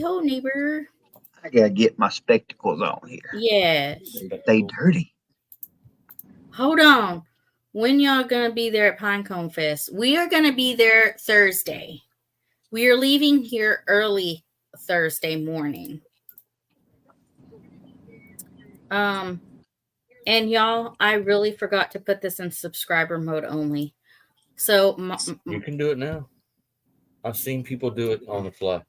ho, neighbor. I gotta get my spectacles on here. Yes. They dirty. Hold on. When y'all gonna be there at Pinecone Fest? We are gonna be there Thursday. We are leaving here early Thursday morning. And y'all, I really forgot to put this in subscriber mode only. So you can do it now. I've seen people do it on the fly.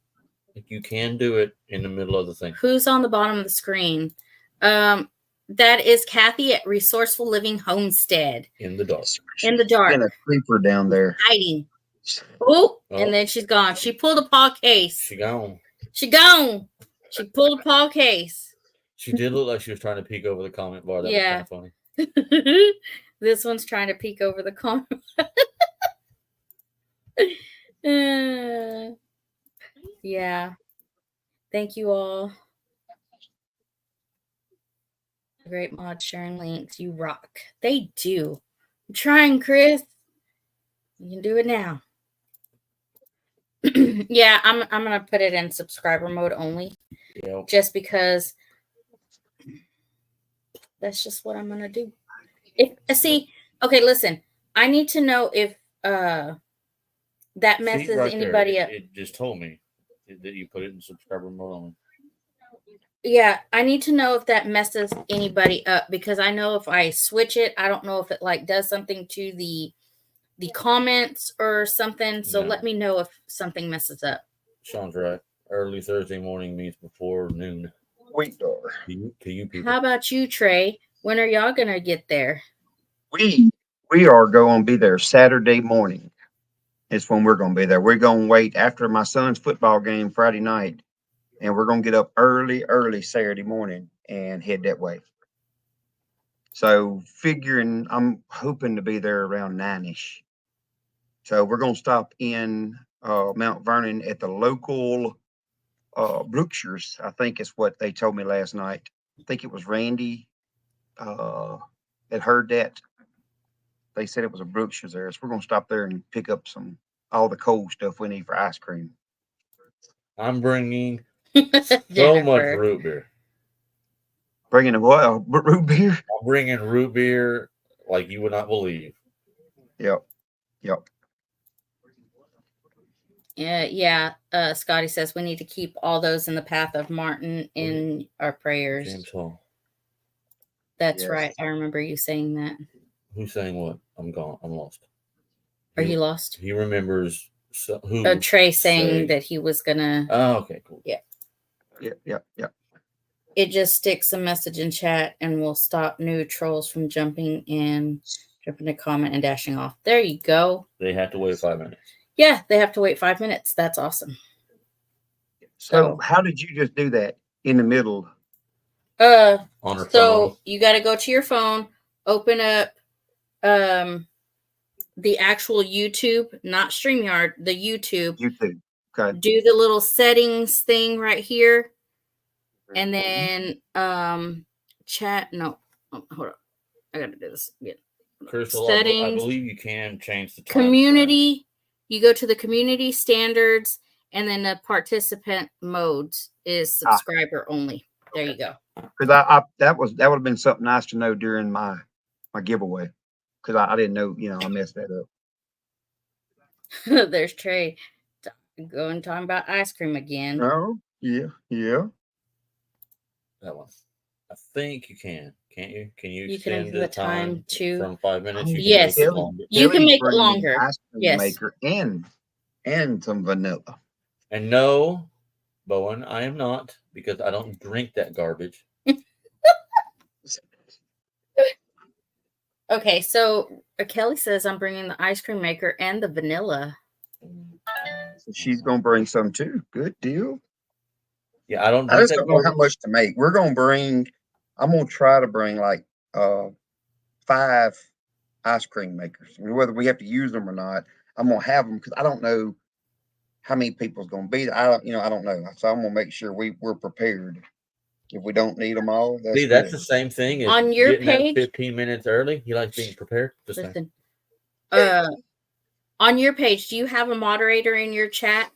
You can do it in the middle of the thing. Who's on the bottom of the screen? That is Kathy at Resourceful Living Homestead. In the dark. In the dark. And a creeper down there. Hiding. Oh, and then she's gone. She pulled a paw case. She gone. She gone. She pulled a paw case. She did look like she was trying to peek over the comment bar. That was kind of funny. This one's trying to peek over the comment. Yeah. Thank you all. Great mod sharing links. You rock. They do. I'm trying, Chris. You can do it now. Yeah, I'm gonna put it in subscriber mode only. Yep. Just because that's just what I'm gonna do. Okay, listen. I need to know if that messes anybody up. It just told me that you put it in subscriber mode only. Yeah, I need to know if that messes anybody up, because I know if I switch it, I don't know if it like does something to the comments or something. So let me know if something messes up. Sean's right. Early Thursday morning means before noon. Wait, door. To you people. How about you, Trey? When are y'all gonna get there? We are going to be there Saturday morning. It's when we're going to be there. We're going to wait after my son's football game Friday night. And we're going to get up early Saturday morning and head that way. So I'm hoping to be there around 9-ish. So we're going to stop in Mount Vernon at the local Brookshire's. I think is what they told me last night. I think it was Randy that heard that. They said it was a Brookshire's there. So we're going to stop there and pick up all the cold stuff we need for ice cream. I'm bringing so much root beer. Bringing what? Root beer? I'm bringing root beer like you would not believe. Yep. Yeah. Scotty says we need to keep all those in the path of Martin in our prayers. James Hall. That's right. I remember you saying that. Who's saying what? I'm gone. I'm lost. Are you lost? He remembers Trey saying that he was gonna. Oh, okay, cool. Yeah. Yeah. It just sticks a message in chat and will stop new trolls from jumping to comment and dashing off. There you go. They have to wait 5 minutes. Yeah, they have to wait 5 minutes. That's awesome. So how did you just do that in the middle? On her phone. You got to go to your phone, open up the actual YouTube, not StreamYard, the YouTube. Okay. Do the little settings thing right here. And then chat. No, hold on. I got to do this again. Crystal, settings. I believe you can change the time community. Frame. You go to the community standards, and then the participant modes is subscriber only. There you go. Because that would have been something nice to know during my giveaway. Because I didn't know, I messed that up. There's Trey going talking about ice cream again. Oh, yeah. That one. I think you can. Can't you? Can you extend the time to from 5 minutes? Yes, you can make it longer. Ice cream maker and some vanilla. And no, Bowen, I am not, because I don't drink that garbage. Okay, so Kelly says I'm bringing the ice cream maker and the vanilla. So she's gonna bring some too. Good deal. Yeah, I just don't know how much to make. I'm gonna try to bring like 5 ice cream makers. Whether we have to use them or not, I'm gonna have them because I don't know how many people's gonna be. I don't know. So I'm gonna make sure we're prepared. If we don't need them all, that's the same thing as on your page. 15 minutes early. He likes being prepared. Listen, on your page, do you have a moderator in your chat?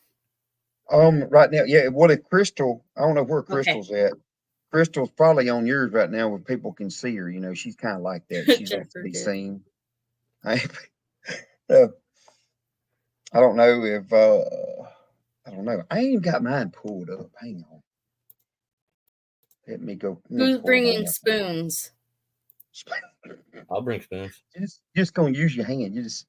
Right now, yeah. What if Crystal? I don't know where Okay. Crystal's at. Crystal's probably on yours right now where people can see her. You know, she's kind of like that. She wants to Jennifer be did. seen. I don't know if I don't know. I ain't even got mine pulled up. Hang on. Let me go. Let me Who's pull bringing mine up. spoons? I'll bring spoons. Just gonna use your hand. You just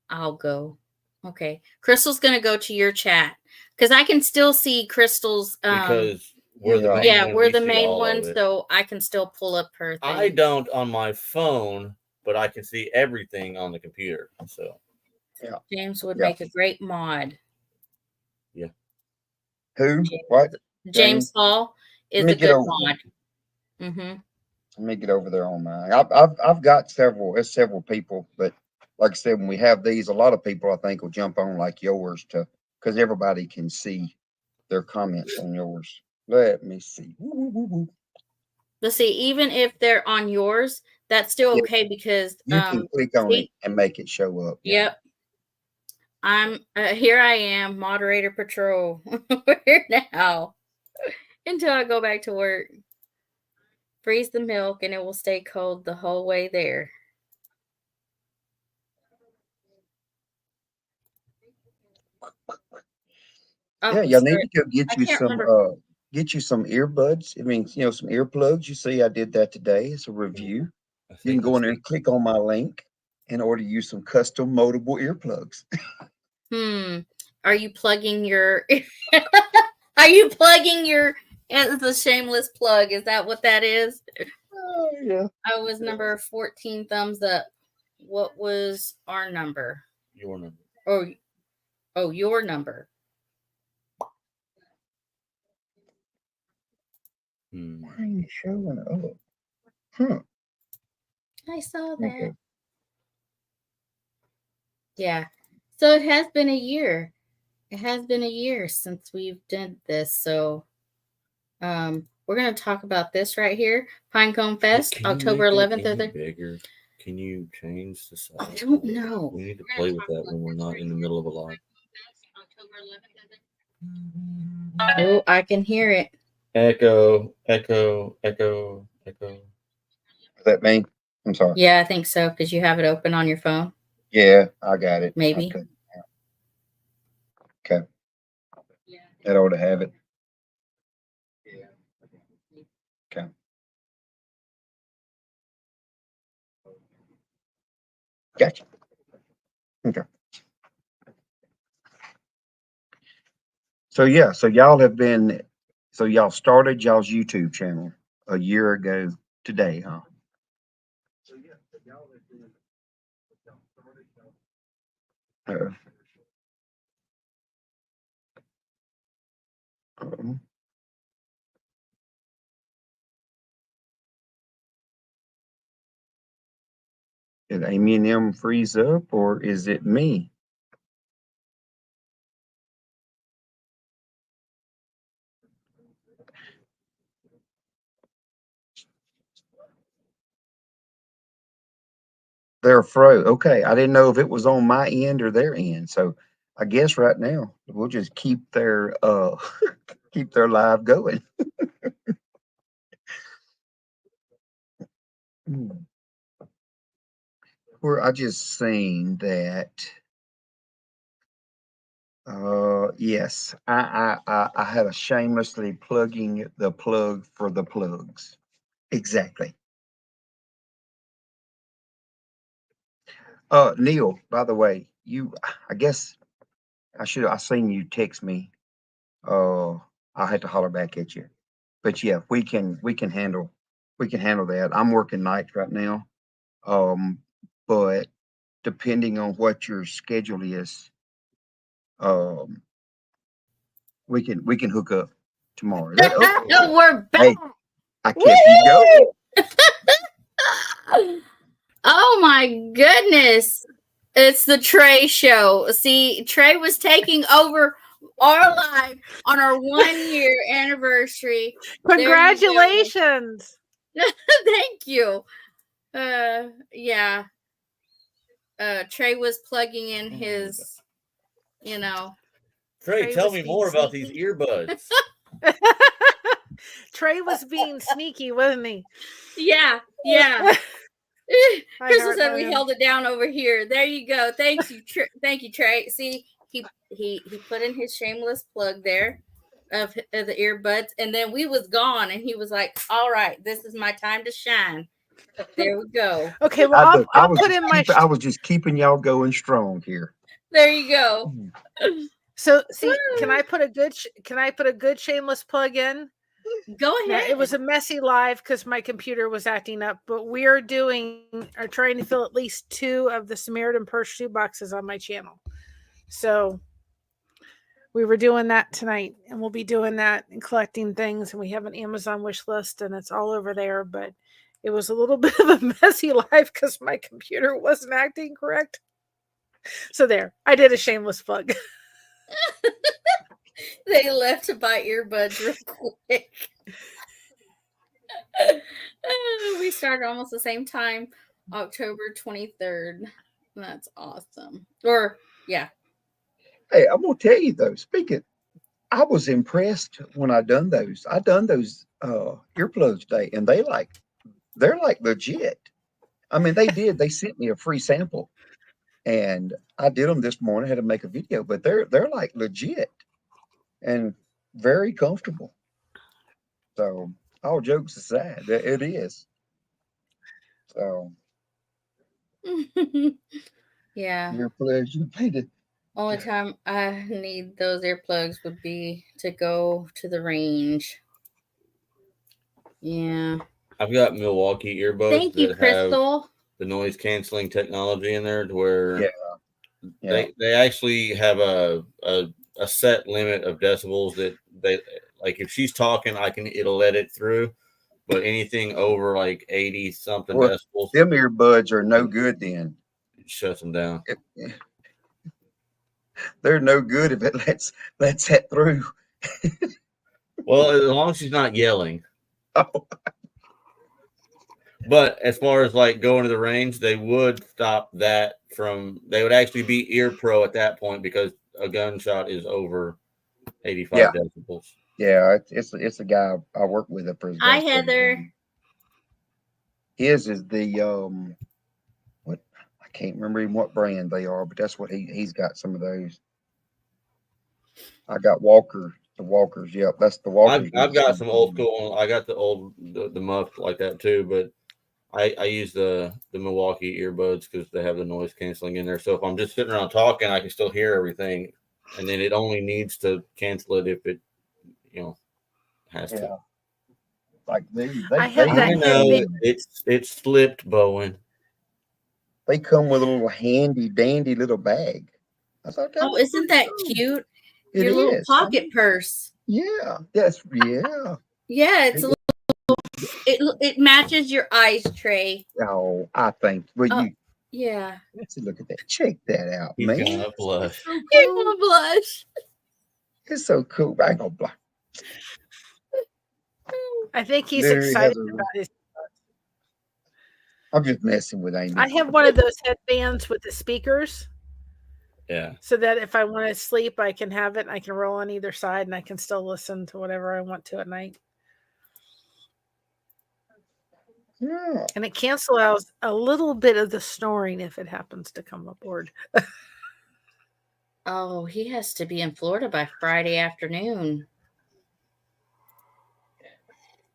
I'll go. Okay. Crystal's gonna go to your chat because I can still see Crystal's. Because we're the Yeah. main Yeah, one, we're we the see main all of one, it. so I can still pull up her thing. I don't on my phone, but I can see everything on the computer. So yeah. James would Yeah. make a great mod. Yeah. Who? James, What? James Hall is Let me a get good over mod. there. Mm-hmm. Let me get over there on mine. I've got several. It's several people, but like I said, when we have these, a lot of people I think will jump on like yours to because everybody can see their comments on yours. Let me see. Woo, woo, woo, woo. Let's see. Even if they're on yours, that's still Yeah, okay because you can click on it see, and make it show up. Yeah. yep. I'm here. I am moderator patrol. Where now? Until I go back to work. Freeze the milk and it will stay cold the whole way there. Oh, Yeah, y'all sorry. need to go I can't remember. get you some earbuds. I mean, you know, some earplugs. You see, I did that today. It's a review. I You can think go in there and click on my link and order you some custom moldable earplugs. Are you plugging your Are you plugging your it's a shameless plug? Is that what that is? Oh, yeah. I was number 14 thumbs up. What was our number? your number. Oh, your number. Why are you showing up? Huh. I saw that. Okay. Yeah. So it has been a year. It has been a year since we've done this. So we're gonna talk about this right here. Pinecone Fest, Can you October make that 11th. any bigger? Can you change the size? I don't know. We need to play with that when we're not in the middle of a live. Oh, I can hear it. Echo, echo, echo, echo. Is that me? I'm sorry. Yeah, I think so because you have it open on your phone. Yeah, I got it. Maybe. Okay. That ought to have it. Okay. Gotcha. Okay. So yeah, so y'all started y'all's YouTube channel a year ago today, huh? So yeah, so y'all have been y'all started did Amy and them freeze up or is it me? They're froze. Okay, I didn't know if it was on my end or their end. So I guess right now we'll just keep their keep their live going. Where I just seen that. Yes, I had a shamelessly plugging the plug for the plugs. Exactly. Neil, by the way, I guess I seen you text me. I had to holler back at you. But yeah, we can handle that. I'm working nights right now. But depending on what your schedule is, um, we can hook up tomorrow. We're back. Hey, I kept you going. Oh my goodness. It's the Trey show. See, Trey was taking over our live on our 1-year anniversary. Congratulations. Thank you. Yeah. Trey was plugging in his, Trey, Trey tell was me being more about these sneaky. earbuds. Trey was being sneaky, wasn't he? Yeah. I Crystal heart said we him. held it down over here. There you go. Thank you, thank you, Trey. See, he put in his shameless plug there of the earbuds, and then we was gone, and he was like, "All right, this is my time to shine." There we go. Okay, well, I'll put in my. I was just keeping y'all going strong here. There you go. So see, can I put a good shameless plug in? Go Now, ahead. it was a messy live because my computer was acting up, but we're trying to fill at least 2 of the Samaritan Purse shoe boxes on my channel. So we were doing that tonight, and we'll be doing that and collecting things. And we have an Amazon wish list, and it's all over there. But it was a little bit of a messy live because my computer wasn't acting correct. So there, I did a shameless plug. They left to buy earbuds real quick. We started almost the same time, October 23rd. That's awesome. Or yeah. Hey, I'm gonna tell you though. Speaking, I was impressed when I done those. I done those earplugs today, and they're like legit. I mean, they sent me a free sample, and I did them this morning. I had to make a video, but they're like legit and very comfortable. So all jokes aside, it is. So Yeah. earplugs, you painted. Only time I need those earplugs would be to go to the range. Yeah. I've got Milwaukee earbuds Thank you, that have Crystal. the noise canceling technology in there to where Yeah. they actually have a set limit of decibels that they like. If she's talking, it'll let it through, but anything over like 80 something Well, decibels, them earbuds are no good then. it shuts them down. They're no good if it lets that through. Well, as long as she's not yelling. Oh, But as far as like going to the range, they would stop that they would actually be ear pro at that point because a gunshot is over 85 decibels. yeah, it's a guy I work with up there. Hi, Heather. His is the what I can't remember even what brand they are, but that's what he's got some of those. I got the Walkers. Yep, that's the Walkers. I've got some old school ones. I got the muff like that too, but I use the Milwaukee earbuds because they have the noise canceling in there. So if I'm just sitting around talking, I can still hear everything, and then it only needs to cancel it if it, has to. Like I have that know it slipped, Bowen. They come with a little handy dandy little bag. I thought that. Oh, isn't that cute? It Your little is. pocket purse. Yeah. Yeah, it's a little. It matches your eyes, Trey. Oh, I think. Well, yeah. Let's look at that. Check that out, He's man. gonna blush. You're gonna blush. It's so cool. I ain't gonna blush. I think he's Literally excited about his. I'm just messing with Amy. I have one of those headbands with the speakers. Yeah. So that if I want to sleep, I can have it and I can roll on either side and I can still listen to whatever I want to at night. Yeah. And it cancels out a little bit of the snoring if it happens to come aboard. Oh, he has to be in Florida by Friday afternoon.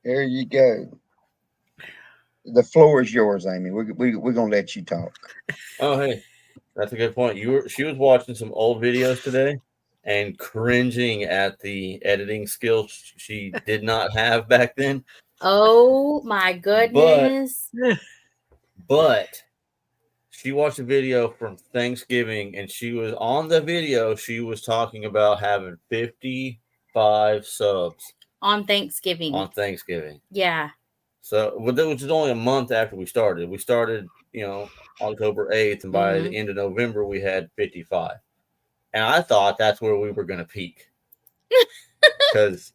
There you go. The floor is yours, Amy. We're gonna let you talk. Oh, hey, that's a good point. She was watching some old videos today and cringing at the editing skills she did not have back then. Oh my goodness. But she watched a video from Thanksgiving and she was on the video. She was talking about having 55 subs on Thanksgiving. Yeah. So, which is only a month after we started. We started, October 8th, and by the end of November, we had 55. And I thought that's where we were going to peak. Because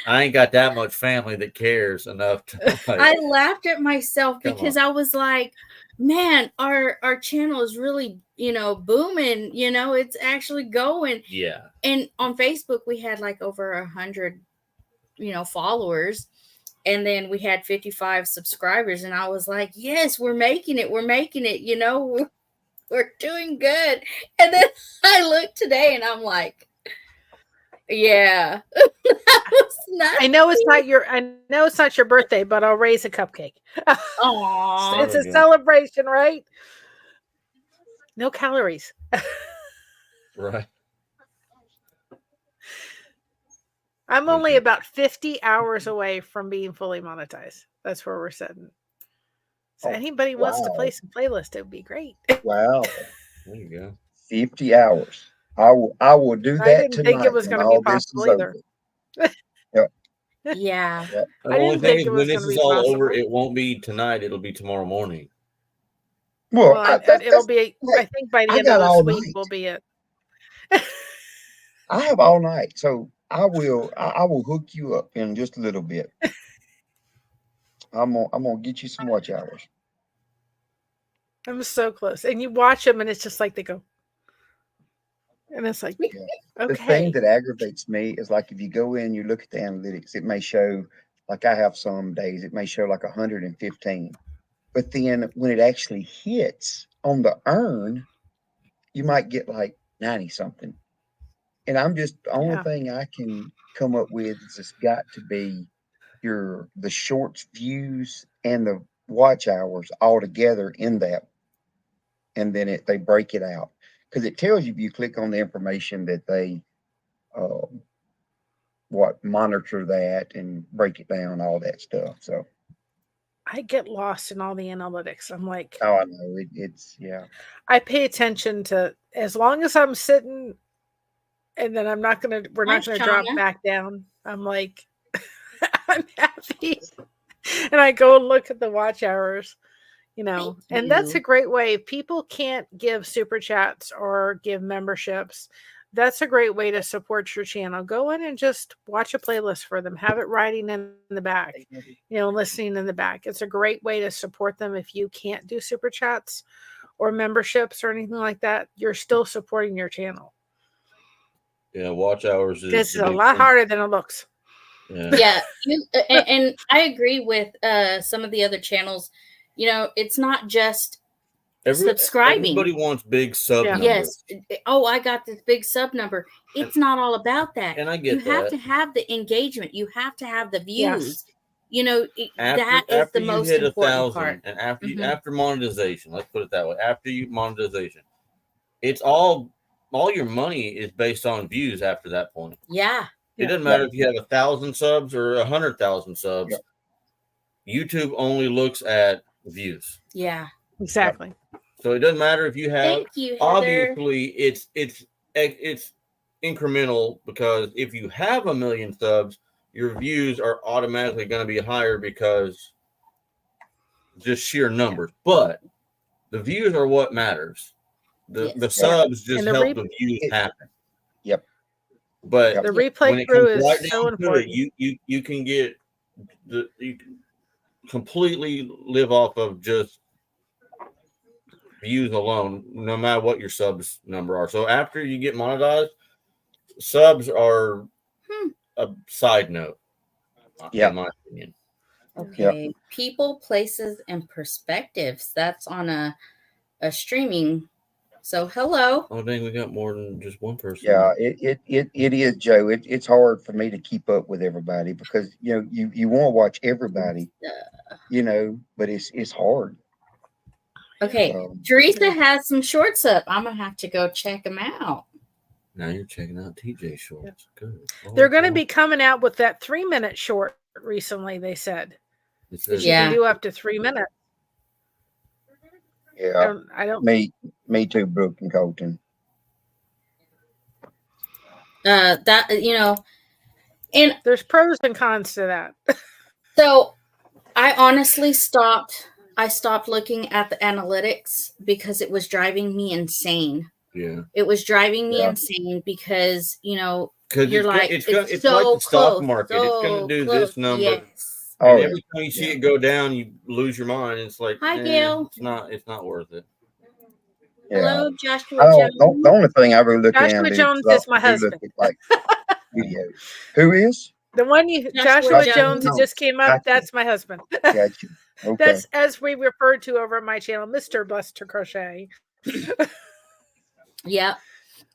I ain't got that much family that cares enough to. I laughed at myself because I was like, man, our channel is really, booming. It's actually going. Yeah. And on Facebook, we had like over 100, followers. And then we had 55 subscribers. And I was like, yes, we're making it. We're making it. We're doing good. And then I looked today and I'm like, yeah. I know it's not your birthday, but I'll raise a cupcake. Aww. It's a celebration, right? No calories. Right. I'm only about 50 hours away from being fully monetized. That's where we're sitting. So anybody wants to play some playlist, it would be great. Wow. There you go. 50 hours. I will do that I didn't tonight. think it was going to be possible either. Yeah. Yep. The only thing is, when this is all over, it won't be tonight. It'll be tomorrow morning. Well, it'll be. I think by the end of this week will be it. I have all night, so I will hook you up in just a little bit. I'm gonna get you some watch hours. I'm so close, and you watch them, and it's just like they go, and it's like, okay. The thing that aggravates me is like if you go in, you look at the analytics, it may show, like I have some days, it may show like 115, but then when it actually hits on the earn, you might get like 90 something. And I'm just, the only thing I can come up with is it's got to be the shorts views and the watch hours all together in that. And then they break it out. Because it tells you if you click on the information that they monitor that and break it down, all that stuff. So I get lost in all the analytics. I'm like, oh, I know it's I pay attention to, as long as I'm sitting, and then we're not gonna drop back down. I'm like, I'm happy, and I go and look at the watch hours. And that's a great way. If people can't give super chats or give memberships, that's a great way to support your channel. Go in and just watch a playlist for them. Have it riding in the back, listening in the back. It's a great way to support them. If you can't do super chats or memberships or anything like that, you're still supporting your channel. Yeah, watch hours is it's a lot harder than it looks. Yeah. And I agree with some of the other channels. It's not just subscribing. Everybody wants big sub numbers. Yes. Oh, I got this big sub number. It's not all about that. And I get that. You have to have the engagement. You have to have the views. Yes. That is the most important part. And after monetization, let's put it that way. After monetization, it's all your money is based on views after that point. Yeah. It doesn't matter if you have 1,000 subs or 100,000 subs. YouTube only looks at views. Yeah, exactly. So it doesn't matter if you have. Thank you, Heather. Obviously, it's incremental, because if you have 1 million subs, your views are automatically going to be higher because just sheer numbers. But the views are what matters. The subs just help the views happen. Yep. But the replay crew is so important. You can get you can completely live off of just views alone, no matter what your subs number are. So after you get monetized, subs are a side note. In my opinion. Okay. People, places, and perspectives. That's on a streaming. So hello. Oh dang, we got more than just one person. Yeah, it is, Joe. It's hard for me to keep up with everybody because you want to watch everybody, but it's hard. Okay, Teresa has some shorts up. I'm gonna have to go check them out. Now you're checking out TJ shorts. Good. They're going to be coming out with that 3-minute short recently. They said you can do up to 3 minutes. Yeah, I don't. Me too, Brooke and Colton. And there's pros and cons to that. So, I honestly stopped. I stopped looking at the analytics because it was driving me insane. Yeah, it was driving me insane because you're like it's so like the stock market. So it's going to do close. this number. Yes. Oh, And yeah. every time you see it go down, you lose your mind. It's like, Hi, Gail. It's not worth it. Yeah. Hello, Joshua I Jones. don't, the only thing I really look Joshua at Jones is my husband. Like videos. Who is? The one Joshua Joshua Jones that Jones. just came up, Gotcha. that's my husband. Gotcha. Okay. That's as we refer to over at my channel, Mr. Buster Crochet. Yeah.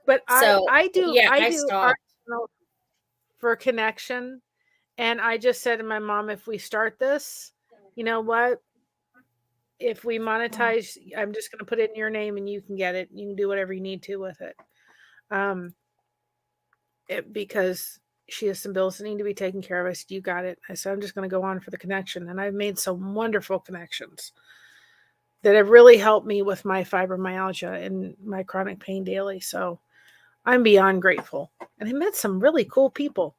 But So I do I our stopped. channel for connection. And I just said to my mom, if we start this, you know what? If we monetize, I'm just going to put it in your name and you can get it. You can do whatever you need to with it. Because she has some bills that need to be taken care of. I said, you got it. I said, I'm just going to go on for the connection. And I've made some wonderful connections that have really helped me with my fibromyalgia and my chronic pain daily. So I'm beyond grateful. And I met some really cool people.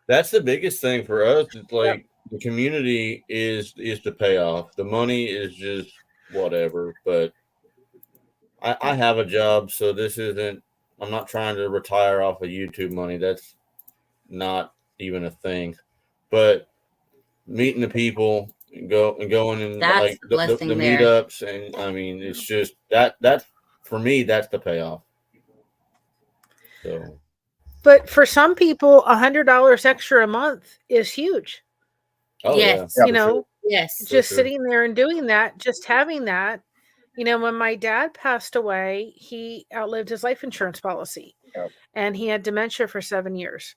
That's the biggest thing for us. It's like the community is the payoff. The money is just whatever. But I have a job, so this isn't. I'm not trying to retire off of YouTube money. That's not even a thing. But meeting the people and going and That's like the the blessing there. meetups, and I mean, it's just that's for me. That's the payoff. So. But for some people, $100 extra a month is huge. Oh, Yes. yeah. You know, Sure. Yes. just sure. sitting there and doing that, just having that. You know, when my dad passed away, he outlived his life insurance policy. Yep. And he had dementia for 7 years.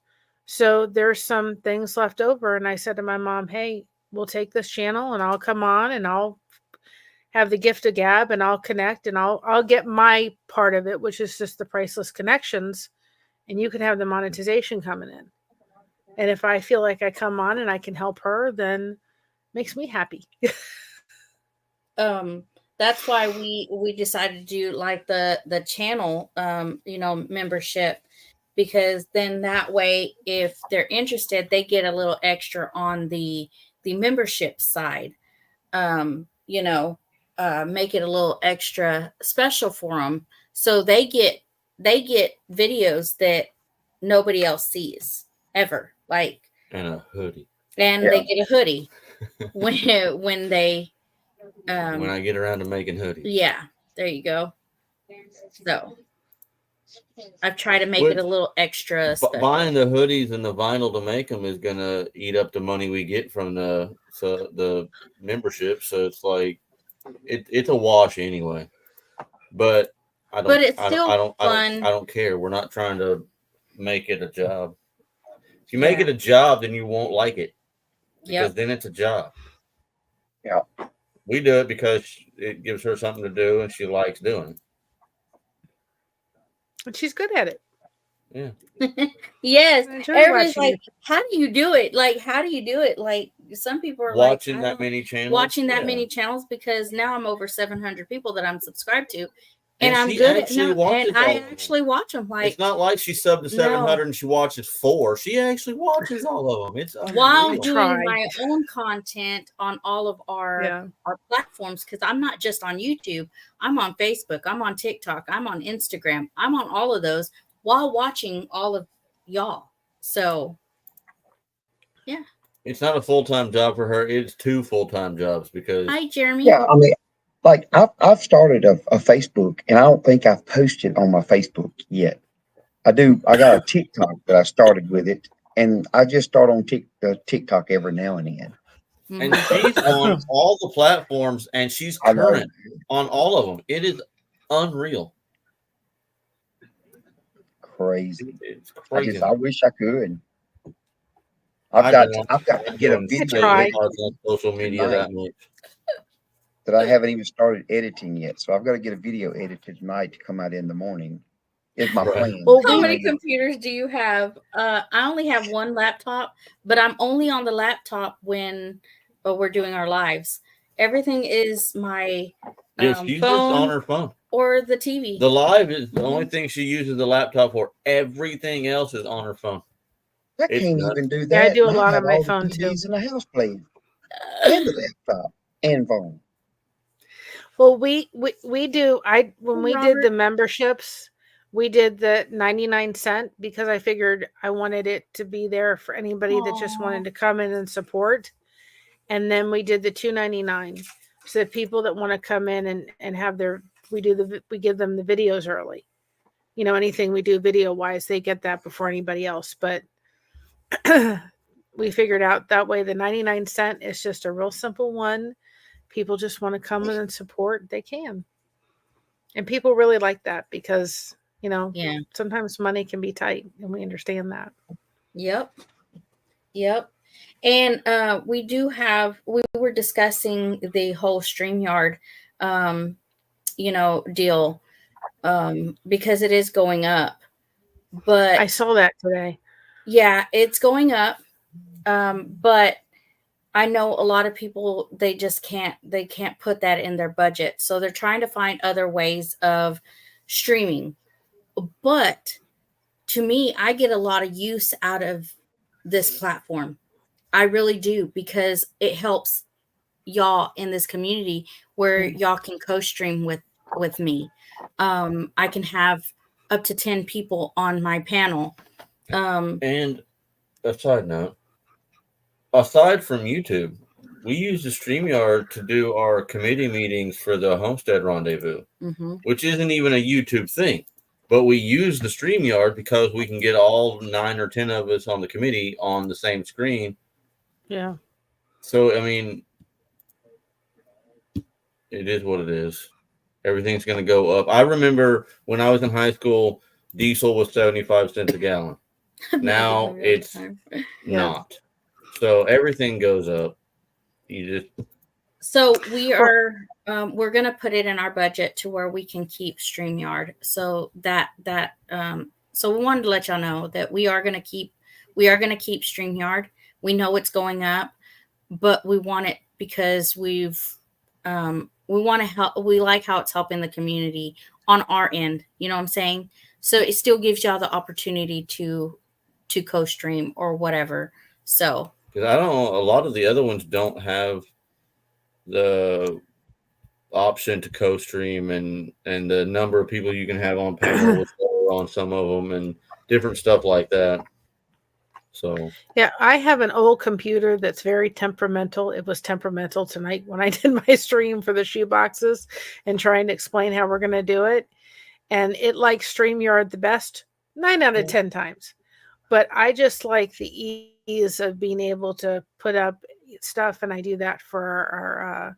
So there's some things left over. And I said to my mom, hey, we'll take this channel and I'll come on and I'll have the gift of gab and I'll connect and I'll get my part of it, which is just the priceless connections. And you can have the monetization coming in. And if I feel like I come on and I can help her, then it makes me happy. That's why we decided to do like the channel membership, because then that way if they're interested they get a little extra on the membership side. Make it a little extra special for them, so they get videos that nobody else sees ever, like, And a hoodie. and they get a hoodie when they when I get around to making hoodies. yeah, there you go. So I've tried to make it a little extra special. Buying the hoodies and the vinyl to make them is gonna eat up the money we get from the membership. So it's like it's a wash anyway. But I don't. But it's still fun. I don't care. We're not trying to make it a job. If you make it a job, then you won't like it, because then it's a job. Yeah. We do it because it gives her something to do and she likes doing it. And she's good at it. Yeah. Yes. enjoy Everybody's watching like, how do you do it? Like, how do you do it? Like, some people are watching like, that many channels. Watching that many channels, because now I'm over 700 people that I'm subscribed to. And I'm good at and I actually watch them. Like, it's not like she subbed to 700 and she watches 4. She actually watches all of them. It's while doing my own content on all of our platforms, because I'm not just on YouTube. I'm on Facebook. I'm on TikTok. I'm on Instagram. I'm on all of those while watching all of y'all. So, yeah. It's not a full-time job for her. It's 2 full-time jobs because. Hi, Jeremy. Yeah, I mean, like I've started a Facebook, and I don't think I've posted on my Facebook yet. I got a TikTok that I started with it, and I just start on TikTok every now and then. And she's on all the platforms, and she's current on all of them. It is unreal. Crazy. It's crazy. I wish I could. I've got to get a video on social media that much. That I haven't even started editing yet. So I've got to get a video edited tonight to come out in the morning. Is my plan. Well, how many computers do you have? I only have one laptop, but I'm only on the laptop when we're doing our lives. Everything is my she's phone just on her phone or the TV. The live is the only thing she uses the laptop for. Everything else is on her phone. I can't even do that. Yeah, I do a lot on my phone too. In the house playing, and the laptop and phone. Well, we do. When we did the memberships, We did the 99 cent because I figured I wanted it to be there for anybody that just wanted to come in and support. And then we did the $2.99. So the people that want to come in and have their, we give them the videos early. You know, anything we do video wise, they get that before anybody else. But we figured out that way the 99 cent is just a real simple one. People just want to come in and support, they can. And people really like that because, you know, sometimes money can be tight and we understand that. Yep. And we were discussing the whole StreamYard, deal, because it is going up. But I saw that today. Yeah, it's going up. But I know a lot of people, they can't put that in their budget. So they're trying to find other ways of streaming. But to me, I get a lot of use out of this platform. I really do, because it helps y'all in this community where y'all can co-stream with me. I can have up to 10 people on my panel. And a side note, aside from YouTube, we use the StreamYard to do our committee meetings for the Homestead Rendezvous, which isn't even a YouTube thing. But we use the StreamYard because we can get all 9 or 10 of us on the committee on the same screen. Yeah. So, I mean, it is what it is. Everything's going to go up. I remember when I was in high school, diesel was 75 cents a gallon. Now it's not. So everything goes up. So we're going to put it in our budget to where we can keep StreamYard. So so we wanted to let y'all know that we are going to keep StreamYard. We know it's going up, but we want it because we want to help. We like how it's helping the community on our end. You know what I'm saying? So it still gives y'all the opportunity to co-stream or whatever. So, because I don't know, a lot of the other ones don't have the option to co-stream, and the number of people you can have on panel was on some of them, and different stuff like that. So yeah, I have an old computer that's very temperamental. It was temperamental tonight when I did my stream for the shoe boxes and trying to explain how we're going to do it. And it likes StreamYard the best 9 out of 10 times. But I just like the ease of being able to put up stuff, and I do that for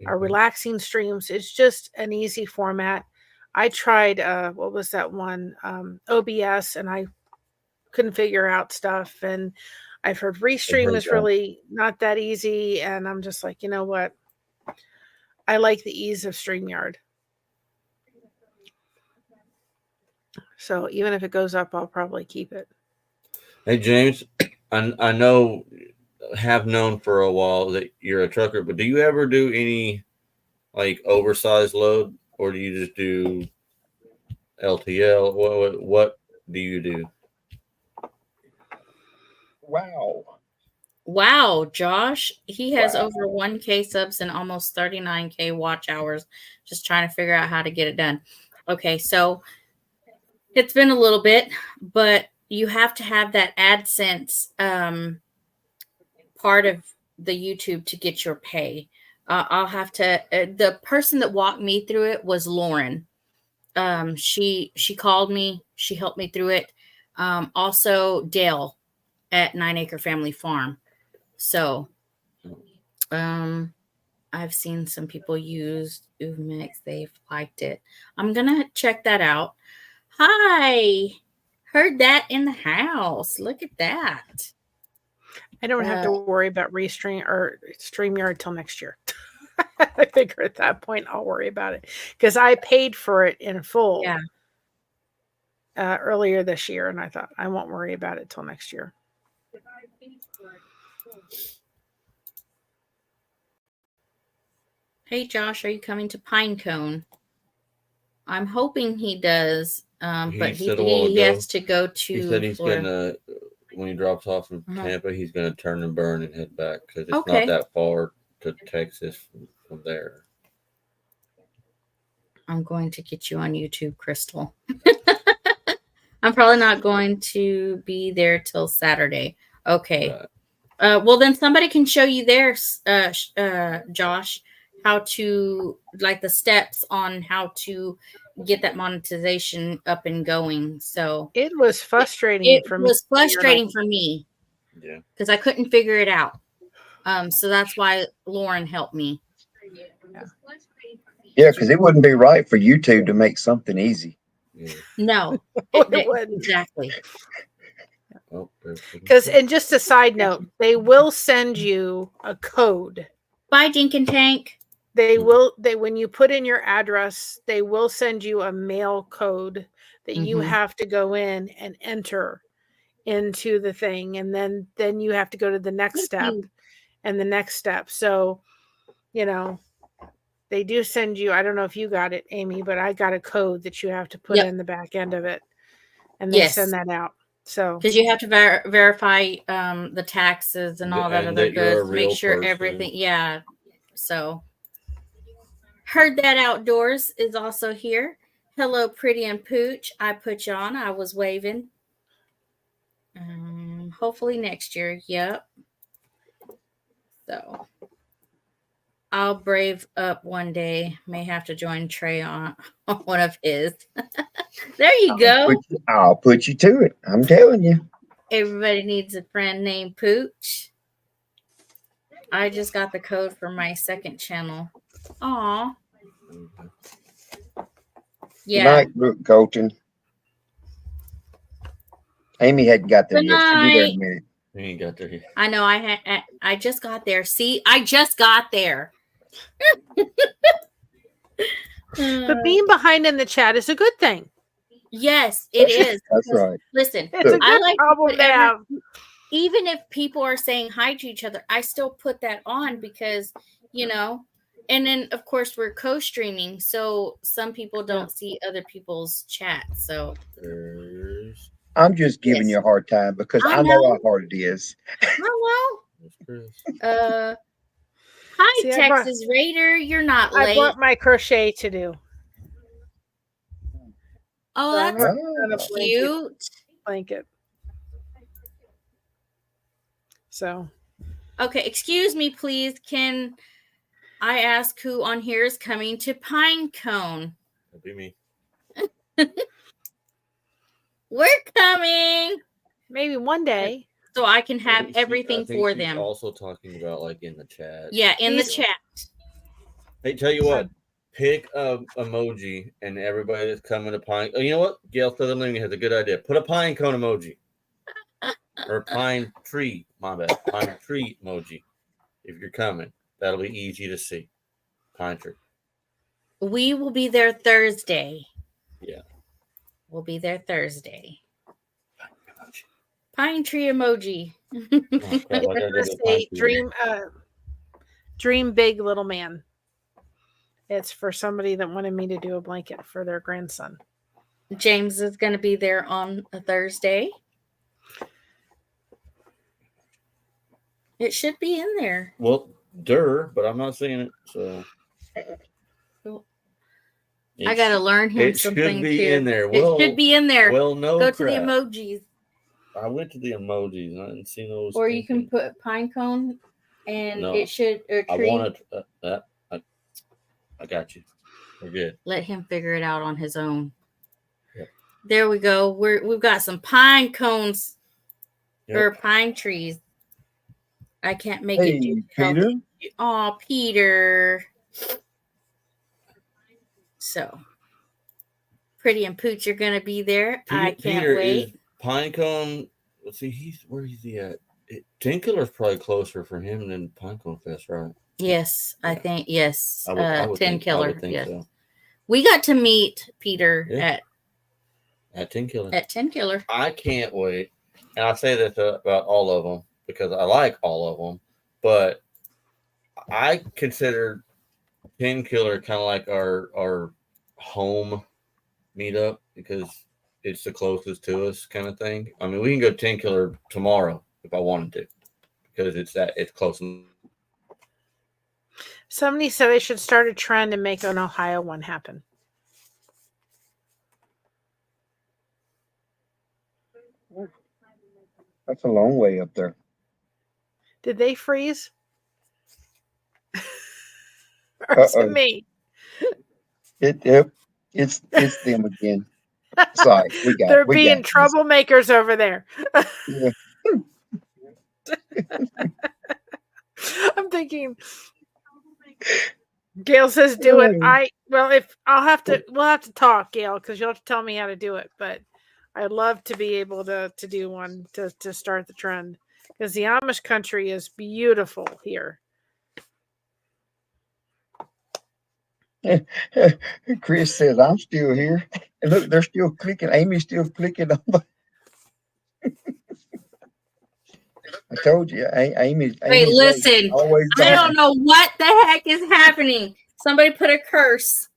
our relaxing streams. It's just an easy format. I tried what was that one, OBS, and I couldn't figure out stuff. And I've heard Restream is really not that easy, and I'm just like, you know what? I like the ease of StreamYard. So even if it goes up, I'll probably keep it. Hey, James, I know, have known for a while that you're a trucker, but do you ever do any like oversized load, or do you just do LTL? What do you do? Wow, Josh, he has over 1K subs and almost 39K watch hours, just trying to figure out how to get it done. Okay, so it's been a little bit, but you have to have that AdSense part of the YouTube to get your pay. I'll have to, the person that walked me through it was Lauren. She called me, she helped me through it. Also Dale at 9 Acre Family Farm. So, I've seen some people use Uvmix. They've liked it. I'm going to check that out. Hi. Heard that in the house. Look at that. I don't have to worry about Restream or StreamYard till next year. I figure at that point I'll worry about it because I paid for it in full earlier this year, and I thought I won't worry about it till next year. Hey, Josh, are you coming to Pinecone? I'm hoping he does, but he has to go to. He said he's going to, when he drops off from Tampa, he's going to turn and burn and head back because it's not that far to Texas from there. I'm going to get you on YouTube, Crystal. I'm probably not going to be there till Saturday. Okay. Right. Well, then somebody can show you there, Josh, how to, like, the steps on how to get that monetization up and going. So It was frustrating it for me. was frustrating for me Yeah. because I couldn't figure it out. So that's why Lauren helped me. Yeah, because it wouldn't be right for YouTube to make something easy. Yeah. No, It wouldn't. exactly. Oh, Because, and just a side note, they will send you a code. Bye, Dink and Tank. They when you put in your address, they will send you a mail code that you have to go in and enter into the thing, and then you have to go to the next step and the next step. So, they do send you, I don't know if you got it, Amy, but I got a code that you have to put in the back end of it, and they send that out. So because you have to verify the taxes and all that other goods, make sure everything. Yeah. So Heard That Outdoors is also here. Hello, Pretty and Pooch. I put you on. I was waving. Hopefully next year. Yep. So I'll brave up one day. May have to join Trey on one of his. There you go. I'll put you to it. I'm telling you. Everybody needs a friend named Pooch. I just got the code for my second channel. Aw. Yeah. Good night, Brooke Colton. Amy hadn't got there Good yet. She'll be there in a night. minute. You ain't got there yet. I know. I just got there. See, I just got there. but being behind in the chat is a good thing. Yes, it is. That's right. Listen, It's a good I like problem to have. Even if people are saying hi to each other, I still put that on because, and then of course we're co-streaming, so some people don't see other people's chat. So I'm just giving you a hard time because I know how hard it is. Hello. Hi, Texas Raider. You're not late. I brought my crochet to do. Oh, that's cute. Blanket. So. Okay, excuse me, please. Can I ask who on here is coming to Pinecone? That'd be me. We're coming. Maybe one day. So I can have everything for them. Also talking about like in the chat. Yeah, in the chat. Hey, tell you what. Pick a emoji and everybody that's coming to Pine. Oh, you know what? Gail Southern Living has a good idea. Put a pine cone emoji. Or pine tree. My bad. Pine tree emoji. If you're coming. That'll be easy to see. Pine tree. We will be there Thursday. Yeah. We'll be there Thursday. Pine tree emoji. Say dream big, little man. It's for somebody that wanted me to do a blanket for their grandson. James is going to be there on a Thursday. It should be in there. Well, but I'm not seeing it. So I got to learn him something too. It should be in there. It should be in there. Well, no. Go to the emojis. I went to the emojis and I didn't see those. Or you can put pinecone, and it should. Or tree. I want to. I got you. We're good. Let him figure it out on his own. Yep. There we go. We've got some pine cones or pine trees. I can't make it. Peter. Oh, Peter. So, Pretty and Pooch are going to be there. I can't wait. Pinecone. Let's see. Where is he at? Tinkler's probably closer for him than Pinecone Fest, right? Yes, I think yes. I would Tin Killer. Yes. So. We got to meet Peter at Tin Killer. At Tin Killer. I can't wait. And I say this about all of them because I like all of them, but I consider Tin Killer kind of like our home meetup because it's the closest to us kind of thing. I mean, we can go to Tin Killer tomorrow if I wanted to because it's close. Somebody said they should start a trend and make an Ohio one happen. That's a long way up there. Did they freeze? Or is it me? It's them again. Sorry, They're we being got this. troublemakers over there. Yeah. I'm thinking. Gail says, "Do it." We'll have to talk, Gail, because you'll have to tell me how to do it. But I'd love to be able to do one to start the trend, because the Amish country is beautiful here. Chris says, I'm still here. And look, they're still clicking. Amy's still clicking on the. I told you, Amy's Wait, listen. always I don't know what the heck is happening. Somebody put a curse.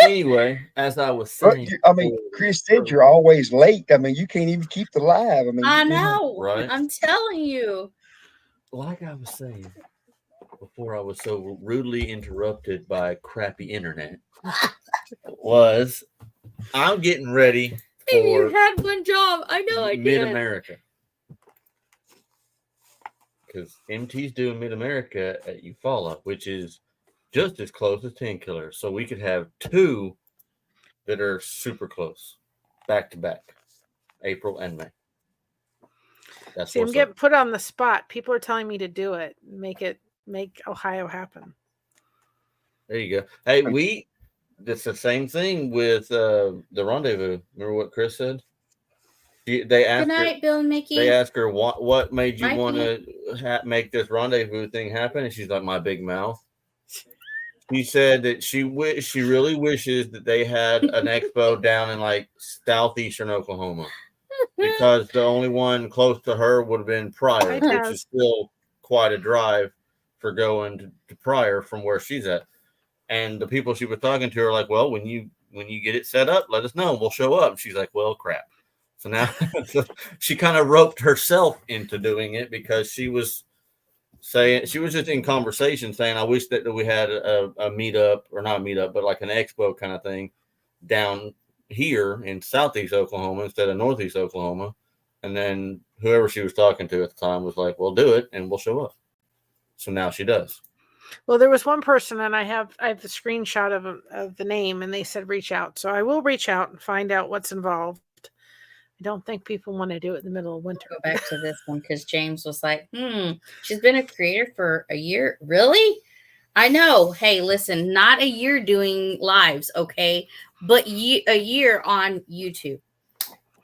Anyway, as I was saying, I mean, Chris said you're always late. I mean, you can't even keep the live. I mean, I know, right? I'm telling you. Like I was saying before, I was so rudely interrupted by crappy internet. I'm getting ready for you had one job. I know I did. Mid-America. Because MT's doing Mid-America at Eufaula, which is just as close as 10 Killer. So we could have two that are super close, back to back, April and May. See, I'm getting put on the spot. People are telling me to do it. Make Ohio happen. There you go. Hey, it's the same thing with the rendezvous. Remember what Chris said? They asked Good night, Bill and Mickey. They asked her what made you want to make this rendezvous thing happen, and she's like, my big mouth. She said that she really wishes that they had an expo down in like southeastern Oklahoma, because the only one close to her would have been Pryor, which is still quite a drive for going to Pryor from where she's at. And the people she was talking to are like, well, when you get it set up, let us know. We'll show up. And she's like, well, crap. So now she kind of roped herself into doing it, because she was just in conversation saying, I wish that we had a meetup, or not a meetup, but like an expo kind of thing down here in southeast Oklahoma instead of northeast Oklahoma. And then whoever she was talking to at the time was like, well, do it and we'll show up. So now she does. Well, there was one person, and I have the screenshot of the name, and they said reach out. So I will reach out and find out what's involved. I don't think people want to do it in the middle of winter. Go back to this one, because James was like, she's been a creator for a year. Really? I know. Hey, listen, not a year doing lives, okay? But a year on YouTube.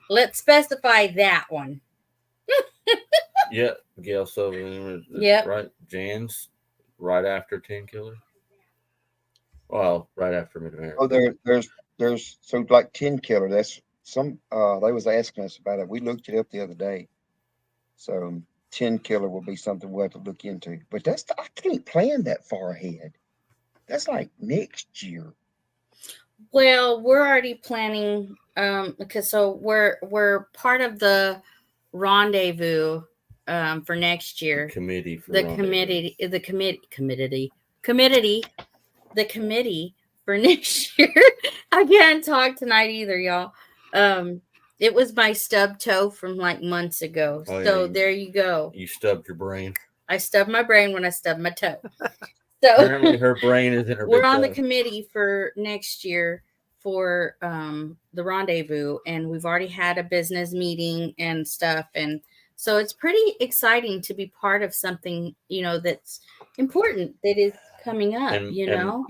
Let's specify that one. Yeah, Gail Sullivan. Yep. Right. Jan's right after 10 Killer. Well, right after Mid-America. Oh, there's so like 10 Killer. That's some. They was asking us about it. We looked it up the other day. So 10 Killer will be something we'll have to look into. But I can't plan that far ahead. That's like next year. Well, we're already planning because we're part of the rendezvous for next year. Committee for the committee for next year. I can't talk tonight either, y'all. It was my stub toe from like months ago. Oh, so yeah, there you go. You stubbed your brain. I stubbed my brain when I stubbed my toe. So apparently her brain is in her. We're on the committee for next year for the rendezvous, and we've already had a business meeting and stuff, and so it's pretty exciting to be part of something, that's important that is coming up. And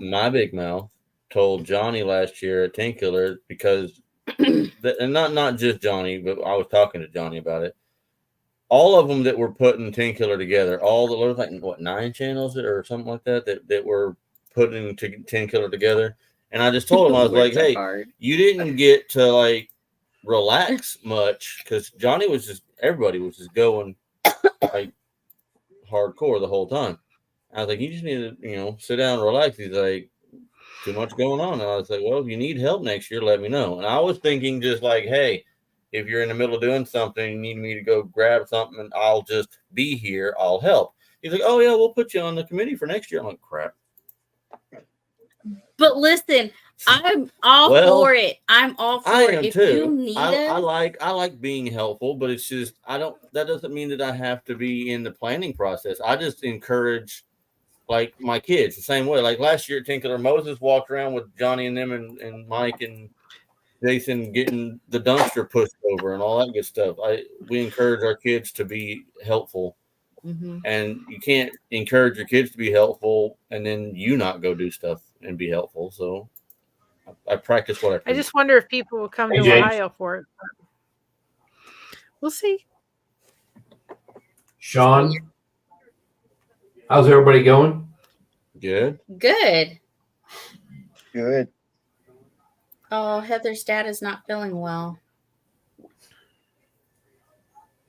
my big mouth told Johnny last year at 10 Killer, because and not just Johnny, but I was talking to Johnny about it. All of them that were putting 10 Killer together, all the little, like, 9 channels or something like that were putting 10 Killer together. And I just told him, I was like, hey, you didn't get to like relax much, because everybody was just going like hardcore the whole time. I was like, you just need to, sit down and relax. He's like, too much going on. And I was like, well, if you need help next year, let me know. And I was thinking just like, hey, if you're in the middle of doing something, you need me to go grab something, and I'll just be here. I'll help. He's like, oh, yeah, we'll put you on the committee for next year. I'm like, crap. But listen, I'm all Well, for it. I'm all for I it. am If you too. need I us, like being helpful, but it's just that doesn't mean that I have to be in the planning process. I just encourage like my kids the same way. Like last year at Tinkler, Moses walked around with Johnny and them and Mike and Jason getting the dumpster pushed over and all that good stuff. We encourage our kids to be helpful. And you can't encourage your kids to be helpful and then you not go do stuff and be helpful. So I practice what I I preach. just wonder if people will come Hey, to James. Ohio for it. We'll see. Sean, how's everybody going? Good. good. Good. Oh, Heather's dad is not feeling well.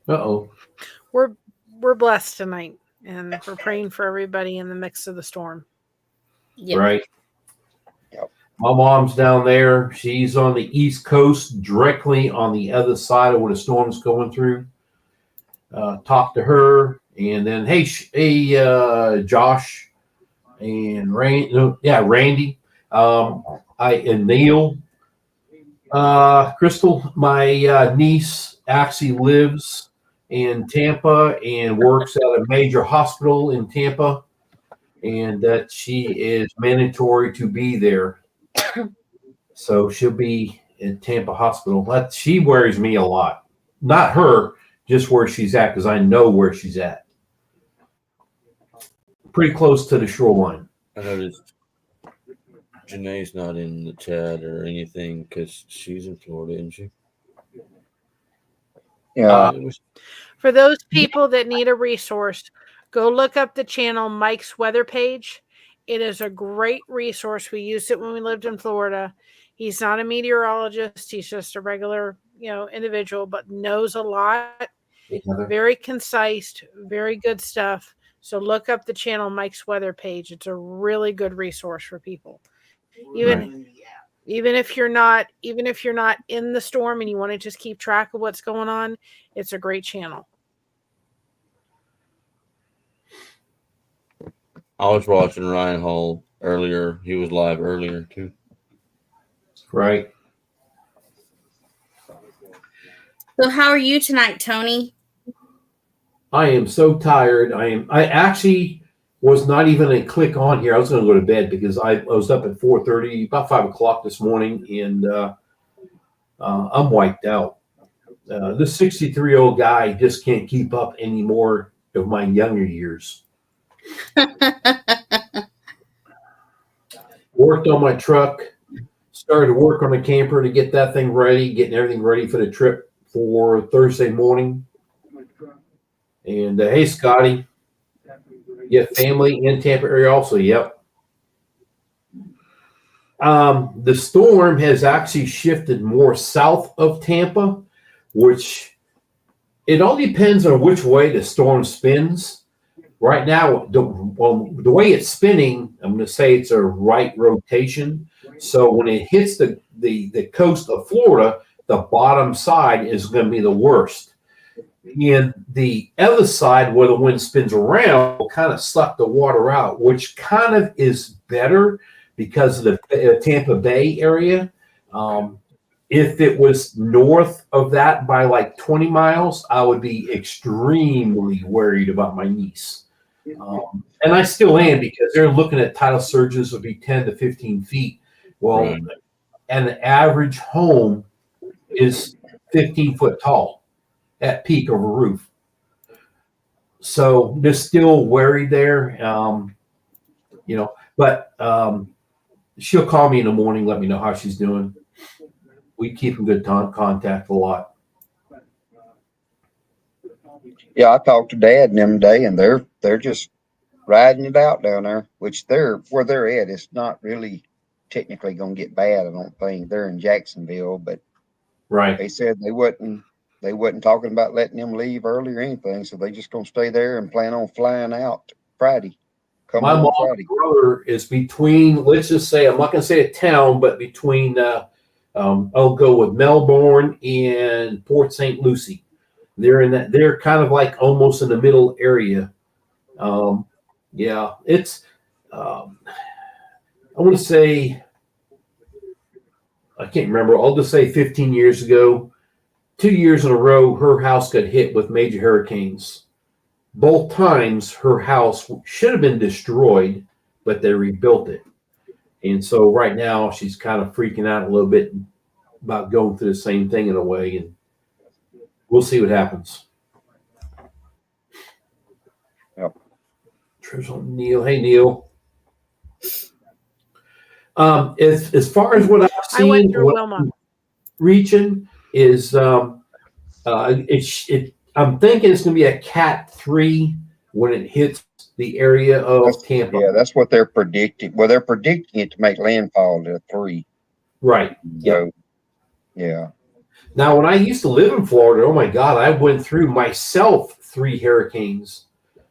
Uh-oh. We're blessed tonight, and we're praying for everybody in the mix of the storm. Yep. Right. Yep. My mom's down there. She's on the East Coast, directly on the other side of where the storm's going through. Talked to her, and then hey, Josh and Randy, and Neil, Crystal. My niece actually lives in Tampa and works at a major hospital in Tampa, and that she is mandatory to be there. So she'll be in Tampa Hospital. She worries me a lot. Not her, just where she's at, because I know where she's at. Pretty close to the shoreline. I noticed Janae's not in the chat or anything because she's in Florida, isn't she? Yeah. For those people that need a resource, go look up the channel Mike's Weather Page. It is a great resource. We used it when we lived in Florida. He's not a meteorologist. He's just a regular, individual, but knows a lot. Very concise, very good stuff. So look up the channel Mike's Weather Page. It's a really good resource for people. Even if you're not in the storm and you want to just keep track of what's going on, it's a great channel. I was watching Ryan Hall earlier. He was live earlier too. Right. So how are you tonight, Tony? I am so tired. I actually was not even a click on here. I was going to go to bed because I was up at 4:30, about 5 o'clock this morning, and I'm wiped out. This 63-year-old guy just can't keep up anymore of my younger years. Worked on my truck, started to work on the camper to get that thing ready, getting everything ready for the trip for Thursday morning. And hey, Scotty, you have family in Tampa area also? Yep. The storm has actually shifted more south of Tampa, which it all depends on which way the storm spins. Right now, the way it's spinning, I'm going to say it's a right rotation. So when it hits the coast of Florida, the bottom side is going to be the worst. And the other side, where the wind spins around, will kind of suck the water out, which kind of is better because of the Tampa Bay area. If it was north of that by like 20 miles, I would be extremely worried about my niece. And I still am, because they're looking at tidal surges would be 10 to 15 feet. Well, Right. And the average home is 15 foot tall at peak of a roof. So they're still worried there, but she'll call me in the morning, let me know how she's doing. We keep in good contact a lot. Yeah, I talked to Dad and them today, and they're just riding it out down there, which where they're at. It's not really technically going to get bad, I don't think. They're in Jacksonville, but Right. they said they wasn't talking about letting them leave early or anything, so they just going to stay there and plan on flying out Friday. My mom's brother is between, let's just say, I'm not going to say a town, but between, I'll go with Melbourne and Port St. Lucie. They're kind of like almost in the middle area. Yeah, it's, I want to say I can't remember. I'll just say 15 years ago, 2 years in a row, her house got hit with major hurricanes. Both times, her house should have been destroyed, but they rebuilt it. And so right now, she's kind of freaking out a little bit about going through the same thing in a way. And we'll see what happens. Yep. Neil. Hey, Neil. As far as what I've seen, I went through Wilma. Reaching is I'm thinking it's going to be a Cat 3 when it hits the area of Tampa. Yeah, that's what they're predicting. Well, they're predicting it to make landfall at a 3. Right. So, yeah. Now, when I used to live in Florida, oh my God, I went through myself 3 hurricanes.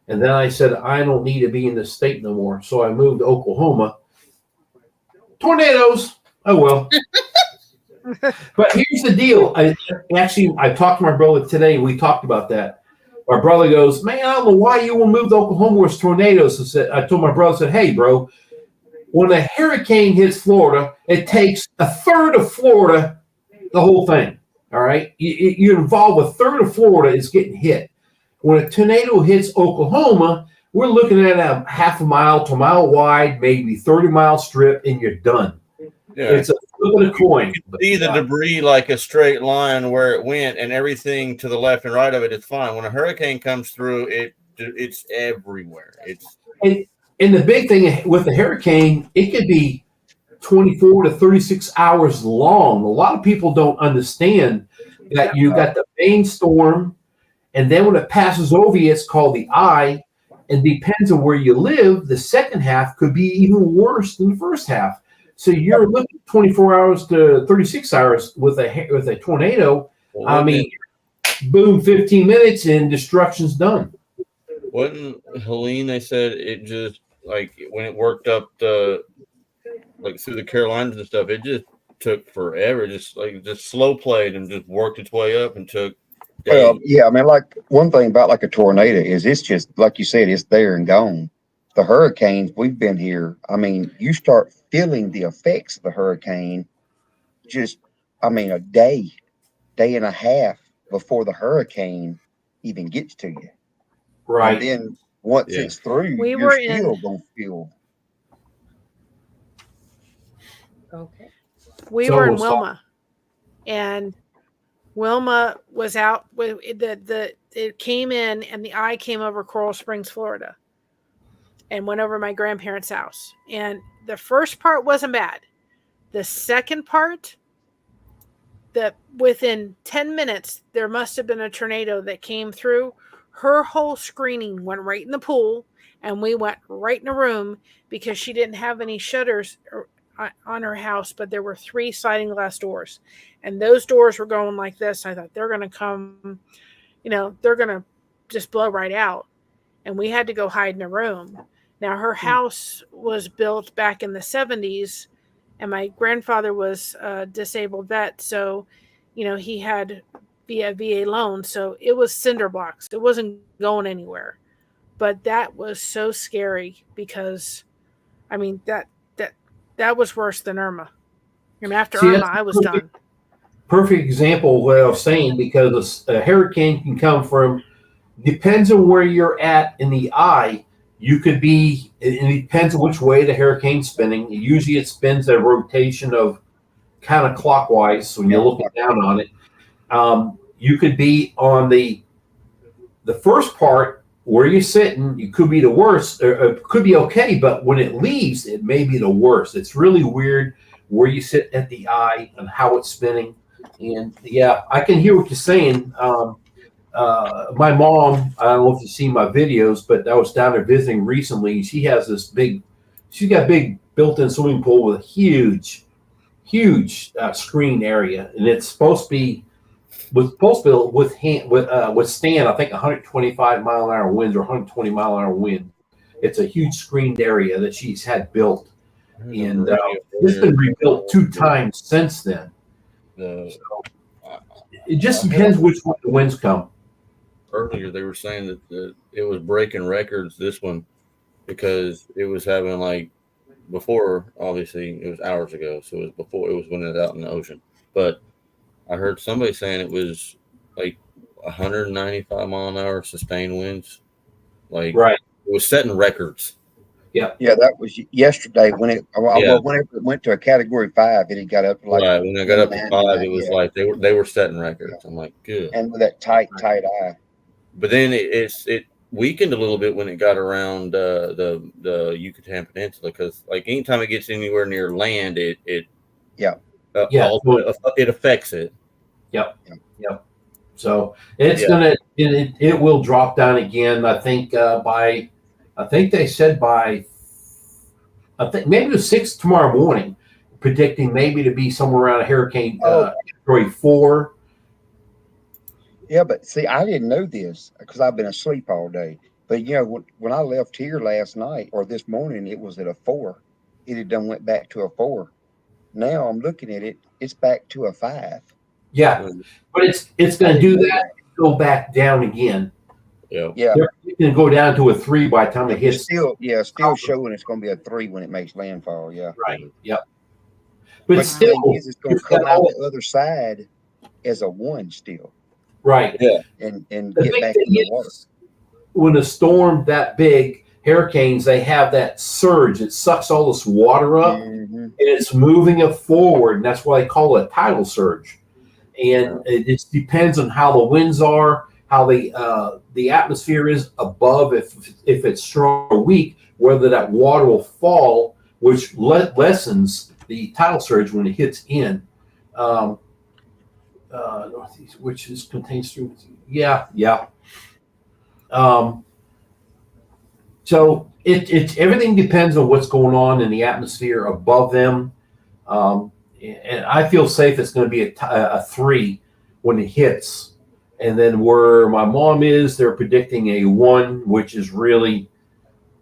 And then I said, I don't need to be in this state no more. So I moved to Oklahoma. Tornadoes. Oh, well. But here's the deal. I talked to my brother today. We talked about that. My brother goes, man, I don't know why you will move to Oklahoma with tornadoes. I told my brother, I said, hey, bro, when a hurricane hits Florida, it takes a third of Florida, the whole thing. All right. You involve a third of Florida is getting hit. When a tornado hits Oklahoma, we're looking at a half a mile to a mile wide, maybe 30-mile strip, and you're done. Yeah. It's a flip of a coin. See the debris like a straight line where it went, and everything to the left and right of it is fine. When a hurricane comes through, it's everywhere. And the big thing with the hurricane, it could be 24 to 36 hours long. A lot of people don't understand that you got the main storm, and then when it passes over you, it's called the eye. And depends on where you live, the second half could be even worse than the first half. So you're looking at 24 hours to 36 hours with a tornado. Well, I mean, boom, 15 minutes and destruction's done. Wasn't Helene? They said it just like when it worked up the like through the Carolinas and stuff, it just took forever. Just slow played and just worked its way up and took days. Well, yeah, I mean, like one thing about like a tornado is it's just like you said, it's there and gone. The hurricanes, we've been here. I mean, you start feeling the effects of the hurricane just, I mean, a day and a half before the hurricane even gets to you. Right. And then once it's through, We you're were still going to feel. Okay. We So were in was- Wilma, and Wilma was out with it came in, and the eye came over Coral Springs, Florida, and went over my grandparents' house. And the first part wasn't bad. The second part, that within 10 minutes, there must have been a tornado that came through. Her whole screening went right in the pool, and we went right in a room because she didn't have any shutters on her house, but there were 3 sliding glass doors, and those doors were going like this. I thought they're going to come, they're going to just blow right out. And we had to go hide in a room. Now, her house was built back in the 70s, and my grandfather was a disabled vet. So, he had VA loan. So it was cinder blocks. It wasn't going anywhere. But that was so scary because, I mean, that was worse than Irma. And after Irma, I was done. Perfect example of what I was saying, because a hurricane can come from, depends on where you're at in the eye. You could be, it depends on which way the hurricane's spinning. Usually it spins a rotation of kind of clockwise when you're looking down on it. You could be on the first part where you're sitting, you could be the worst, or it could be okay, but when it leaves, it may be the worst. It's really weird where you sit at the eye and how it's spinning. And yeah, I can hear what you're saying. My mom, I don't know if you've seen my videos, but I was down there visiting recently. She has this she's got a big built-in swimming pool with a huge screen area, and it's supposed to withstand, I think, 125 mile an hour winds or 120 mile an hour wind. It's a huge screened area that she's had built, and it's been rebuilt 2 times since then. So it just depends which way the winds come. Earlier, they were saying that it was breaking records, this one, because it was having like before, obviously, it was hours ago. So it was before, it was when it was out in the ocean. But I heard somebody saying it was like 195 mile an hour sustained winds. Like, Right. it was setting records. Yeah, that was yesterday when Yeah. whenever it went to a category 5, it had got up to like Right. When I got up to 5, 99, it was yeah. like they were setting records. I'm like, good. And with that tight eye. But then it weakened a little bit when it got around the Yucatan Peninsula, because like anytime it gets anywhere near land, it affects it. Yep. So it's gonna it will drop down again. I think they said by maybe it was 6 tomorrow morning, predicting maybe to be somewhere around a hurricane category 4. Yeah, but see, I didn't know this because I've been asleep all day. But you know, when I left here last night or this morning, it was at a 4. It had done went back to a 4. Now I'm looking at it; it's back to a 5. Yeah, but it's going to do that. Go back down again. Yeah. It's going to go down to a 3 by the time it hits. Still showing it's going to be a 3 when it makes landfall. Yeah, right. Yep. But still, still, it's going to come out the other side as a 1 still. Right. Yeah. And the get back in the water. When a storm that big, hurricanes, they have that surge. It sucks all this water up, and it's moving it forward, and that's why they call it a tidal surge. And it depends on how the winds are, how the atmosphere is above, if it's strong or weak, whether that water will fall, which lessens the tidal surge when it hits in. Northeast, which is contains through. Yeah. So it everything depends on what's going on in the atmosphere above them. And I feel safe it's going to be a 3 when it hits. And then where my mom is, they're predicting a 1, which is really,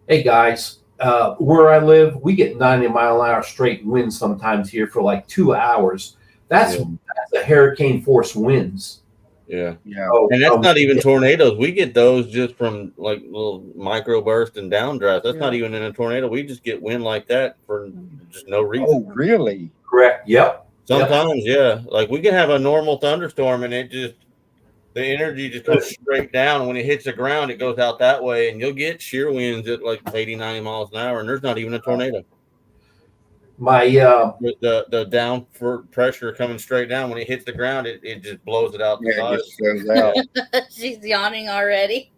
hey guys, where I live, we get 90-mile-an-hour straight winds sometimes here for like 2 hours. That's a hurricane force winds. Yeah. Oh, and that's not even tornadoes. We get those just from like little micro burst and downdrafts. That's not even in a tornado. We just get wind like that for just no reason. Oh, really? Correct. Yep. Sometimes, yeah. Like we can have a normal thunderstorm and the energy just goes straight down. When it hits the ground, it goes out that way, and you'll get shear winds at like 80, 90 miles an hour, and there's not even a tornado. The down for pressure coming straight down, when it hits the ground, it just blows it out. It just goes out. She's yawning already.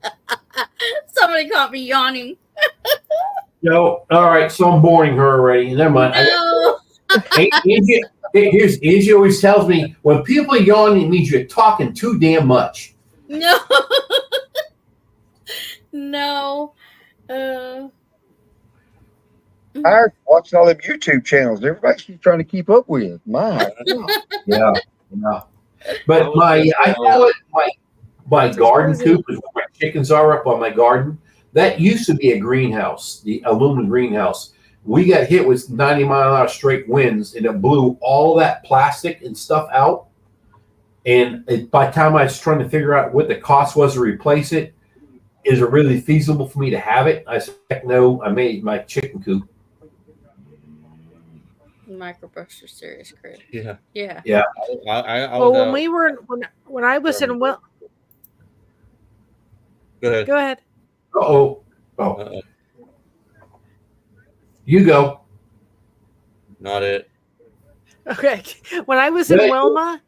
Somebody caught me yawning. No, all right. So I'm boring her already. Never mind. No. Angie always tells me when people are yawning, it means you're talking too damn much. No. No. I watching all them YouTube channels. Everybody's trying to keep up with. My Yeah. But I call it my garden coop is where my chickens are up on my garden. That used to be a greenhouse, the aluminum greenhouse. We got hit with 90-mile-an-hour straight winds, and it blew all that plastic and stuff out. And by the time I was trying to figure out what the cost was to replace it, is it really feasible for me to have it? I said, heck no, I made my chicken coop. Microburst are serious, Chris. Yeah. When I was in Go ahead. Oh. You go. Not it. Okay. When I was in Wilma,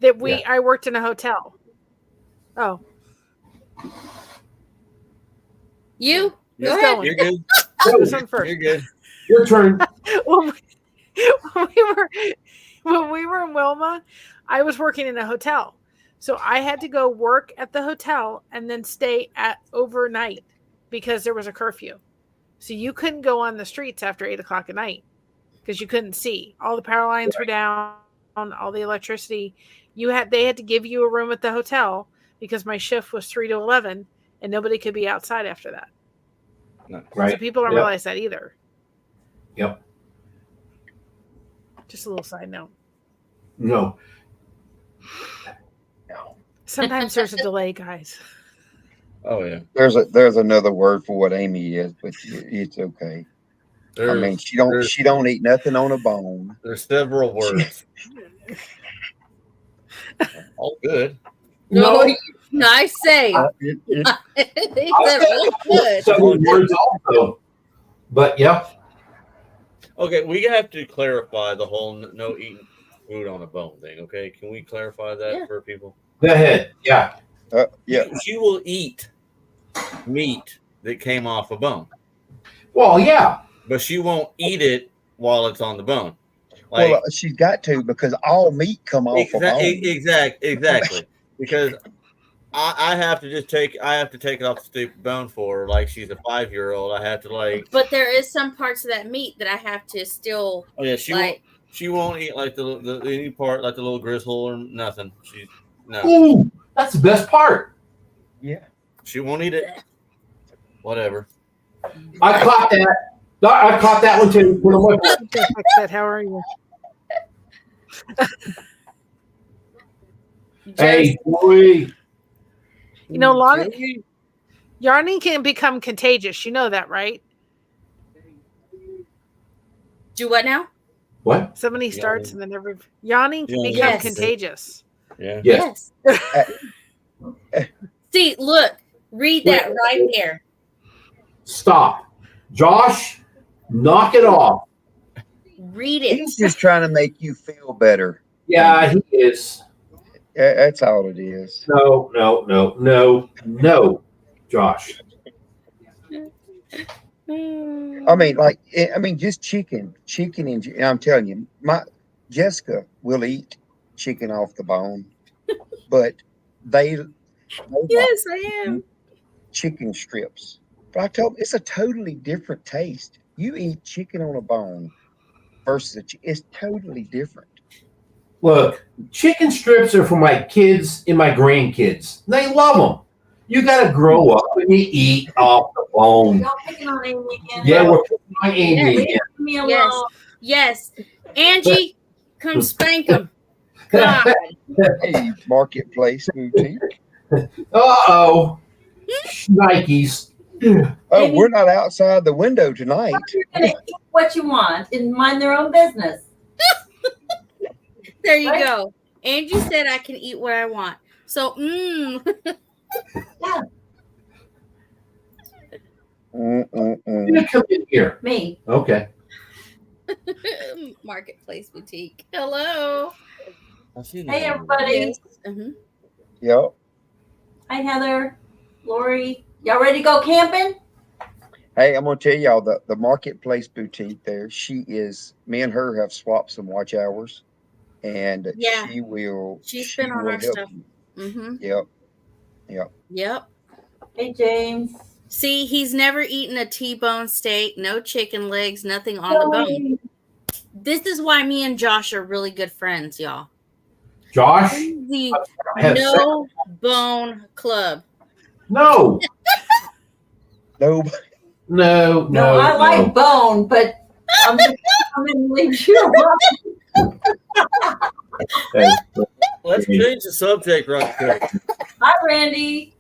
I worked in a hotel. Oh. You? Go ahead. You're good. This one first. You're good. Your turn. When we were in Wilma, I was working in a hotel. So I had to go work at the hotel and then stay at overnight because there was a curfew. So you couldn't go on the streets after 8 o'clock at night because you couldn't see. All the power lines were down, all the electricity. They had to give you a room at the hotel because my shift was 3 to 11 and nobody could be outside after that. Right. So people don't realize that either. Yep. Just a little side note. No. Sometimes there's a delay, guys. Oh yeah. There's another word for what Amy is, but it's okay. I mean, she don't eat nothing on a bone. There's several words. All good. No, nice save. It- He said, "Oh, good." Several words also. But yeah. Okay, we have to clarify the whole no eating food on a bone thing. Okay, can we clarify that Yeah. for people? Go ahead. Yeah. yeah. She will eat meat that came off a bone, Well, yeah. but she won't eat it while it's on the bone. Like, Well, she's got to because all meat come off a bone. exactly. Because I have to take it off the stupid bone for her, like she's a 5-year-old. I have to But there is some parts of that meat that I have to still. Oh yeah, like. she won't eat like the any part like the little gristle or nothing. No. Ooh, that's the best part. Yeah. She won't eat it. Whatever. I caught that. I caught that one too. Put 'em up. Said, how are you? Hey, boy. You know, yarning can become contagious. You know that, right? Do what now? What? Somebody starts and then yawning can become Yes. contagious. Yeah. Yes. See, look, read that right there. Stop. Josh, knock it off. Read it. He's just trying to make you feel better. Yeah, he is. That's all it is. No, Josh. I mean, just chicken, and I'm telling you, my Jessica will eat chicken off the bone, but they Yes, I am. chicken strips. But I told them it's a totally different taste. You eat chicken on a bone versus it's totally different. Look, chicken strips are for my kids and my grandkids. They love them. You got to grow up and you eat off the bone. Y'all picking on Amy again? Yeah, we're picking on Amy Yeah. again. Leave me alone. Yes. Angie, come spank him. God. Hey, Marketplace Boutique. Uh-oh. Nikes. Oh, we're not outside the window tonight. You're gonna eat what you want and mind their own business. There you Right. go. Angie said I can eat what I want. So, You come in here. Me. Okay. Marketplace Boutique. Hello. Hey, everybody. Yes. Mhm. Yep. Hi, Heather. Lori. Y'all ready to go camping? Hey, I'm gonna tell y'all the Marketplace Boutique there. Me and her have swapped some watch hours, and Yeah. She's been on our stuff. Mm-hmm. Yep. Hey, James. See, he's never eaten a T-bone steak, no chicken legs, nothing on the bone. This is why me and Josh are really good friends, y'all. Josh? The have No Bone Club. No. No, No. No, I like bone, but I'm just coming and leave you alone. Hey, Let's change the subject right quick. Hi, Randy.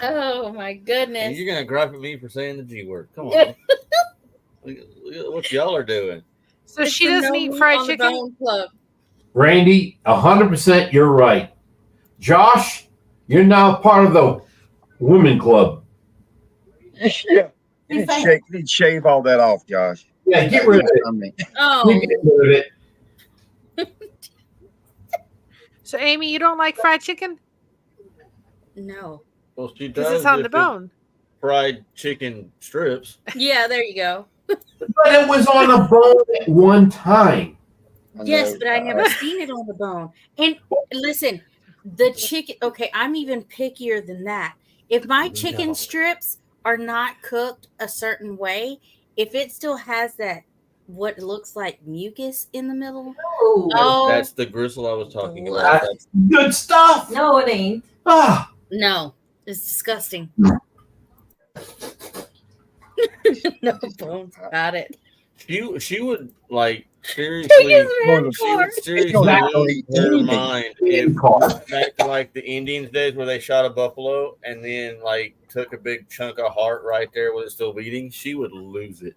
Oh my And goodness. you're gonna gripe at me for saying the G word. Come on. Look at what y'all are doing. So It's she the doesn't No eat Meat fried on the chicken? Bone Club. Randy, 100% you're right. Josh, you're now part of the women club. yeah. You need to shave all that off, Josh. Yeah, get rid of it. I mean, Oh, You get rid of it. So, Amy, you don't like fried chicken? no. Well, she Because does it's on if the bone. fried chicken strips. Yeah, there you go. But it was on a bone at one time. Yes, know, but I never seen it on the bone. And listen, the chicken, okay, I'm even pickier than that. If my chicken No. strips are not cooked a certain way, if it still has that what looks like mucus in the middle, Ooh. oh That's the gristle I was talking about. Ugh. That's Good stuff. No, it ain't. Ah, no, it's disgusting. No. No bones got it. she would like seriously, metaphor. seriously lose their mind if back to like the Indians days where they shot a buffalo and then like took a big chunk of heart right there with it still beating. She would lose it.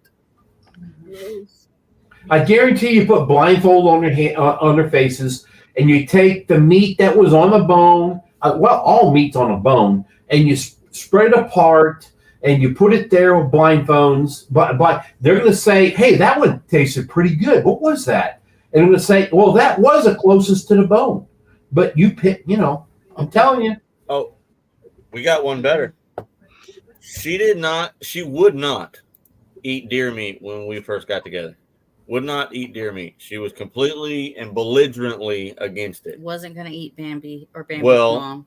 I guarantee you put blindfold on their faces, and you take the meat that was on the bone. All meat's on a bone, and you spread it apart, and you put it there with blindfolds. But they're going to say, "Hey, that one tasted pretty good. What was that?" And I'm going to say, "Well, that was the closest to the bone." But you pick, I'm telling you. Oh, we got one better. She would not eat deer meat when we first got together. Would not eat deer meat. She was completely and belligerently against it. Wasn't going to eat Bambi or Bambi's mom.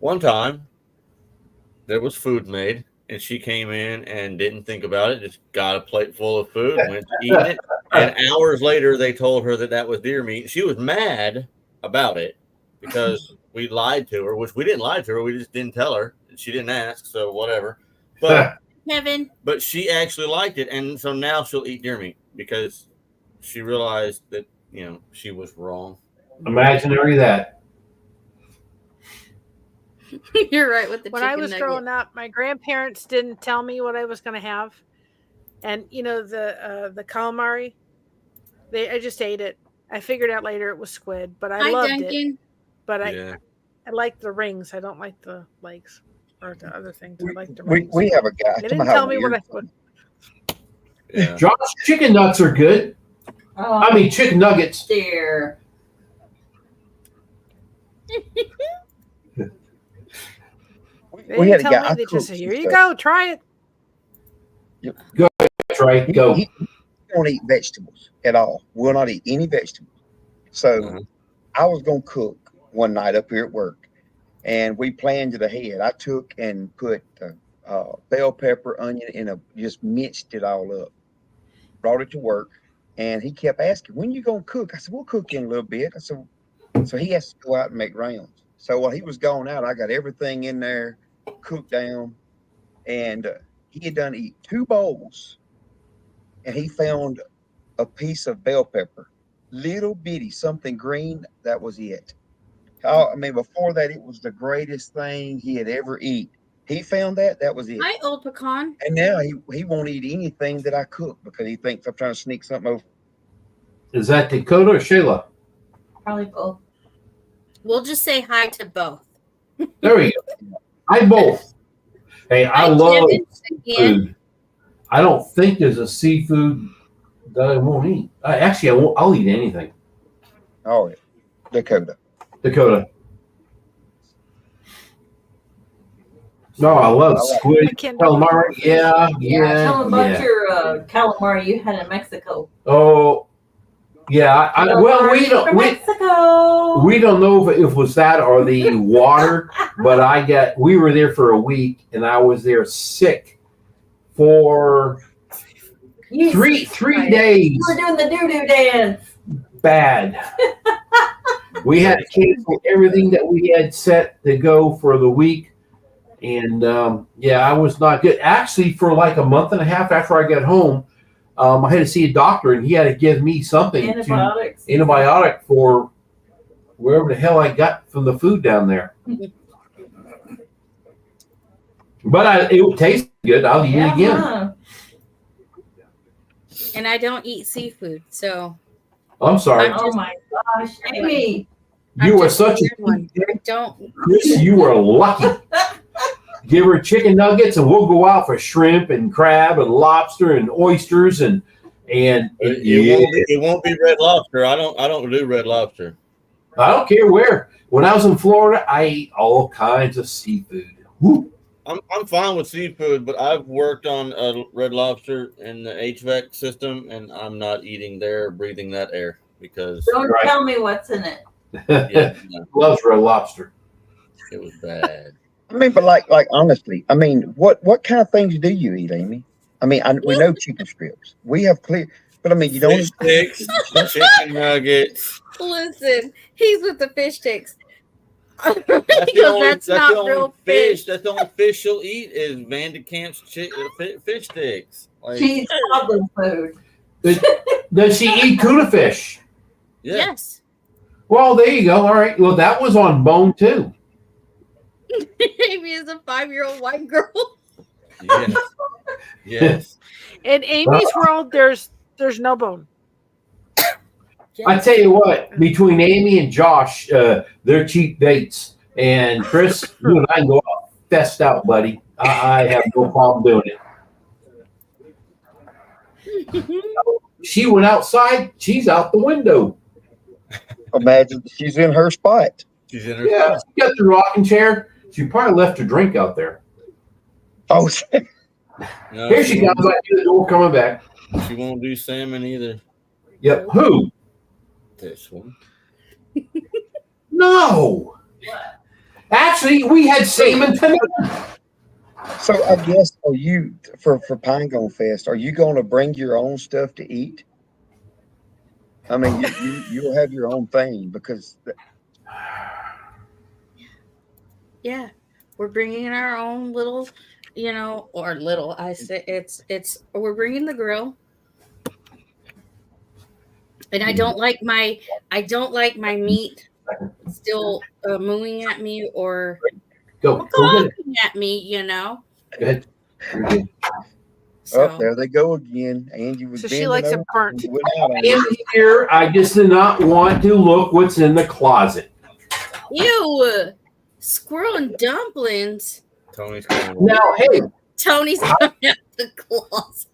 One time there was food made and she came in and didn't think about it, just got a plate full of food, went to eat it. And hours later, they told her that was deer meat. She was mad about it because we lied to her, which we didn't lie to her. We just didn't tell her. She didn't ask, so whatever. But Kevin. But she actually liked it, and so now she'll eat deer meat because she realized that she was wrong. Imaginary that. You're right with the when chicken I was nugget. growing up, my grandparents didn't tell me what I was going to have, and the calamari, I just ate it. I figured out later it was squid, but I loved it. But I like the rings. I don't like the legs or the other things. I like the rings. We have a guy. They didn't tell me what I would. Yeah. Josh, chicken nuts are good. Chicken nuggets. Dear. We had a guy. They just said, "Here you go, try it." Go, Trey. Go. He don't eat vegetables at all. Will not eat any vegetables. So I was gonna cook one night up here at work, and we planned it ahead. I took and put bell pepper, onion just minced it all up. Brought it to work, and he kept asking, "When you gonna cook?" I said, "We'll cook in a little bit." I said, so he has to go out and make rounds. So while he was going out, I got everything in there, cooked down, and he had done eat 2 bowls, and he found a piece of bell pepper, little bitty, something green. That was it. Before that, it was the greatest thing he had ever eat. He found that was it. Hi, old pecan. And now he won't eat anything that I cook because he thinks I'm trying to sneak something over. Is that Dakota or Shayla? Probably both. We'll just say hi to both. There we go. I both. Hey, I love food. I don't think there's a seafood that I won't eat. I'll eat anything. Oh, yeah. Dakota. No, I love squid, calamari. Yeah. Tell them about your calamari you had in Mexico. Oh, yeah. We don't know if it was that or the water, but we were there for a week, and I was there sick for 3 days. You were doing the doo-doo dance. Bad. We had to cancel everything that we had set to go for the week. And I was not good. Actually, for like a month and a half after I got home, I had to see a doctor, and he had to give me something antibiotic for wherever the hell I got from the food down there. But it tastes good. I'll eat it again. And I don't eat seafood, so. I'm sorry. Oh my gosh, Amy! You are such a one. I don't. Chris, you are lucky. Give her chicken nuggets, and we'll go out for shrimp and crab and lobster and oysters and it won't be Red Lobster. I don't do Red Lobster. I don't care where. When I was in Florida, I ate all kinds of seafood. Woo. I'm fine with seafood, but I've worked on a Red Lobster in the HVAC system, and I'm not eating there, breathing that air because. Don't tell me what's in it. Yeah, loves Red Lobster. It was bad. But like honestly, what kind of things do you eat, Amy? We know chicken strips. We have clear, but you don't eat sticks, chicken nuggets. Listen, he's with the fish sticks. That's not real fish. That's the only fish she'll eat is Van de Kamp's fish sticks. She's toddler food. Does she eat tuna fish? Yeah. Yes. Well, there you go. All right. Well, that was on bone too. Amy is a 5-year-old white girl. Yes. Yes. In Amy's world, there's no bone. I tell you what, between Amy and Josh, they're cheap dates. And Chris, you and I can go out fest out, buddy. I have no problem doing it. She went outside. She's out the window. Imagine she's in her spot. She's in her. Yeah, she got the rocking chair. She probably left her drink out there. Oh, No, Here she comes out the door coming back. She won't do salmon either. Yep. Who? This one. No. Actually, we had salmon tonight. so I guess are you for Pine Gone Fest? Are you going to bring your own stuff to eat? I mean, you'll have your own thing because Yeah, we're bringing our own little, or little. I say we're bringing the grill, and I don't like my meat still mooing at me or Go get it. clawing at me. Go ahead. So, oh, there they go again. Angie was So she bending likes it over burnt. and went out on In it. here, I just did not want to look what's in the closet. ew, squirrel and dumplings. Tony's coming. Now, hey, Tony's coming out the closet.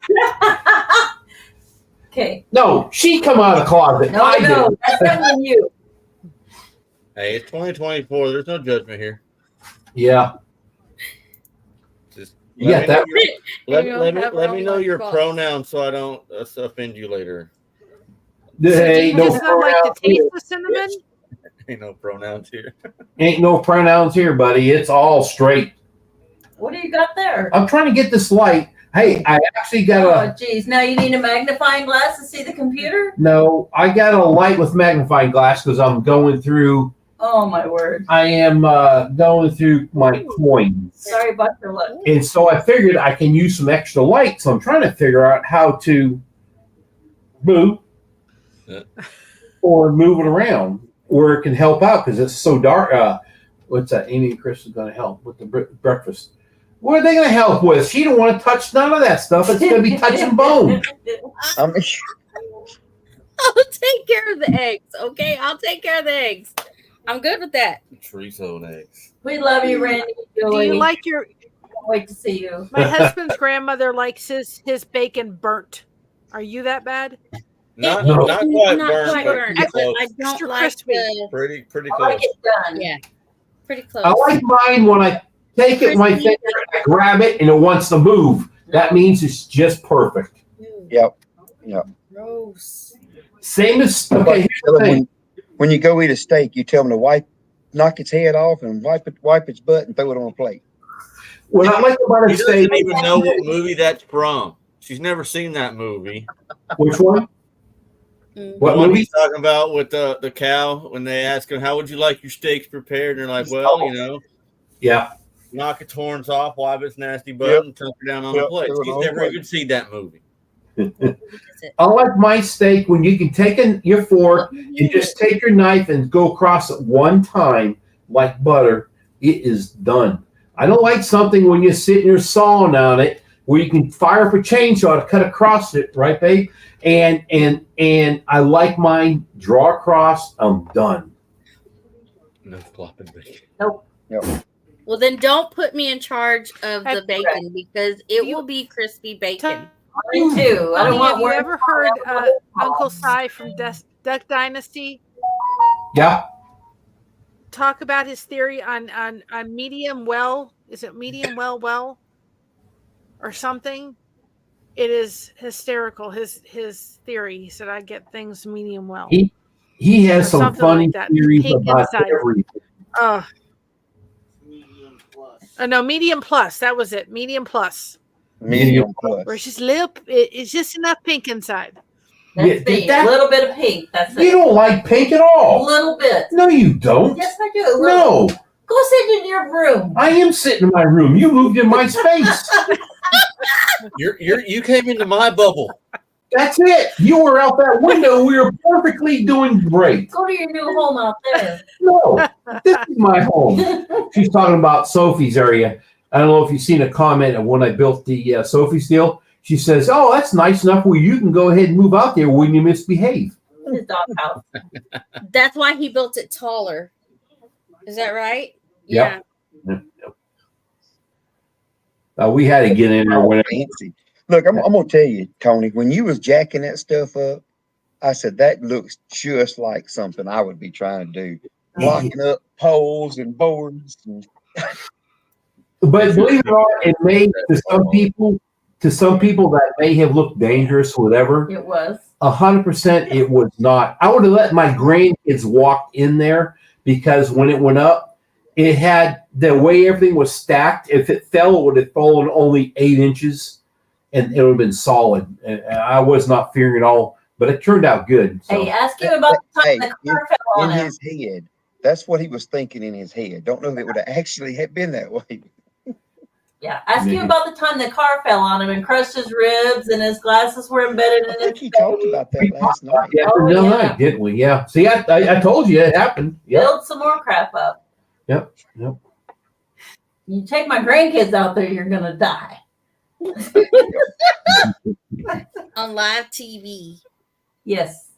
Okay. no, she come out of the closet. No, I no, did. that's not on you. Hey, it's 2024. There's no judgment here. Yeah. Just You got that? let me know your pronouns so I don't offend you later. So do Hey, you no just not like the pronouns taste here. of cinnamon? Ain't no pronouns here. Ain't no pronouns here, buddy. It's all straight. What do you got there? I'm trying to get this light. Hey, I actually got Oh, geez. Now you need a magnifying glass to see the computer? I got a light with magnifying glass because I'm going through. Oh, my word. I am going through my coins, Sorry about your luck. and so I figured I can use some extra light. So I'm trying to figure out how to move or move it around where it can help out because it's so dark. What's that? Amy and Chris is going to help with the breakfast. What are they going to help with? She don't want to touch none of that stuff. It's going to be touching bone. I mean, I'll take care of the eggs. Okay, I'll take care of the eggs. I'm good with that. Chorizo and eggs. We love you, Randy. Do you like your? Can't wait to see you. My husband's grandmother likes his bacon burnt. Are you that bad? Not No. quite Not burnt, quite but burnt. pretty close. I don't Extra like crispy. Pretty I close. like it done. Yeah, pretty close. I like mine when I take it with my finger and I grab it and it wants to move. That means it's just perfect. yep. Gross. Same as okay. Here's the thing. When you go eat a steak, you tell them to knock its head off and wipe its butt and throw it on a plate. What I like about She a steak. doesn't even know what movie that's from. She's never seen that movie. Which one? Mm. What The one movie? he's talking about with the cow when they ask him, how would you like your steaks prepared? And they're like, well, Yeah. knock its horns off, wipe its nasty butt, Yep. and tuck her down on Yep, the plate. throw it She's on the never plate. even seen that movie. I like my steak when you can take your fork and just take your knife and go across it one time like butter. It is done. I don't like something when you're sitting there sawing on it where you can fire up a chainsaw to cut across it, right, babe? And I like mine draw across. I'm done. No flopping bacon. Well, then don't put me in charge of the That's bacon because it will be crispy bacon. Mine too. I don't Tony, want have you work. ever heard Uncle Si from Duck Dynasty Yeah. talk about his theory on medium well? Is it medium well or something? It is hysterical. His theory. He said I get things medium well. He has Or some something funny like that. theories Pink about inside. everything. No, medium plus. That was it. Medium plus. Medium plus. Where it's just it's just enough pink inside. That's Yeah, me. that- A little bit of pink. That's You it. don't like pink at A all. little bit. No, you don't. Yes, I do. A little. No, Go sit in your room. I am sitting in my room. You moved in my space. You came into my bubble. That's it. You were out that window. We were perfectly doing great. Go to your new home out there. No, this is my home. She's talking about Sophie's area. I don't know if you've seen a comment of when I built the Sophie's deal. She says, "Oh, that's nice enough where you can go ahead and move out there when you misbehave." His doghouse. That's why he built it taller. Is that right? Yep. We had to get in there whenever. Fancy. Look, I'm gonna tell you, Tony, when you was jacking that stuff up, I said that looks just like something I would be trying to do. Blocking up poles and boards. But believe it or not, it may to some people that may have looked dangerous, whatever. It was. 100% it was not. I would have let my grandkids walk in there because when it went up, it had the way everything was stacked. If it fell, it would have fallen only 8 inches and it would have been solid. And I was not fearing it all, but it turned out good. So. Hey, ask him about the time the car fell on in him. his head. That's what he was thinking in his head. Don't know if it would have actually had been that way. Yeah, ask him about the time the car fell on him and crushed his ribs and his glasses were embedded I in think his he face. talked about that last night. Yeah, Oh, no yeah. night, didn't we? Yeah. See, I told you it happened. Yep. Build some more crap up. Yep. You take my grandkids out there, you're gonna die. On live TV. Yes.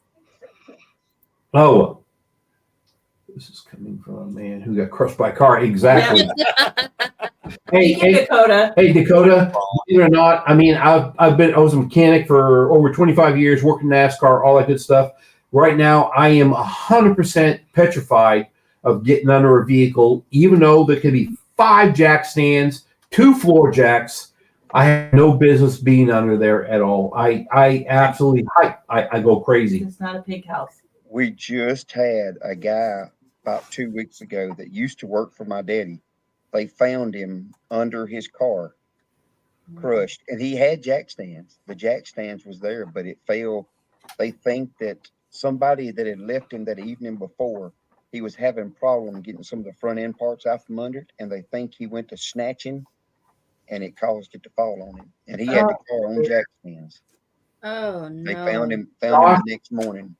Oh, this is coming from a man who got crushed by a car. Exactly. Hey, Dakota. Hey, Dakota, believe it or not, I mean, I was a mechanic for over 25 years, working NASCAR, all that good stuff. Right now, I am 100% petrified of getting under a vehicle, even though there could be 5 jack stands, 2 floor jacks. I have no business being under there at all. I absolutely, I go crazy. It's not a pig house. We just had a guy about 2 weeks ago that used to work for my daddy. They found him under his car, crushed, and he had jack stands. The jack stands was there, but it fell. They think that somebody that had left him that evening before, he was having problem getting some of the front end parts out from under it, and they think he went to snatching, and it caused it to fall on him. And he had the car on jack stands. Oh no. They found him the next morning.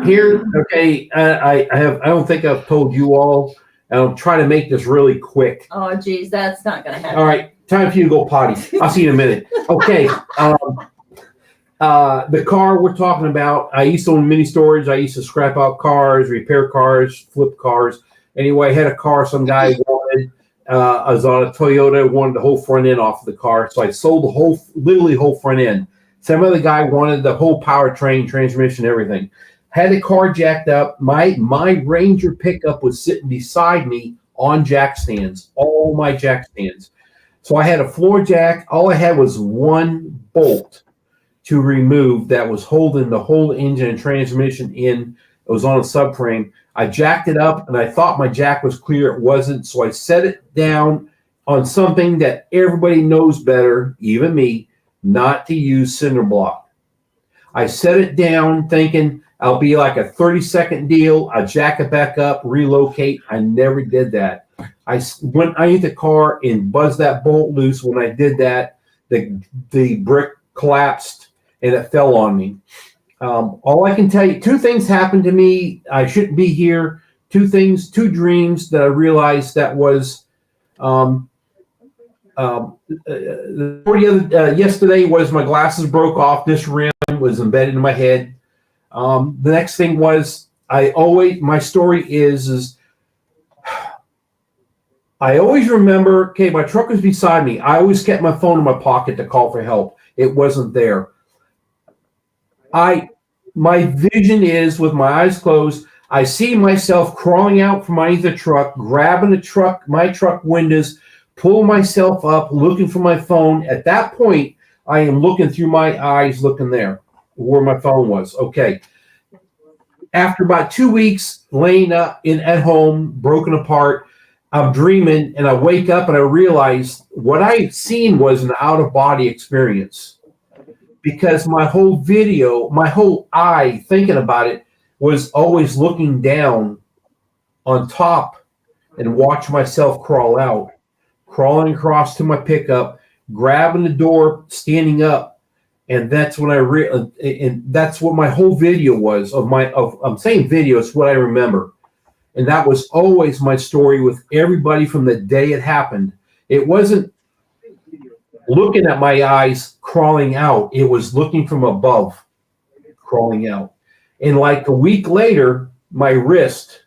Here, okay, I don't think I've told you all, and I'll try to make this really quick. Oh, geez, that's not gonna happen. All right, time for you to go potty. I'll see you in a minute. Okay. The car we're talking about, I used to own mini storage. I used to scrap out cars, repair cars, flip cars. Anyway, I had a car some guy wanted. I was on a Toyota, wanted the whole front end off of the car. So I sold literally whole front end. Some other guy wanted the whole powertrain, transmission, everything. Had the car jacked up. My Ranger pickup was sitting beside me on jack stands, all my jack stands. So I had a floor jack. All I had was one bolt to remove that was holding the whole engine and transmission in. It was on a subframe. I jacked it up, and I thought my jack was clear. It wasn't, so I set it down on something that everybody knows better, even me, not to use cinder block. I set it down thinking I'll be like a 30-second deal. I jack it back up, relocate. I never did that. I went underneath the car and buzzed that bolt loose. When I did that, the brick collapsed and it fell on me. All I can tell you, 2 things happened to me. I shouldn't be here. 2 dreams that I realized that was yesterday was my glasses broke off. This rim was embedded in my head. The next thing was my story is I always remember, okay, my truck was beside me. I always kept my phone in my pocket to call for help. It wasn't there. My vision is with my eyes closed, I see myself crawling out from underneath the truck, grabbing my truck windows, pulling myself up, looking for my phone. At that point, I am looking through my eyes, looking there where my phone was. Okay. After about 2 weeks laying up at home, broken apart, I'm dreaming and I wake up and I realize what I had seen was an out-of-body experience. Because my whole eye thinking about it was always looking down on top and watch myself crawl out, crawling across to my pickup, grabbing the door, standing up. And that's when and that's what my whole video was I'm saying video, it's what I remember. And that was always my story with everybody from the day it happened. It wasn't looking at my eyes crawling out. It was looking from above, crawling out. And like a week later, my wrist,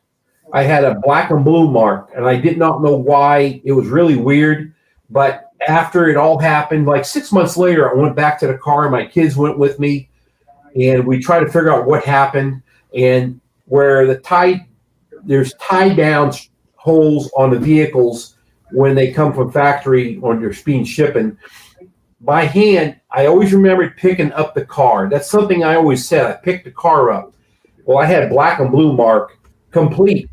I had a black and blue mark, and I did not know why. It was really weird. But after it all happened, like 6 months later, I went back to the car, and my kids went with me, and we tried to figure out what happened. And where there's tie down holes on the vehicles when they come from factory or they're being shipping. By hand, I always remembered picking up the car. That's something I always said. I picked the car up. Well, I had black and blue mark complete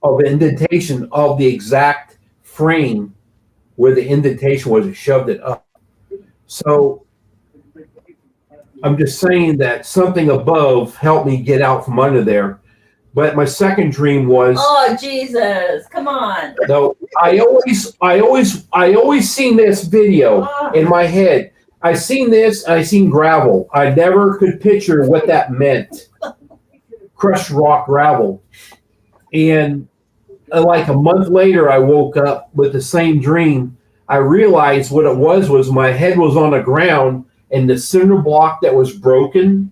of indentation of the exact frame where the indentation was. It shoved it up. So I'm just saying that something above helped me get out from under there. But my second dream was, oh Jesus, come on. no, I always seen this video in my head. I seen this, and I seen gravel. I never could picture what that meant. Crushed rock gravel. And like a month later, I woke up with the same dream. I realized what it was my head was on the ground, and the cinder block that was broken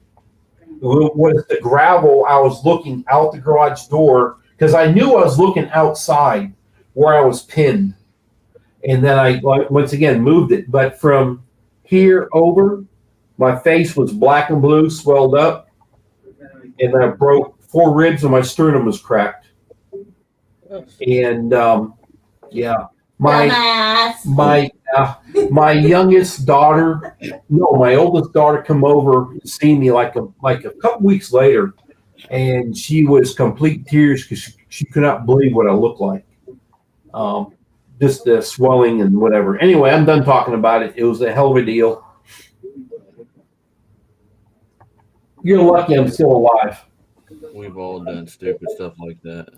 was the gravel. I was looking out the garage door because I knew I was looking outside where I was pinned. And then I once again moved it. But from here over, my face was black and blue, swelled up, and I broke 4 ribs and my sternum was cracked. And yeah, my youngest daughter, no, my oldest daughter, come over and see me like a couple weeks later, and she was complete tears because she could not believe what I looked like. Just the swelling and whatever. Anyway, I'm done talking about it. It was a hell of a deal. You're lucky I'm still alive. We've all done stupid stuff like that.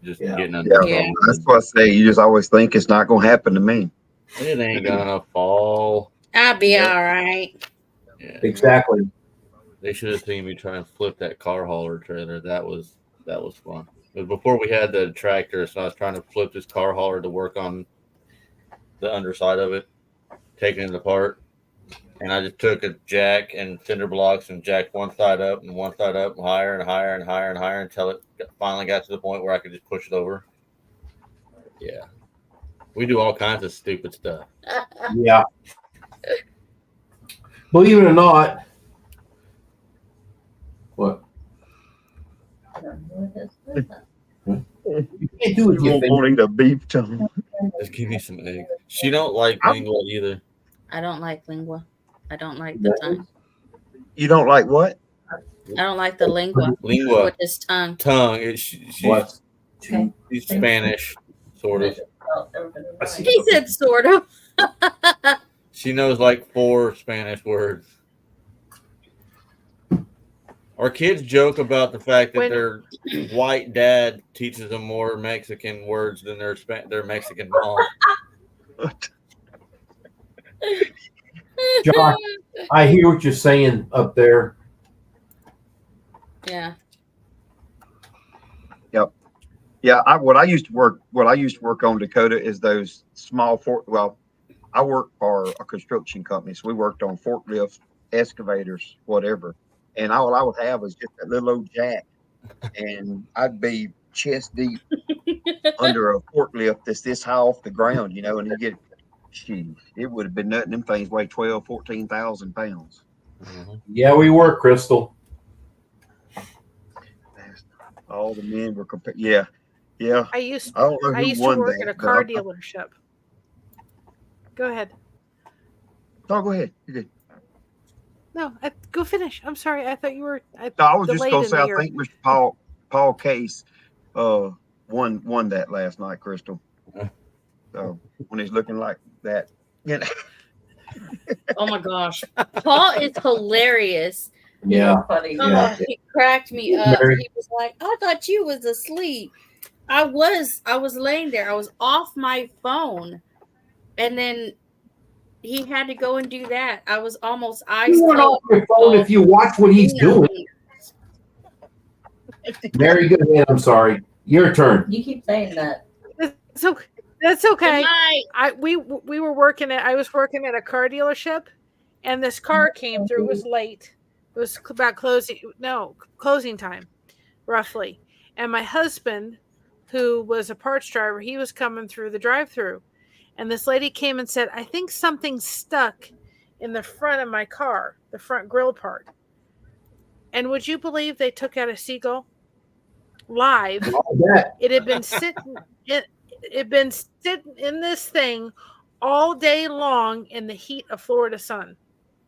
Just Yeah. getting under Yeah. That's what I say. You just always think it's not going to happen to me. It ain't gonna fall. I'll be all right. Yeah. Exactly. They should have seen me try and flip that car hauler trailer. That was fun. But before we had the tractor, so I was trying to flip this car hauler to work on the underside of it, taking it apart. And I just took a jack and cinder blocks and jacked one side up and higher and higher and higher and higher until it finally got to the point where I could just push it over. Yeah. We do all kinds of stupid stuff. Yeah. Believe it or not, what? You can't do it. You wanting the beef tongue. Just give me some eggs. She don't like lingua either. I don't like lingua. I don't like the tongue. You don't like what? I don't like the lingua. Lingua. With his tongue. Tongue. She's Spanish, sort of. He said sort of. She knows like 4 Spanish words. Our kids joke about the fact that their white dad teaches them more Mexican words than their Mexican mom. Josh, I hear what you're saying up there. Yeah. Yep. Yeah. What I used to work on, Dakota, is those small I worked for a construction company, so we worked on forklifts, excavators, whatever. And all I would have was just a little old jack, and I'd be chest deep under a forklift that's this high off the ground, and you get, it would have been nothing. Them things weigh 12, 14,000 pounds. Mm-hmm. Yeah, we were, Crystal. All the men were compared. Yeah. Yeah. I used I don't know who to won work that, at a car but dealership. Go ahead. Oh, go ahead. You did. No, go finish. I'm sorry. I thought you were. No, I was just delayed going to in say, I your- think Mr. Paul Case won that last night, Crystal. So when he's looking like that, Oh my gosh. Paul is hilarious. Yeah. Funny. Oh, Yeah. he cracked me up. Very- He was like, I thought you was asleep. I was laying there. I was off my phone. And then he had to go and do that. I was almost eyes You weren't off your phone if you watch what he's doing. Mary, go ahead. I'm sorry. Your turn. You keep saying that. So that's okay. Good night. We were working at I was working at a car dealership, and this car came through. It was late. It was about closing time, roughly. And my husband, who was a parts driver, he was coming through the drive-through, and this lady came and said, "I think something's stuck in the front of my car, the front grill part." And would you believe they took out a seagull live? It had been sitting. It'd been sitting in this thing all day long in the heat of Florida sun.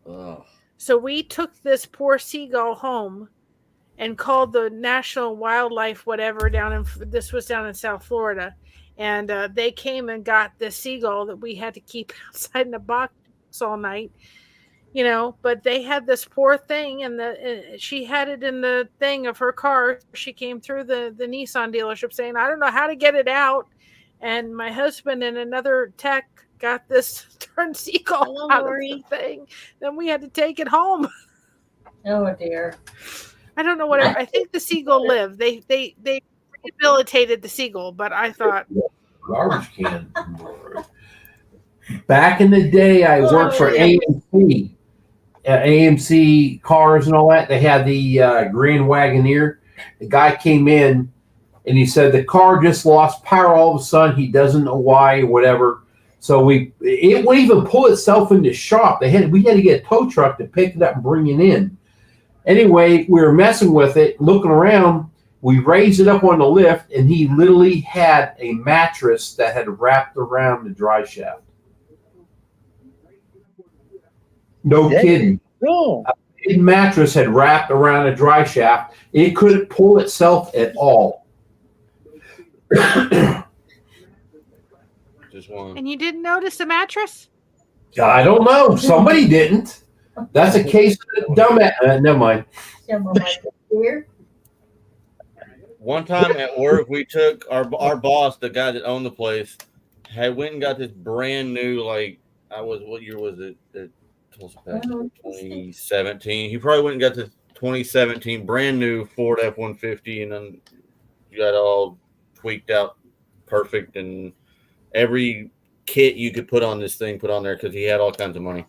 Oh. So we took this poor seagull home and called the National Wildlife whatever this was down in South Florida, and they came and got this seagull that we had to keep outside in a box all night. You know, but they had this poor thing, and she had it in the thing of her car. She came through the Nissan dealership saying, "I don't know how to get it out." And my husband and another tech got this darn seagull out of the thing. Then we had to take it home. Oh dear. I don't know what. I think the seagull lived. They rehabilitated the seagull, but I thought garbage can. Back in the day, I worked for AMC. AMC cars and all that. They had the Grand Wagoneer. The guy came in and he said the car just lost power all of a sudden. He doesn't know why or whatever. So it wouldn't even pull itself into shop. We had to get a tow truck to pick it up and bring it in. Anyway, we were messing with it, looking around. We raised it up on the lift, and he literally had a mattress that had wrapped around the dry shaft. No kidding. No. A big mattress had wrapped around a dry shaft. It couldn't pull itself at all. Just one. And you didn't notice the mattress? I don't know. Somebody didn't. That's a case of dumbass. Never mind. One time at work, we took our boss, the guy that owned the place, went and got this brand new, what year was it? 2017. He probably went and got this 2017 brand new Ford F-150, and then you got all tweaked out perfect, and every kit you could put on this thing put on there because he had all kinds of money.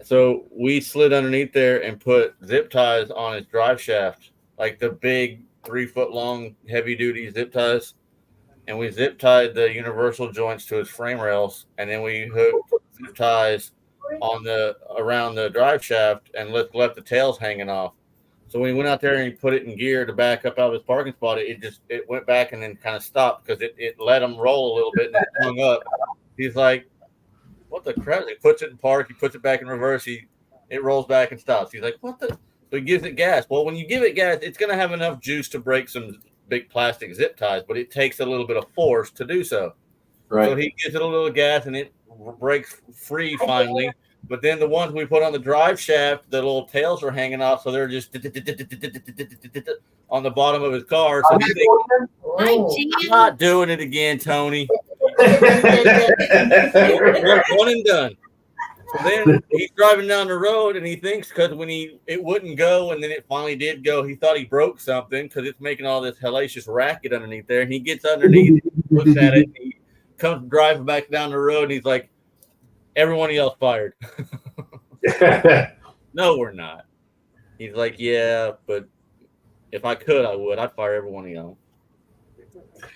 So we slid underneath there and put zip ties on his drive shaft, like the big 3-foot long heavy duty zip ties, and we zip tied the universal joints to his frame rails, and then we hooked zip ties around the drive shaft and left the tails hanging off. So when he went out there and he put it in gear to back up out of his parking spot, it went back and then kind of stopped because it let him roll a little bit and it hung up. He's like, "What the crap?" He puts it in park, he puts it back in reverse, it rolls back and stops. He's like, "What the?" So he gives it gas. Well, when you give it gas, it's going to have enough juice to break some big plastic zip ties, but it takes a little bit of force to do so. Right. So he gives it a little gas and it breaks free finally. But then the ones we put on the drive shaft, the little tails are hanging off, so they're just on the bottom of his car. So he's thinking, "I'm not doing it again, Tony." One and done. So then he's driving down the road and he thinks because when it wouldn't go and then it finally did go, he thought he broke something because it's making all this hellacious racket underneath there. And he gets underneath, looks at it, and he comes driving back down the road and he's like, "Everyone else fired." "No, we're not." He's like, "Yeah, but if I could, I would. I'd fire every one of y'all."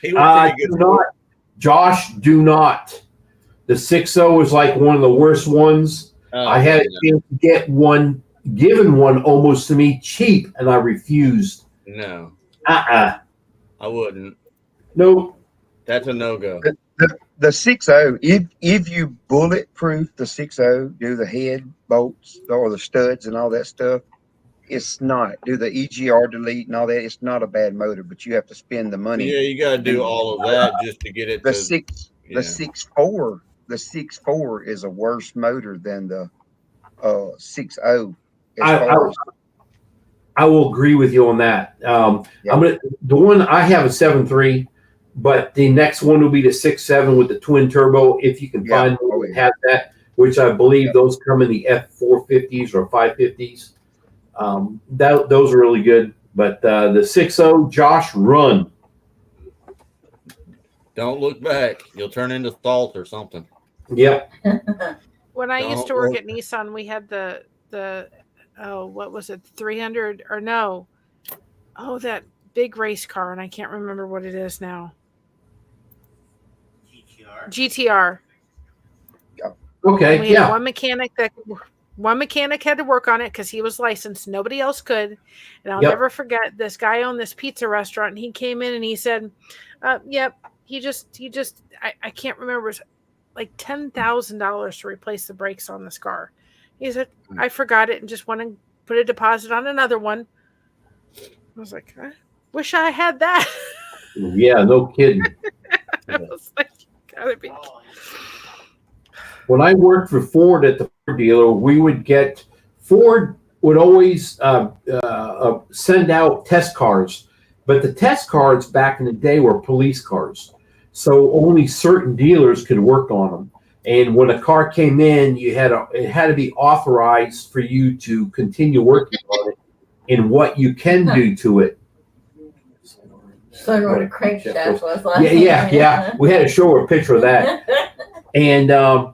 He was pretty good. Josh, do not. The 6.0 is like one of the worst ones. I had a chance to get one, given one almost to me cheap, and I refused. No. I wouldn't. Nope. That's a no-go. The 6.0, if you bulletproof the 6.0, do the head bolts or the studs and all that stuff, it's not. Do the EGR delete and all that, it's not a bad motor, but you have to spend the money. Yeah, you got to do all of that just to get it. The 6.4 is a worse motor than the 6.0. I will agree with you on that. The one I have a 7.3. But the next one will be the 6.7 with the twin turbo. If you can find one that has that, which I believe those come in the F450s or 550s. Those are really good. But the 6.0, Josh, run. Don't look back. You'll turn into salt or something. Yep. When I used Don't to work look- at Nissan, we had the what was it, 300 or no? Oh, that big race car, and I can't remember what it is now. GTR. Okay. We had Yeah. one mechanic had to work on it because he was licensed. Nobody else could. And I'll Yep. never forget, this guy owned this pizza restaurant, and he came in and he said, yep, he just I can't remember, it was like $10,000 to replace the brakes on this car. He said, I forgot it and just went and put a deposit on another one. I was like, I wish I had that. Yeah, no kidding. I was like, gotta be. When I worked for Ford at the Ford dealer, Ford would always send out test cars, but the test cars back in the day were police cars, so only certain dealers could work on them. And when a car came in, it had to be authorized for you to continue working on it and what you can do to it. Showing what a crankshaft was last Yeah. We had to show her a picture of that. And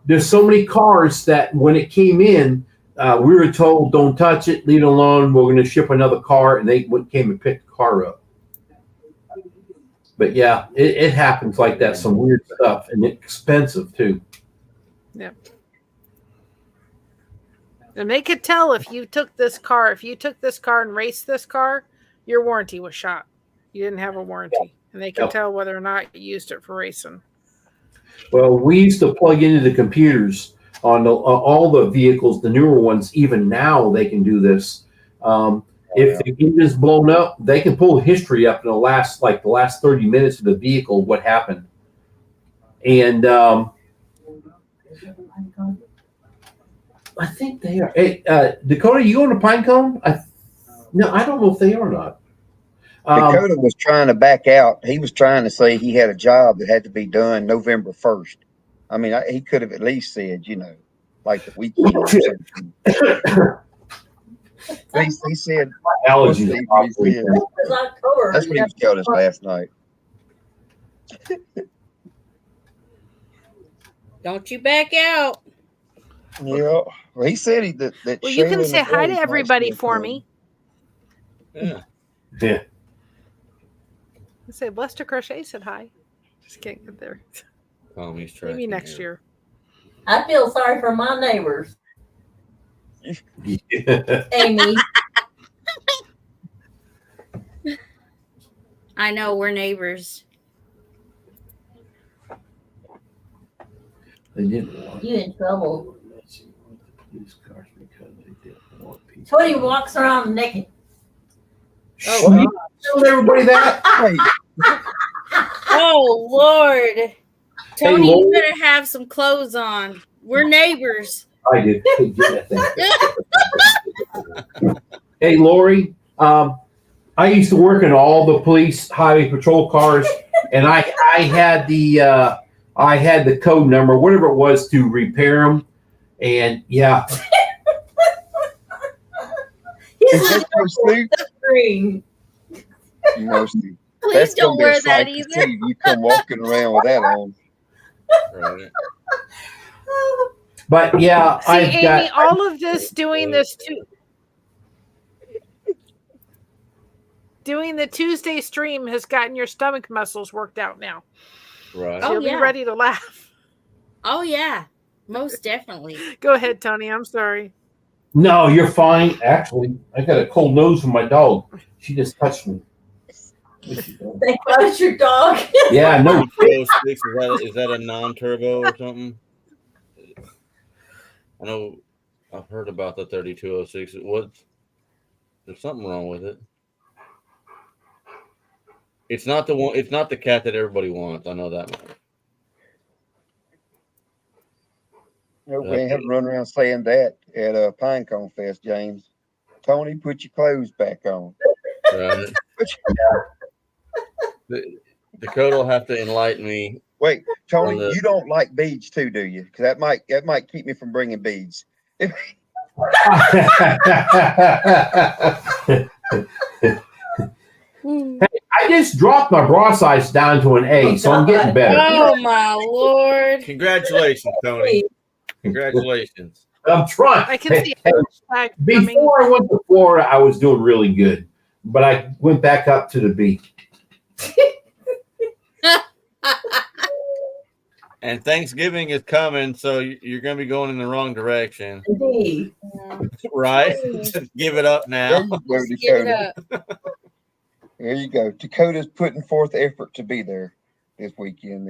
there's so many cars that when it came in, we were told, don't touch it, leave it alone. We're going to ship another car. And they came and picked the car up. But yeah, it happens like that. Some weird stuff, and expensive too. Yep. And they could tell if you took this car and raced this car, your warranty was shot. You didn't have a warranty. And they could tell whether or not you used it for racing. Well, we used to plug into the computers on all the vehicles, the newer ones. Even now, they can do this. If the engine's blown up, they can pull history up in the last 30 minutes of the vehicle, what happened. And I think they are. Hey, Dakota, you on the Pinecone? No, I don't know if they are or not. Dakota was trying to back out. He was trying to say he had a job that had to be done November 1st. I mean, he could have at least said, like the weekend or something. He said, allergies. That's what he was telling us last night. Don't you back out. Yeah. Well, he said that Well, you can Shayla say and hi to Dave might everybody still for come. me. Yeah. Yeah. I say, Lester Crochet said hi. Just can't get there. Tommy's Maybe tracking next here. year. I feel sorry for my neighbors. Amy. I know, we're neighbors. They didn't want You in trouble. police cars because they didn't want people. Tony walks around naked. Oh, you told everybody that? Hey, Oh, Lord. Tony, Lord. you better have some clothes on. We're neighbors. I did. Get that thing. Hey, Lori, I used to work in all the police highway patrol cars, and I had the code number, whatever it was, to repair them. And yeah, is that your suit? Green. Mostly. Please That's don't gonna be a wear that sight to either. see. You come walking around with that on. Right. but yeah, See, Amy, all of this doing the Tuesday stream has gotten your stomach muscles worked out now. Right. So you'll be ready to laugh. Oh, yeah. Most definitely. Go ahead, Tony. I'm sorry. No, you're fine. Actually, I got a cold nose from my dog. She just touched me. Thank God it's your dog. Yeah, no. 3206, is that a non-turbo or something? I know I've heard about the 3206. There's something wrong with it. It's not the one. It's not the cat that everybody wants. I know that much. Nobody have to run around saying that at Pinecone Fest, James. Tony, put your clothes back on. Right. Dakota will have to enlighten me Wait, Tony, On the- you don't like beads too, do you? Because that might keep me from bringing beads. I just dropped my bra size down to an A, so I'm getting better. Oh my Lord. Congratulations, Tony. Congratulations. I'm trying. I can see Hey, it. before I went to Florida, I was doing really good, but I went back up to the B. And Thanksgiving is coming, so you're going to be going in the wrong direction, Indeed. right? Just give it up now. There you go, Give it Dakota. up. There you go. Dakota's putting forth effort to be there this weekend.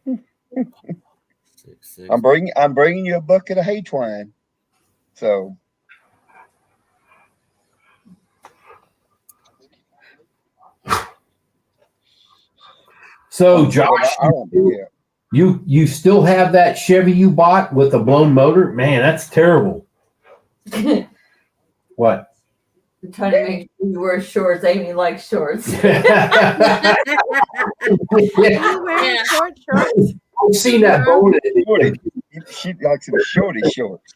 Then 6, I'm bringing you a bucket of hay twine. So So, Josh, I won't be here. you still have that Chevy you bought with a blown motor? Man, that's terrible. What? I'm trying to make sure you wear shorts. Amy likes shorts. Are you wearing Yeah. short shorts? I've seen that bone. Shorty. She likes some shorty shorts.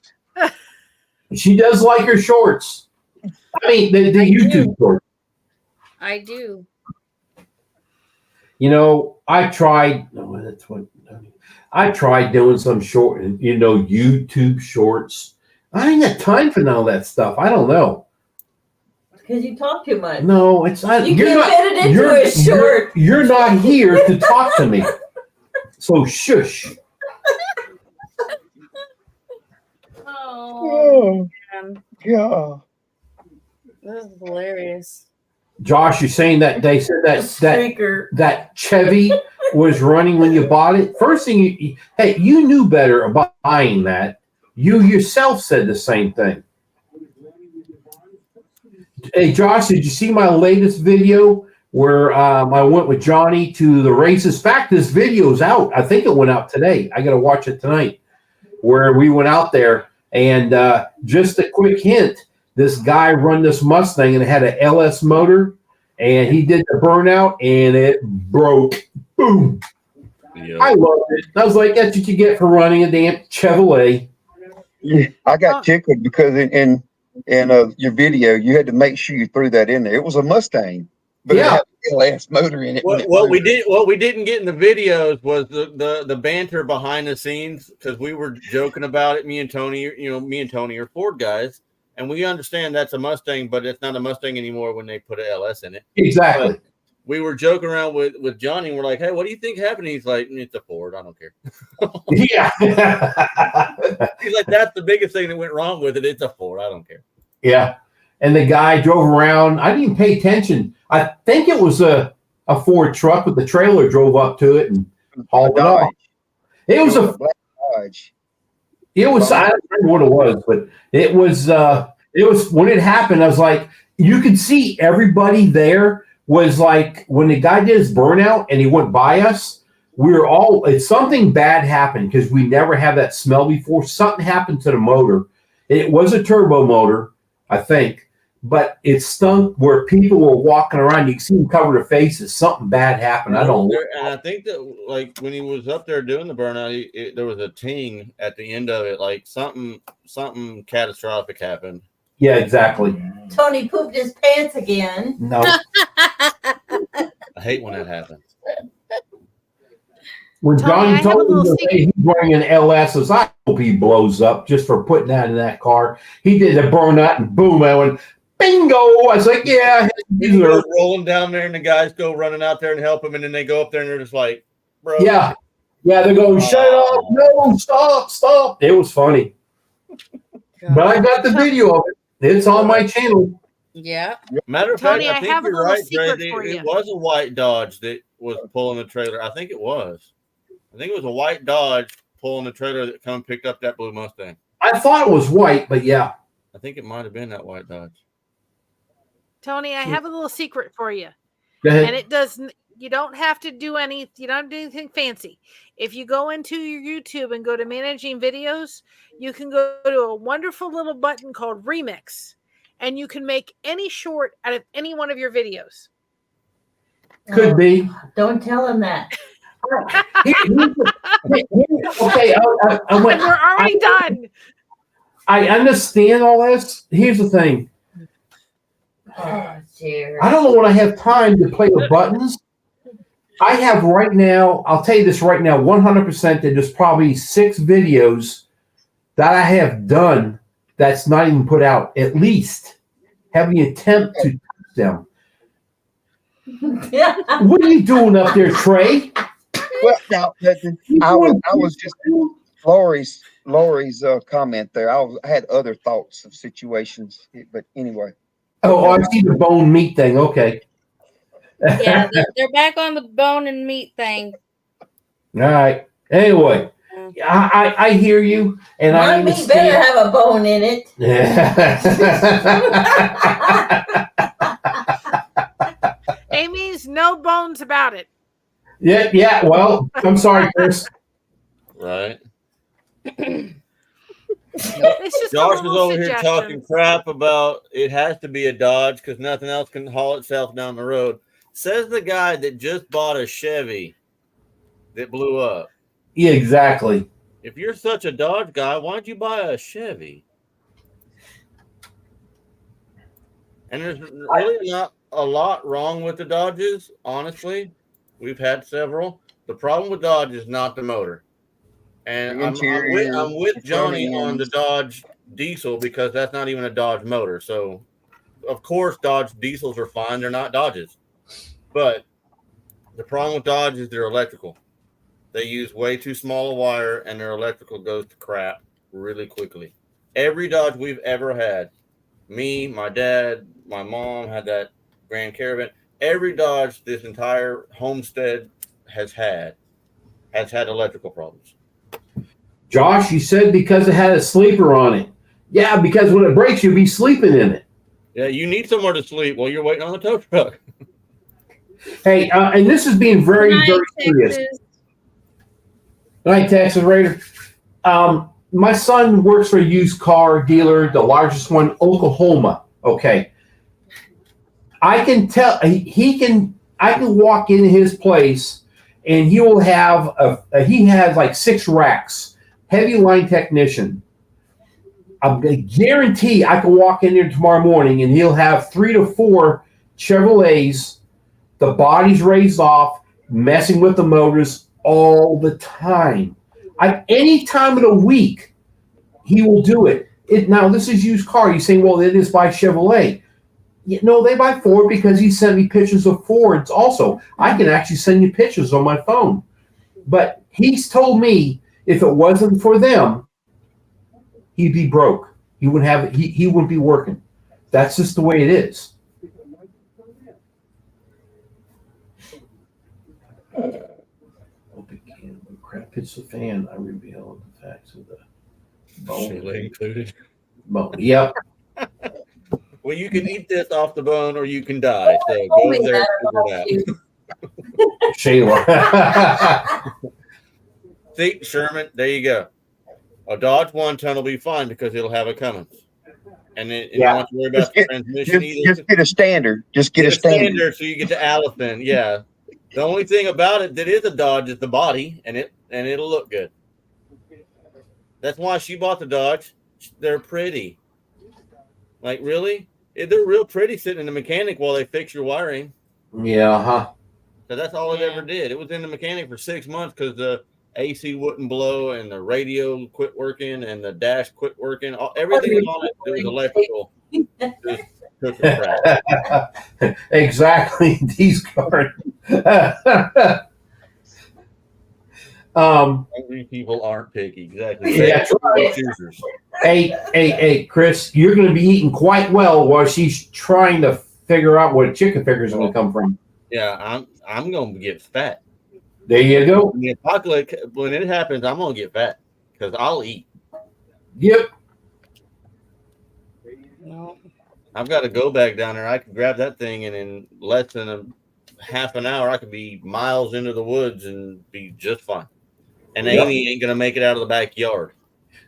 She does like her shorts. I mean, the YouTube shorts. I do. You know, I tried. No, that's what I tried doing some short. YouTube shorts. I ain't got time for none of that stuff. I don't know. Because you talk too much. No, it's not. You you're can't not, fit it into you're- a short. You're not here to talk to me. So shush. Oh, man. God. This is hilarious. Josh, you're saying that they said that Streaker. that Chevy was running when you bought it. First thing, hey, you knew better about buying that. You yourself said the same thing. Hey, Josh, did you see my latest video where I went with Johnny to the races? In fact, this video's out. I think it went out today. I got to watch it tonight. Where we went out there, and just a quick hint: this guy run this Mustang and it had an LS motor, and he did the burnout, and it broke. Boom! Yeah. I loved it. I was like, "That's what you get for running a damn Chevrolet." Yeah, I got tickled because in your video you had to make sure you threw that in there. It was a Mustang, but it Yeah. had an LS motor in it. when it What we moved. didn't get in the videos was the banter behind the scenes, because we were joking about it. Me and Tony are Ford guys, and we understand that's a Mustang, but it's not a Mustang anymore when they put an LS in it. Exactly. But we were joking around with Johnny, and we're like, "Hey, what do you think happened?" He's like, "It's a Ford. I don't care." Yeah. He's like, "That's the biggest thing that went wrong with it. It's a Ford. I don't care." Yeah. And the guy drove around. I didn't even pay attention. I think it was a Ford truck with the trailer drove up to it and hauled it off. It was a black Dodge. I don't remember what it was, but it was when it happened, I was like, you could see everybody there was like when the guy did his burnout and he went by us, something bad happened because we never had that smell before. Something happened to the motor. It was a turbo motor, I think, but it stunk where people were walking around. You can see them cover their faces. Something bad happened. I don't know. And I think that, like, when he was up there doing the burnout, there was a ting at the end of it, like something catastrophic happened. Yeah, exactly. Tony pooped his pants again. No. I hate when that happens. When Tony, I Johnny have a told me little that he's running an LS, I was, I hope he blows up just for putting that in that car. He did the burnout and boom, I went, bingo. I was like, yeah. He goes rolling down there, and the guys go running out there and help him, and then they go up there and they're just like, "Bro, Yeah. Yeah, they're going, shut up. No, stop. It was funny. But I got the video of it. It's on my channel. Yeah. Matter of Tony, fact, I I think have a you're little right, Dre. secret for you. It was a white Dodge that was pulling the trailer. I think it was. I think it was a white Dodge pulling the trailer that come picked up that blue Mustang. I thought it was white, but yeah. I think it might have been that white Dodge. Tony, I have a little secret for you. Go ahead. And it doesn't, you don't have to do anything fancy. If you go into your YouTube and go to managing videos, you can go to a wonderful little button called remix, and you can make any short out of any one of your videos. Could be. Don't tell him that. Okay, And we're already done. I understand all this. Here's the thing. Oh, dear. I don't know when I have time to play with buttons. I have right now, I'll tell you this right now, 100% that there's probably 6 videos that I have done that's not even put out. At least have the attempt to touch them. What are you doing up there, Trey? Well, now I was just Lori's comment there. I had other thoughts of situations, but anyway. Oh, I see the bone meat thing. Okay. Yeah, they're back on the bone and meat thing. All right. Anyway, I hear you, and My I meat better understand. have a bone in it. It means no bones about it. Yeah. Well, I'm sorry, Chris. Right. It's just Josh a was little over here suggestion. talking crap about it has to be a Dodge because nothing else can haul itself down the road. Says the guy that just bought a Chevy that blew up. Yeah, exactly. If you're such a Dodge guy, why'd you buy a Chevy? And there's really not a lot wrong with the Dodges, honestly. We've had several. The problem with Dodge is not the motor. And I'm with Johnny on the Dodge diesel because that's not even a Dodge motor. So, of course, Dodge diesels are fine. They're not Dodges. But the problem with Dodge is they're electrical. They use way too small a wire, and their electrical goes to crap really quickly. Every Dodge we've ever had, me, my dad, my mom had that Grand Caravan. Every Dodge this entire homestead has had electrical problems. Josh, you said because it had a sleeper on it. Yeah, because when it breaks, you'll be sleeping in it. Yeah, you need somewhere to sleep while you're waiting on the tow truck. Hey, and this is being very, very serious. Good night, Texas Raider. My son works for a used car dealer, the largest one, Oklahoma. Okay. I can tell I can walk in his place and he will have he has like 6 racks, heavy line technician. I'm going to guarantee I can walk in there tomorrow morning and he'll have 3 to 4 Chevrolets, the body's raised off, messing with the motors all the time. Any time of the week, he will do it. Now, this is used car. You say, well, it is by Chevrolet. No, they buy Ford because he sent me pictures of Fords also. I can actually send you pictures on my phone. But he's told me if it wasn't for them, he'd be broke. He wouldn't have he wouldn't be working. That's just the way it is. Crap hits the fan. I reveal the facts of the bone included. Bone. Yep. Well, you can eat this off the bone or you can die. So go over there and figure it out. Shayla. See, Sherman, there you go. A Dodge 1-ton will be fine because it'll have a Cummins. And then you don't have to worry about the transmission either. Just get a standard. Just get a standard. So you get to Allison. Yeah. The only thing about it that is a Dodge is the body, and it'll look good. That's why she bought the Dodge. They're pretty. Like, really? They're real pretty sitting in the mechanic while they fix your wiring. Yeah, huh? So that's all it ever did. It was in the mechanic for 6 months because the AC wouldn't blow and the radio quit working and the dash quit working. Everything on it was electrical. Just took a crap. Exactly. These cars. Hungry people aren't picky. Exactly. Yeah, right. Hey, Chris, you're going to be eating quite well while she's trying to figure out where chicken fingers are going to come from. Yeah, I'm going to get fat. There you go. The apocalypse, when it happens, I'm going to get fat because I'll eat. Yep. I've got to go back down there. I can grab that thing, and in less than half an hour, I could be miles into the woods and be just fine. And Amy ain't going to make it out of the backyard.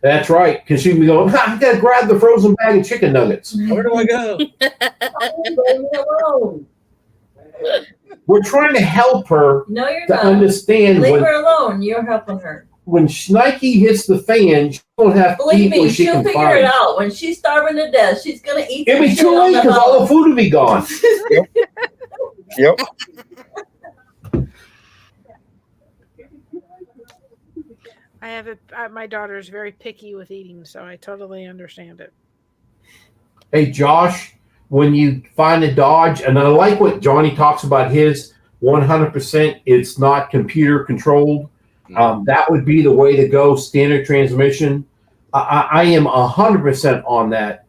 That's right, because she'd be going, I got to grab the frozen bag of chicken nuggets. Where do I go? We're trying to help her No, you're to not. understand Leave her alone. You're helping her. when Nike hits the fan, she don't have to Believe eat me, what she she'll can figure find. it out. When she's starving to death, she's gonna eat. It'll be too late because all the food will be gone. Yep. My daughter is very picky with eating, so I totally understand it. Hey, Josh, when you find a Dodge, and I like what Johnny talks about his 100%, it's not computer controlled. That would be the way to go, standard transmission. I am 100% on that.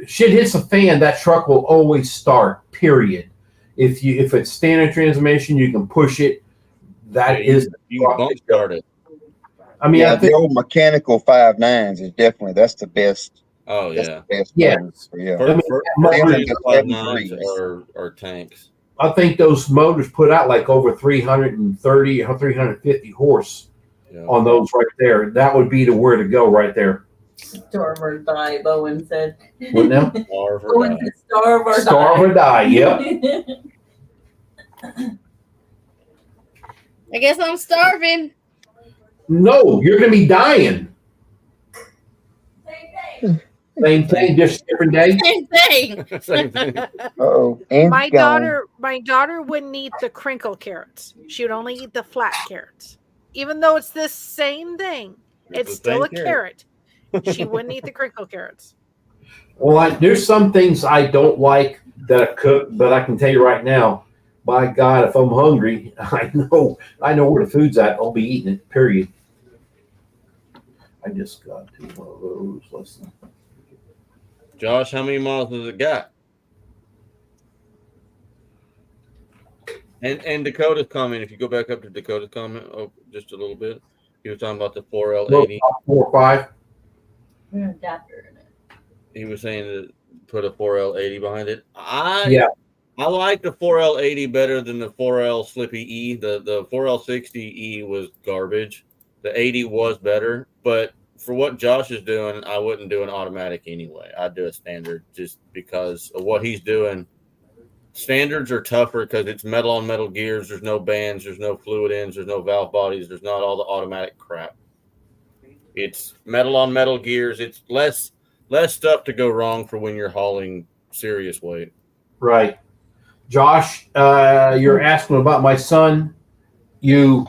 Shit hits a fan, that truck will always start, period. If it's standard transmission, you can push it. That is you can bump start it. I mean, Yeah, I think the old mechanical 5.9s is definitely that's the best. Oh That's yeah. the best. Yeah. Yeah. I mean, First motors, 5.9s are tanks. I think those motors put out like over 330 or 350 horse on those right there. That would be the where to go right there. Starve or die, Bowen said. What now? Starve or Bowen die. said starve or Starve or die. Yep. I guess I'm starving. No, you're going to be dying. Same thing, just different day. Same thing. Same thing. Oh, and My daughter wouldn't eat the crinkle carrots. She would only eat the flat carrots. Even though it's the same thing, it's still a carrot. She wouldn't eat the crinkle carrots. Well, there's some things I don't like that I cook, but I can tell you right now, by God, if I'm hungry, I know where the food's at. I'll be eating it, period. I just got to one of those. Listen. Josh, how many miles does it got? And Dakota's comment, if you go back up to Dakota's comment just a little bit, he was talking about the 4L80. 4 or 5. Adapter in it. He was saying to put a 4L80 behind it. I like the 4L80 better than the 4L Slippy E. The 4L60E was garbage. The 80 was better, but for what Josh is doing, I wouldn't do an automatic anyway. I'd do a standard just because of what he's doing. Standards are tougher because it's metal on metal gears. There's no bands. There's no fluid ends. There's no valve bodies. There's not all the automatic crap. It's metal on metal gears. It's less stuff to go wrong for when you're hauling serious weight. Right. Josh, you're asking about my son. When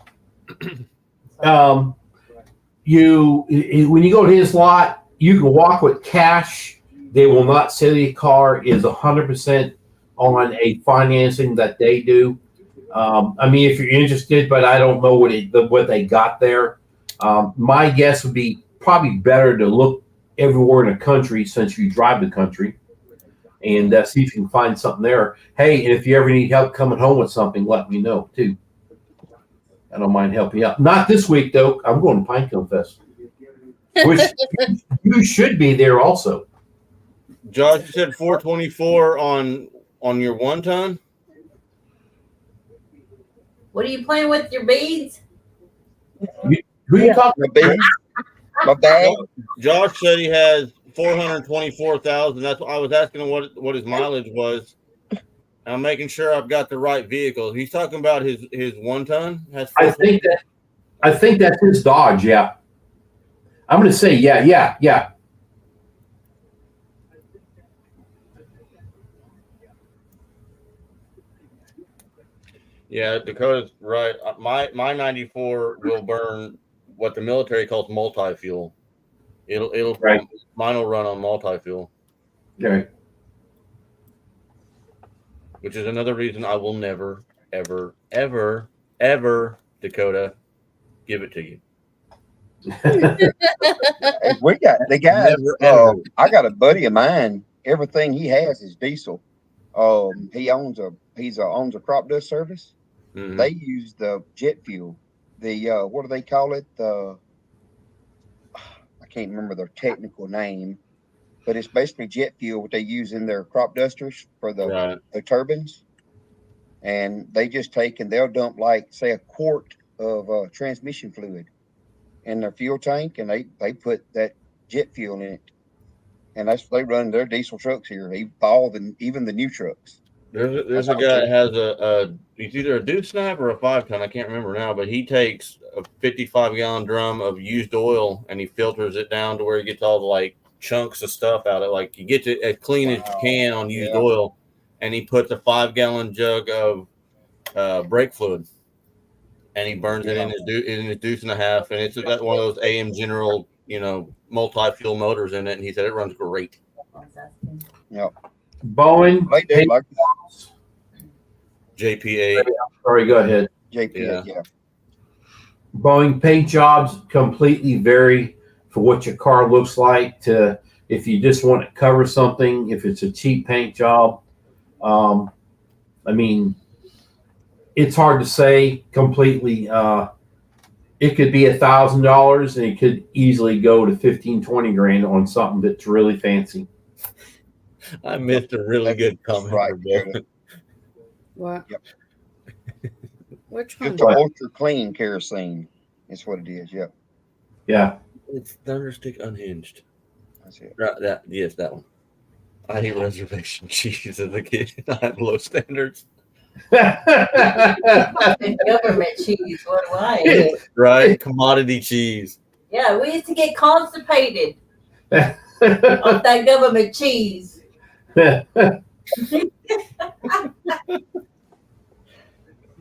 you go to his lot, you can walk with cash. They will not say the car is 100% on a financing that they do. I mean, if you're interested, but I don't know what they got there. My guess would be probably better to look everywhere in the country since you drive the country and see if you can find something there. Hey, and if you ever need help coming home with something, let me know too. I don't mind helping you out. Not this week though. I'm going to Pinecone Fest, which you should be there also. Josh, you said 424 on your 1 ton. What are you playing with your beads? Who you talking about? My bag. Josh said he has 424,000. That's what I was asking him what his mileage was. I'm making sure I've got the right vehicle. He's talking about his 1 ton. I think that's his Dodge. Yeah, I'm going to say yeah. Yeah, Dakota's right. My 94 will burn what the military calls multi-fuel. It'll right. Mine will run on multi-fuel. Okay. Which is another reason I will never, ever, ever, ever, Dakota, give it to you. We got the guys. Never. I got a buddy of mine. Everything he has is diesel. He owns a crop dust service. Mm-hmm. They use the jet fuel. The what do they call it? I can't remember their technical name, but it's basically jet fuel what they use in their crop dusters for the turbines. And they just take and they'll dump like say a quart of transmission fluid in their fuel tank, and they put that jet fuel in it. And they run their diesel trucks here, even the new trucks. There's a guy that has he's either a dew snap or a 5-ton. I can't remember now, but he takes a 55-gallon drum of used oil and he filters it down to where he gets all the like chunks of stuff out of it. Like you get it as clean as you can on used oil, and he puts a 5-gallon jug of brake fluid, and he burns it in his deuce and a half, and it's got one of those AM General, multi-fuel motors in it, and he said it runs great. Yep. Boeing. JPA. Sorry, go ahead. JPA, yeah. Boeing paint jobs completely vary for what your car looks like. To if you just want to cover something, if it's a cheap paint job, I mean, it's hard to say completely. It could be $1,000 and it could easily go to 15, 20 grand on something that's really fancy. I missed a really good comment. Right. What? Yep. Which one? Just ultra clean kerosene. That's what it is. Yep. Yeah. It's Thunderstick unhinged. That's it. Right, that one. I ate reservation cheese as a kid. I have low standards. Government cheese. What do I eat? Right? Commodity cheese. Yeah, we used to get constipated off that government cheese.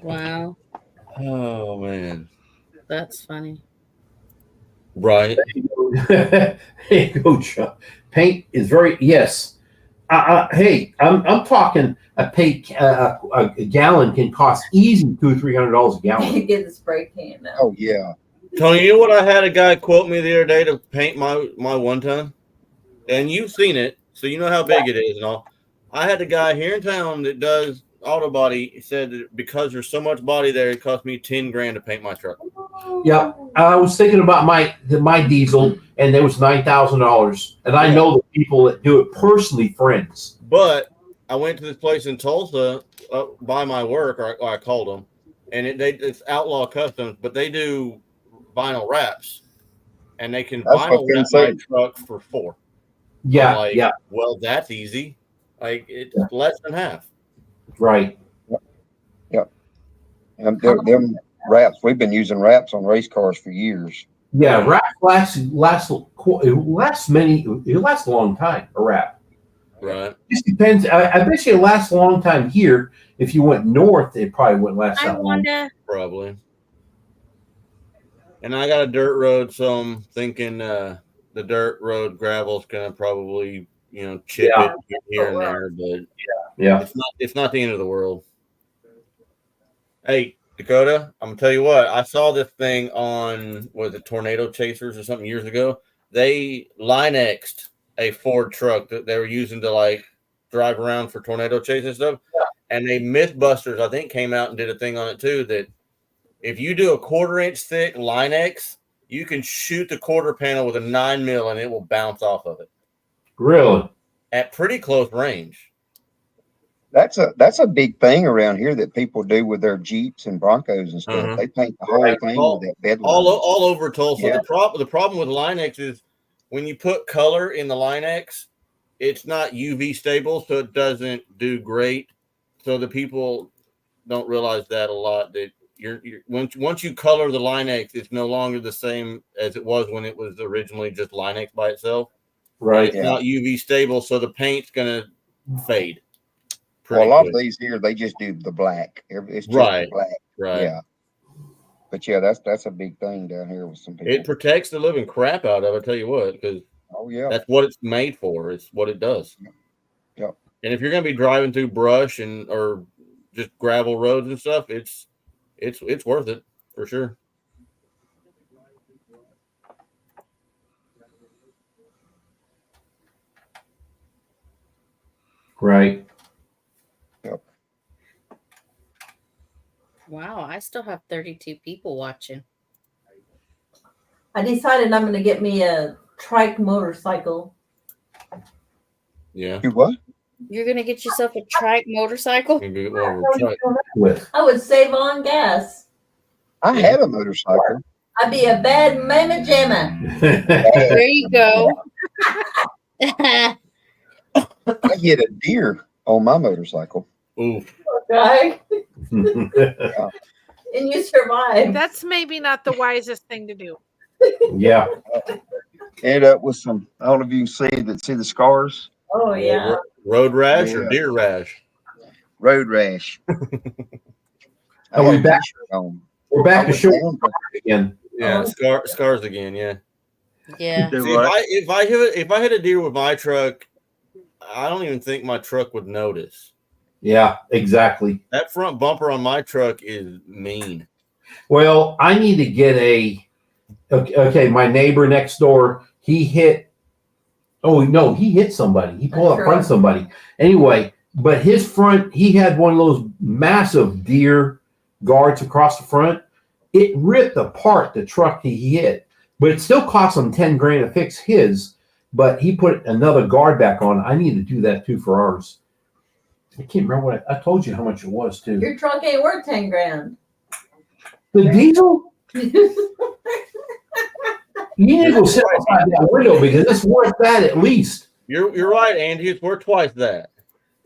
Wow, Oh man. that's funny. Right. There you go, Chuck. Paint is very yes. Hey, I'm talking a gallon can cost easy $200-300 a gallon. Get the spray can now. Oh yeah. Tony, you know what I had a guy quote me the other day to paint my 1-ton? And you've seen it, so you know how big it is and all. I had a guy here in town that does auto body. He said that because there's so much body there, it cost me $10 grand to paint my truck. Yeah, I was thinking about my diesel, and there was $9,000, and I know the people that do it personally, friends. But I went to this place in Tulsa by my work, or I called them, and it's Outlaw Customs, but they do vinyl wraps, and they can vinyl wrap my truck for $4. Yeah, like, yeah. Well, that's easy. Like it's less than half. Right. Yep. And them wraps, we've been using wraps on race cars for years. Yeah, wrap lasts a long time. A wrap. Right. It just depends. I bet you it lasts a long time here. If you went north, it probably wouldn't last that long. Probably. And I got a dirt road, so I'm thinking the dirt road gravel's gonna probably chip it here and there, but it's not the end of the world. Hey, Dakota, I'm gonna tell you what, I saw this thing on Tornado Chasers or something years ago. They Line-X'd a Ford truck that they were using to like drive around for tornado chase and stuff. Yeah. And they Mythbusters, I think, came out and did a thing on it too, that if you do a 1/4-inch thick Line-X, you can shoot the quarter panel with a 9mm and it will bounce off of it. Really? At pretty close range. That's a big thing around here that people do with their Jeeps and Broncos and stuff. Uh-huh. They paint the whole thing with that bed line. All over Tulsa. Yeah. The problem with Line-X is when you put color in the Line-X, it's not UV stable, so it doesn't do great. So the people don't realize that a lot. That once you color the Line-X, it's no longer the same as it was when it was originally just Line-X by itself. Right. It's not UV stable, so the paint's gonna fade. Well, a lot of these here, they just do the black. It's just the black. Right. Yeah. But yeah, that's a big thing down here with some people. It protects the living crap out of it, I tell you what, because that's what it's made for. It's what it does. Yep. And if you're gonna be driving through brush or just gravel roads and stuff, it's worth it for sure. Right. Yep. Wow, I still have 32 people watching. I decided I'm going to get me a trike motorcycle. Yeah. You what? You're going to get yourself a trike motorcycle? I would save on gas. I had a motorcycle. I'd be a bad mama jamma. There you go. I hit a deer on my motorcycle. Oof. Okay. Yeah. And you survived. That's maybe not the wisest thing to do. Yeah. Ended up with some. I don't know if you can see the scars. Oh yeah. Road rash or Yeah. deer rash? Road rash. I Are we had a back? t-shirt on. We're back I to went short down, but again. Yeah, Oh. scars again. Yeah. Yeah. do See, what? if I hit a deer with my truck, I don't even think my truck would notice. Yeah, exactly. That front bumper on my truck is mean. Well, I need to get okay, my neighbor next door, he hit somebody. He pulled up in front of somebody. Anyway, but his front, he had one of those massive deer guards across the front. It ripped apart the truck he hit, but it still cost him 10 grand to fix his, but he put another guard back on. I need to do that too for ours. I can't remember what I told you how much it was too. Your truck ain't worth 10 grand. The diesel? You need to go sit outside that window because it's worth that at least. You're right, Andy. It's worth twice that.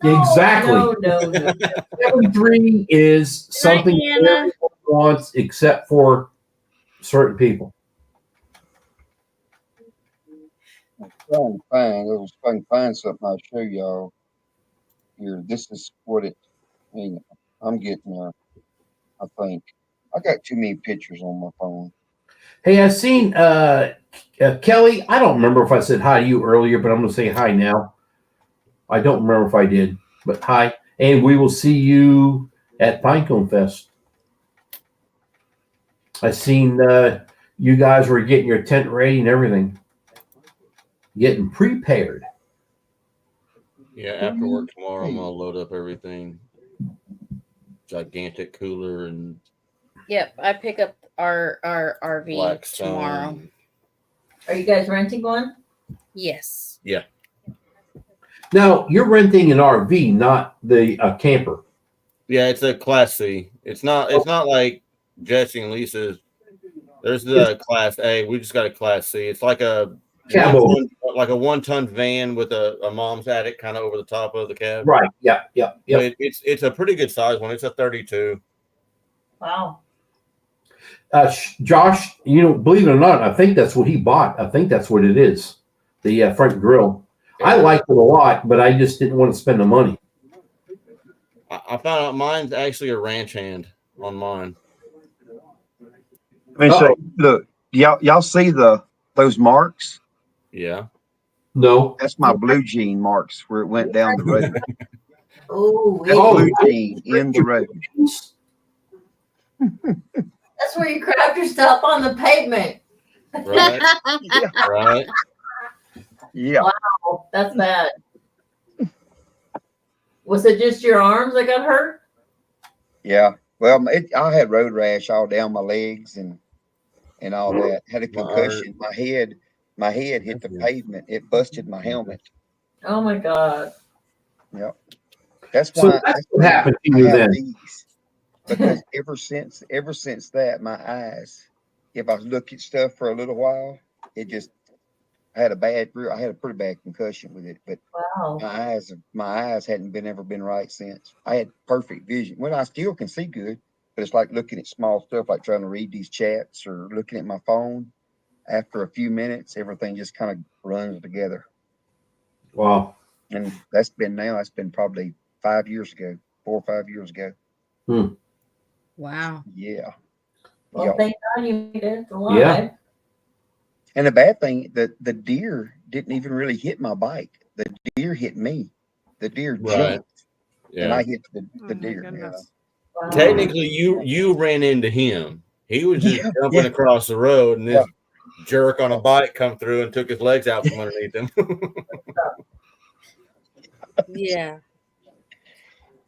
Exactly. No. 73 is something Hi, Anna. everyone wants except for certain people. I'm trying to find. I was trying to find something. I'll show y'all here. This is what it. I mean, I'm getting there. I think I got too many pictures on my phone. Hey, I seen Kelly. I don't remember if I said hi to you earlier, but I'm going to say hi now. I don't remember if I did, but hi. And we will see you at Pinecone Fest. I seen you guys were getting your tent ready and everything, getting prepared. Yeah, after work tomorrow, I'm gonna load up everything. Gigantic cooler and Yep. I pick up our RV Blackstone. tomorrow. Are you guys renting one? Yes. Yeah. Now you're renting an RV, not the camper. Yeah, it's a Class C. It's not like Jesse and Lisa's. There's the Class A. We just got a Class C. It's like a Cabo. like a 1-ton van with a mom's attic kind of over the top of the cab. Right. Yeah. But it's a pretty good size one. It's a 32. Wow. Josh, believe it or not, I think that's what he bought. I think that's what it is. The front grill. I liked it a lot, but I just didn't want to spend the money. I found out mine's actually a ranch hand on mine. I mean, so look, y'all see those marks? Yeah. No. That's my blue jean marks where it went down the road. Oh, That's blue jean in the road. that's where you crapped your stuff on the pavement. Right. Right. Yeah. Wow, that's bad. Was it just your arms that got hurt? Yeah. Well, I had road rash all down my legs and all that. Had a concussion. My head hit the pavement. It busted my helmet. Oh my God. Yep. That's So why. that's what happened to you then. Because ever since that, my eyes, if I look at stuff for a little while, I had a pretty bad concussion with it. But Wow. my eyes hadn't ever been right since. I had perfect vision. Well, I still can see good, but it's like looking at small stuff, like trying to read these chats or looking at my phone. After a few minutes, everything just kind of runs together. Wow. And that's been probably 5 years ago, 4 or 5 years ago. Wow. Yeah. Well, Yeah. thank God you made it alive. Yeah. And the bad thing, the deer didn't even really hit my bike. The deer hit me. The deer jumped, and I hit the deer. Goodness. Wow. Technically, you ran into him. He was just jumping across the road, and this jerk on a bike come through and took his legs out from underneath him. Yeah.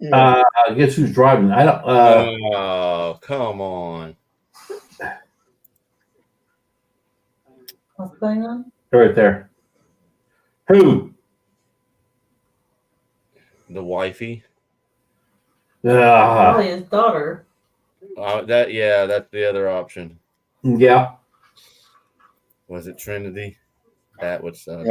Guess who's driving? I don't. Oh, come on! What's going on? Right there. Who? The wifey. Probably his daughter. That's the other option. Yeah. Was it Trinity? That would suck.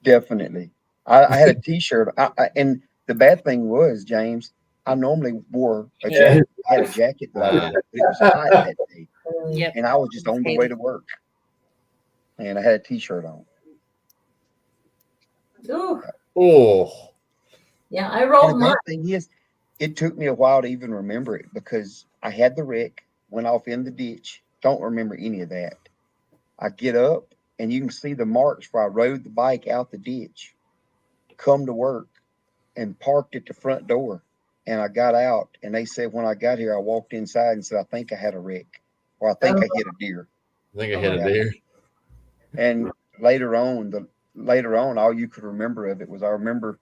Definitely. I had a T-shirt, and the bad thing was, James, I normally wore a jacket. I had a jacket that I wore. It was hot that day, Yep. and I was just on the way to work, and I had a T-shirt on. Ooh, Oh, yeah, I And rolled the mine. bad thing is, it took me a while to even remember it because I had the wreck, went off in the ditch. Don't remember any of that. I get up, and you can see the marks where I rode the bike out the ditch, come to work, and parked at the front door. And I got out, and they said when I got here, I walked inside and said, I think I had a wreck, or I think I hit a deer. I think I hit a deer. And later on, all you could remember of it was I remember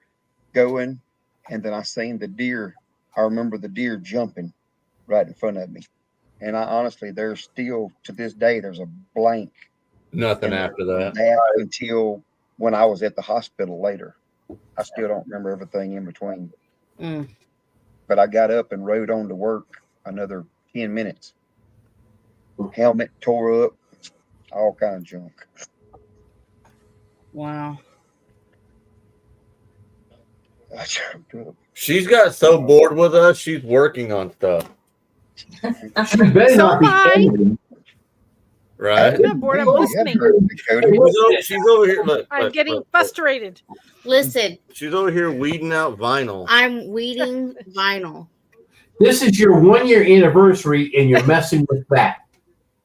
going, and then I seen the deer. I remember the deer jumping right in front of me. And I honestly, there's still to this day, there's a blank Nothing in after there that. from that until when I was at the hospital later. I still don't remember everything in between. Mm. But I got up and rode on to work another 10 minutes. Helmet tore up, all kind of junk. Wow. I choked up. She's got so bored with us, she's working on stuff, She better So not be am I. editing. right? I'm not bored. I'm listening. She's over here. Look, I'm look, getting look, look. frustrated. Listen, She's over here weeding out vinyl. I'm weeding vinyl. This is your 1-year anniversary, and you're messing with that.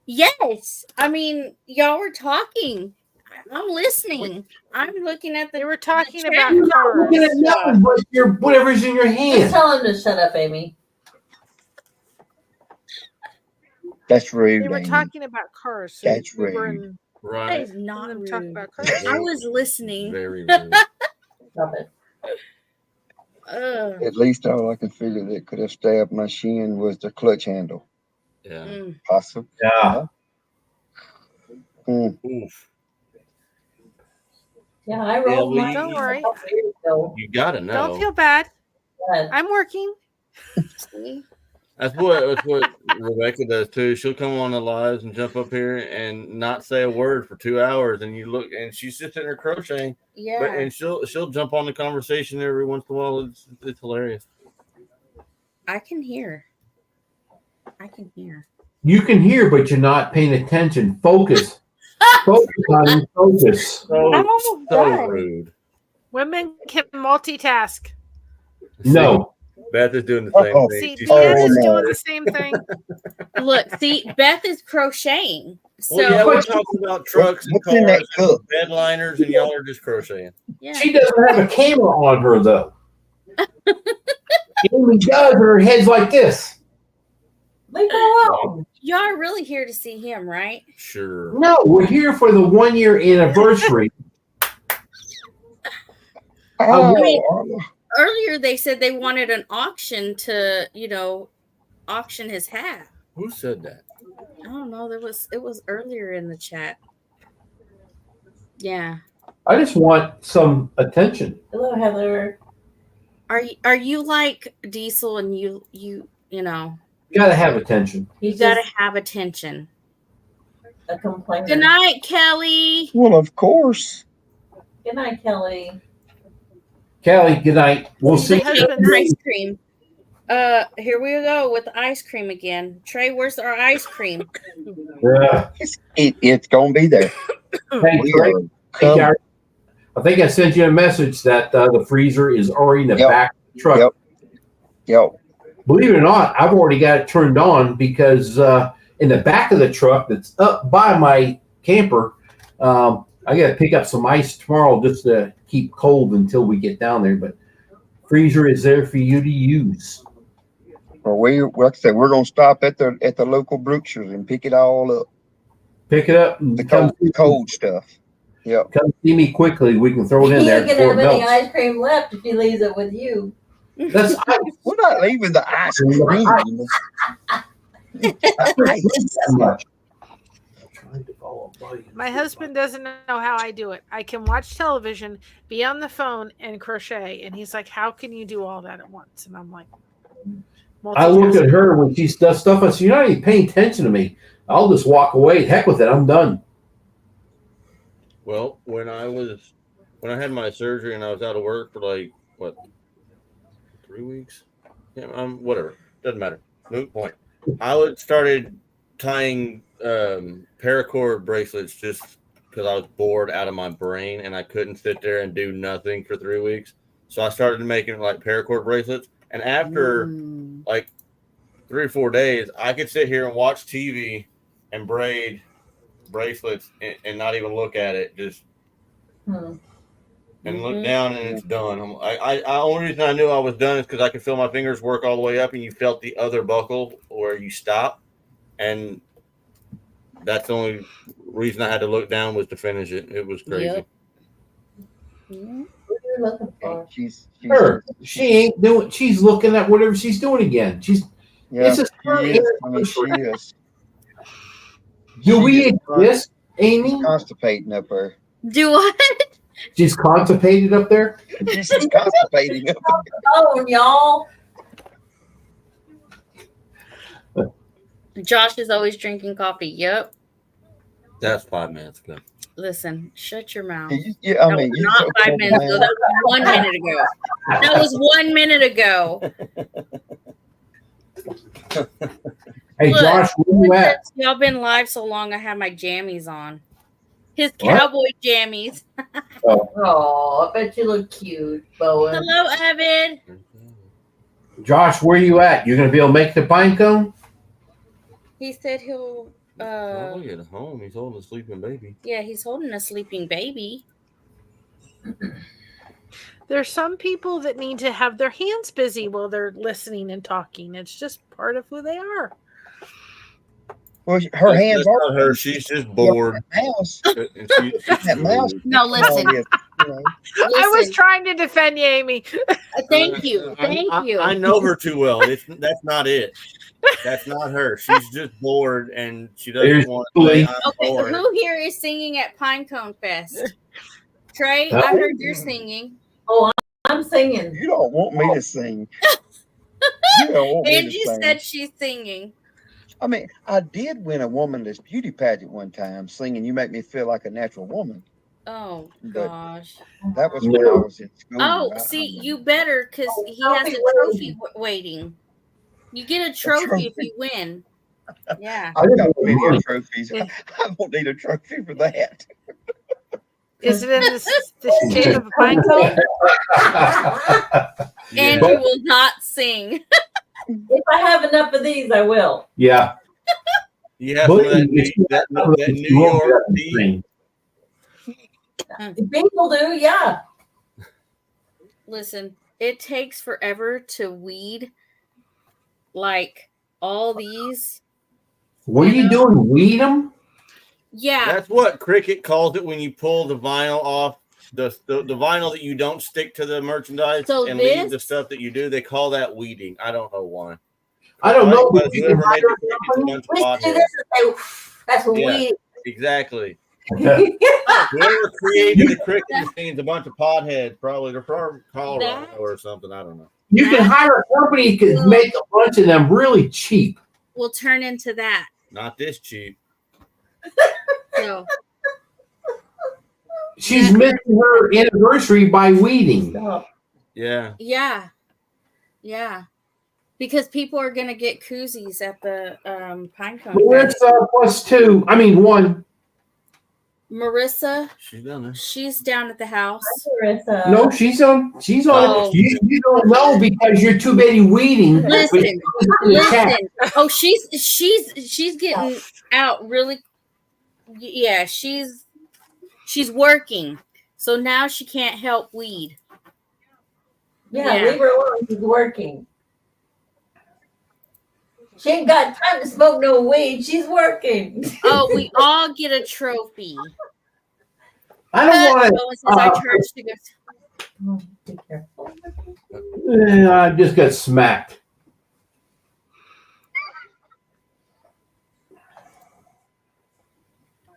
Yes. I mean, y'all were talking. I'm listening. I'm looking at the. They were talking chat. about You're not cars. looking at nothing but your whatever's in your Just hand. tell him to shut up, Amy. That's rude. They were Amy. talking about cars. So That's we were rude. in That Right. is not them rude. talking about cars. I was listening. Very rude. Stop it. At least all I can figure that could have stabbed my shin was the clutch handle. Yeah. Mm. Possible. Yeah. Oof. Yeah, I rolled well, mine. Don't worry. a couple years ago. You gotta know. Don't feel bad. But I'm working. See? That's what Rebecca does too. She'll come on the lives and jump up here and not say a word for 2 hours, and you look, and she's just in her crocheting. Yeah. But and she'll jump on the conversation every once in a while. It's hilarious. I can hear. I can hear. You can hear, but you're not paying attention. Focus. Focus, honey. Focus. So, I'm almost so done. rude. Women can multitask. No. Beth is doing the same Uh-oh. thing. See, She's Deanna Oh, is no. doing the same thing. Look, see, Beth is crocheting. So Well, yeah, we're talking about trucks and What's in that cars cup? and bed liners, and y'all are just crocheting. yeah. She doesn't have a camera on her, though. Amy does, her head's like this. leave her alone. Y'all are really here to see him, right? Sure. No, we're here for the 1-year anniversary. Oh, Earlier they said they wanted an auction to, auction his hat. Who said that? I don't know. It was earlier in the chat. Yeah. I just want some attention. Hello, Heather. Are you like Diesel and you You gotta have attention. He's gotta just have attention. a complainer. Good night, Kelly. well, of course. Good night, Kelly. Callie, good night. We'll see My you. husband's Ice cream. Here we go with the ice cream again. Trey, where's our ice cream? Yeah. It's gonna be there. Hey, We Trey, are hey, coming. Gary, I think I sent you a message that the freezer is already in the Yep. back of the truck. Yep. Yep. Believe it or not, I've already got it turned on because in the back of the truck that's up by my camper, I got to pick up some ice tomorrow just to keep cold until we get down there. But freezer is there for you to use. Well, like I said, we're gonna stop at the local Brookshire's and pick it all up. Pick it up and The come cold stuff. Yep. come see me quickly. We can throw it in You there can before have it any melts. ice cream left if he leaves it with you. That's ice. We're not leaving the ice cream. That's what it is that much. I'm trying to follow a buddy. My husband doesn't know how I do it. I can watch television, be on the phone, and crochet. And he's like, "How can you do all that at once?" And I'm like, I look at multitasking. her when she does stuff. I say, "You're not even paying attention to me." I'll just walk away. Heck with it. I'm done. Well, when I was when I had my surgery and I was out of work for like what 3 weeks. Yeah, whatever. Doesn't matter. Moot point. I started tying paracord bracelets just because I was bored out of my brain and I couldn't sit there and do nothing for 3 weeks. So I started making like paracord bracelets, and after like 3 or 4 days, I could sit here and watch TV and braid bracelets and not even look at it, just and look down and it's done. I only reason I knew I was done is because I could feel my fingers work all the way up, and you felt the other buckle where you stop, and that's the only reason I had to look down was to finish it. It was crazy. Yep. What are you looking for? She's She ain't doing. She's looking at whatever she's doing again. She's. yeah, This is her she is. I mean, she is. Do She we is exist, Amy? constipating up there. Do what? She's constipated up there. She's constipating up there. Oh, y'all. Josh is always drinking coffee. Yep. That's 5 minutes ago. Listen, shut your mouth. Yeah, I That mean, was you not so 5 minutes ago. That was 1 minute ago. That was 1 minute ago. Hey, Look, Josh, where you at? Y'all been live so long, I have my jammies on. His What? cowboy jammies. Oh, I bet you look cute, Bowen. Hello, Evan. Josh, where you at? You gonna be able to make the pine cone? He said he'll. Probably at home. He's holding a sleeping baby. Yeah, he's holding a sleeping baby. There's some people that need to have their hands busy while they're listening and talking. It's just part of who they are. Well, her hands That's are not her. She's just bored. mouse. And she's That mouse. No, listen. You know. I was Listen. trying to defend you, Amy. Thank you. Thank you. I know her too well. That's not it. That's not her. She's just bored and she doesn't There's want to say I'm Okay, bored. who here is singing at Pinecone Fest? Trey, No. I heard you're singing. Oh, I'm singing. You don't want me to sing. You don't want me to Angie sing. said she's singing. I mean, I did win a womanless beauty pageant one time singing "You Make Me Feel Like a Natural Woman." Oh But- gosh. That was when I was in school. Oh, I- see, you better because he has a Trophy trophy waiting. You get a trophy if you win. Yeah. I've got plenty Right. of trophies. I don't need a trophy for that. Is it in the shape of a pine cone? And Yeah. you will not sing. If I have enough of these, I will. Yeah. You have some of that New York tea. People do, yeah. Listen, it takes forever to weed like all these. What are you doing? Weed them? Yeah. That's what Cricket calls it when you pull the vinyl off the vinyl that you don't stick to the merchandise So and leave this- the stuff that you do. They call that weeding. I don't know why. I don't know. But But you can whoever made hire the Cricket's a bunch of We used to do potheads. this and say, that's what Yeah. we. Exactly. somebody. Whoever created the cricket machine is a bunch of potheads. Probably they're from Colorado That- or something. I don't know. You can hire a company to make a bunch of them really cheap. Will turn into that. Not this cheap. So She's missing her anniversary by weeding. Yeah. yeah. Yeah. Because people are gonna get koozies at the Pinecone Fest. Marissa plus two. I mean one. Marissa, She's down there. she's down at the house. Marissa. No, she's on. She's on. Oh. You don't know because you're too busy weeding. Listen, But she's in the chat. listen. Oh, she's getting out really. Yeah, she's working, so now she can't help weed. Yeah, Yeah. leave her alone. She's working. She ain't got time to smoke no weed. She's working. Oh, we all get a trophy. I don't want Bowen says I charge to go. Be careful. to. I just got smacked.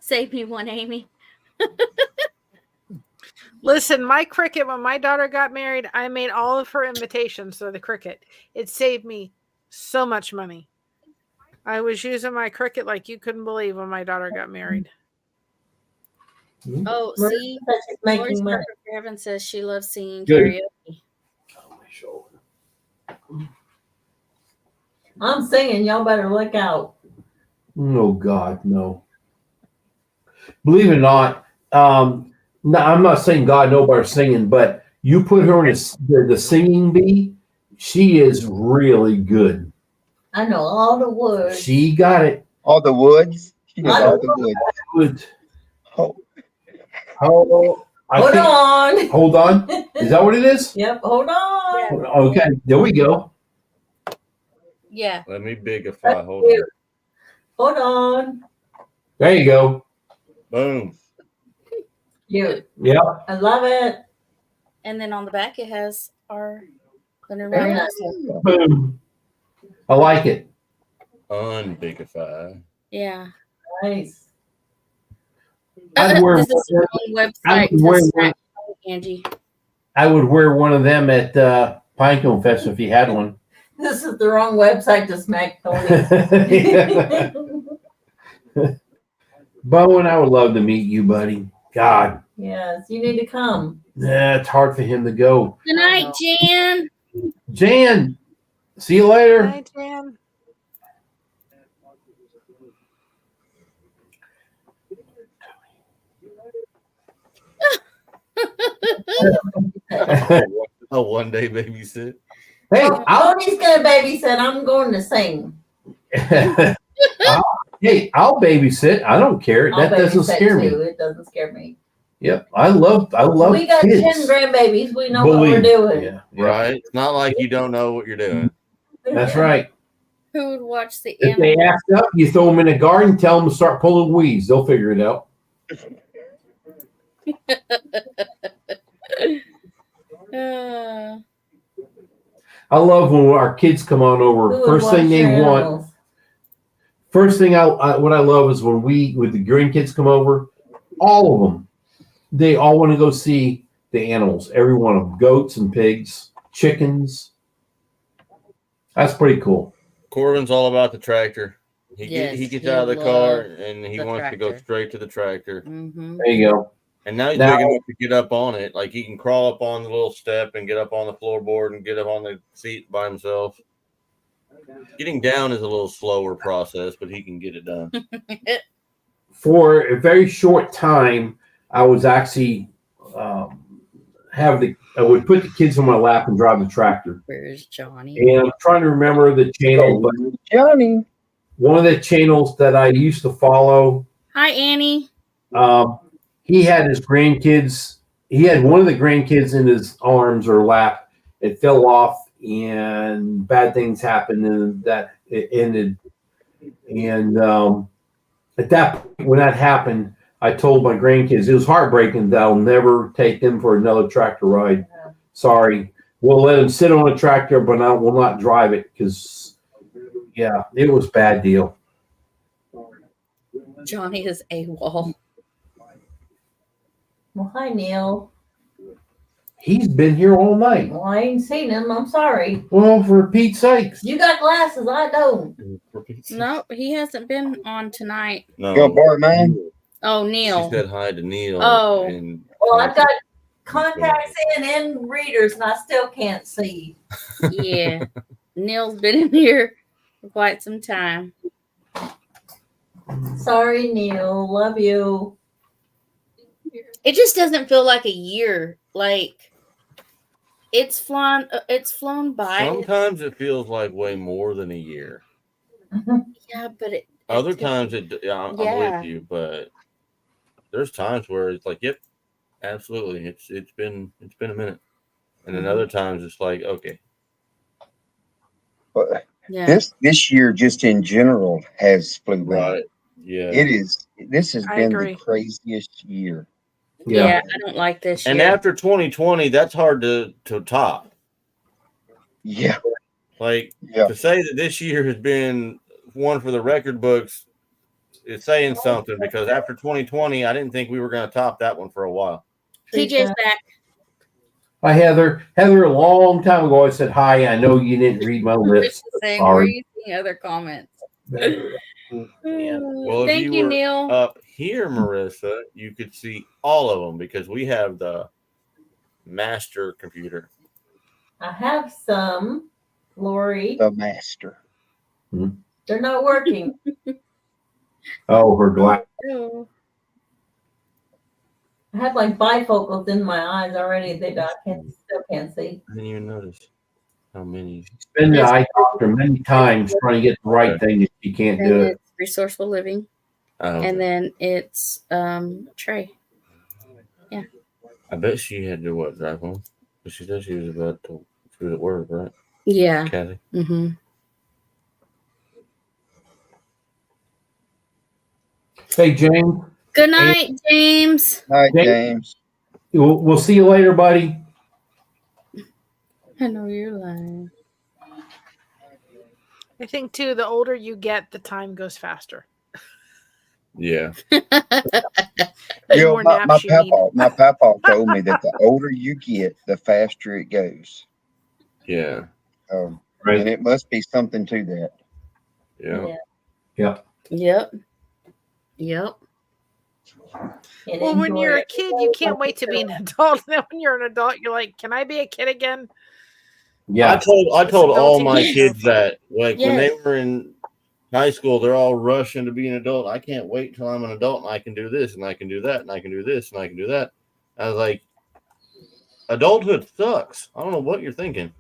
Save me one, Amy. Listen, my cricket, when my daughter got married, I made all of her invitations to the cricket. It saved me so much money. I was using my cricket like you couldn't believe when my daughter got married. Oh, Marissa see, said she's Lori's making money. Perfect for Heaven says she loves singing Good. karaoke. Oh, my shoulder. I'm singing. Y'all better look out. Oh God, no. Believe it or not, no, I'm not saying God knows about her singing, but you put her in the singing bee, she is really good. I know all the words. She got it. All the woods. She knows all the woods. Good. Oh, Oh, Hold on. hold on. Is that what it is? Yep. Hold on. Okay, there we go. Yeah. Let me bigify. Hold on. Hold on. There you go. Boom. You. Yeah. I love it. And then on the back it has our Lenard Very Mountain nice. Homestead. Boom. I like it. Unbigify. Yeah. Nice. I'd wear This is the wrong I website would to wear smack Angie. I would wear one of them at Pinecone Fest if you had one. This is the wrong website to smack Tony. Bowen, I would love to meet you, buddy. God, Yes, you need to come. it's hard for him to go. Good night, Jan. Jan, see you later. Hi, Jan. A one-day babysit. Hey, Tony's gonna babysit. I'm going to sing. I'll babysit. I don't care. I'll That doesn't babysit scare me. too. It doesn't scare me. Yep, I love We got kids. 10 grandbabies. We know what we're doing. Yeah, Right? It's not like you don't know what you're doing. that's right. Who would watch the If they animals? act up, you throw them in a garden, tell them to start pulling weeds. They'll figure it out. I love when our kids come on over. Who would First thing watch they your want. animals? First thing what I love is when the grandkids come over, all of them, they all want to go see the animals. Every one of them, goats and pigs, chickens. That's pretty cool. Corbin's all about the tractor. Yes, He gets he out of the car loves and he the wants to go tractor. straight to the tractor. Mm-hmm. There you go. And now he's Now- big enough to get up on it. Like he can crawl up on the little step and get up on the floorboard and get up on the seat by himself. Getting down is a little slower process, but he can get it done. For a very short time, I was actually I would put the kids on my lap and drive the tractor. Where's Johnny? And I'm trying to remember the channel, but Johnny. one of the channels that I used to follow, Hi, Annie. he had his grandkids. He had one of the grandkids in his arms or lap. It fell off, and bad things happened, and that it ended. And at that point, when that happened, I told my grandkids it was heartbreaking that I'll never take them for another tractor ride. Sorry, we'll let them sit on a tractor, but I will not drive it because, yeah, it was a bad deal. Johnny is AWOL. Well, hi, Neil. He's been here all night. Well, I ain't seen him. I'm sorry. Well, for Pete's sakes. You got glasses. I don't. No, he hasn't been on tonight. No. You gonna borrow mine? Oh, She Neil. said hi to Neil. Oh. And Well, I've got contacts in and readers, and I still can't see. Yeah. Neil's been in here for quite some time. Sorry, Neil. Love you. It just doesn't feel like a year. Like it's flown by. sometimes it feels like way more than a year. Yeah, but Other times I'm Yeah. with you, but there's times where it's like, yep, absolutely. It's been a minute. And then other times it's like, okay. But yeah. this year, just in general, has flew by. Right. Yeah. It is. This has I been agree. the craziest year. Yeah, I don't like this And year. after 2020, that's hard to top. Yeah. Like Yeah. to say that this year has been one for the record books is saying something, because after 2020, I didn't think we were going to top that one for a while. TJ's back. Hi, Heather. Heather, a long time ago, I said hi. I know you didn't read my Rich lips. is saying, Sorry. were you seeing other comments? Yeah. Well, if Thank you, were Neil. up here, Marissa, you could see all of them because we have the master computer. I have some, Lori. The master. They're not working. Oh, her glass. Oh. I have like bifocals in my eyes already. Still can't see. I didn't even notice how many. Been to eye doctor many times trying to get the right thing if you can't And do it. it's resourceful living. And then it's Trey. I bet she had to drive home. But she said she was about to. She was at work, right? Yeah. Kathy. Mm-hmm. Hey, James. Good night, James. Night, James. We'll see you later, buddy. I know you're lying. I think too, the older you get, the time goes faster. Yeah. The more naps you need. My papa told me that the older you get, the faster it goes. Yeah. Right. And it must be something to that. Yeah. Yep. And Well, when enjoy you're a it. kid, you can't wait to be an adult. Then when you're an adult, you're like, can I be a kid again? Yeah. I told all my adulting kids that when Yes. they were in high school, they're all rushing to be an adult. I can't wait till I'm an adult and I can do this and I can do that and I can do this and I can do that. I was like, adulthood sucks. I don't know what you're thinking,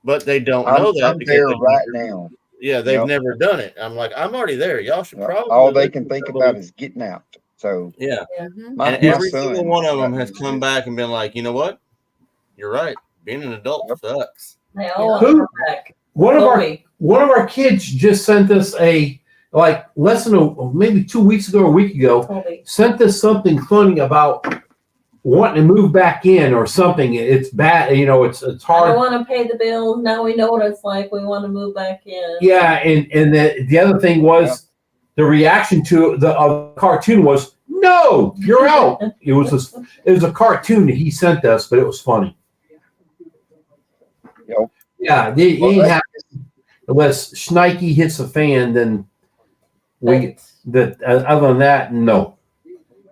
but they don't know that I'm because there they've right never- now. Yeah, they've Yep. never done it. I'm like, I'm already there. Y'all should probably. All they listen can to think somebody- about is getting out. So Yeah, Mm-hmm. my, and my every son single one of them got has me come to- back and been like, you know what? You're right. Being an adult sucks. They all Who? come back. One of Chloe. our kids just sent us less than maybe 2 weeks ago or a week ago, Chloe. sent us something funny about wanting to move back in or something. It's bad, it's I don't hard. want to pay the bills. Now we know what it's like. We want to move back in. Yeah, and the other thing was the reaction to the cartoon was, no, you're out. It was a cartoon that he sent us, but it was funny. Yep. Yeah, unless Schneike hits the fan, then other than that, no.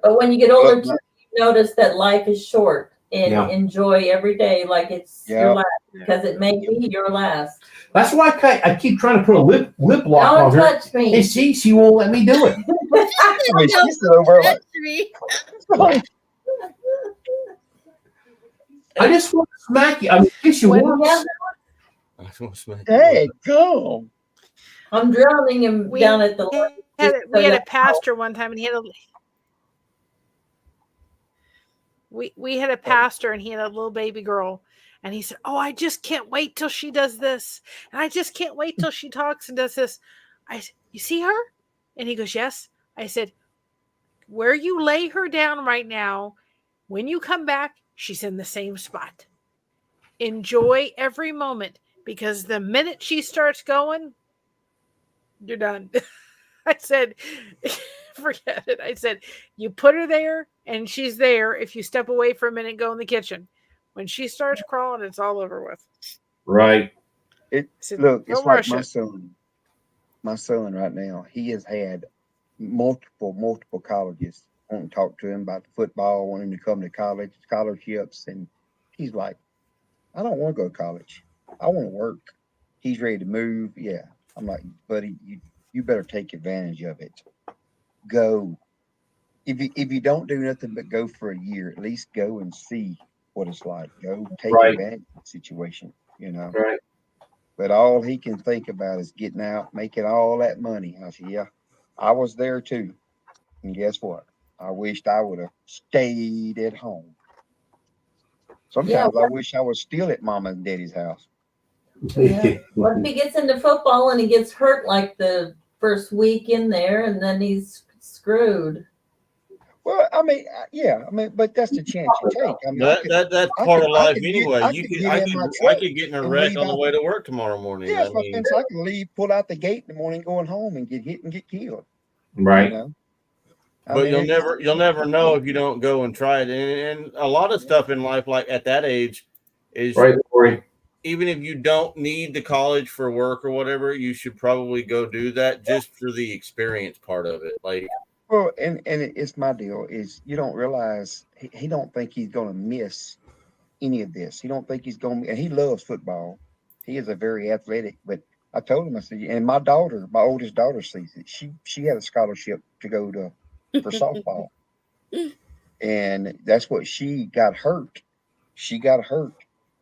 But when you get older, too, you notice that life is short and Yeah. enjoy every day like it's your Yeah. last because it may be your last. That's why I keep trying to put a lip lock Don't on her. touch And me. she won't let me do it. I mean, she's still over like, I just want to smack you. I mean, kiss you When- once. Yeah, I just want to smack hey, come. I'm drowning him We down at the had a pastor one time, and he had a we had a pastor, and he had a little baby girl, and he said, "Oh, I just can't wait till she does this, and I just can't wait till she talks and does this." I said, "You see her?" And he goes, "Yes." I said, "Where you lay her down right now, when you come back, she's in the same spot. Enjoy every moment, because the minute she starts going, you're done." I said, forget it. I said, you put her there and she's there. If you step away for a minute, go in the kitchen. When she starts crawling, it's all over with. Right. Mm-hmm. Look, Don't it's like rush my it. son. My son right now, he has had multiple colleges wanting to talk to him about the football, wanting to come to college, scholarships, and he's like, I don't want to go to college. I want to work. He's ready to move. Yeah. I'm like, buddy, you better take advantage of it. Go. If you don't do nothing but go for a year, at least go and see what it's like. Go take Right. advantage of the situation, Right. But all he can think about is getting out, making all that money. I said, yeah, I was there too. And guess what? I wished I would have stayed at home. Sometimes I wish I was still at mama and daddy's house. Yeah. What if he gets into football and he gets hurt like the first week in there and then he's screwed? Well, I mean, but that's the chance you take. I mean, that's I part could- of I life could get- anyway. I You could could get I in my could truck get in a and wreck leave on the out- way to work tomorrow morning. yeah, I so mean, I can leave, pull out the gate in the morning, going home and get hit and get killed. Right. but you'll never know if you don't go and try it. And a lot of stuff in life, like at that age, is Right, Corey. even if you don't need the college for work or whatever, you should probably go do that just for the experience part of it. Like, Well, and it's my deal is you don't realize he don't think he's going to miss any of this. He don't think he's going to, and he loves football. He is a very athletic, but I told him, I said, and my daughter, my oldest daughter sees it. She had a scholarship to go to for softball. And that's what she got hurt. She got hurt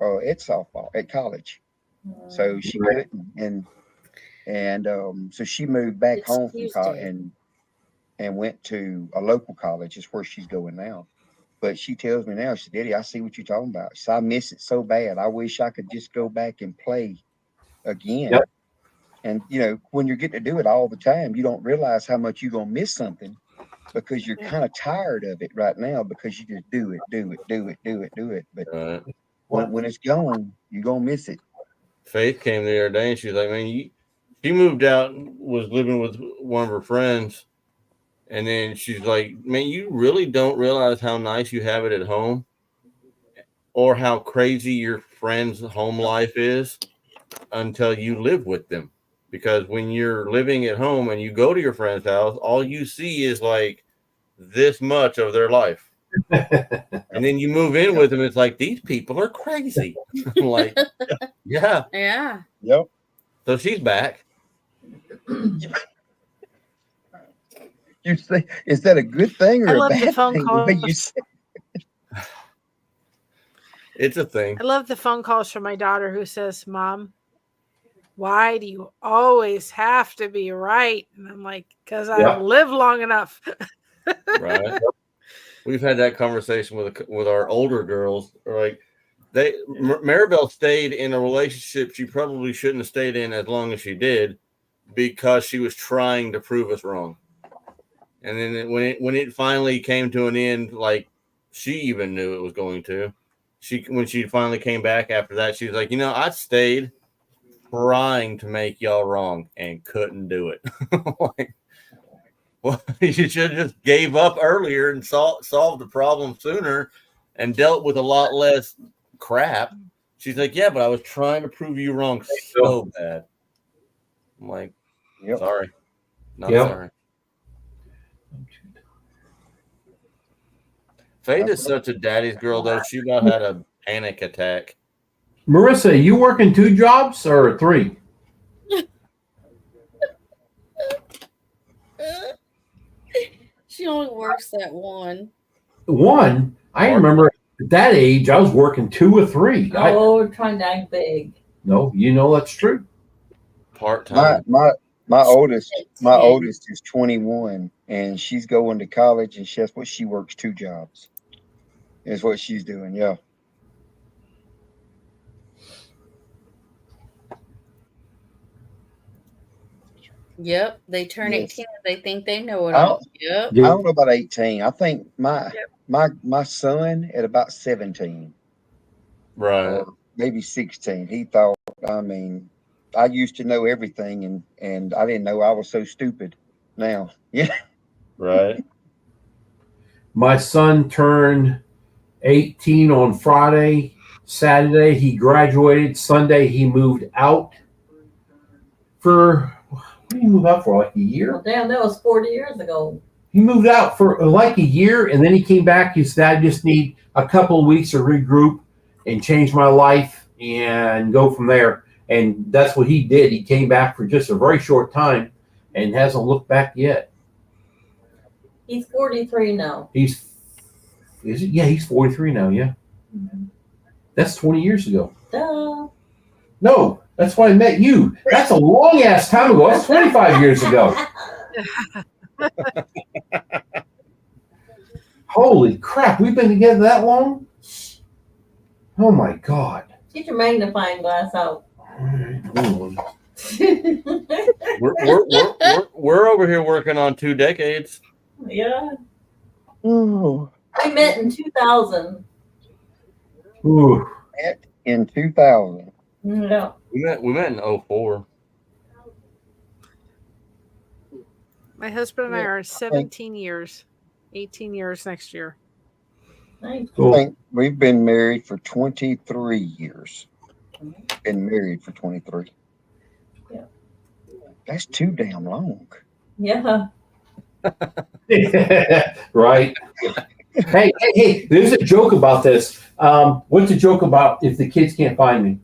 at softball at college. So she couldn't and so she moved back home from college and went to a local college. Is where she's going now. But she tells me now, she said, Daddy, I see what you're talking about. So I miss it so bad. I wish I could just go back and play again. Yep. And, you know, when you get to do it all the time, you don't realize how much you're going to miss something because you're kind of tired of it right now because you just do it. But when it's gone, you're going to miss it. Faith came the other day and she's like, man, she moved out and was living with one of her friends. And then she's like, man, you really don't realize how nice you have it at home or how crazy your friend's home life is until you live with them. Because when you're living at home and you go to your friend's house, all you see is like this much of their life. And then you move in with them. It's like, these people are crazy. I'm like, yeah. Yeah. Yep. So she's back. You say, is that a good thing or I a love the bad phone thing? calls. The way you say- It's a thing. I love the phone calls from my daughter who says, Mom, why do you always have to be right? And I'm like, because I've lived long enough. Right. We've had that conversation with our older girls. Like, Maribel stayed in a relationship she probably shouldn't have stayed in as long as she did because she was trying to prove us wrong. And then when it finally came to an end, like she even knew it was going to. When she finally came back after that, she was like, I stayed trying to make y'all wrong and couldn't do it. Like, well, you should have just gave up earlier and solved the problem sooner and dealt with a lot less crap. She's like, yeah, but I was trying to prove you wrong so bad. I'm like, sorry. Not sorry. Faith is such a daddy's girl, though. She about had a panic attack. Marissa, you working 2 jobs or 3? She only works that one. 1? I remember at that age, I was working 2 or 3. Oh, we're trying to act big. No, that's true. Part-time. My oldest is 21 and she's going to college and that's what she works 2 jobs. Is what she's doing. Yeah. Yep. They turn 18 and they think they know it all. Yep. I don't know about 18. I think my son at about 17. Right. Or maybe 16. He thought, I used to know everything and I didn't know I was so stupid now. Yeah. Right. My son turned 18 on Friday. Saturday, he graduated. Sunday, he moved out for, what did he move out for? Like a year? Well, damn, that was 40 years ago. He moved out for like a year, and then he came back. He said, I just need a couple of weeks to regroup and change my life and go from there. And that's what he did. He came back for just a very short time and hasn't looked back yet. He's 43 now. Yeah, he's 43 now, yeah. Mm-hmm. That's 20 years ago. Duh. No, that's why I met you. That's a long ass time ago. That's 25 years ago. Holy crap, we've been together that long? Oh my God. Get your magnifying glass out. We're over here working on 2 decades. Yeah. Ooh. We met in 2000. Ooh. Met in 2000. Yeah. We met in 04. My husband and I are 17 years, 18 years next year. Nice. I think we've been married for 23 years. Been married for 23. Yeah. That's too damn long. Yeah. Right. Hey, there's a joke about this. What's the joke about if the kids can't find me?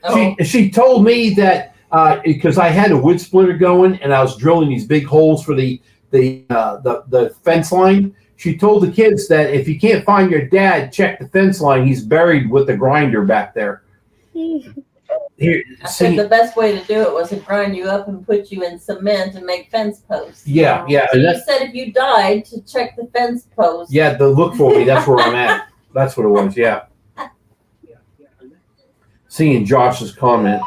Oh. She told me that because I had a wood splitter going and I was drilling these big holes for the fence line. She told the kids that if you can't find your dad, check the fence line. He's buried with the grinder back there. Here, I said the best way to do it was to grind you up and put you in cement and make fence posts. Yeah. So you said if you died to check the fence post. Yeah, to look for me. That's where I'm at. That's what it was. Yeah. Seeing Josh's comment.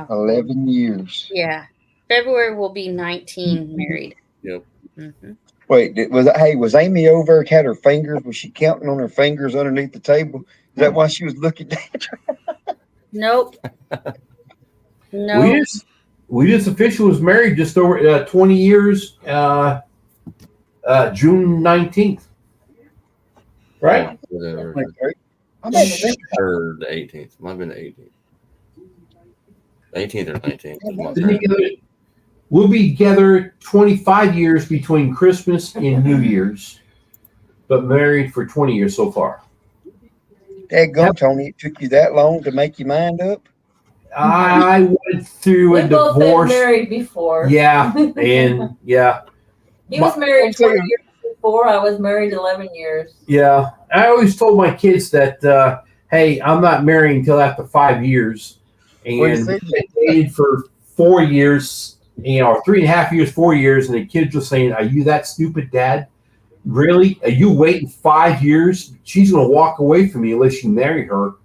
11 years. Yeah. February will be 19 married. Yep. Mm-hmm. Wait, was Amy over had her fingers? Was she counting on her fingers underneath the table? Is that why she was looking at her? Nope. No. We just officially was married just over 20 years, June 19th. Right? Whatever. I bet it Or the 18th. Might have been the 18th. 18th or 19th. We'll be together 25 years between Christmas and New Year's, but married for 20 years so far. Daggone, Tony, it took you that long to make your mind up? I went through a We've both been divorce. married before. Yeah, and yeah. He was married 20 years before. I was married 11 years. Yeah. I always told my kids that, hey, I'm not marrying until after 5 years. And we dated for 4 years, 3.5 years, 4 years. And the kids were saying, are you that stupid, Dad? Really? Are you waiting 5 years? She's going to walk away from me unless you marry her.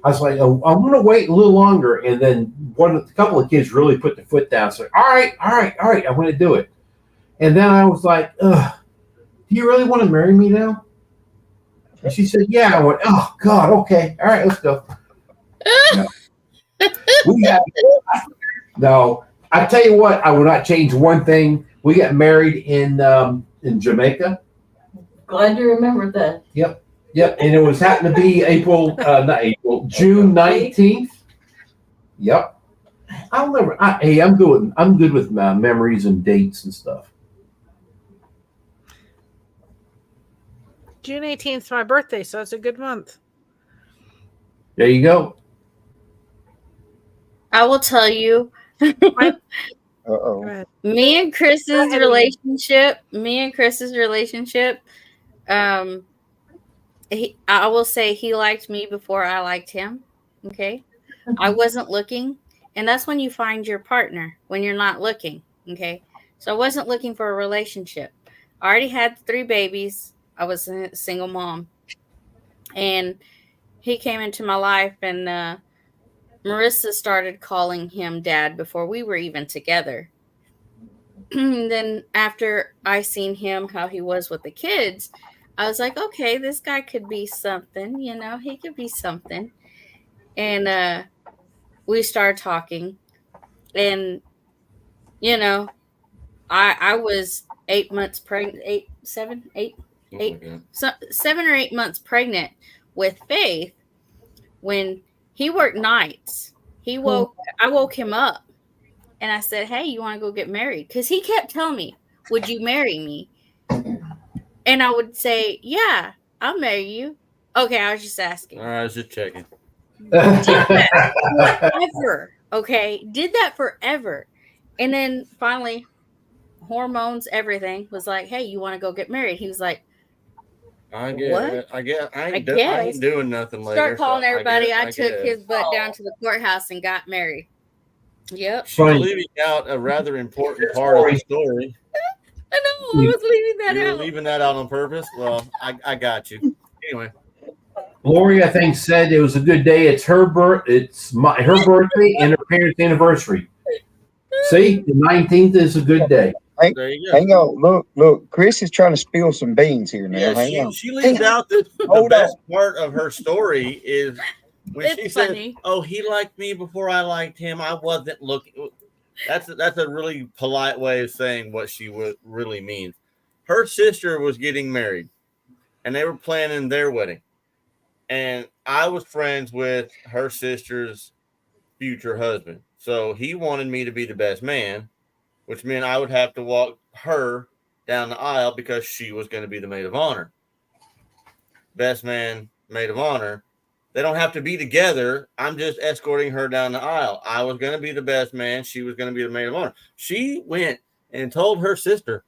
I was like, oh, I'm going to wait a little longer. And then a couple of kids really put their foot down. So, all right, I'm going to do it. And then I was like, ugh, do you really want to marry me now? And she said, yeah. I went, oh, God, okay. All right, let's go. No, I tell you what, I will not change one thing. We got married in Jamaica. Glad you remembered that. Yep. And it was happened to be June 19th. Yep. I'll never. I'm good with memories and dates and stuff. June 18th is my birthday, so it's a good month. There you go. I will tell you. Uh-oh. Me and Chris's relationship. I will say he liked me before I liked him. Okay. I wasn't looking. And that's when you find your partner, when you're not looking. Okay. So I wasn't looking for a relationship. I already had 3 babies. I was a single mom. And he came into my life, and Marissa started calling him Dad before we were even together. Then after I seen him, how he was with the kids, I was like, okay, this guy could be something, he could be something. And we started talking, and I was 8 months pregnant, 7 or 8 months pregnant with Faith when he worked nights. I woke him up and I said, hey, you want to go get married? Because he kept telling me, would you marry me? And I would say, yeah, I'll marry you. Okay, I was just asking. All right, I was just checking. Did that forever. Okay, did that forever. And then finally, hormones, everything was like, hey, you want to go get married? He was like, I guess. What? I ain't guess. doing nothing later. Start calling everybody. I took guess. his butt down to the courthouse and got married. Yep. She's leaving out a rather important part of the story. I know. I was leaving that You were out. leaving that out on purpose? Well, I got you. Anyway. Lori, I think, said it was a good day. It's her birthday and her parents' anniversary. See, the 19th is a good day. There you go. Hang on. Look. Chris is trying to spill some beans here now. Yeah, Hang on. she leaves out the best part of her story is when It's she funny. said, oh, he liked me before I liked him. I wasn't looking. That's a really polite way of saying what she really means. her sister was getting married, and they were planning their wedding. And I was friends with her sister's future husband. So he wanted me to be the best man, which meant I would have to walk her down the aisle because she was going to be the maid of honor. Best man, maid of honor. They don't have to be together. I'm just escorting her down the aisle. I was going to be the best man. She was going to be the maid of honor. She went and told her sister.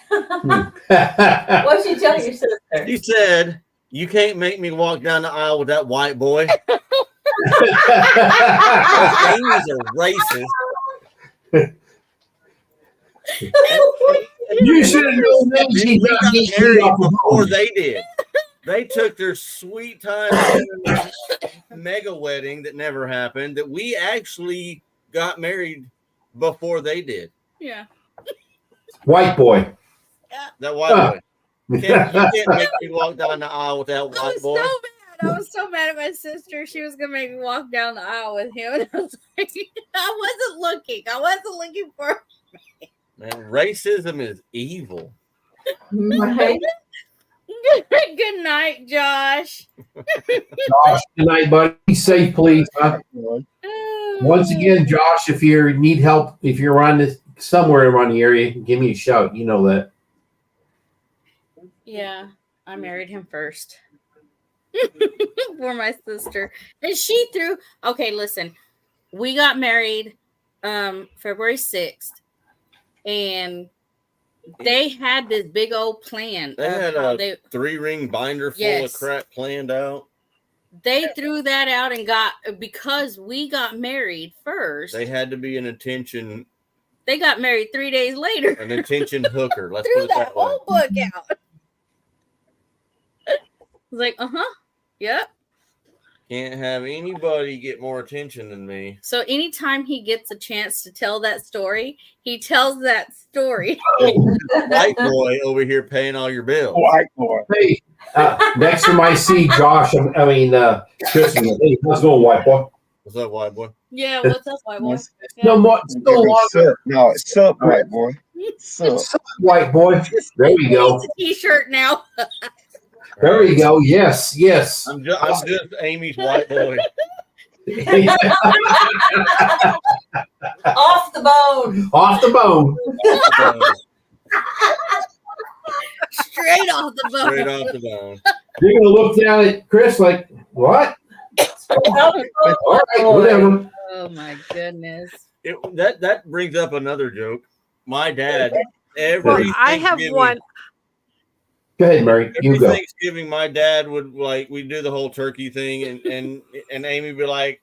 What'd you tell your sister? She said, "You can't make me walk down the aisle with that white boy." Amy's a racist. You should have known that. She got married before they did. They took their sweet time having a mega wedding that never happened. That we actually got married before they did. Yeah. White boy. That white boy. You can't make me walk down the aisle with that I white was boy. so mad. I was so mad at my sister. She was gonna make me walk down the aisle with him. And I was like, I wasn't looking for. Man, racism is evil. Right. Good night, Josh. Josh, good night, buddy. Be safe, please. Once again, Josh, if you need help, if you're around this somewhere around the area, give me a shout. You know that. Yeah, I married him first. For my sister. And she threw. Okay, listen. We got married February 6th. And they had this big old plan. They had a 3-ring binder full of crap planned out. They threw that out and because we got married first. They had to be an attention. They got married 3 days later. An attention hooker. Let's Threw put it that that way. whole book out. I was like, yep. Can't have anybody get more attention than me. So anytime he gets a chance to tell that story, he tells that story. White boy over here paying all your bills. White boy. Hey, next time I see Josh, Tristan, hey, how's it going, white boy? What's up, white boy? Yeah, what's up, white boy? No more. Still longer. No, it's up, white boy. Sup. White boy. There we go. It's a t-shirt now. There we go. Yes, yes. I'm just Amy's white boy. Off the bone. Off the bone. Straight off the bone. Straight off the bone. You're gonna look down at Chris like, what? All right, whatever. Oh my goodness. That brings up another joke. My dad, every I have Thanksgiving- one. Go ahead, Mary. You Every go. Thanksgiving, my dad would we do the whole turkey thing, and Amy would be like,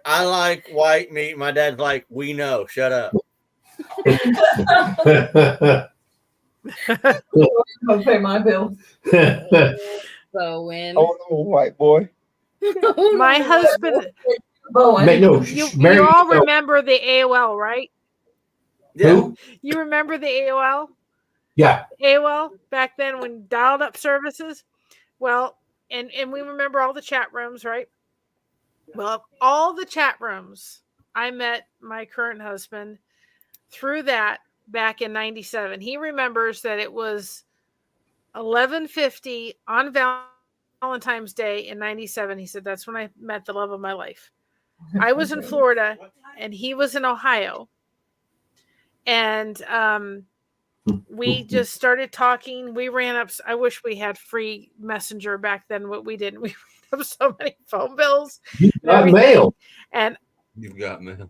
"I like white meat." My dad's like, "We know, shut up." Don't pay my bill. So when Oh no, white boy. My husband, Bowen. No, you Mary, all no. remember the AOL, right? Who? You remember the AOL? Yeah. AOL back then when dialed up services? Well, and we remember all the chat rooms, right? Well, all the chat rooms, I met my current husband through that back in 97. He remembers that it was 11:50 on Valentine's Day in 97. He said, that's when I met the love of my life. I was in Florida and he was in Ohio. And we just started talking. We ran up. I wish we had free messenger back then, but we didn't. We ran up so many phone bills. You got mail. And You've got mail.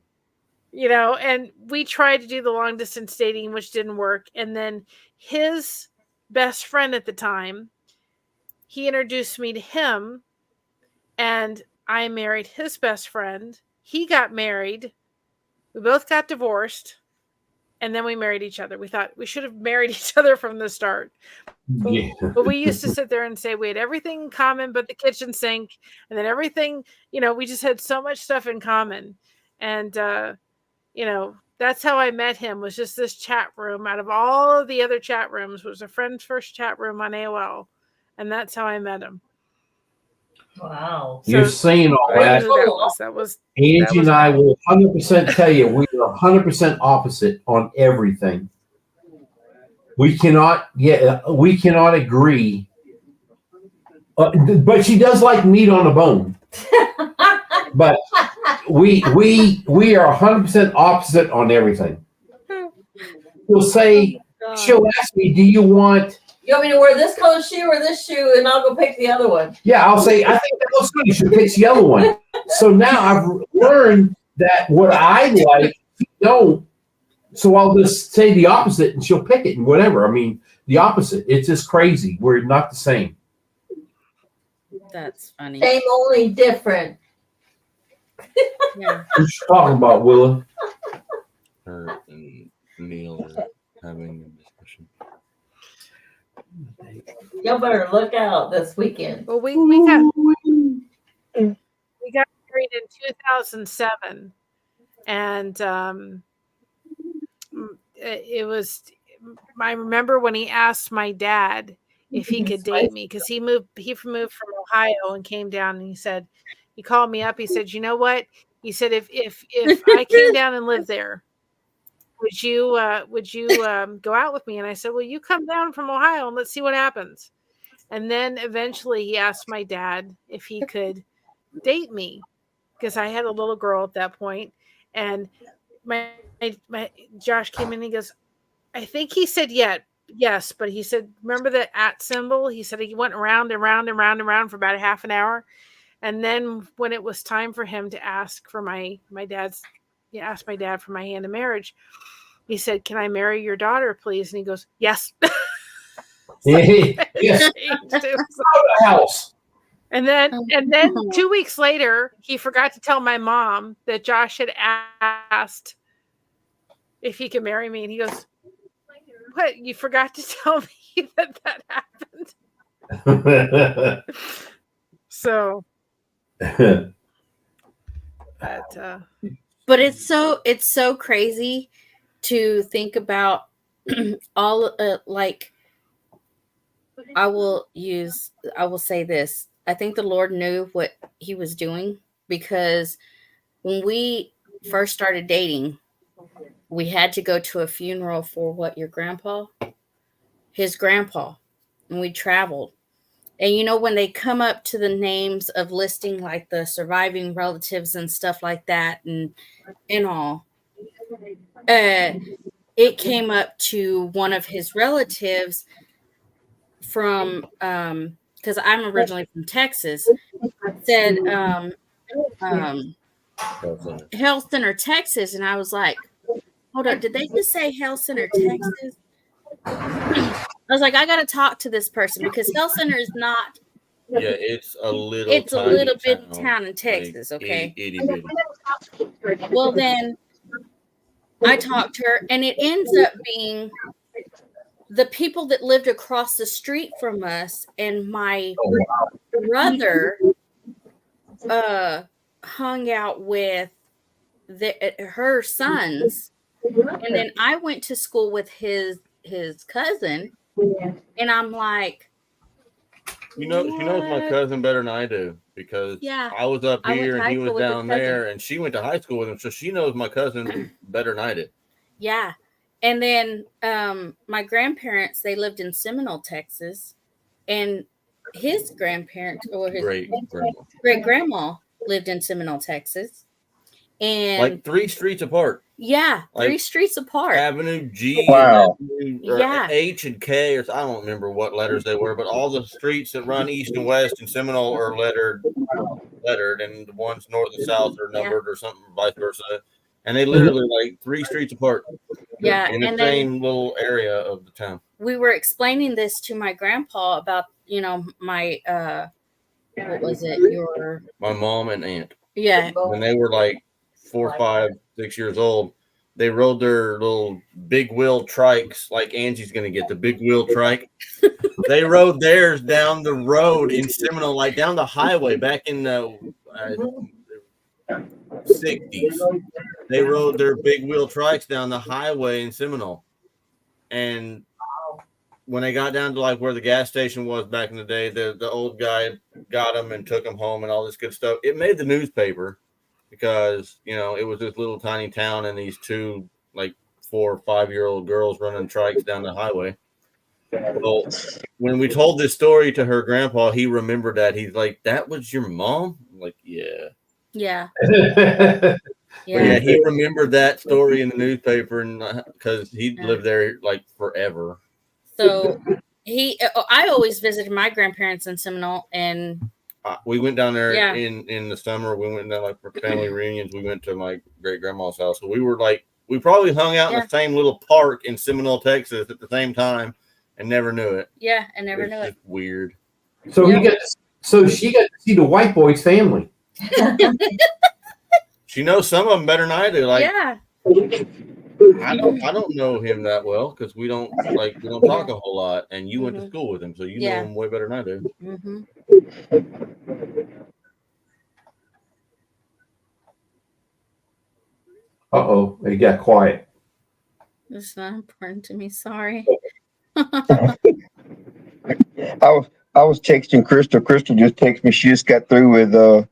you know, and we tried to do the long distance dating, which didn't work. And then his best friend at the time, he introduced me to him, and I married his best friend. He got married. We both got divorced. And then we married each other. We thought we should have married each other from the start. Yeah. But we used to sit there and say we had everything in common but the kitchen sink. And then everything, you know, we just had so much stuff in common. And, you know, that's how I met him, was just this chat room. Out of all of the other chat rooms, was a friend's first chat room on AOL. And that's how I met him. Wow. You're saying all that. That was Angie and I will 100% tell you we are 100% opposite on everything. we cannot agree. But she does like meat on the bone. But we are 100% opposite on everything. She'll ask me, "Do you want?" You want me to wear this color shoe or this shoe, and I'll go pick the other one. Yeah, I'll say, "I think that looks good. You should pick the other one." So now I've learned that what I like, she don't. So I'll just say the opposite, and she'll pick it and whatever. I mean, the opposite. It's just crazy. We're not the same. That's funny. Same, only different. Yeah. What you talking about, Willa? Her and Neil are having a discussion. Y'all better look out this weekend. Well, we got married in 2007, and it was. I remember when he asked my dad if he could date me, because he moved from Ohio and came down, and he called me up. He said, "You know what?" He said, "If I came down and lived there, would you go out with me?" And I said, "Well, you come down from Ohio and let's see what happens." And then eventually he asked my dad if he could date me, because I had a little girl at that point. And my Josh came in and he goes, I think he said yes, but he said, remember the @ symbol? He said he went round and round and round and round for about a half an hour. And then when it was time for him to ask for my dad for my hand in marriage, he said, "Can I marry your daughter, please?" And he goes, "Yes." Yes. House. And then 2 weeks later, he forgot to tell my mom that Josh had asked if he could marry me. And he goes, "What? You forgot to tell me that happened?" So, but it's so crazy to think about all like I will say this. I think the Lord knew what he was doing, because when we first started dating, we had to go to a funeral for his grandpa, and we traveled. And when they come up to the names of listing like the surviving relatives and stuff like that and all, it came up to one of his relatives from because I'm originally from Texas, said Health Center, Texas. And I was like, hold up, did they just say Health Center, Texas? I was like, I got to talk to this person, because Health Center is not. Yeah, it's a little bit town in Texas, like, okay? Itty bitty. Well, then I talked to her, and it ends up being the people that lived across the street from us, and my brother hung out with her sons, and then I went to school with his cousin, and I'm like, she knows my cousin better than I do, because I was up here and he was down there, and she went to high school with him, so she knows my cousin better than I did. Yeah. And then my grandparents, they lived in Seminole, Texas, and his grandparents, or his great grandma lived in Seminole, Texas, and like 3 streets apart. Yeah, like 3 streets apart. Avenue G, wow, H and K, or I don't remember what letters they were, but all the streets that run east and west in Seminole are lettered, and the ones north and south are numbered, or something, vice versa. And they literally like 3 streets apart. Yeah, in the same little area of the town. We were explaining this to my grandpa about, my what was it? My mom and aunt. Yeah. When they were like 4, 5, 6 years old, they rode their little big wheel trikes, like Angie's gonna get the big wheel trike. They rode theirs down the road in Seminole, like down the highway back in the 60s. They rode their big wheel trikes down the highway in Seminole. And when they got down to like where the gas station was back in the day, the old guy got them and took them home and all this good stuff. It made the newspaper because, it was this little tiny town and these 2 like 4 or 5-year-old girls running trikes down the highway. Well, when we told this story to her grandpa, he remembered that. He's like, "That was your mom?" I'm like, yeah. Yeah. But Yeah. yeah, he remembered that story in the newspaper, and because he Yeah. lived there like forever. So I always visited my grandparents in Seminole, and We went down there Yeah. in the summer. We went down like for family reunions. We went to my great grandma's house. So we were like, we probably hung out in Yeah. the same little park in Seminole, Texas at the same time and never knew it. yeah, I never It's knew it. just weird. So Yeah. she got to see the white boy's family. She knows some of them better than I do. Like, Yeah. I don't know him that well because we don't talk a whole lot. And you went to school with him, so you know Yeah. him way better than I do. Mm-hmm. Uh-oh, it got quiet. It's not important to me. Sorry. I was texting Crystal. Crystal just texted me. She just got through with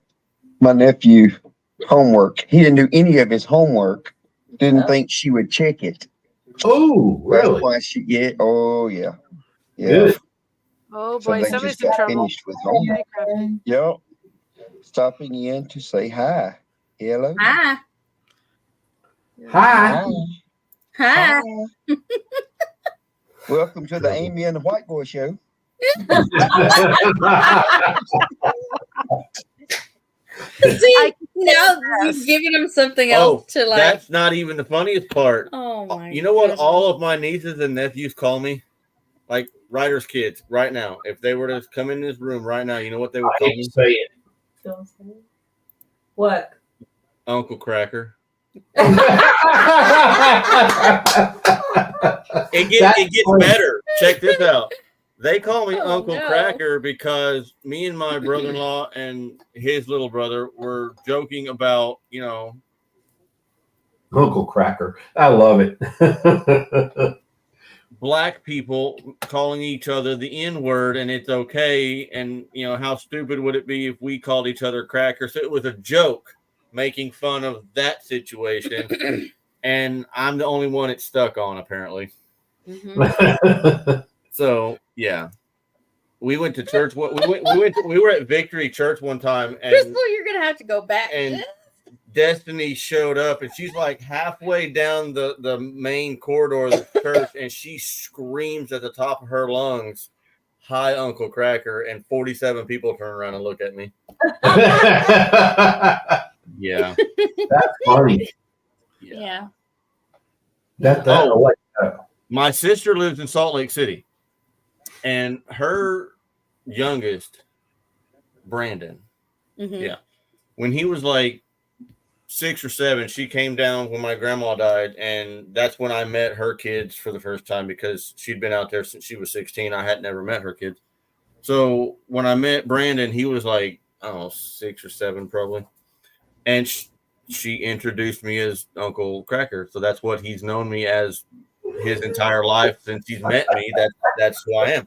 my nephew homework. He didn't do any of his homework. Didn't think she would check it. Oh, That's really? why she oh yeah. Good. Oh So boy, they somebody's just in got trouble. finished with homework. Hey, Crafty. Yep. Stopping in to say hi. Hello. Hi. Hi. Hi. Welcome to the Amy and the White Boy Show. See, now you've given him something else to like. That's not even the funniest part. Oh my! You know what? goodness. All of my nieces and nephews call me, like writers' kids, right now. If they were to come in this room right now, you know what they would I call hate me? to say it. Don't say it. What? Uncle Cracker. That's It gets funny. better. Check this out. They call me Oh, Uncle no. Cracker because me and my brother-in-law and his little brother were joking about, Uncle Cracker. I love it. black people calling each other the N-word, and it's okay. And how stupid would it be if we called each other crackers? So it was a joke making fun of that situation. And I'm the only one it stuck on, apparently. Mhm. So yeah, we went to church. We were at Victory Church one time, and Crystal, you're gonna have to go back. and Destiny showed up, and she's like halfway down the main corridor of the church, and she screams at the top of her lungs, "Hi, Uncle Cracker!" And 47 people turn around and look at me. Yeah, That's funny. Yeah. That I like that. My sister lives in Salt Lake City, and her youngest, Brandon, Mhm. Yeah. when he was like 6 or 7, she came down when my grandma died, and that's when I met her kids for the first time because she'd been out there since she was 16. I had never met her kids. So when I met Brandon, he was like, I don't know, 6 or 7 probably. And she introduced me as Uncle Cracker. So that's what he's known me as his entire life since he's met me. That's who I am.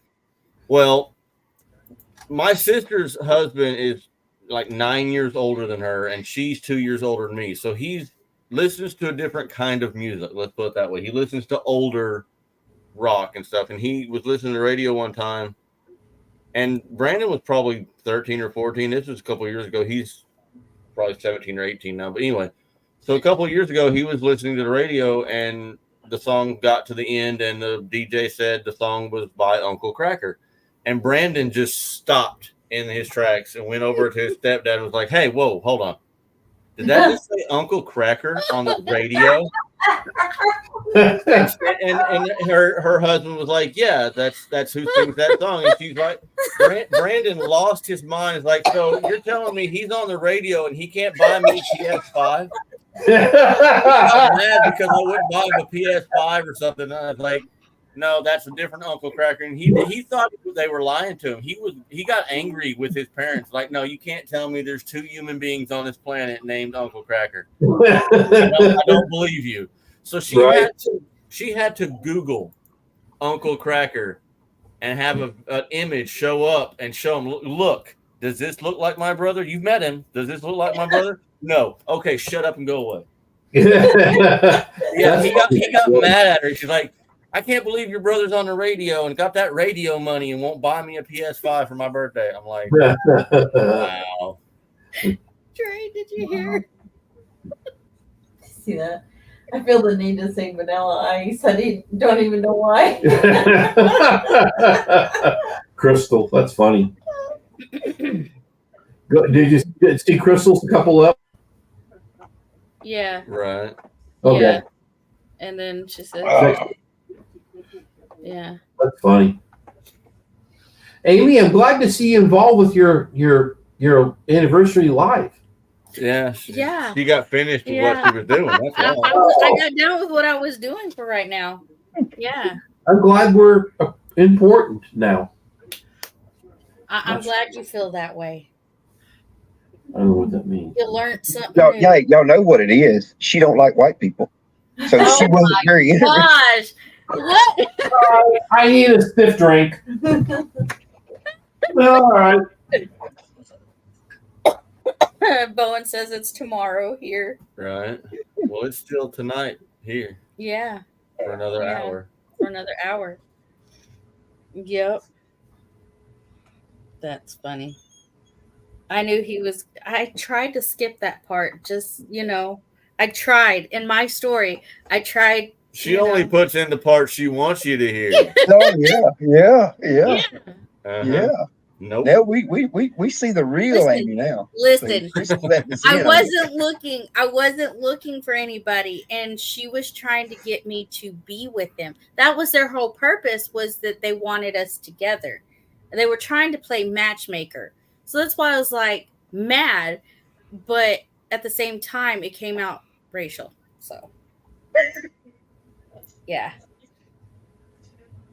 Well, my sister's husband is like 9 years older than her, and she's 2 years older than me. So he listens to a different kind of music. Let's put it that way. He listens to older rock and stuff. And he was listening to the radio one time, and Brandon was probably 13 or 14. This was a couple of years ago. He's probably 17 or 18 now. But anyway, so a couple of years ago, he was listening to the radio, and the song got to the end, and the DJ said the song was by Uncle Cracker. And Brandon just stopped in his tracks and went over to his stepdad and was like, "Hey, whoa, hold on. Did that just say Uncle Cracker on the radio?" And her husband was like, "Yeah, that's who sings that song." And she's like, Brandon lost his mind. It's like, so you're telling me he's on the radio and he can't buy me a PS5? I'm mad because I wouldn't buy him a PS5 or something. And I was like, no, that's a different Uncle Cracker. And he thought they were lying to him. He got angry with his parents. Like, no, you can't tell me there's 2 human beings on this planet named Uncle Cracker. I don't believe you. So she had to Google Uncle Cracker and have an image show up and show him, look, does this look like my brother? You've met him. Does this look like my brother? No. Okay, shut up and go away. Yeah, he got mad at her. She's like, I can't believe your brother's on the radio and got that radio money and won't buy me a PS5 for my birthday. I'm like, wow. Trey, did you hear? See that? I feel the need to sing Vanilla Ice. I don't even know why. Crystal, that's funny. Did you see Crystal's a couple up? Yeah. Right. Okay. Yeah. And then she said, yeah. That's funny. Amy, I'm glad to see you involved with your anniversary live. Yeah. Yeah. She got finished with what she was doing. That's all. I got done with what I was doing for right now. Yeah. I'm glad we're important now. I'm glad you feel that way. I don't know what that means. You learned something. Y'all know what it is. She don't like white people. So she wasn't very interested. Gosh. What? I need a stiff drink. All right. Bowen says it's tomorrow here. Right. Well, it's still tonight here. Yeah. For another hour. For another hour. Yep. That's funny. I knew he was. I tried to skip that part. Just, I tried. In my story, I tried. She only puts in the part she wants you to hear. Oh, yeah. Uh-huh. Nope. Now we see the real Amy now. Listen, I wasn't wasn't looking for anybody, and she was trying to get me to be with them. That was their whole purpose, was that they wanted us together. And they were trying to play matchmaker. So that's why I was like mad, but at the same time it came out racial. So yeah.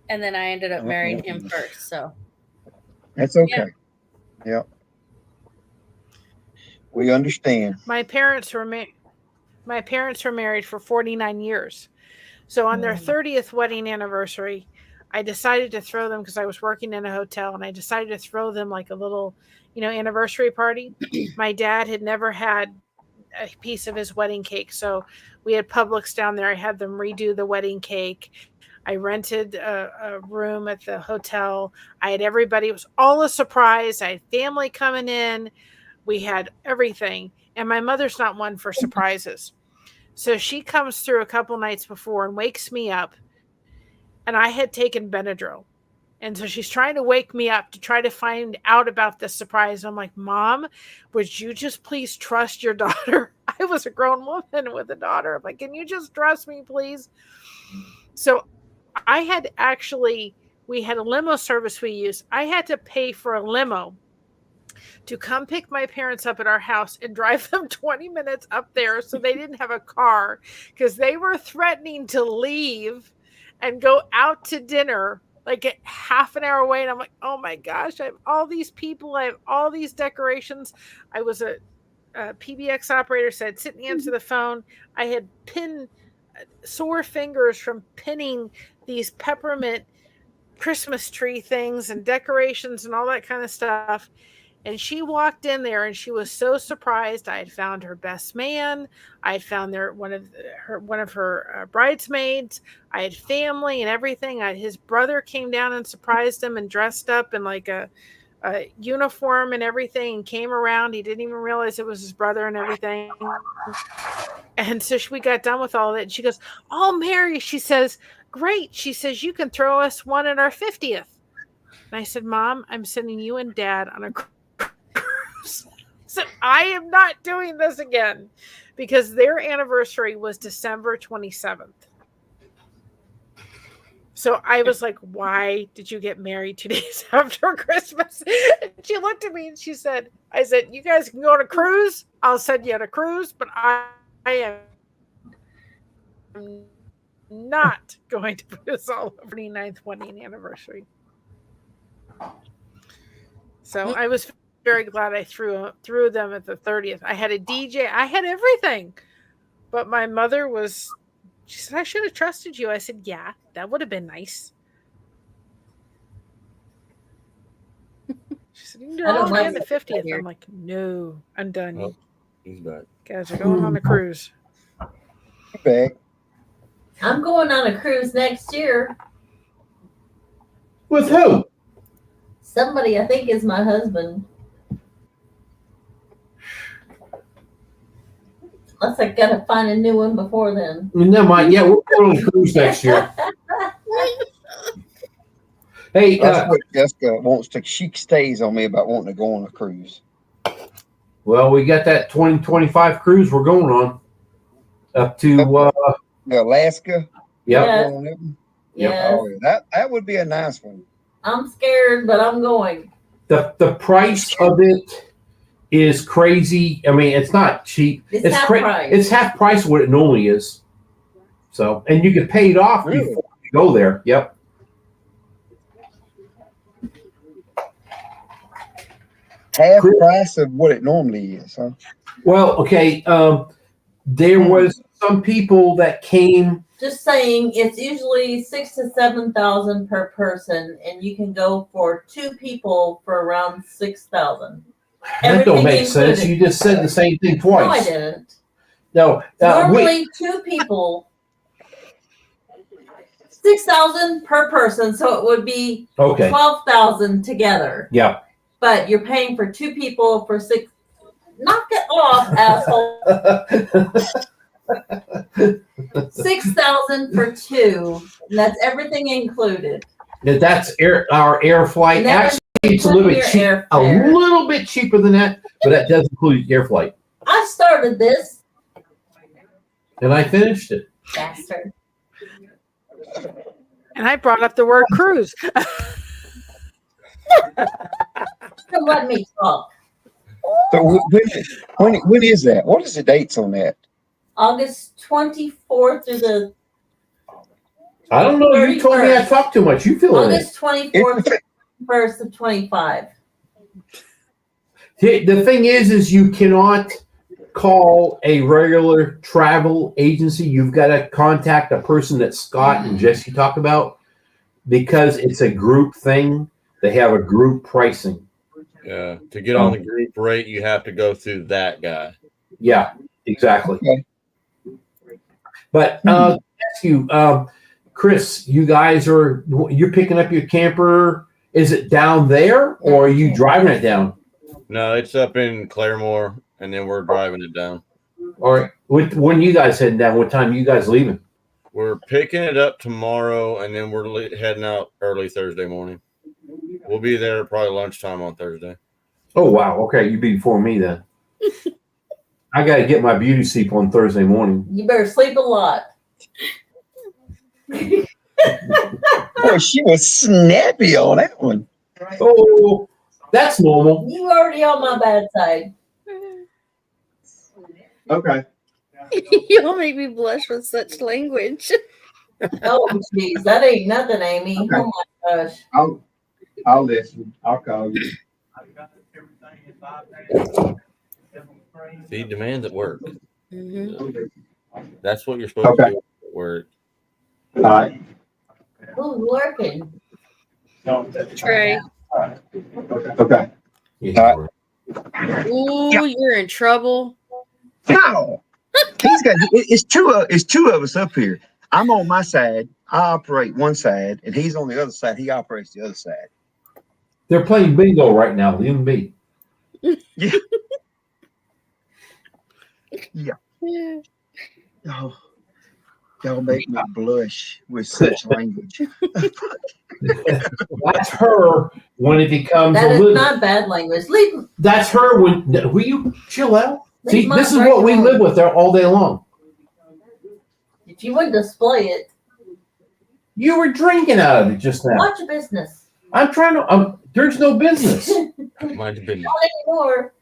And then I ended up marrying him first. So that's okay. Yeah. We understand. My parents were married for 49 years. So on their 30th wedding anniversary, I decided to throw them, because I was working in a hotel, and I decided to throw them like a little, anniversary party. My dad had never had a piece of his wedding cake. So we had Publix down there. I had them redo the wedding cake. I rented a room at the hotel. I had everybody. It was all a surprise. I had family coming in. We had everything. And my mother's not one for surprises. So she comes through a couple nights before and wakes me up. And I had taken Benadryl. And so she's trying to wake me up to try to find out about this surprise. I'm like, Mom, would you just please trust your daughter? I was a grown woman with a daughter. I'm like, can you just trust me, please? So I had we had a limo service we used. I had to pay for a limo to come pick my parents up at our house and drive them 20 minutes up there, so they didn't have a car, because they were threatening to leave and go out to dinner like half an hour away. And I'm like, oh my gosh, I have all these people. I have all these decorations. I was a PBX operator, so I'd sit and answer the phone. I had sore fingers from pinning these peppermint Christmas tree things and decorations and all that kind of stuff. And she walked in there and she was so surprised. I had found her best man. I had found one of her bridesmaids. I had family and everything. His brother came down and surprised him and dressed up in like a uniform and everything, and came around. He didn't even realize it was his brother and everything. And so we got done with all that. And she goes, "Oh, Mary," she says, "great." She says, "You can throw us one at our 50th. And I said, "Mom, I'm sending you and Dad on a cruise." So I am not doing this again, because their anniversary was December 27th. So I was like, "Why did you get married 2 days after Christmas?" And she looked at me and she said, I said, "You guys can go on a cruise. I'll send you on a cruise, but I am not going to put this all over the 9th wedding anniversary." So I was very glad I threw them at the 30th. I had a DJ. I had everything. But my mother she said, "I should have trusted you." I said, "Yeah, that would have been nice." She said, "You can do it all on the 50th. I'm like, "No, I'm done." Oh, he's back. Guys are going on a cruise. Back. I'm going on a cruise next year. With who? Somebody I think is my husband. Unless I gotta find a new one before then. Never mind. Yeah, we're going on a cruise next year. Hey, That's what Jessica wants to. She stays on me about wanting to go on a cruise. well, we got that 2025 cruise we're going on up to Alaska. yeah. Yes. Oh, that would be a nice one. I'm scared, but I'm going. The price of it is crazy. I mean, it's not cheap. It's half price. It's half price of what it normally is. So, and you can pay it off Really? before you go there. Yep. Half price of what it normally is, huh? Well, okay. There was some people that came. Just saying, it's usually 6,000 to 7,000 per person, and you can go for 2 people for around 6,000. That don't make sense. You just said the same thing twice. No, I didn't. No. Normally, 2 people, 6,000 per person, so it would be Okay. 12,000 together. Yeah. But you're paying for 2 people for 6. Knock it off, asshole. 6,000 for 2. And that's everything included. That's our air flight. Actually, it's a little bit cheap, a little bit cheaper than that, but that does include air flight. I started this. And I finished it. Bastard. And I brought up the word cruise. So let me talk. So when is that? What is the dates on that? August 24th through the I don't know. You told me I talked too much. You feel it. August 24th to 1st of 25. The thing is you cannot call a regular travel agency. You've got to contact a person that Scott and Jesse talk about because it's a group thing. They have a group pricing. Yeah. To get on the group rate, you have to go through that guy. Yeah, exactly. Okay. But ask you, Chris, you're picking up your camper. Is it down there or are you driving it down? No, it's up in Claremore, and then we're driving it down. All right. When you guys heading down? What time are you guys leaving? We're picking it up tomorrow, and then we're heading out early Thursday morning. We'll be there probably lunchtime on Thursday. Oh, wow. Okay. You be before me then. I got to get my beauty sleep on Thursday morning. You better sleep a lot. Boy, she was snappy on that one. Oh, that's normal. You already on my bad side. Okay. You'll make me blush with such language. Oh, jeez. That ain't nothing, Amy. Okay. Oh, my gosh. I'll listen. I'll call you. See, demands at work. Mm-hmm. That's what you're supposed to do at work. All right. Who's working? Trey. Okay. Yeah. Ooh, you're in trouble. No. It's two of us up here. I'm on my side. I operate one side, and he's on the other side. He operates the other side. They're playing bingo right now. Leave them be. Yeah. Yeah. Oh, y'all make me blush with such language. That's her when it becomes That a is little. not bad language. Leave. That's her when. Will you chill out? Leave See, my this is what we brain live with there all day long. If you wouldn't display it, You were drinking out of it just now. watch your business. I'm trying to. There's no business. Mind your business. Not anymore.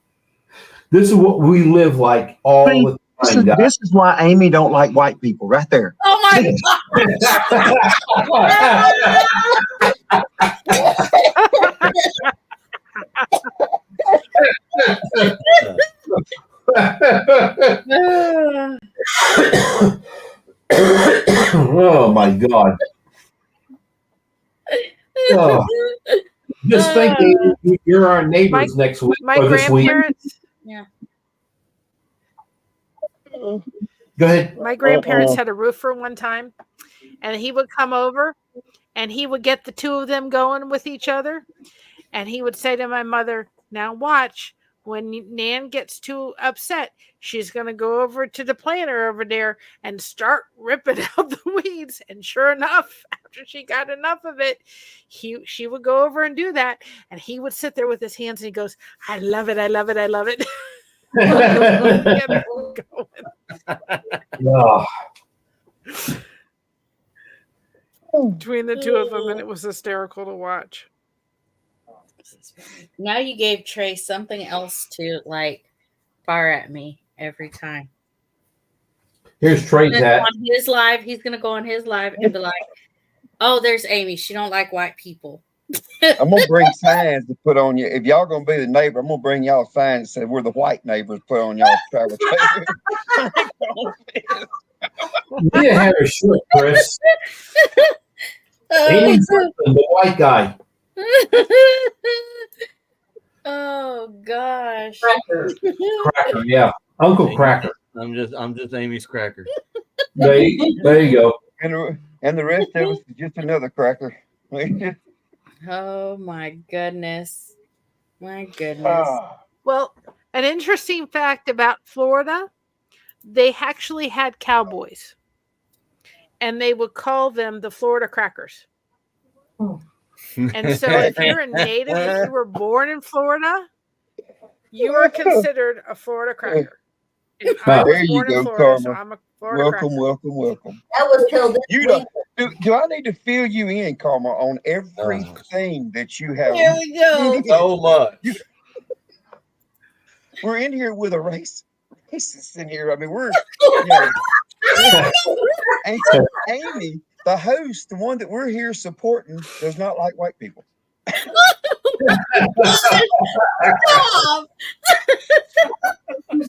This is what we live like all the time, guys. This is why Amy don't like white people, right there. Oh my God. Oh my God. Oh, just think you're our neighbors next week My or this week. grandparents, Go ahead. My grandparents had a roofer one time, and he would come over and he would get the two of them going with each other. And he would say to my mother, now watch, when Nan gets too upset, she's going to go over to the planter over there and start ripping out the weeds. And sure enough, after she got enough of it, she would go over and do that. And he would sit there with his hands and he goes, I love it. I love it. I love it. Yeah. Between the two of them, and it was hysterical to watch. Now you gave Trey something else to like fire at me every time. Here's Trey's hat. On his live, he's gonna go on his live and be like, "Oh, there's Amy. She don't like white people." I'm gonna bring signs to put on you. If y'all gonna be the neighbor, I'm gonna bring y'all signs that say we're the white neighbors. Put on y'all travel trailer. You didn't have a shirt, Chris. Amy's the white guy. Oh gosh. Cracker. Cracker, yeah. Uncle Cracker. I'm just Amy's cracker. There you go. And the rest of us is just another cracker. Oh my goodness. My goodness. Well, an interesting fact about Florida, they actually had cowboys. And they would call them the Florida Crackers. Oh. And so if you're a native, if you were born in Florida, you are considered a Florida Cracker. And I was There you born in go, Florida, so Karma. I'm a Florida Welcome, Cracker. welcome. That was till this You week. do I need to fill you in, Karma, on everything that you have? There we go. So much. We're in here with a racist in here. I mean, Amy, the host, the one that we're here supporting, does not like white people. Stop.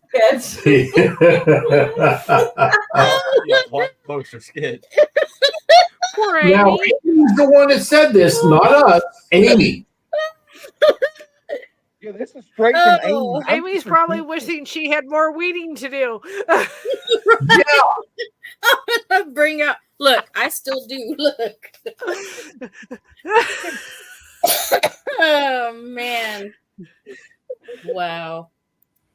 Sketch. Yeah, white folks are scared. Poor Amy. Now, Amy's the one that said this, not us. Amy. Yeah, this is straight from Oh, Amy. Amy's probably wishing she had more weeding to do. Bring out. Look, I still do. Look. Oh man. Wow.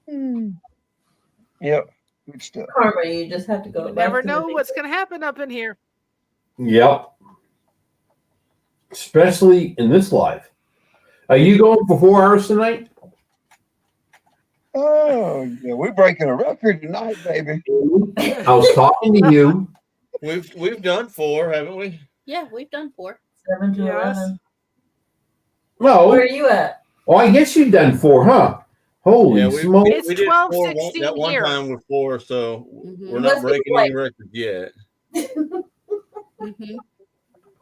Yep, good stuff. Karma, you just have to go. You back never to the know big- what's going to happen up in here. Yep. Especially in this live. Are you going for 4 hours tonight? Oh, yeah, we're breaking a record tonight, baby. I was talking to you. We've done 4, haven't we? Yeah, we've done 4. 7 to Yes. 11. No. Where are you at? Oh, I guess you've done 4, huh? Holy Yeah, smokes. It's we did 12, 4 16 that one here. time with 4, so Mhm. we're not Must be breaking like- any records yet. Mm-hmm.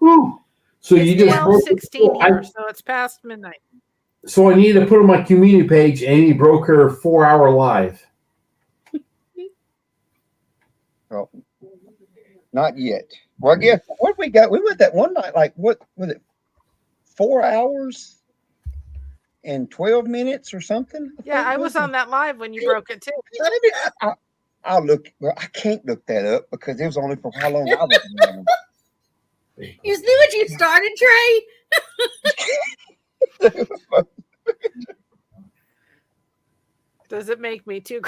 Whew. So you It's just 12, 16 I- here, so it's past midnight. So I need to put on my community page. Amy broke her 4-hour live. Oh, not yet. Well, I guess what we got, we went that one night, like what was it, 4 hours and 12 minutes or something? Yeah, I was on that live when you broke it too. I'll look. Well, I can't look that up because it was only for how long I was on. You see what you started, Trey? Does it make me too?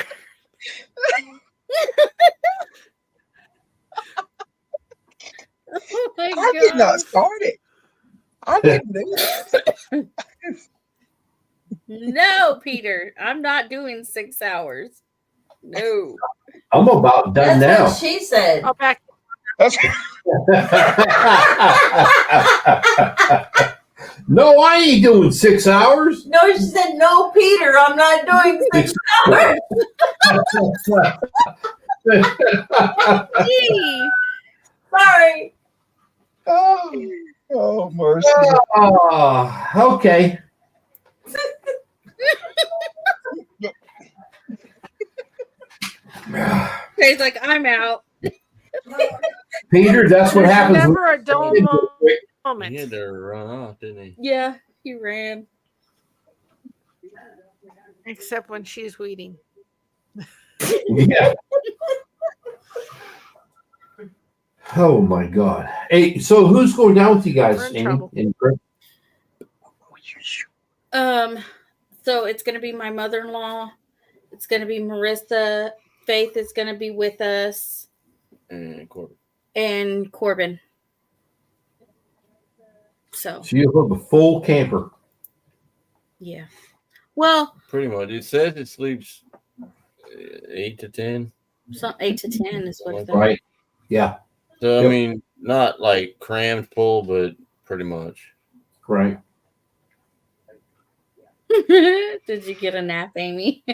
Oh my I did not God. start it. I didn't do it. No, Peter, I'm not doing 6 hours. No. I'm about done That's now. what she said. I'll back. That's No, I ain't doing 6 hours. No, she said, no, Peter, I'm not doing 6 hours. Gee. Sorry. oh mercy. Oh, okay. Trey's like, I'm out. Peter, that's what There's happens. never a dull moment. He had to run off, didn't he? Yeah, he ran. Except when she's weeding. Yeah. Oh my God. Hey, so who's going down with you guys, We're in Amy? trouble. And Chris? So it's gonna be my mother-in-law. It's gonna be Marissa. Faith is gonna be with us, And Corbin. and Corbin. So So you have a full camper. yeah. Well, Pretty much. It says it sleeps 8 to 10. some 8 to 10 is what it's Right. Yeah. So, I Yep. mean, not like crammed full, but pretty much. Right. Did you get a nap, Amy?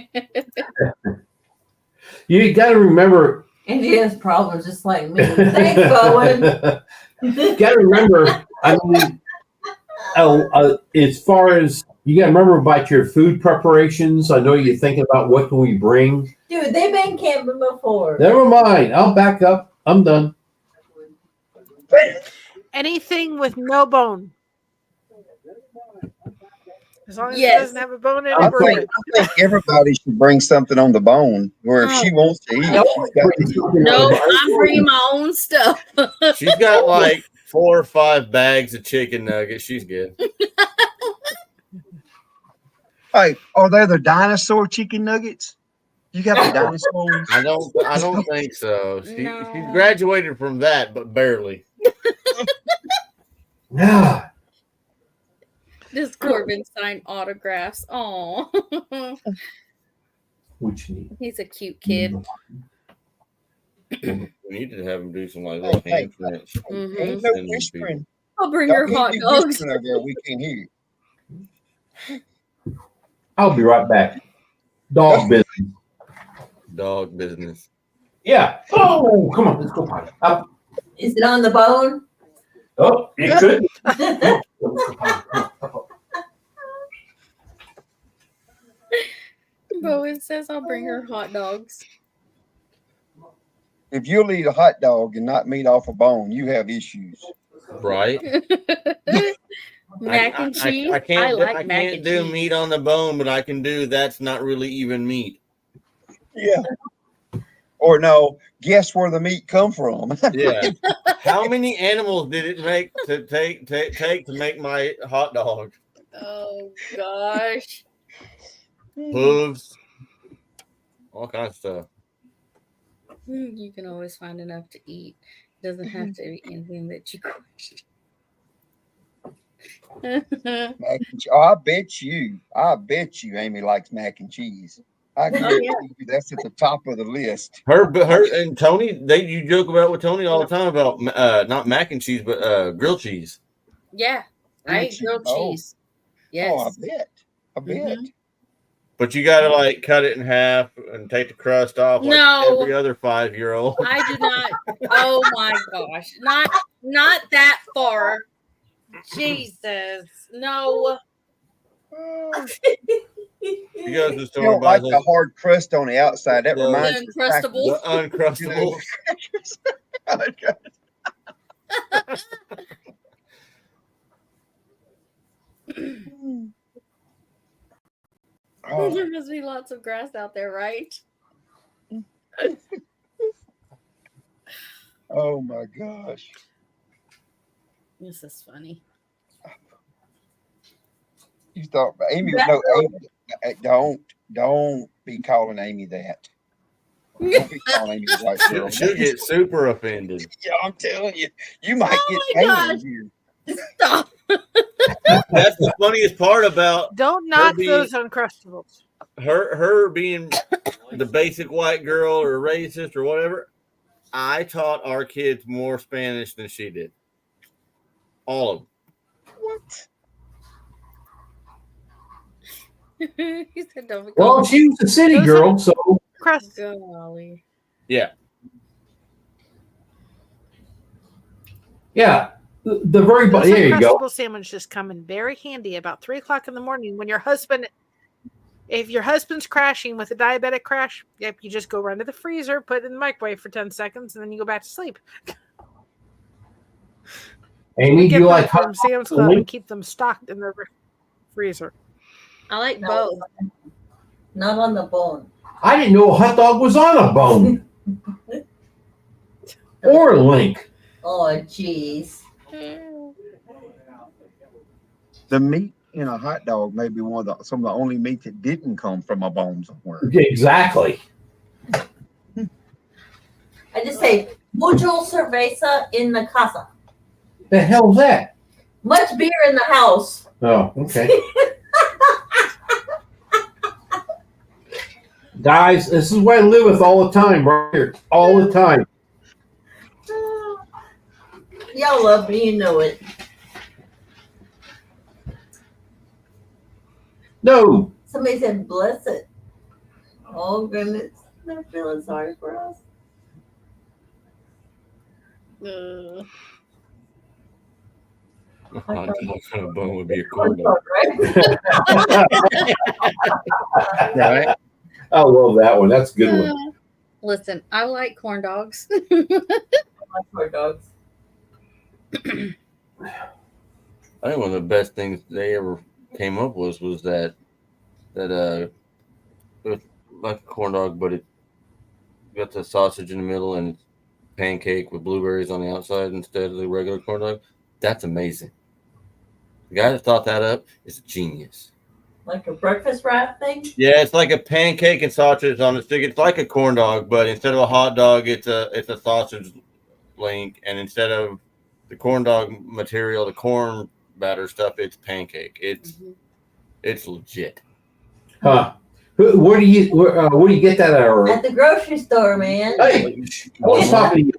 You got to remember. And he has problems just like me. Thanks, Bowen. Got to remember. I mean, as far as you got to remember about your food preparations. I know you're thinking about what can we bring. Dude, they've been camping before. Never mind. I'll back up. I'm done. Anything with no bone. As long as Yes. it doesn't have a bone in I it, we're think, good. I think everybody should bring something on the bone. Where if she wants to eat, she's got to eat. No, I'm bringing my own stuff. She's got like 4 or 5 bags of chicken nuggets. She's good. Hey, are they the dinosaur chicken nuggets? You got the dinosaurs? I don't think so. She No. graduated from that, but barely. Yeah. This Corbin signed autographs. Oh, What you need? he's a cute kid. We need to have him do some like little Hey, hand prints. Mhm. Ain't no whispering. I'll bring her Don't hot be dogs. whispering over there. We can't hear you. I'll be right back. Dog business. Dog business. Yeah. Oh, come on. Let's go. Up. Is it on the bone? Oh, it could. Bowen says I'll bring her hot dogs. If you'll eat a hot dog and not meat off a bone, you have issues. Right? Mac and cheese. I can't, like I mac can't and do cheese. meat on the bone, but I can do that's not really even meat. Yeah. Or no, guess where the meat come from? Yeah. How many animals did it make to take to make my hot dog? Oh gosh. Hooves, all kinds of stuff. You can always find enough to eat. Doesn't have to be anything that you question. Mac and cheese. Oh, I bet you Amy likes mac and cheese. I guarantee you that's at the top of the list. Her and Tony, you joke about with Tony all the time about not mac and cheese, but grilled cheese. Yeah, I eat grilled Oh. cheese. Yes. Oh, I bet. Mhm. But you got to like cut it in half and take the crust off like No. every other 5-year-old. I do not. Oh my gosh, not that far. Jesus, no. You go to the You store don't and buy like the hard crust on the outside. That No. reminds me of Uncrustables. the Uncrustables. Oh, There must be lots of grass out there, right? oh my gosh. This is funny. You thought Amy no Amy, don't be calling Amy that. Don't be calling Amy the white girl. She'll get super offended. Yeah, I'm telling you, you might Oh get my Amy here. Stop. That's the funniest part about Don't knock being- those Uncrustables. her being the basic white girl or racist or whatever. I taught our kids more Spanish than she did. All of them. What? He said, "Don't be Well, calling she was a city Those girl, so Crust. golly." Yeah. yeah. The very Those there you go. Uncrustable sandwiches come in very handy about 3:00 in the morning when your husband, if your husband's crashing with a diabetic crash, yep, you just go run to the freezer, put it in the microwave for 10 seconds, and then you go back to sleep. Amy, do Get you them like from hot Sam's Club and keep them stocked in the freezer. I like No. both. Not on the bone. I didn't know a hot dog was on a bone or a link. Oh, jeez. The meat in a hot dog may be some of the only meat that didn't come from a bone somewhere. Exactly. I just say, mucho cerveza in the casa. The hell's that? Much beer in the house. Oh, okay. Guys, this is what I live with all the time, right here. All the time. Y'all love me, you know it. No. Somebody said, bless it. Oh, goodness. They're feeling sorry for us. Hot dog on a bone would be a corn dog. Right? I love that one. That's a good one. Listen, I like corn dogs. Corn dogs. I think one of the best things they ever came up with was that it was like a corn dog, but it got the sausage in the middle and it's pancake with blueberries on the outside instead of the regular corn dog. That's amazing. The guy that thought that up is a genius. Like a breakfast wrap thing? Yeah, it's like a pancake and sausage on a stick. It's like a corn dog, but instead of a hot dog, it's a sausage link, and instead of the corn dog material, the corn batter stuff, it's pancake. It's legit. Huh. Where do you get that at? At the grocery store, man. Hey, I was talking to you.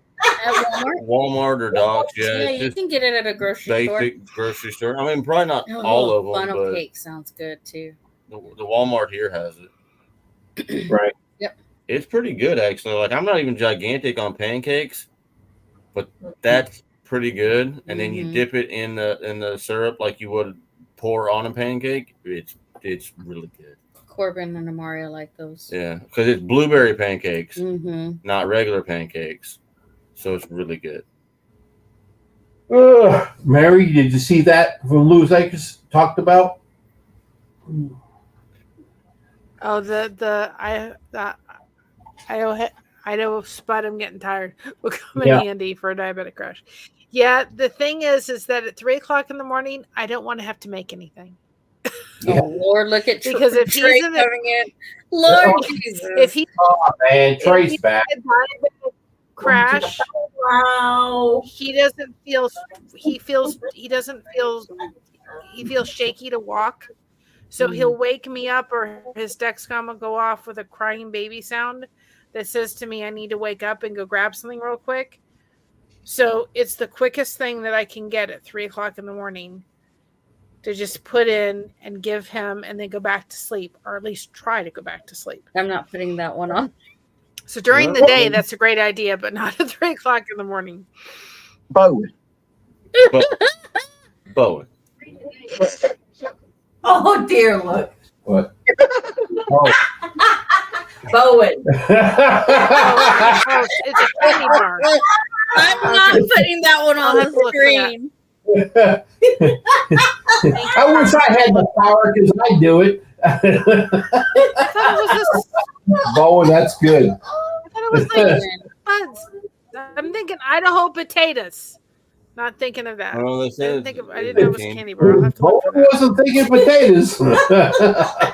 At Walmart? Walmart or Docs, Yeah, it's you just can get it at a grocery store. basic grocery store. I mean, probably not Oh, all of them, funnel but cake sounds good too. the Walmart here has it. Right. Yep. It's pretty good actually. Like I'm not even gigantic on pancakes, but that's pretty good. And then you dip it in the syrup like you would pour on a pancake. It's really good. Corbin and Amaria like those. Yeah, because it's blueberry pancakes, Mm-hmm. not regular pancakes. So it's really good. Mary, did you see that from Louis Akers talked about? Oh, I know spot. I'm getting tired. Will come in handy for a diabetic crash. Yeah, the thing is that at 3:00 in the morning, I don't want to have to make anything. Yeah. Oh Lord, look at Because if Trey he's in a, coming in, Lord Jesus, if he Oh man, Trey's back. a diabetic crash, Wow. he feels shaky to walk. So he'll wake me up, or his Dexcom will go off with a crying baby sound that says to me, I need to wake up and go grab something real quick. So it's the quickest thing that I can get at 3:00 in the morning to just put in and give him and then go back to sleep, or at least try to go back to sleep. I'm not putting that one on. So during the day, that's a great idea, but not at 3:00 in the morning. Bowen. Bowen. Oh, dear, look. What? Oh. Bowen. Oh, it's a candy bar. I'm not putting that one on I'll the screen. I wish I had the power because I do it. I thought it was Bowen, that's good. I thought it was like buds. I'm thinking Idaho potatoes. Not thinking of that. Oh, they I said didn't know it was candy bar. I'll have to Bowen look for that. wasn't thinking potatoes.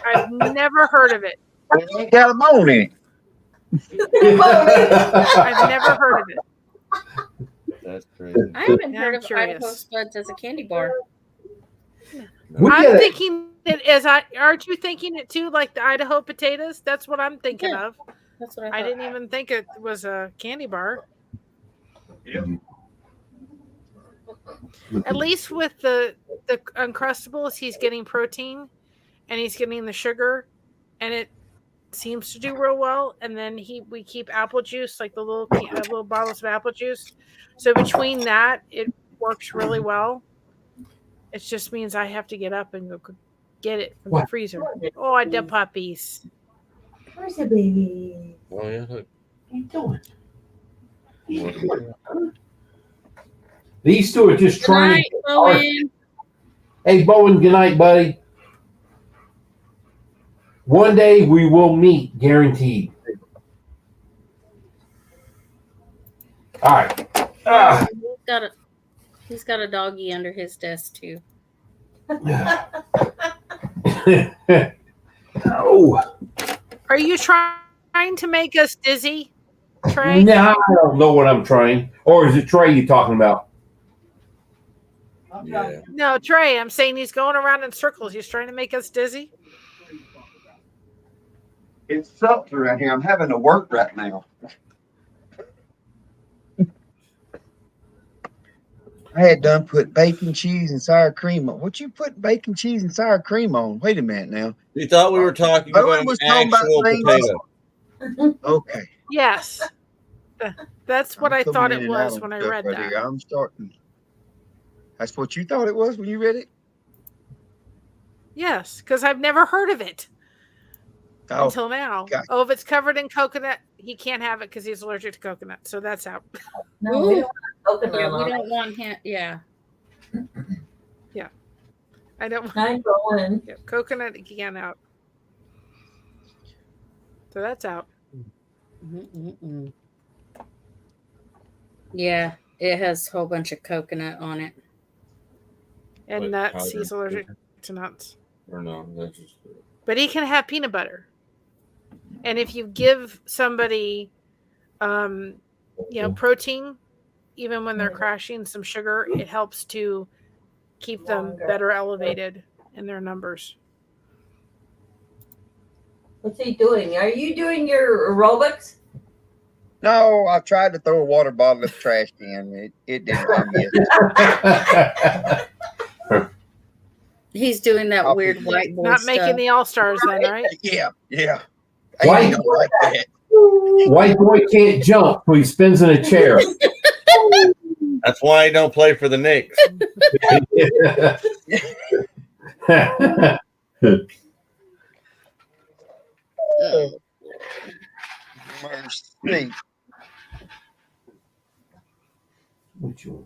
I've never heard of it. It ain't got a bone in it. I've never heard of it. That's crazy. I haven't Now heard I'm of curious. Idaho Spuds as a candy bar. We I'm get it. thinking it aren't you thinking it too, like the Idaho potatoes? That's what I'm thinking Yeah. of. That's what I I thought. didn't even think it was a candy bar. At least with the Uncrustables, he's getting protein and he's getting the sugar, and it seems to do real well. And then we keep apple juice, like the little bottles of apple juice. So between that, it works really well. It just means I have to get up and go get it from the freezer. Oh, I did puppies. Where's the baby? Oh yeah. Look. What are you doing? These two are just Good trying. night, Bowen. Hey, Bowen, good night, buddy. One day we will meet, guaranteed. All right. He's got a doggy under his desk too. Oh, Are you trying to make us dizzy, Trey? no, I don't know what I'm trying. Or is it Trey you talking about? Yeah. No, Trey. I'm saying he's going around in circles. He's trying to make us dizzy. It's sultry right here. I'm having to work right now. I had done put bacon, cheese, and sour cream on. What you put bacon, cheese, and sour cream on? Wait a minute now. You thought we were talking Owen about an was talking about actual things- potato. Okay. Yes, that's what I'm I coming thought in it and out was on when I stuff read right that. here. I'm starting. That's what you thought it was when you read it? Yes, because I've never heard of it Oh, until now. gotcha. Oh, if it's covered in coconut, he can't have it because he's allergic to coconut. So that's out. No, we don't want coconut Yeah, we on it. don't want him. Yeah. I don't. I go in. Yeah, coconut can out. So that's out. Mm-mm-mm. Yeah, it has a whole bunch of coconut on it. And Like nuts. powdered He's allergic sugar? to nuts. Or no, that's just But he can have peanut butter. And if you give somebody, protein, even when they're crashing, some sugar, it helps to keep them better elevated in their numbers. What's he doing? Are you doing your aerobics? No, I tried to throw a water bottle at the trash can. It didn't. I missed. He's doing that I'll weird be white boy Not stuff. making the All Stars then, right? Yeah. Why- Amy don't like that. White boy can't jump, so he spins in a chair. that's why I don't play for the Knicks. Oh, Mercy.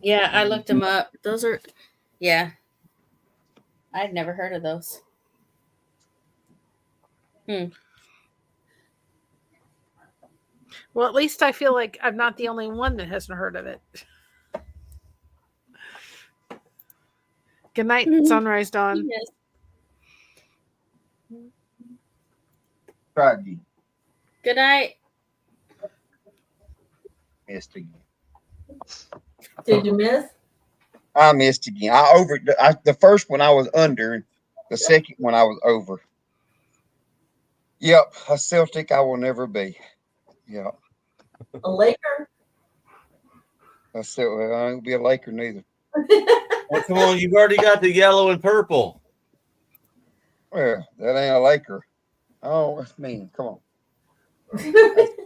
yeah, I looked them up. Those are, yeah. I'd never heard of those. Well, at least I feel like I'm not the only one that hasn't heard of it. Good night, Sunrise Dawn. Yes. Try again. Good night. Missed again. Did you miss? I missed again. The first one I was under. The second one I was over. Yep, a Celtic I will never be. Yep. A Laker? I won't be a Laker neither. Well, come on, you've already got the yellow and purple. Well, that ain't a Laker. Oh, that's mean. Come on.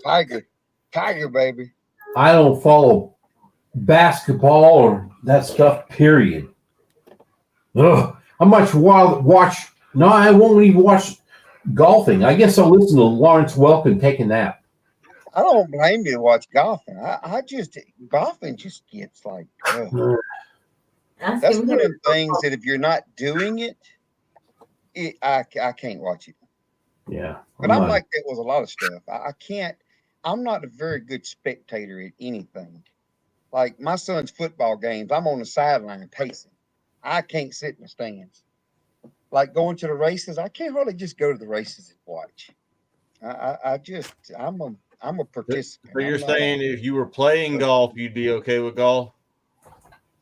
That's Tiger, baby. I don't follow basketball or that stuff, period. Ugh, I watch. No, I won't even watch golfing. I guess I'll listen to Lawrence Welk and take a nap. I don't blame you to watch golfing. Golfing just gets like, ugh. Ask That's him one of here. them things that if you're not doing it, I can't watch it. Yeah. But I'm like that with a lot of stuff. I can't. I'm not a very good spectator at anything. Like my son's football games, I'm on the sideline pacing. I can't sit in the stands. Like going to the races, I can't hardly just go to the races and watch. I'm a participant. So you're I'm not saying if you were playing golf, you'd be okay with golf?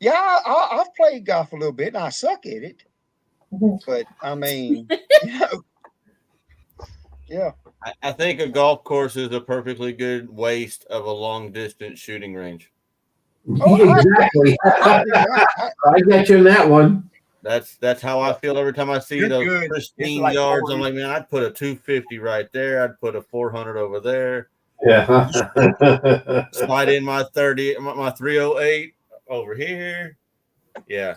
Yeah, I've played golf a little bit, and I suck at it. But I mean, yeah. I think a golf course is a perfectly good waste of a long distance shooting range. Oh, Exactly. I get you in that one. That's how I feel every time I see You're those good. pristine It's like yards. 40. I'm like, man, I'd put a 250 right there. I'd put a 400 over there. Yeah. Slide in my 30, my 308 over here. Yeah.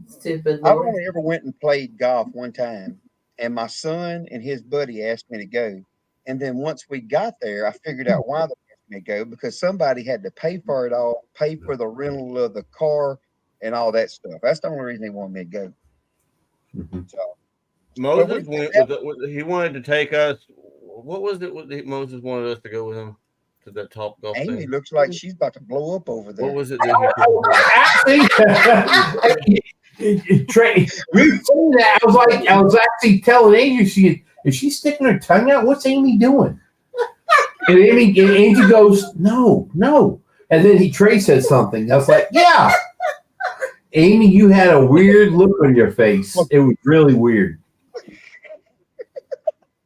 Stupid. I've Lord. only ever went and played golf one time, and my son and his buddy asked me to go. And then once we got there, I figured out why they asked me to go, because somebody had to pay for it all, pay for the rental of the car and all that stuff. That's the only reason they wanted me to go. Mhm. So Moses we- went he wanted to take us. What was it? Moses wanted us to go with him? to that Top Golf Amy thing? looks like she's about to blow up over there. What was it that Trey, we were saying that. I was actually telling Amy, is she sticking her tongue out? What's Amy doing? And Angie goes, no. And then Trey said something. I was like, yeah. Amy, you had a weird look on your face. It was really weird.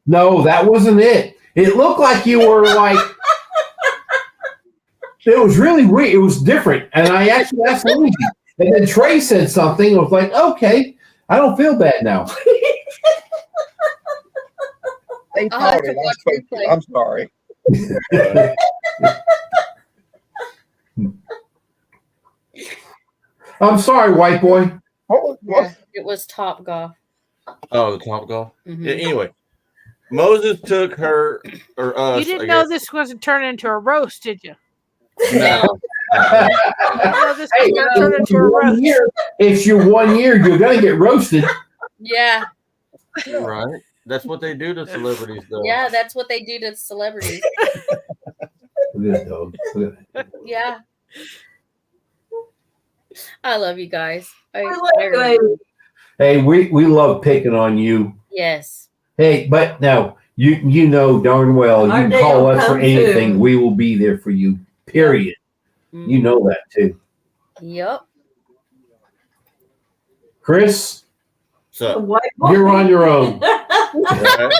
No, that wasn't it. It looked like you were like, it was really weird. It was different. And I actually asked Luigi. And then Trey said something. I was like, okay, I don't feel bad now. They I'll have thought to it. watch replay. I'm sorry. I'm sorry, white boy. What? Yeah, it was Top Golf. Oh, the Top Golf. Mhm. Yeah, anyway, Moses took her or us. You didn't I know guess. this wasn't turn into a roast, did you? No. You didn't know this was going to turn into a roast. It's your 1 year. You're going to get roasted. Yeah, Right. That's what they do to celebrities, though. yeah, that's what they do to celebrities. Look at this dog. Look at that. Yeah. I love you guys. I love I you, really Amy. do. Hey, we love picking on you. Yes. Hey, but no, you know darn well Our you day can call will us for come anything. soon. We will be there for you. Period. Mhm. You know that too. Yep. Chris, So, White boy. you're on your own. right?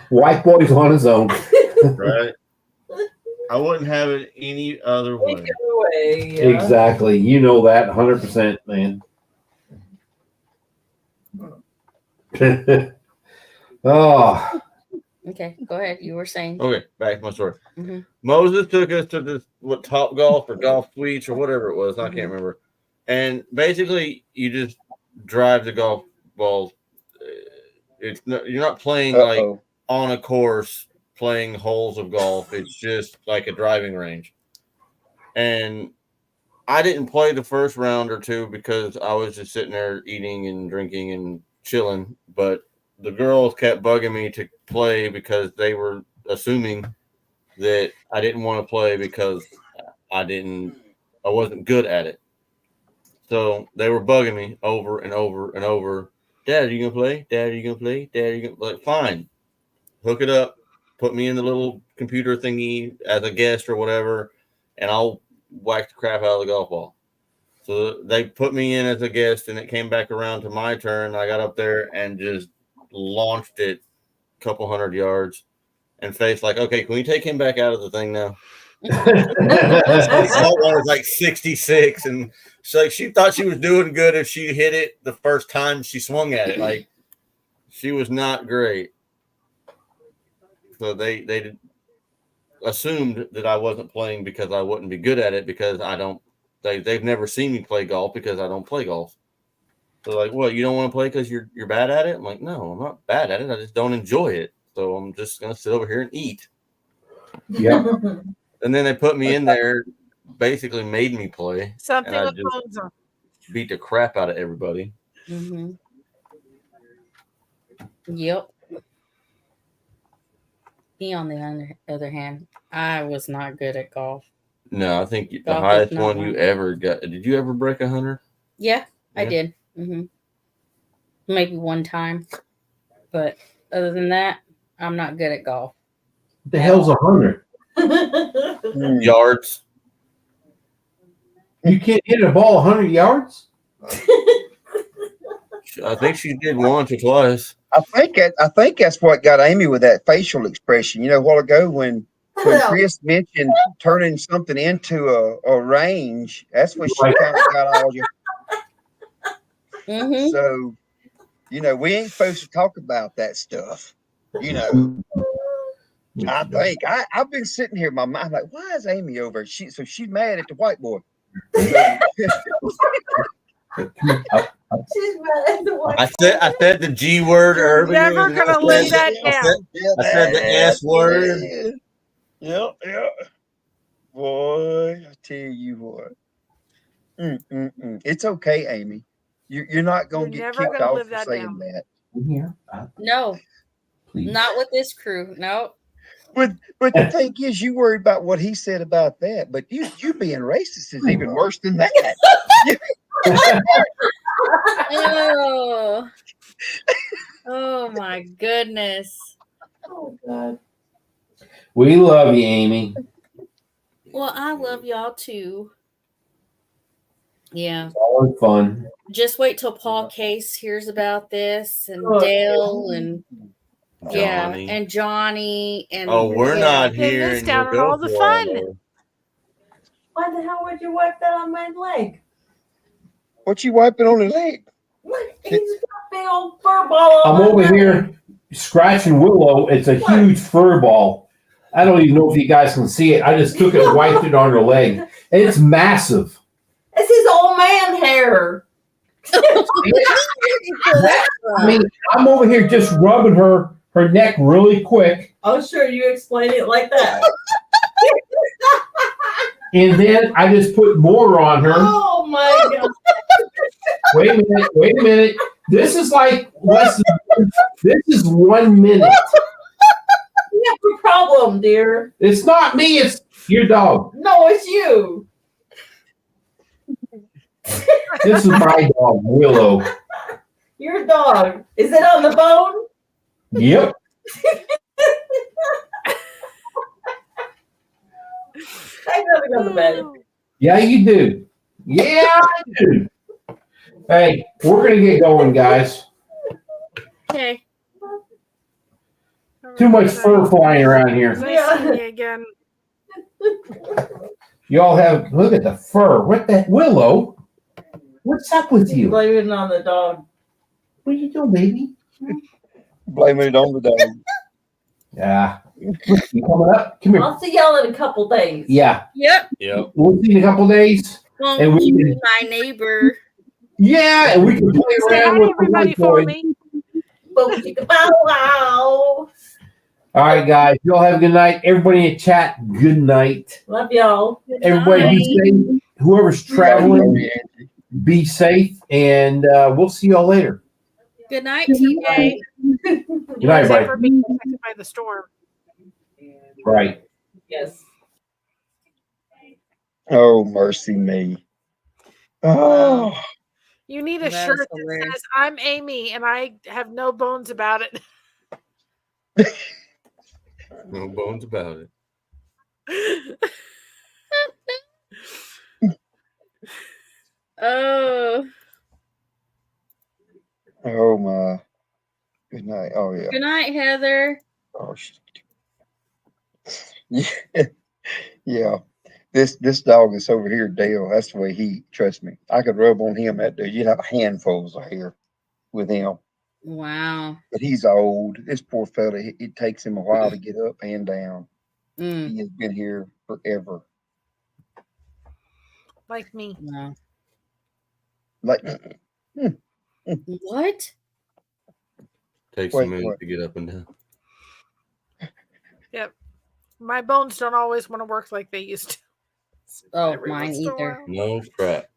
White boy's on his own. Right? I wouldn't have it any other way. Take it away, yeah. Exactly. You know that 100%, man. Oh, Okay, go ahead. You were saying. Okay, back to my story. Mhm. Moses took us to this Top Golf or Golf Suites or whatever it was. I Mhm. can't remember. And basically, you just drive the golf balls. It's you're not playing like Uh-oh. on a course playing holes of golf. It's just like a driving range. And I didn't play the first round or two because I was just sitting there eating and drinking and chilling. But the girls kept bugging me to play because they were assuming that I didn't want to play because I wasn't good at it. So they were bugging me over and over and over. Dad, are you gonna play? Dad, are you gonna play? Dad, are you gonna like fine. Hook it up, put me in the little computer thingy as a guest or whatever, and I'll whack the crap out of the golf ball. So they put me in as a guest, and it came back around to my turn. I got up there and just launched it a couple 100 yards, and Faith's like, "Okay, can we take him back out of the thing now?" That one was like 66, and she thought she was doing good if she hit it the first time she swung at it. Like she was not great. So they assumed that I wasn't playing because I wouldn't be good at it because I don't. They've never seen me play golf because I don't play golf. So like, what, you don't want to play because you're bad at it? I'm like, no, I'm not bad at it. I just don't enjoy it. So I'm just gonna sit over here and eat. yeah. And then they put me in there, basically made me play. Something And I with just phones on. beat the crap out of everybody. Mm-hmm. Yep. Me, on the other hand, I was not good at golf. No, I think the Golf is highest not one mine. you ever got. Did you ever break 100? Yeah, I Yeah. did. Mm-hmm. Maybe one time, but other than that, I'm not good at golf. What the hell's 100? Yards. You can't hit a ball 100 yards? I think she did once or twice. I think that's what got Amy with that facial expression. You know, a while ago when Chris mentioned turning something into a range, that's when she Right. kind of got all you. Mm-hmm. So, you know, we ain't supposed to talk about that stuff. You know, I think I've been sitting here in my mind like, why is Amy over? She's mad at the white boy. She's mad at the white I said the G word You're earlier. never and gonna I live said- that I down. said- I said the S word. Yep. Boy, I tell you what. It's okay, Amy. You're not gonna You're get never kicked gonna off live for that saying down. that. Yeah. No, Please. Not with this crew. Nope. But the thing is, you worried about what he said about that, but you being racist is even worse than that. Oh. Oh my goodness. Oh God. We love you, Amy. Well, I love y'all too. Yeah. It's always fun. Just wait till Paul Case hears about this and Oh, Dale and Johnny. yeah, and Johnny and Oh, we're yeah. not Then here, miss and you'll down on go all the for fun. it. Why the hell would you wipe that on my leg? What you wiping on his leg? What? He's got a big old fur ball on I'm my over leg. here scratching Willow. It's a huge fur ball. I don't even know if you guys can see it. I just took it and wiped it on her leg. It's massive. It's his old man hair. I mean, I'm over here just rubbing her neck really quick, Oh, sure, you explain it like that. and then I just put more on her. Oh my God. Wait a minute. This is like this is 1 minute. You have a problem, dear. It's not me, it's your dog. No, it's you. This is my dog, Willow. Your dog. Is it on the bone? Yep. I gotta go to bed. Yeah, you do. Yeah, I do. Hey, we're gonna get going, guys. Okay. Too much fur flying around here. Nice seeing you again. Y'all have look at the fur. What the Willow? What's up with you? Blame it on the dog. What are you doing, baby? Blaming it on the dog. Yeah. You coming up? Come here. I'll see y'all in a couple days. Yeah. Yep. Yep. We'll see you in a couple days. Well, And we you can- be my neighbor. Yeah, and we can play Say around hi, with the everybody, white for toys. me. Bow wow. All right, guys. Y'all have a good night. Everybody in chat, good night. Love y'all. Everybody be safe. Whoever's traveling, be safe. And we'll see y'all later. Good night, TJ. Good night, Except for everybody. being affected by the storm. Right. Yes. Oh, mercy me. Oh, You need a That is shirt that hilarious. says, I'm Amy and I have no bones about it. No bones about it. Oh, oh my. Good night. Oh yeah. good night, Heather. Oh shit. Yeah. Yeah. This dog is over here, Dale. That's the way he trusts me. I could rub on him that day. You'd have handfuls of hair with him. Wow. But he's old. This poor fella, it takes him a while to get up and down. Mm, He has been here forever. Like me. wow. Like What? Takes Wait, a minute what? to get up and down. My bones don't always want to work like they used to. Oh, Every mine once in a either. while. No crap.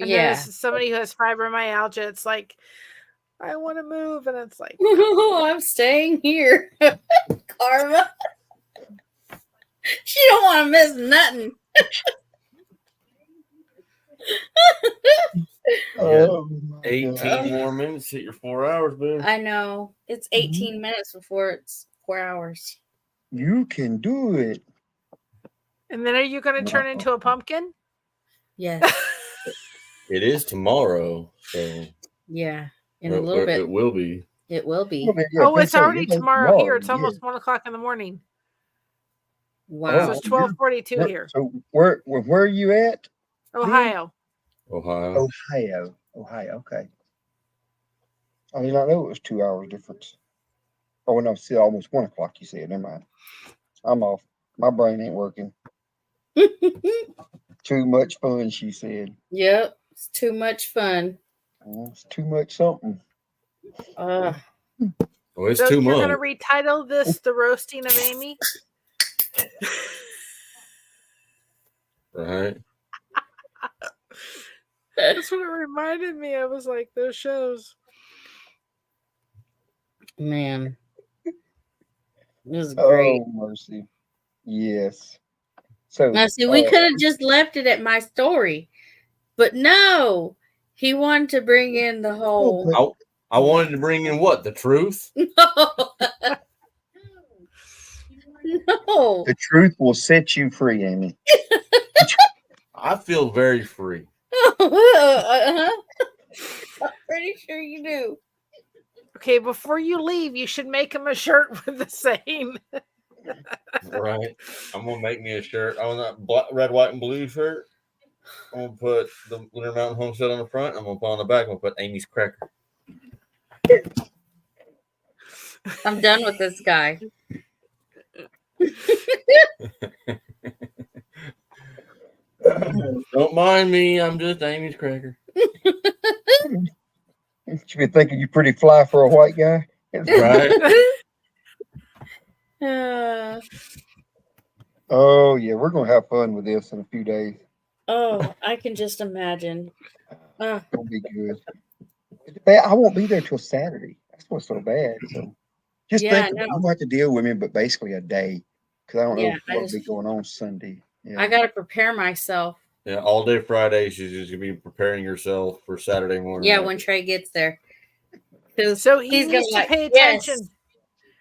And Yeah. as somebody who has fibromyalgia, it's like, I want to move. And it's like, I'm staying here, Karma. She don't want to miss nothing. oh, my 18 God. more minutes, hit your 4 hours, babe. I know. It's 18 minutes before it's 4 hours. You can do it. and then are you going to turn into a pumpkin? Yes. It is tomorrow, so Yeah. In a little it bit, will be. it will be. Well, then, yeah, Oh, it's that's already it ain't tomorrow here. It's yeah. almost 1 o'clock in the morning. So Wow. it's 12:42 Where- here. So where are you at? Ohio. Ohio. Ohio. Okay. I did not know it was 2 hours difference. Oh no, still almost 1 o'clock. You said. Never mind. I'm off. My brain ain't working. Too much fun, she said. Yep. It's too much fun. Oh, it's too much something. Oh, it's So too you're going much. to retitle this The Roasting of Amy? Right? That's what it reminded me. I was like, those shows. Man, this is great. Oh, mercy. Yes. So, Now, see, we could have just left it at my story, but no, he wanted to bring in the whole. I wanted to bring in what? The truth? No. the truth will set you free, Amy. I feel very free. I'm pretty sure you do. Okay, before you leave, you should make him a shirt with the same. Right. I'm gonna make me a shirt. I want that black, red, white, and blue shirt. I'm gonna put the Lenard Mountain Homestead on the front. I'm gonna put on the back. I'm gonna put Amy's Cracker. I'm done with this guy. Don't mind me. I'm just Amy's Cracker. You should be thinking you're pretty fly for a white guy. Right. Oh, yeah. We're going to have fun with this in a few days. Oh, I can just imagine. It'll be good. I won't be there till Saturday. That's what's so bad. So just Yeah, think I know. you won't have to deal with me, but basically a day. Because I don't Yeah, know what'll be going on Sunday. Yeah. I got to prepare myself. Yeah, all day Friday, she's just gonna be preparing herself for Saturday morning. Yeah, when Trey gets there. So he He's gonna needs to like, pay yes, attention.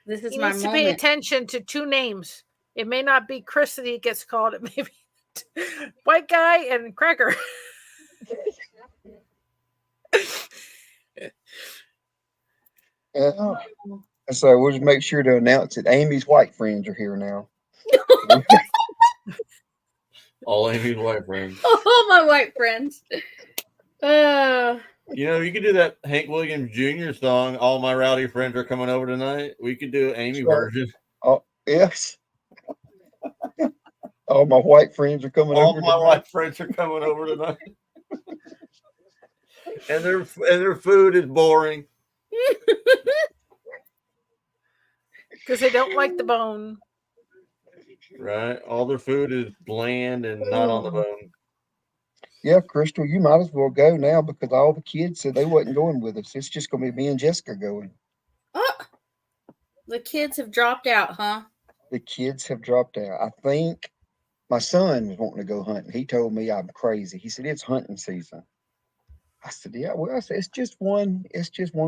this is He my needs to pay moment. attention to two names. It may not be Chris that he gets called. It may be white guy and Cracker. So we'll just make sure to announce that Amy's white friends are here now. all Amy's white friends. Oh, my white friends. You know, you could do that Hank Williams Jr. song, All My Rowdy Friends Are Coming Over Tonight. We could do an Amy version. Oh, yes. All my white friends are coming All over. my white friends are coming over tonight. and their food is boring. Because they don't like the bone. Right? All their food is bland and not on the bone. Yeah, Crystal, you might as well go now because all the kids said they wasn't going with us. It's just going to be me and Jessica going. The kids have dropped out, huh? The kids have dropped out. I think my son was wanting to go hunting. He told me I'm crazy. He said, it's hunting season. I said, yeah, well, I said, it's just one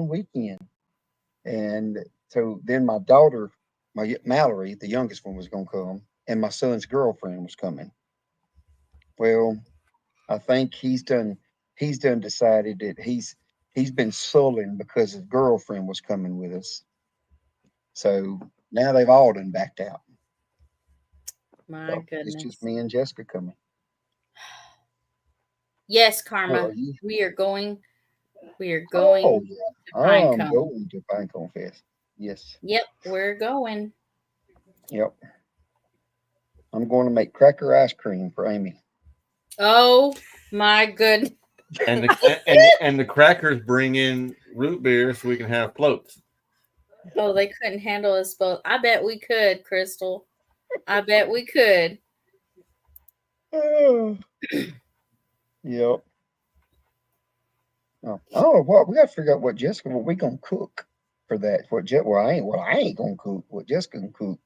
weekend. And so then my daughter, Mallory, the youngest one, was going to come, and my son's girlfriend was coming. Well, I think he's done decided that he's been sulling because his girlfriend was coming with us. So now they've all done backed out. My goodness. It's just me and Jessica coming. Yes, Karma. We are going. To Pinecone. I'm going to Pinecone Fest. Yes. Yep, we're going. Yep. I'm going to make cracker ice cream for Amy. Oh my goodness. And the crackers bring in root beer so we can have floats. Oh, they couldn't handle us both. I bet we could, Crystal. I bet we could. Yep. Oh, I don't know what we got to figure out what we gonna cook for that. I ain't gonna cook. What Jessica can cook.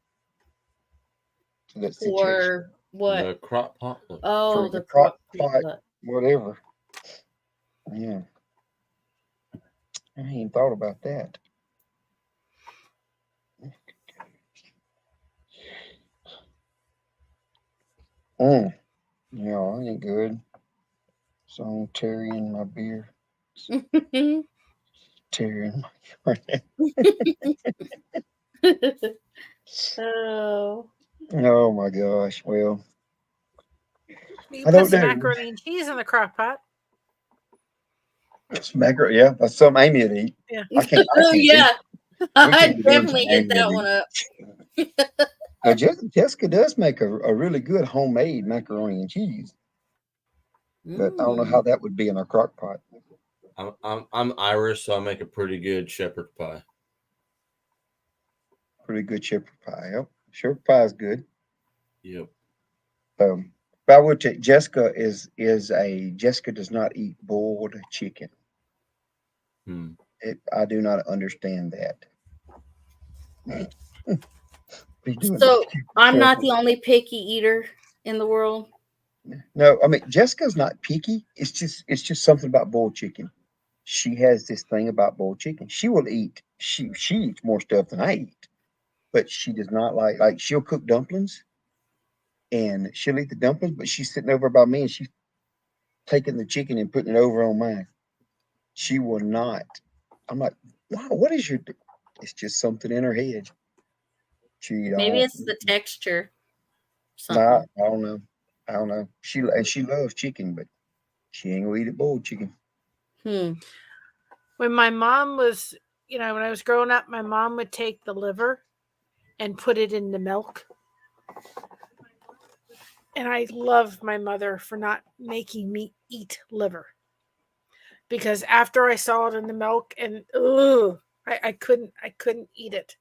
For that situation. Or what? The crock pot. Oh, For the crock pot. pot, whatever. Yeah. I ain't thought about that. Yeah, I ain't good. So I'm tearing my beer. Tearing my Oh my gosh. Well, You I put don't some know. macaroni and cheese in the crock pot. Macaroni, yeah, that's something Amy would eat. Yeah. I can't Yeah. I can't do definitely anything hit that Amy one would up. Now, Jessica does make a really good homemade macaroni and cheese, but I don't know how that would be in a crock pot. I'm Irish, so I make a pretty good shepherd pie. Pretty good shepherd pie. Yep. Shepherd pie is good. Yep. But I would say Jessica Jessica does not eat boiled chicken. I do not understand that. Be doing So it. I'm not the only picky eater in the world. No, I mean Jessica's not picky. It's just something about boiled chicken. She has this thing about boiled chicken. She will eat. She eats more stuff than I eat, but she does not like she'll cook dumplings and she'll eat the dumplings, but she's sitting over by me and she's taking the chicken and putting it over on mine. She will not. I'm like, wow, what is your? It's just something in her head. She Maybe don't. it's the texture. Nah, Something. I don't know. I don't know. She loves chicken, but she ain't gonna eat it boiled chicken. When my mom was, when I was growing up, my mom would take the liver and put it in the milk. And I love my mother for not making me eat liver. Because after I saw it in the milk and I couldn't eat it.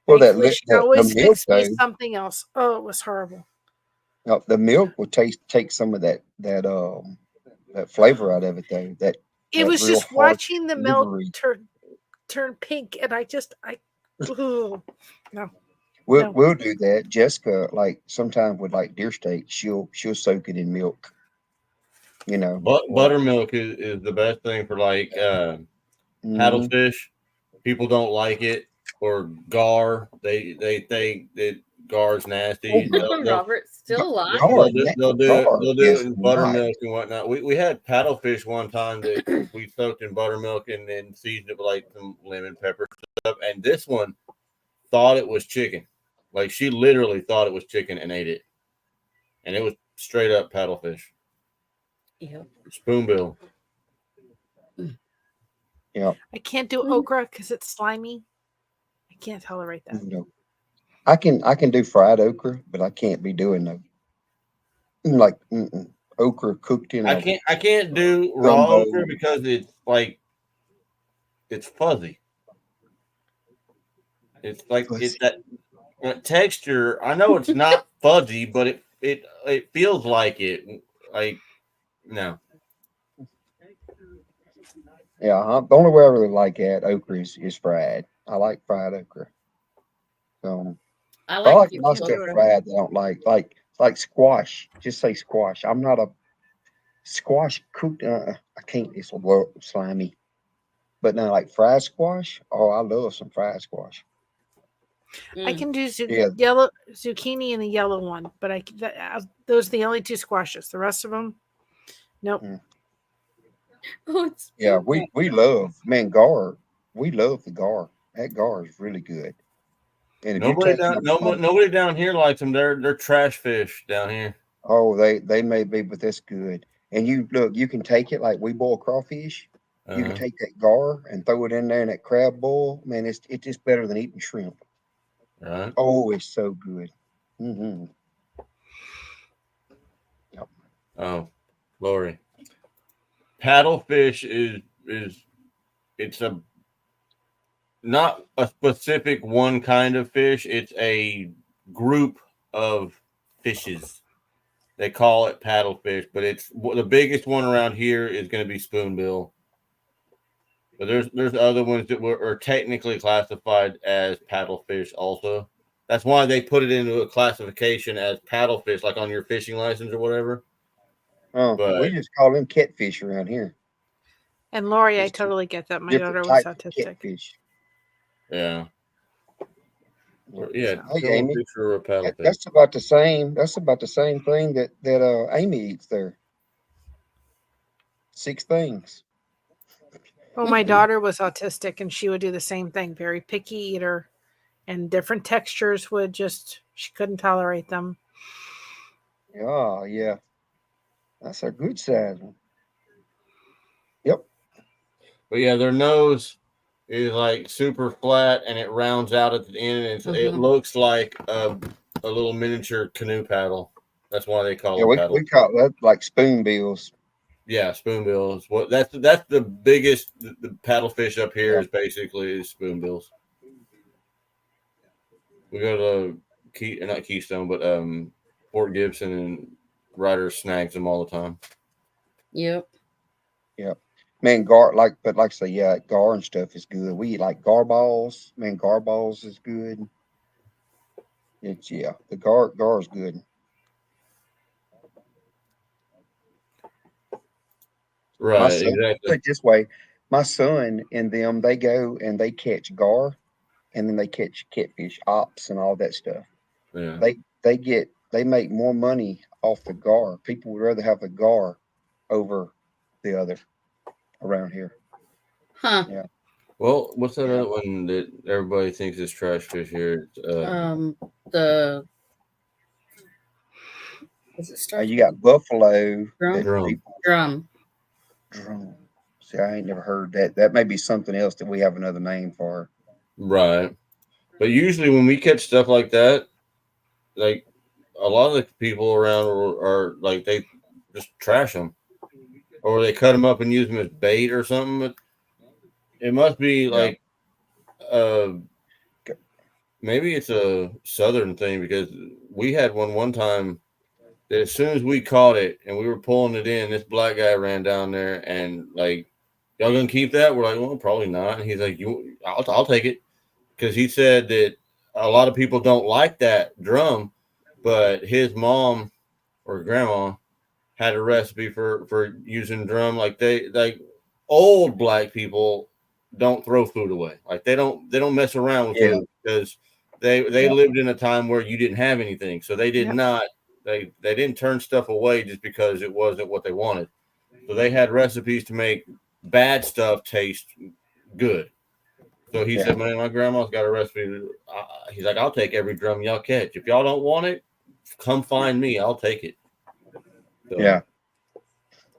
Well, Thankfully, she the always milk fixed me though, something else. Oh, it was horrible. the milk will take some of that flavor out of it though. It was Real just harsh watching the milk livery. turn pink, and no. We'll do that. Jessica, like sometimes with like deer steak, she'll soak it in milk. You know, Buttermilk is the best thing for like mhm. paddlefish. People don't like it, or gar. They think that gar's nasty. Robert's still alive. They'll do it Is in not. buttermilk and whatnot. We had paddlefish one time that we soaked in buttermilk and then seasoned it with like some lemon pepper stuff. And this one thought it was chicken. Like she literally thought it was chicken and ate it. And it was straight up paddlefish. Yep. Spoonbill. Yeah. I can't do okra because it's slimy. I can't tolerate that. No. I can do fried okra, but I can't be doing like okra cooked in a I can't do raw gumbo. okra because it's like it's fuzzy. It's like it's that texture. I know it's not fuzzy, but it feels like it. Like no. Yeah, the only way I really like okra is fried. I like fried okra. So I I like like a lot of zucchini stuff okra. fried that I don't like squash. Just say squash. I'm not a squash cooked. I can't. It's a little slimy. But now, like fried squash. Oh, I love some fried squash. I can do Yeah. yellow zucchini and the yellow one, but those are the only two squashes. The rest of them, nope. Oh, it's Yeah, beautiful. we love gar. We love the gar. That gar is really good. And if you take Nobody down here likes them. They're trash fish down here. oh, they may be, but that's good. And you look, you can take it like we boil crawfish. You can take that gar and throw it in there in that crab boil. Man, it's just better than eating shrimp. Right. Oh, it's so good. Mm-hmm. Yep. Oh, Lori. Paddlefish is it's a not a specific one kind of fish. It's a group of fishes. They call it paddlefish, but it's the biggest one around here is going to be spoonbill. But there's other ones that are technically classified as paddlefish also. That's why they put it into a classification as paddlefish, like on your fishing license or whatever. Oh, But we just call them catfish around here. And Lori, I It's totally get that. My different daughter was types of autistic. catfish. yeah, Hey, show a Amy, picture of a paddlefish. that's about the same. That's about the same thing that Amy eats there. 6 things. Well, my daughter was autistic, and she would do the same thing. Very picky eater, and different textures she couldn't tolerate them. Oh, yeah. That's a good size one. Yep. But yeah, their nose is like super flat and it rounds out at the end. And it looks like a little miniature canoe paddle. That's why they call it paddle. We call that like spoonbills. Yeah, spoonbills. What that's the biggest the paddlefish up here Yeah. is basically spoonbills. We go to not Keystone, but Fort Gibson, and Ryder snags them all the time. Yep. Yep. Man, but like I say, yeah, gar and stuff is good. We eat like gar balls. Man, gar balls is good. It's the gar is good. My Right, son, put exactly. it this way, my son and them, they go and they catch gar, and then they catch catfish, ops, and all that stuff. Yeah. They make more money off the gar. People would rather have the gar over the other around here. Huh. Yeah. Well, what's that Yeah. other one that everybody thinks is trash fish here? The does it start You got buffalo drum? that Drum. people Drum. drum. See, I ain't never heard that. That may be something else that we have another name for. Right. But usually when we catch stuff like that, like a lot of the people around are like they just trash them, or they cut them up and use them as bait or something. But it must be Yeah. like uh maybe it's a southern thing because we had one time that as soon as we caught it and we were pulling it in, this black guy ran down there and like, y'all gonna keep that? We're like, well, probably not. And he's like, I'll take it, because he said that a lot of people don't like that drum, but his mom or grandma had a recipe for using drum. Like old black people don't throw food away. Like they don't mess around with Yeah. food because they Yeah. lived in a time where you didn't have anything, so they did Yep. not they didn't turn stuff away just because it wasn't what they wanted. So they had recipes to make bad stuff taste good. So he Yeah. said, man, my grandma's got a recipe. He's like, I'll take every drum y'all catch. If y'all don't want it, come find me. I'll take it. So, Yeah.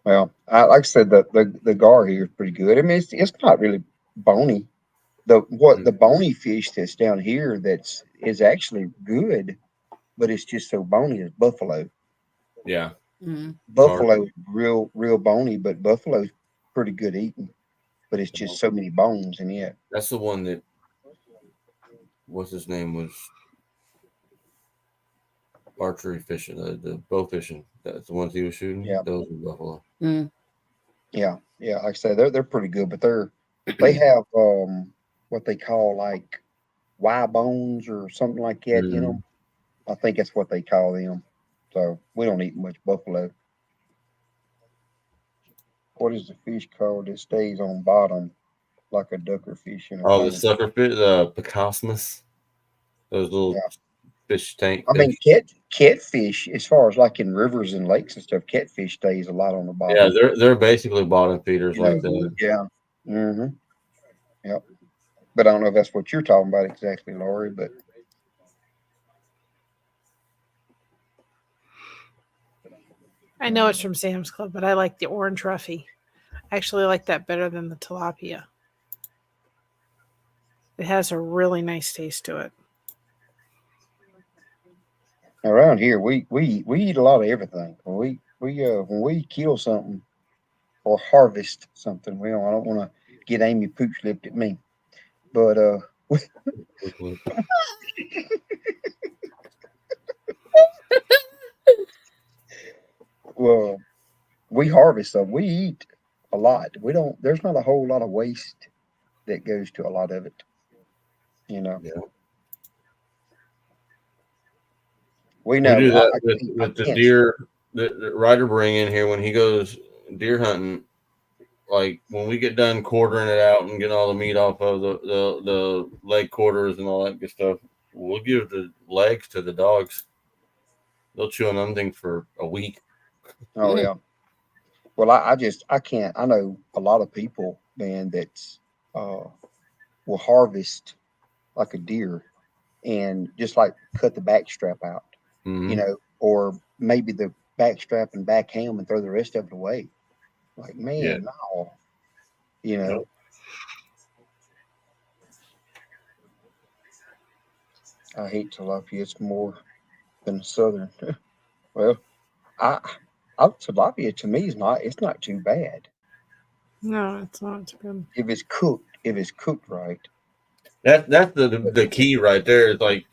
Well, like I said, the gar here is pretty good. I mean, it's not really bony. The bony fish that's down here is actually good, but it's just so bony is buffalo. yeah. Mm-hmm. Buffalo real bony, but buffalo's pretty good eating. But it's just so many bones in it. That's the one that, what's his name, was archery fishing, the bow fishing. That's the ones he was shooting. Yeah. Those were buffalo. Mm. Yeah, like I say, they're pretty good, but they have what they call like Y bones or something like that in them. I think that's what they call them. So we don't eat much buffalo. What is the fish called that stays on bottom like a ducker fish in a Oh, the tank? sucker fish, the picosmus, those little Yeah, fish tank I mean fish. catfish, as far as like in rivers and lakes and stuff, catfish stays a lot on the Yeah, bottom. they're basically bottom feeders You know, like that. yeah. Mm-hmm. Yep. But I don't know if that's what you're talking about exactly, Lori. But I know it's from Sam's Club, but I like the orange roughy. I actually like that better than the tilapia. It has a really nice taste to it. around here, we eat a lot of everything. When we kill something or harvest something, well, I don't want to get Amy pooch lipped at me, but well, we harvest them. We eat a lot. We don't. There's not a whole lot of waste that goes to a lot of it. You know. Yeah. We We do know. that I with the can't. deer that Ryder bring in here when he goes deer hunting. Like when we get done quartering it out and getting all the meat off of the leg quarters and all that good stuff, we'll give the legs to the dogs. They'll chew on them things for a week. Oh yeah. Well, I can't. I know a lot of people, man, that's will harvest like a deer and just like cut the back strap out, Mm-hmm. or maybe the back strap and back ham and throw the rest of it away. Like, man, Yeah. no, you know. Nope. I hate tilapia. It's more than southern. Well, I, tilapia to me it's not too bad No, it's not good. if it's cooked right. That's the key right there. Is like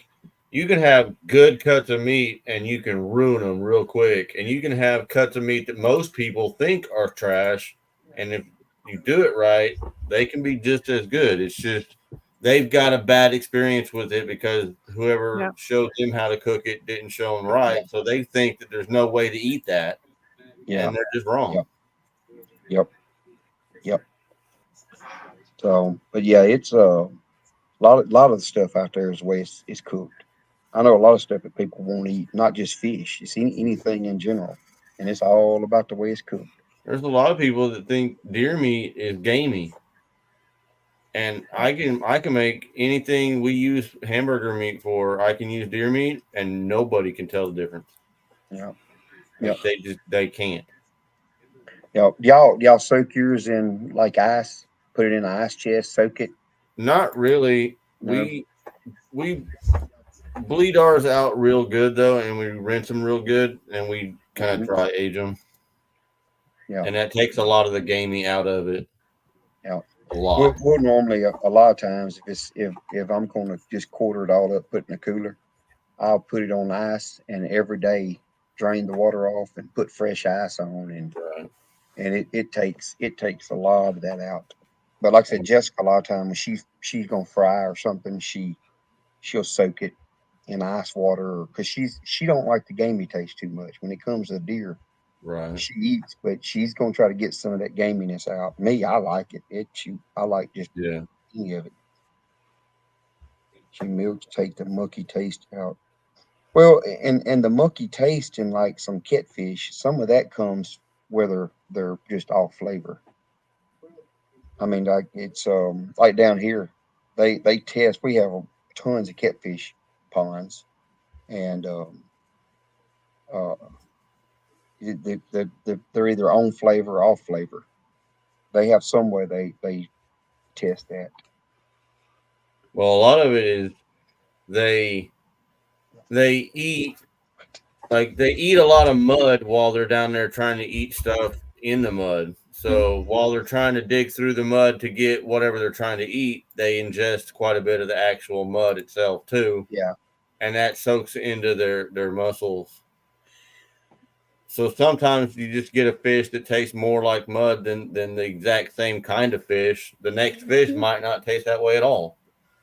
you can have good cuts of meat and you can ruin them real quick, and you can have cuts of meat that most people think are trash, and if you do it right, they can be just as good. It's just they've got a bad experience with it because whoever showed them how to cook it didn't show them right. So they think that there's no way to eat that. Yeah. And they're just wrong. Yep. So, but yeah, it's a lot of the stuff out there is the way it's cooked. I know a lot of stuff that people won't eat, not just fish. It's anything in general, and it's all about the way it's cooked. There's a lot of people that think deer meat is gamey. And I can make anything we use hamburger meat for. I can use deer meat, and nobody can tell the difference. Yeah, Like they can't. Y'all soak yours in like ice. Put it in an ice chest, soak it. Not really. No. We bleed ours out real good though, and we rinse them real good, and we kind of dry age them. Yeah, and that takes a lot of the gamey out of it. Yeah. A lot. We'll normally a lot of times if I'm going to just quarter it all up, put in a cooler, I'll put it on ice and every day drain the water off and put fresh ice on, and it takes a lot of that out. But like I said, Jessica, a lot of times when she's gonna fry or something, she'll soak it in ice water because she don't like the gamey taste too much when it comes to deer. Right. She eats, but she's gonna try to get some of that gaminess out. Me, I like it. I like just any of it. She milks take the mucky taste out. Well, and the mucky taste in like some catfish, some of that comes whether they're just off flavor. I mean, like it's like down here, they test. We have tons of catfish ponds, and they're either on flavor or off flavor. They have some way they test that. Well, a lot of it is they eat they eat a lot of mud while they're down there trying to eat stuff in the mud. So while they're trying to dig through the mud to get whatever they're trying to eat, they ingest quite a bit of the actual mud itself too. Yeah. And that soaks into their muscles. So sometimes you just get a fish that tastes more like mud than the exact same kind of fish. The next fish might not taste that way at all.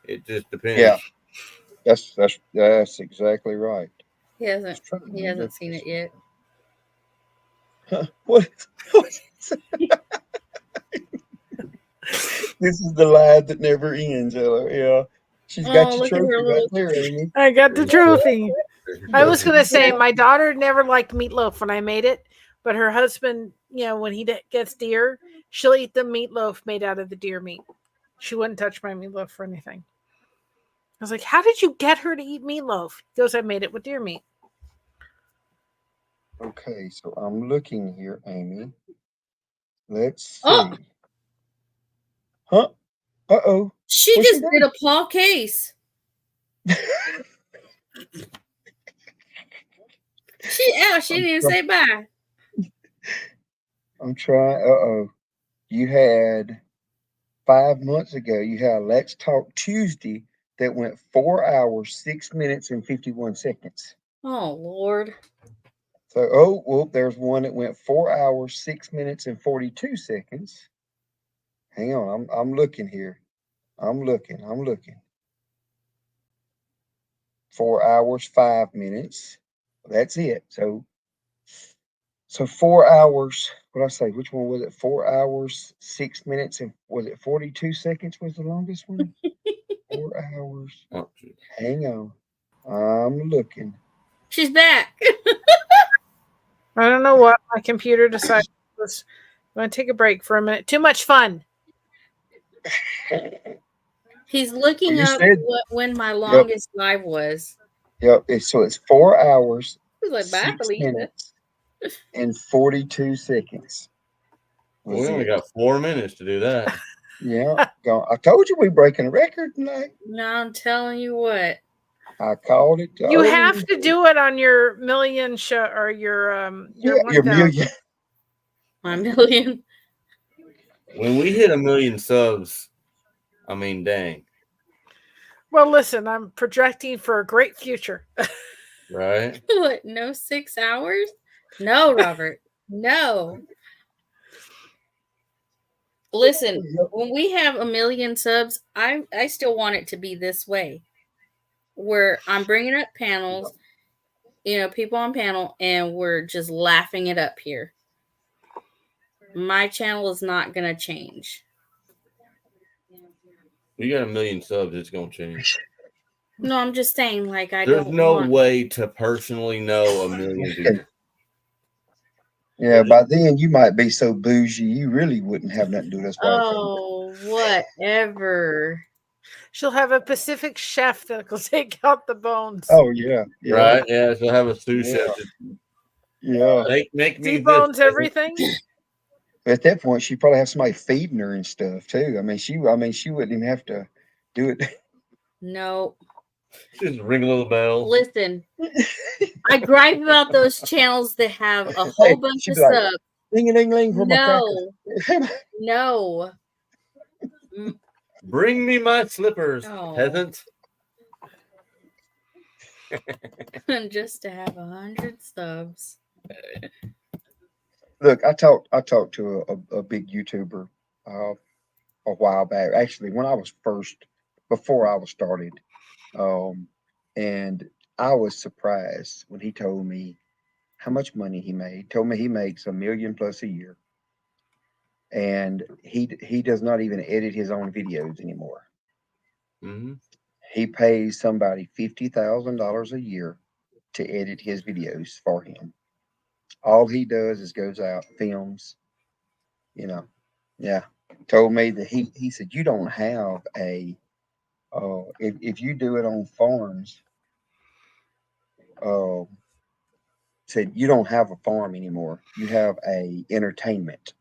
It just depends. Yeah. That's exactly right. He hasn't seen it yet. What? This is the lie that never ends, Ella. Yeah. She's got your trophy right there, Amy. I got the trophy. I was going to say, my daughter never liked meatloaf when I made it, but her husband, when he gets deer, she'll eat the meatloaf made out of the deer meat. She wouldn't touch my meatloaf for anything. I was like, how did you get her to eat meatloaf? He goes, I made it with deer meat. Okay, so I'm looking here, Amy. Let's see. Oh. Huh? Uh-oh. She just did a paw case. She didn't even say bye. I'm trying. You had 5 months ago, you had Let's Talk Tuesday that went 4 hours, 6 minutes, and 51 seconds. Oh, Lord. So, there's one that went 4 hours, 6 minutes, and 42 seconds. Hang on, I'm looking here. I'm looking. 4 hours, 5 minutes. That's it. So 4 hours. What did I say? Which one was it? 4 hours, 6 minutes, and was it 42 seconds was the longest one? 4 hours. Oh, hang on. I'm looking. She's back. I don't know what my computer decided was going to take a break for a minute. Too much fun. He's looking up when my longest live was. Yep. So it's 4 hours, like, 6 minutes, and 42 seconds. We only got 4 minutes to do that. Yeah. I told you we're breaking a record tonight. No, I'm telling you what. I called it. You have to do it on your million show or your million. My million. When we hit 1 million subs, I mean, dang. Well, listen, I'm projecting for a great future. Right? What? No 6 hours? No, Robert. No. Listen, when we have 1 million subs, I still want it to be this way, where I'm bringing up panels, people on panel, and we're just laughing it up here. My channel is not gonna change. You got 1 million subs, it's gonna change. No, I'm just saying, like, There's no way to personally know 1 million people. Yeah, by then you might be so bougie you really wouldn't have nothing to do with us. Oh, whatever. She'll have a Pacific chef that'll take out the bones. Oh yeah, yeah, Right? Yeah, so have a sous chef. yeah. Make me Debones this. everything. At that point, she'd probably have somebody feeding her and stuff too. I mean, she wouldn't even have to do it. No. Just ring a little bell. Listen, I gripe about those channels that have a whole Hey, bunch she'd of be like, subs. Ding-a-ling-ling for my crackers. No. Bring me my slippers, Oh. peasant. Just to have 100 subs. Look, I talked to a big YouTuber a while back. Actually, when I was before I was started, and I was surprised when he told me how much money he made. He told me he makes $1 million plus a year, and he does not even edit his own videos anymore. Mm-hmm. He pays somebody $50,000 a year to edit his videos for him. All he does is goes out, films, yeah. Told me that he said, you don't have if you do it on farms, said you don't have a farm anymore. You have a entertainment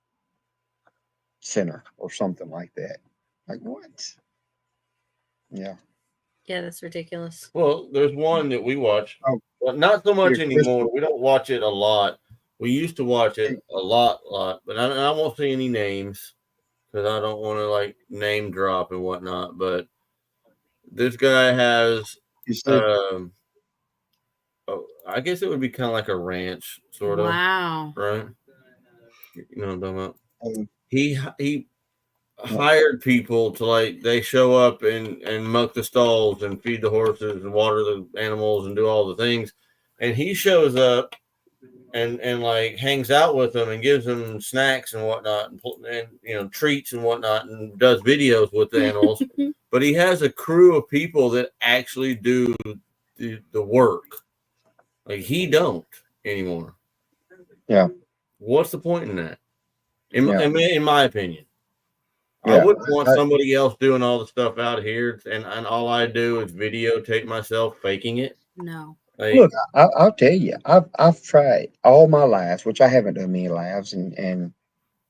center or something like that. Like what? Yeah. Yeah, that's ridiculous. Well, there's one that we watch. Oh, well, not so much here, anymore. Crystal. We don't watch it a lot. We used to watch it a lot. But I won't say any names because I don't want to like name drop and whatnot. But this guy has, I guess it would be kind of like a ranch, sort of. Wow. Right? You know what I'm talking about? Oh, He hired people to like they show up and muck the stalls and feed the horses and water the animals and do all the things, and he shows up and like hangs out with them and gives them snacks and whatnot and treats and whatnot and does videos with the animals. But he has a crew of people that actually do the work. Like he don't anymore. Yeah. What's the point in that? In my opinion. Yeah. I wouldn't want somebody else doing all the stuff out here, and all I do is videotape myself faking it. No. Like, look, I'll tell you, I've tried all my lives, which I haven't done many lives, and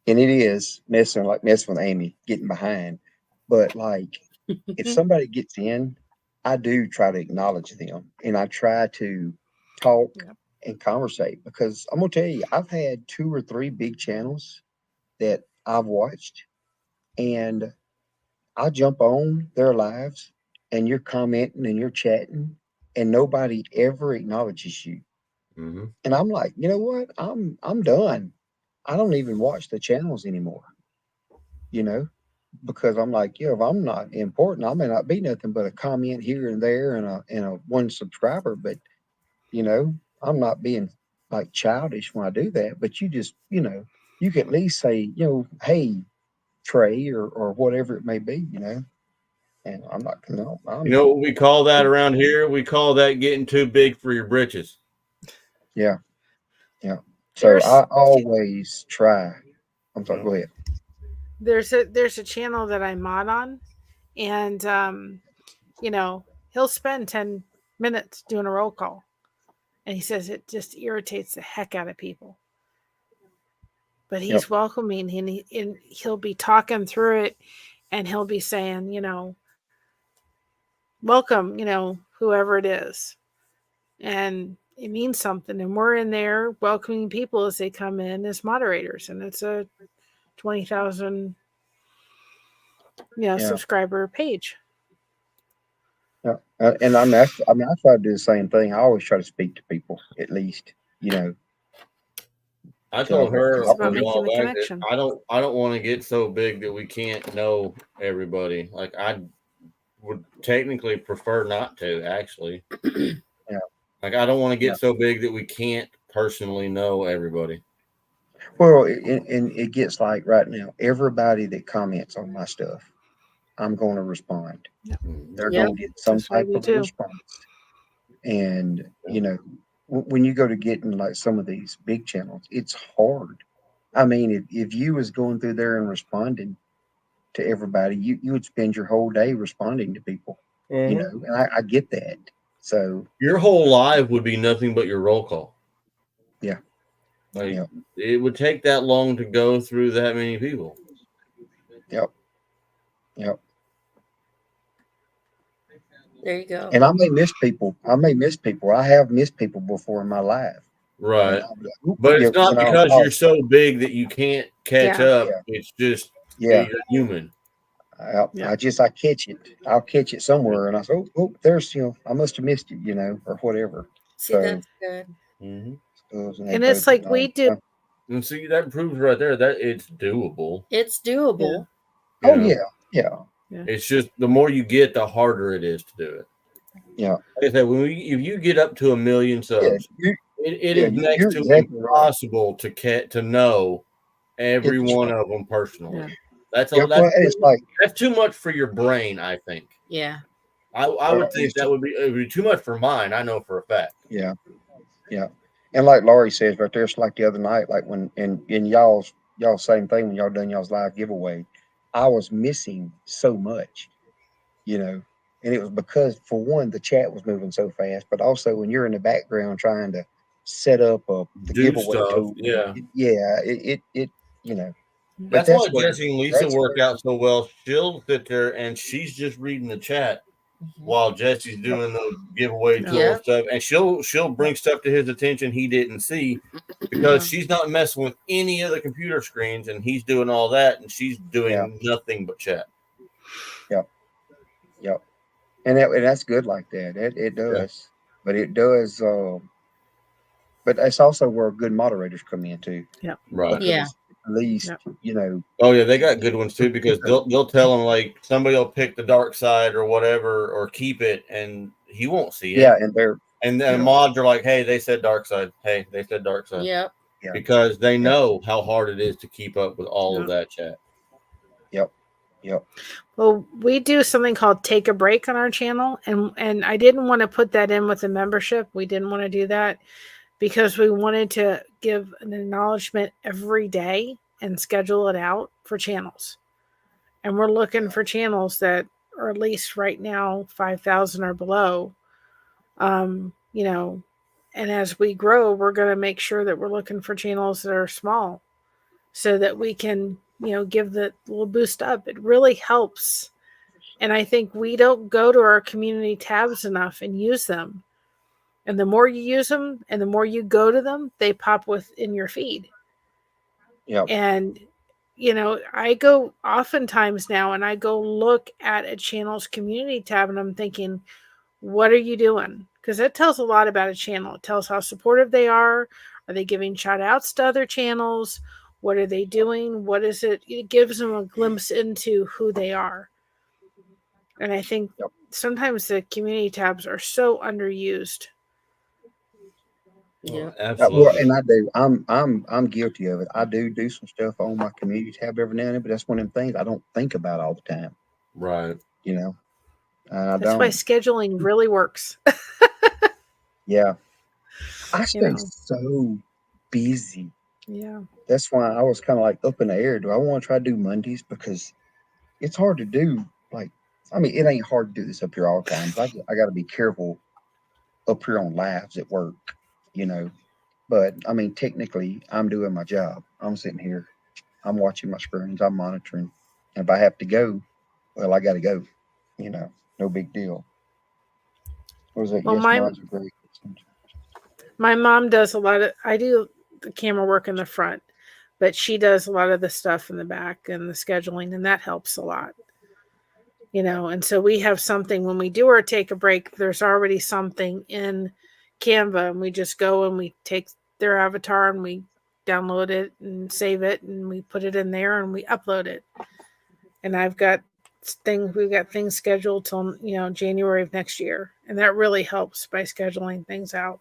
it is messing with Amy, getting behind. But like, if somebody gets in, I do try to acknowledge them, and I try to talk and conversate, because I'm gonna tell you, I've had 2 or 3 big channels that I've watched, and I jump on their lives, and you're commenting and you're chatting, and nobody ever acknowledges you. mm-hmm. And I'm like, you know what? I'm done. I don't even watch the channels anymore. Because I'm like, if I'm not important, I may not be nothing but a comment here and there and a one subscriber. But I'm not being like childish when I do that. But you just, you can at least say, hey, Trey, or whatever it may be, And I'm not, you know what we call that around here? We call that getting too big for your britches. Yeah. So I always try. I'm sorry. Go ahead. There's a channel that I mod on, and he'll spend 10 minutes doing a roll call, and he says it just irritates the heck out of people. But he's welcoming, and he'll be talking through it, and he'll be saying, welcome, whoever it is. And it means something. And we're in there welcoming people as they come in as moderators. And it's a 20,000, subscriber page. Yeah. And I try to do the same thing. I always try to speak to people, at least, I told her It's about a making while the back that connection. I don't want to get so big that we can't know everybody. Like I would technically prefer not to, actually. Yeah. Like I don't want to Yeah. get so big that we can't personally know everybody. Well, and it gets like right now, everybody that comments on my stuff, I'm going to respond. They're Yep. going to get some That's what I type do of too. response. And, you know, when you go to getting like some of these big channels, it's hard. I mean, if you was going through there and responding to everybody, you would spend your whole day responding to people, you know, and I get that. So, Your whole life would be nothing but your roll call. yeah. Like Yep. it would take that long to go through that many people. Yep. Yep. There you go. And I may miss people. I have missed people before in my life. Right. And I'll be like, "Oop," But you it's know, not and I'll because pause. you're so big that you can't catch Yeah. up. Yeah. It's just Yeah. you're human. I Yeah. I catch it. I'll catch it somewhere, and I say, oh, there's, you know, I must have missed it, you know, or whatever. See, So, that's good. And it's like we do. And see, that proves right there that it's doable. It's doable. You oh know? yeah. It's just the more you get, the harder it is to do it. Yeah. Like I said, if you get up to 1 million subs, Yeah, it yeah, is next you're to exactly right. impossible to know every It's one right. of them personally. Yeah. That's Yeah, all. well, and it's like, That's too much for your brain, I think. Yeah. I would think that would be too much for mine. I know for a fact. yeah. And like Laurie says right there, it's like the other night, like when in y'all's same thing when y'all done y'all's live giveaway, I was missing so much, you know, and it was because for one, the chat was moving so fast, but also when you're in the background trying to set up the Do giveaway stuff, tool, yeah. it you know, but That's why where- Jesse and Lisa that's work where- out so well. She'll sit there and she's just reading the chat while Jesse's doing the giveaway tool Yeah. and stuff, and she'll bring stuff to his attention he didn't see because she's not messing with any of the computer screens, and he's doing all that, and she's doing nothing but chat. Yep. And that's good like that. It does. But it does but that's also where good moderators come in too. Right. Because Yeah. at least, you know, Oh yeah, they got good ones too because they'll tell him like somebody will pick the dark side or whatever or keep it, and he won't see it. and they're And then mods are like, hey, they said dark side. Hey, they said dark side. Yep. Because they know how hard it is to keep up with all of that chat. Yep. Well, we do something called take a break on our channel, and I didn't want to put that in with the membership. We didn't want to do that because we wanted to give an acknowledgement every day and schedule it out for channels. And we're looking for channels that are at least right now 5,000 or below. You know, and as we grow, we're going to make sure that we're looking for channels that are small so that we can, you know, give the little boost up. It really helps. And I think we don't go to our community tabs enough and use them. And the more you use them and the more you go to them, they pop within your feed. Yep. And, you know, I go oftentimes now and I go look at a channel's community tab and I'm thinking, what are you doing? Because that tells a lot about a channel. It tells how supportive they are. Are they giving shout outs to other channels? What are they doing? What is it? It gives them a glimpse into who they are. And I think sometimes the community tabs are so underused. Yeah. Absolutely. Well, and I do. I'm guilty of it. I do some stuff on my community tab every now and then, but that's one of them things I don't think about all the time. Right. You know. That's why scheduling really works. Yeah. I stay so busy. Yeah. That's why I was kind of like up in the air. Do I want to try to do Mondays? Because it's hard to do. Like, I mean, it ain't hard to do this up here all the time. But I got to be careful up here on lives at work, you know. But I mean, technically, I'm doing my job. I'm sitting here. I'm watching my screens. I'm monitoring. And if I have to go, well, I got to go. You know, no big deal. What was that? Well, yes, mine's are great. My mom does a lot of, I do the camera work in the front, but she does a lot of the stuff in the back and the scheduling, and that helps a lot. You know, and so we have something when we do our take a break, there's already something in Canva, and we just go and we take their avatar and we download it and save it, and we put it in there and we upload it. And we've got things scheduled till January of next year, and that really helps by scheduling things out.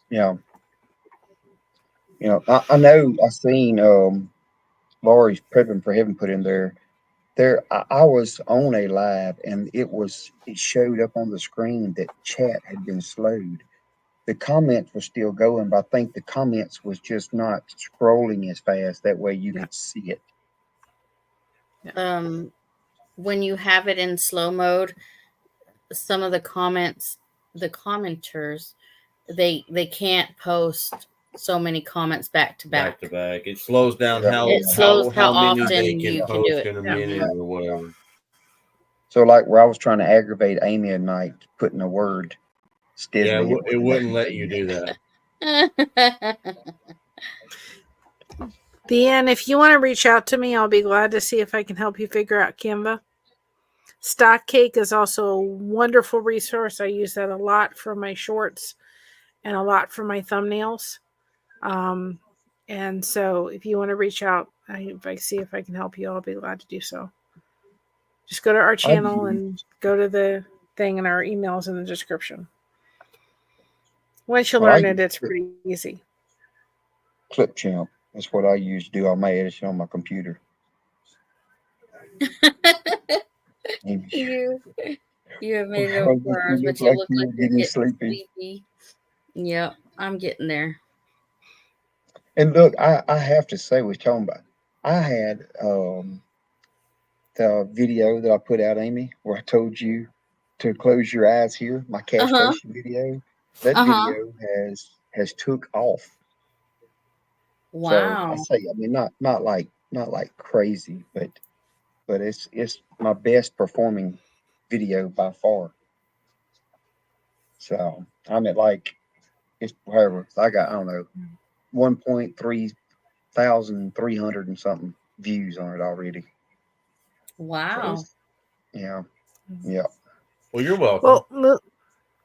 Yeah. I know I seen Lori's Prepping for Heaven put in there. I was on a live and it showed up on the screen that chat had been slowed. The comments were still going, but I think the comments was just not scrolling as fast. That way you could see it. When you have it in slow mode, some of the commenters, they can't post so many comments back to back. It slows down Yeah. how many often they you can can do post it. in a minute or whatever. So like where I was trying to aggravate Amy at night, putting a word steadily. Yeah, it wouldn't let you do that. Deanne, if you want to reach out to me, I'll be glad to see if I can help you figure out Canva. Stock Cake is also a wonderful resource. I use that a lot for my shorts and a lot for my thumbnails. And so if you want to reach out, if I see if I can help you, I'll be glad to do so. Just go to our channel and go to the thing, and our email's in the description. Once you learn it, it's pretty easy. Clipchamp. That's what I use to do all my editing on my computer. You have made it over 4 hours, but you look like you're getting sleepy. Yep, I'm getting there. And look, I have to say, we're talking about, I had the video that I put out, Amy, where I told you to close your eyes here, my castration video. That video has took off. Wow. So I say, I mean, not like crazy, but it's my best performing video by far. So I'm at like, it's however, I got, I don't know, 1,300 and something views on it already. Wow. So yeah. Well, you're welcome. Well,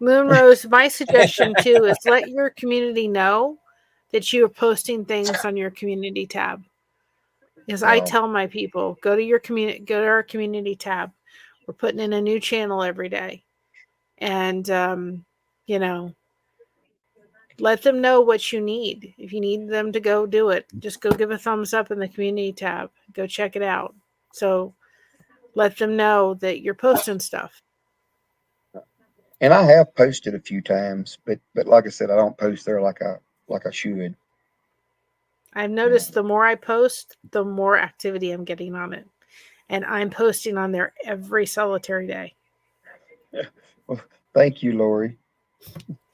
Moonrose, my suggestion too is let your community know that you are posting things on your community tab. Because I tell my people, go to our community tab. We're putting in a new channel every day. And let them know what you need. If you need them to go do it, just go give a thumbs up in the community tab. Go check it out. So let them know that you're posting stuff. And I have posted a few times, but like I said, I don't post there like I should. I've noticed the more I post, the more activity I'm getting on it. And I'm posting on there every solitary day. Well, thank you, Lori.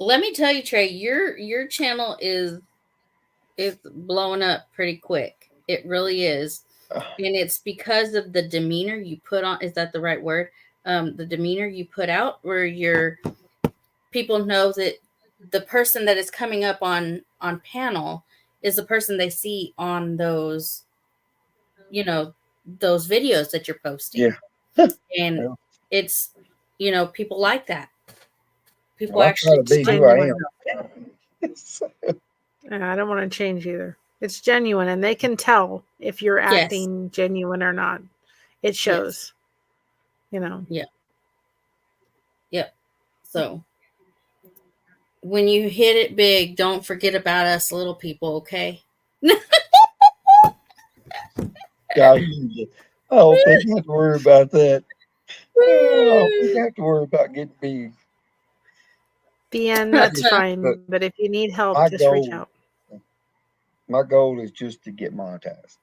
Let me tell you, Trey, your channel is blowing up pretty quick. It really is. And it's because of the demeanor you put on. Is that the right word? The demeanor you put out, where your people know that the person that is coming up on panel is the person they see on those, those videos that you're posting. Yeah. And it's, people like that. People Well, actually I try to be who I am. I don't want to change either. It's genuine, and they can tell if you're acting genuine or not. It shows. Yeah. Yep. So when you hit it big, don't forget about us little people, okay? God, I don't think you have to worry about that. I don't think you have to worry about getting big. That's fine. But if you need help, just reach out. My goal is just to get monetized.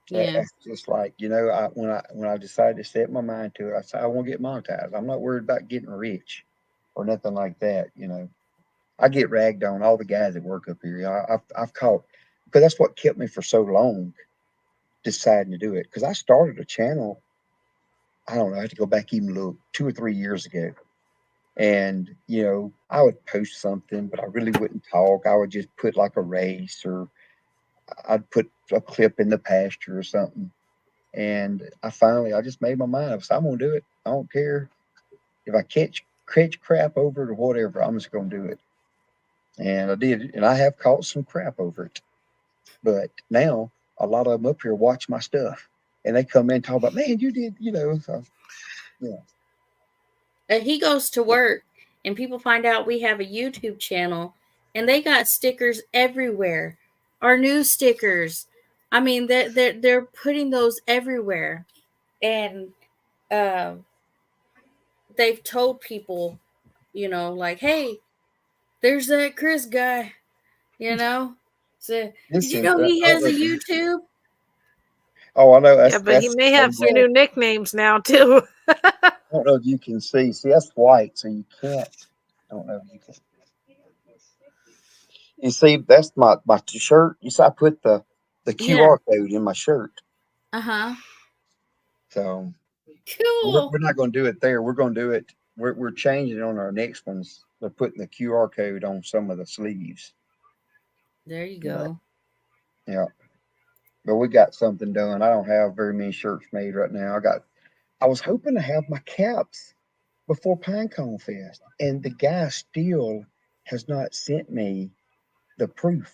Yeah. That's just like, when I decided to set my mind to it, I said, I want to get monetized. I'm not worried about getting rich or nothing like that. I get ragged on, all the guys that work up here. I've caught, because that's what kept me for so long deciding to do it. Because I started a channel, I don't know, I have to go back even look, 2 or 3 years ago. And, I would post something, but I really wouldn't talk. I would just put like a race, or I'd put a clip in the pasture or something. And I just made my mind up. So I'm going to do it. I don't care if I catch crap over it or whatever. I'm just going to do it. And I did. And I have caught some crap over it. But now a lot of them up here watch my stuff, and they come in and talk about, man, you did, So, yeah. He goes to work, and people find out we have a YouTube channel, and they got stickers everywhere. Our new stickers. I mean, they're putting those everywhere, and they've told people, like, hey, there's that Chris guy, So, did you Listen, know he has a know. YouTube? Oh, I know. Yeah, but he may have some new nicknames now too. I don't know if you can see. See, that's white, so you can't. I don't know if you can. You see, that's my shirt. You see, I put the QR code in my shirt. Uh-huh. So Cool. we're not going to do it there. We're going to do it. We're changing it on our next ones. They're putting the QR code on some of the sleeves. There you go. Yeah. But we got something done. I don't have very many shirts made right now. I was hoping to have my caps before Pinecone Fest, and the guy still has not sent me the proof.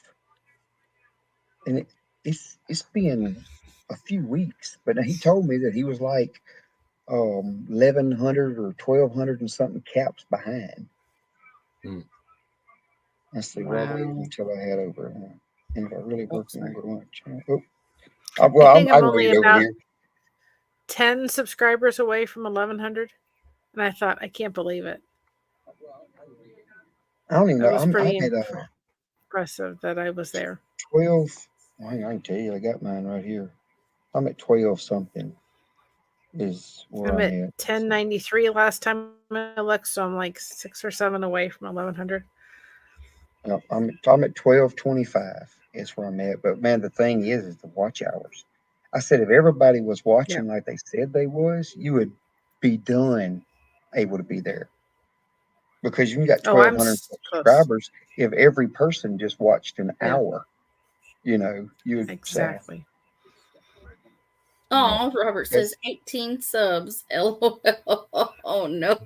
And it's been a few weeks, but he told me that he was like 1,100 or 1,200 and something caps behind. Let's see, what until I head over. And if I really working on it. Well, I think I'm I only read it over about here. 10 subscribers away from 1,100, and I thought, I can't believe it. I don't even know. That was pretty I'm at impressive that I was there. 12. I can tell you, I got mine right here. I'm at 12 something. Is where I'm I'm at at. 1093 last time I looked, so I'm like 6 or 7 away from 1,100. No, I'm at 1225. Is where I'm at. But man, the thing is the watch hours. I said if everybody was watching like they said they was, you would be done able to be there. Because you got 1,200 subscribers. If every person just watched an hour, you would exactly. Oh, Robert says 18 subs. LOL. Oh no.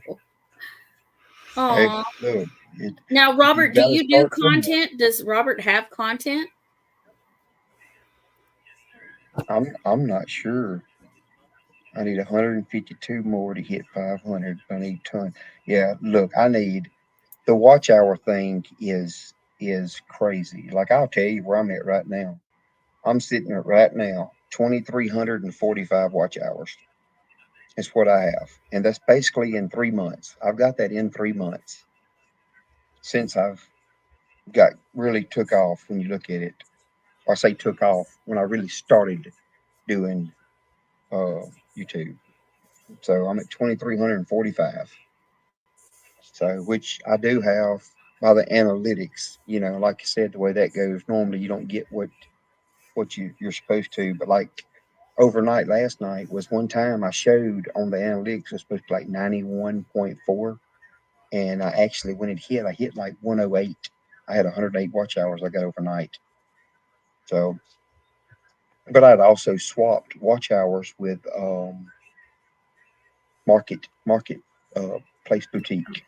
Oh. Hey, now, Robert, do you do content? Does Robert have content? I'm not sure. I need 152 more to hit 500. I need a ton. Yeah, look, I need the watch hour thing is crazy. Like I'll tell you where I'm at right now. I'm sitting at right now 2,345 watch hours. It's what I have, and that's basically in 3 months. I've got that in 3 months since I've got really took off. When you look at it, or I say took off when I really started doing YouTube. So I'm at 2,345. So, which I do have by the analytics, like you said, the way that goes, normally you don't get what you're supposed to. But like overnight last night was one time I showed on the analytics it was supposed to be like 91.4. And I hit like 108. I had 108 watch hours I got overnight. So, but I'd also swapped watch hours with Market Place Boutique.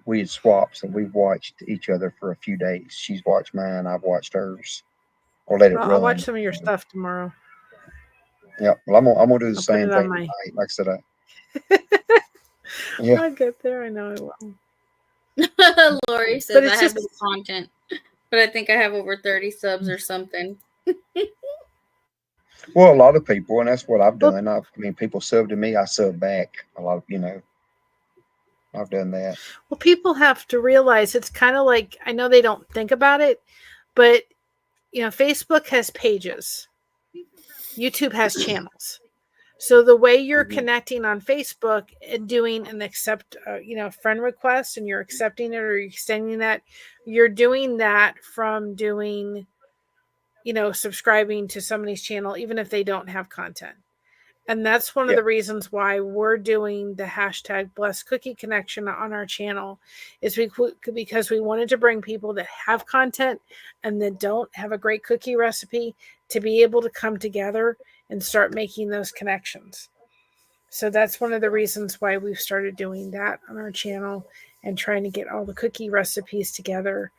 We had swapped, so we've watched each other for a few days. She's watched mine, I've watched hers, or let it run. I'll watch some of your stuff tomorrow. Yeah, well, I'm gonna do the same thing tonight. Like I said, I'll get there. I know I will. Lori says I have no content, but I think I have over 30 subs or something. Well, a lot of people, and that's what I've done. I mean, people sub to me, I sub back. A lot of, I've done that. Well, people have to realize it's kind of like, I know they don't think about it, but Facebook has pages. YouTube has channels. So the way you're connecting on Facebook and doing an accept, friend request, and you're accepting it or you're extending that, you're doing that from doing, subscribing to somebody's channel, even if they don't have content. And that's one of the reasons why we're doing the hashtag Blessed Cookie Connection on our channel, is because we wanted to bring people that have content and that don't have a great cookie recipe to be able to come together and start making those connections. So that's one of the reasons why we've started doing that on our channel and trying to get all the cookie recipes together.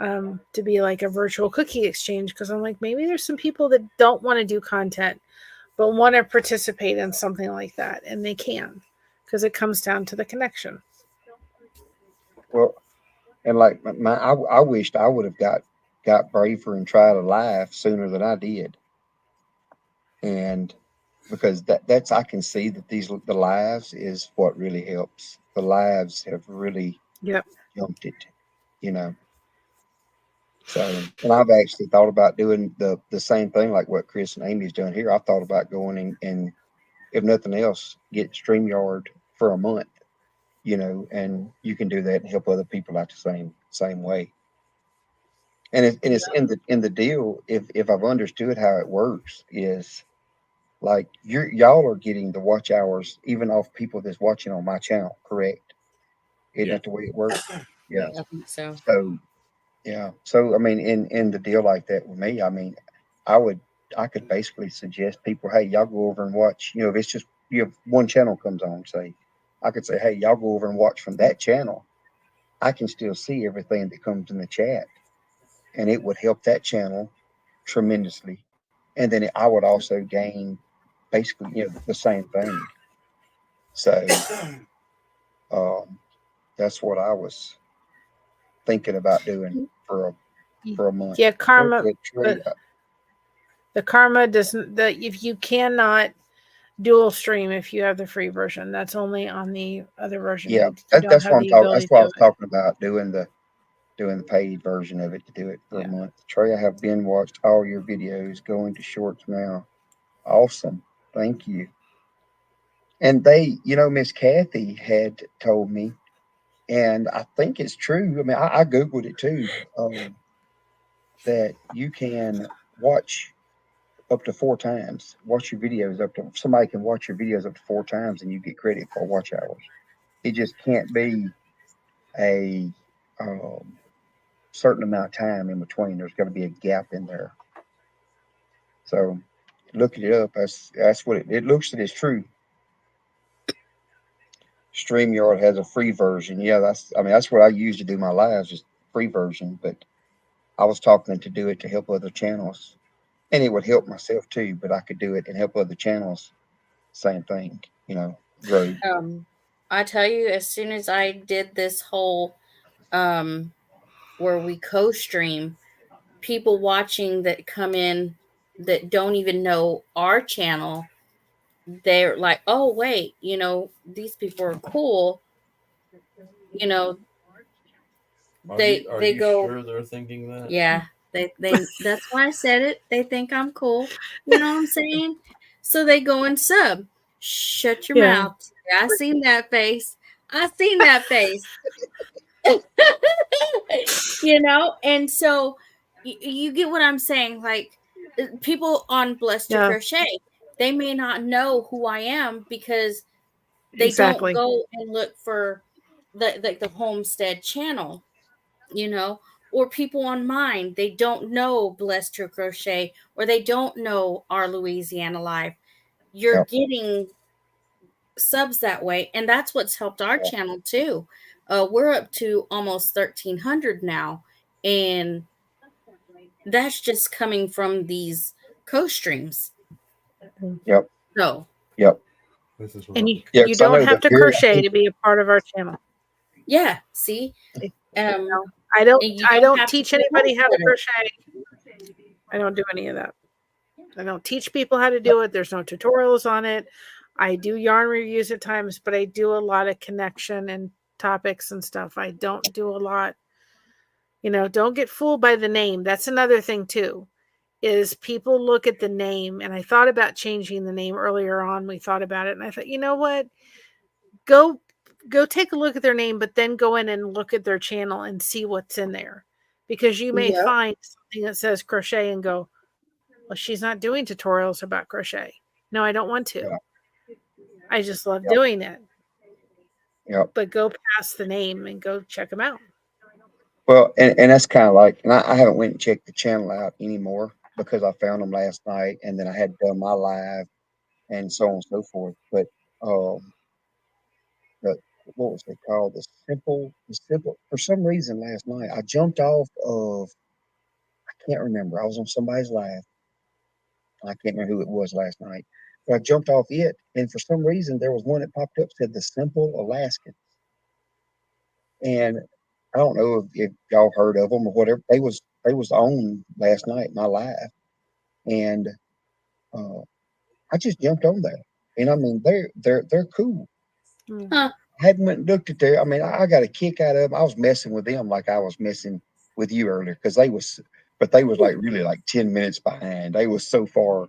to be like a virtual cookie exchange, because I'm like, maybe there's some people that don't want to do content but want to participate in something like that, and they can, because it comes down to the connection. Well, and like I wished I would have got braver and tried a live sooner than I did, and because that's I can see that the lives is what really helps. The lives have really Yep. jumped it, you know. So, and I've actually thought about doing the same thing like what Chris and Amy's doing here. I thought about going and if nothing else, get StreamYard for a month, you know, and you can do that and help other people out the same way. And it's in the deal. If I've understood how it works, is like y'all are getting the watch hours even off people that's watching on my channel, correct? Isn't Yeah. that the way it works? Yeah. I think so. So yeah. So I mean, in the deal like that with me, I mean, I could basically suggest people, hey, y'all go over and watch. You know, if it's just you have one channel comes on, say, I could say, hey, y'all go over and watch from that channel. I can still see everything that comes in the chat, and it would help that channel tremendously. And then I would also gain basically, you know, the same thing. So that's what I was thinking about doing for a month. Yeah, Karma. Trey, The Karma doesn't. If you cannot dual stream, if you have the free version, that's only on the other version. yeah, You don't that's have what I'm the talking. ability That's what I to was do it. talking about doing the paid version of it to do it for a month. Trey, I have been watched all your videos. Going to shorts now. Awesome, thank you. And they, you know, Miss Kathy had told me, and I think it's true. I mean, I googled it too. That you can watch up to 4 times. Watch your videos up to somebody can watch your videos up to 4 times, and you get credit for watch hours. It just can't be a certain amount of time in between. There's got to be a gap in there. So looking it up, that's what it looks like. It's true. StreamYard has a free version. Yeah, that's what I use to do my lives, is free version. But I was talking to do it to help other channels, and it would help myself too. But I could do it and help other channels. Same thing, you know, grow. I tell you, as soon as I did this whole where we co-stream, people watching that come in that don't even know our channel, they're like, oh wait, you know, these people are cool. You know, they go, sure they're thinking that? yeah, they that's why I said it. They think I'm cool. You know what I'm saying? So they go and sub. Shut your Yeah. mouth. I seen that face. I seen that face. You know, and so you get what I'm saying. Like people on Blessed to Yeah. Crochet, they may not know who I am because they Exactly. don't go and look for the Homestead channel, you know, or people on mine, they don't know Blessed to Crochet, or they don't know our Louisiana Life. You're Yep. getting subs that way, and that's what's helped our Yeah. channel too. We're up to almost 1,300 now, and that's just coming from these co-streams. Yep. So Yep. This is And you, Yeah, you 'cause I don't know have that to crochet to be a part of our channel. yeah, see, No, I and you don't have to teach be a anybody how to homesteader. crochet. I don't do any of that. I don't teach people how to do it. There's no tutorials on it. I do yarn reviews at times, but I do a lot of connection and topics and stuff. I don't do a lot. You know, don't get fooled by the name. That's another thing too, is people look at the name. And I thought about changing the name earlier on. We thought about it, and I thought, you know what? Go take a look at their name, but then go in and look at their channel and see what's in there. Because you may Yep. find something that says crochet and go, well, she's not doing tutorials about crochet. No, I don't want to. Yeah. I just love Yep. doing it. Yep. But go past the name and go check them out. Well, and that's kind of like, and I haven't went and checked the channel out anymore because I found them last night, and then I had done my live and so on and so forth. But um, the, what was it called? The simple. For some reason, last night I jumped off of. I can't remember. I was on somebody's live. I can't remember who it was last night. But I jumped off it, and for some reason there was one that popped up said the Simple Alaskans, and I don't know if y'all heard of them or whatever. They was on last night my live, and uh, I just jumped on there, and I mean they're cool. Huh. I hadn't went and looked at their. I mean, I got a kick out of them. I was messing with them like I was messing with you earlier because they was like really like 10 minutes behind. They was so far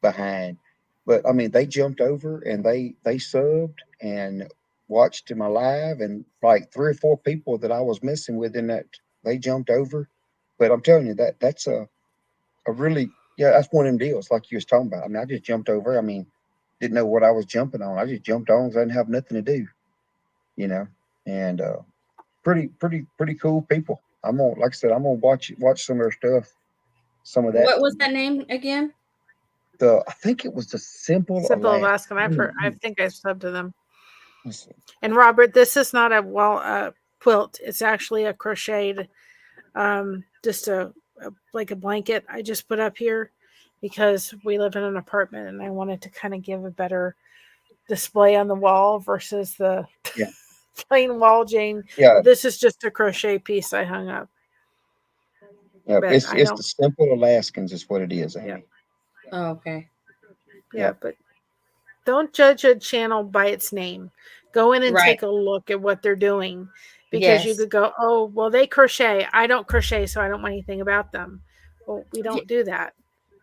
behind, but I mean, they jumped over and they subbed and watched my live, and like 3 or 4 people that I was messing with in that they jumped over. But I'm telling you that's a really that's one of them deals like you was talking about. I mean, I just jumped over. I mean, didn't know what I was jumping on. I just jumped on because I didn't have nothing to do, you know, and pretty cool people. I'm gonna, like I said, I'm gonna watch some of their stuff, some of that. What was that name again? I think it was the Simple Alaskan. I Mm-hmm. think I subbed to them. Let's see. And Robert, this is not a quilt. It's actually a crocheted, just like a blanket I just put up here because we live in an apartment and I wanted to kind of give a better display on the wall versus the plain wall Jane. Yeah, This is just a crochet piece I hung up. yeah. But It's I the don't. Simple Alaskans is what it is, Amy. Yeah. Oh, okay. Yeah, Yep. but don't judge a channel by its name. Go in and Right. take a look at what they're doing because you Yes. could go, oh, well, they crochet. I don't crochet, so I don't know anything about them. Well, we don't do that.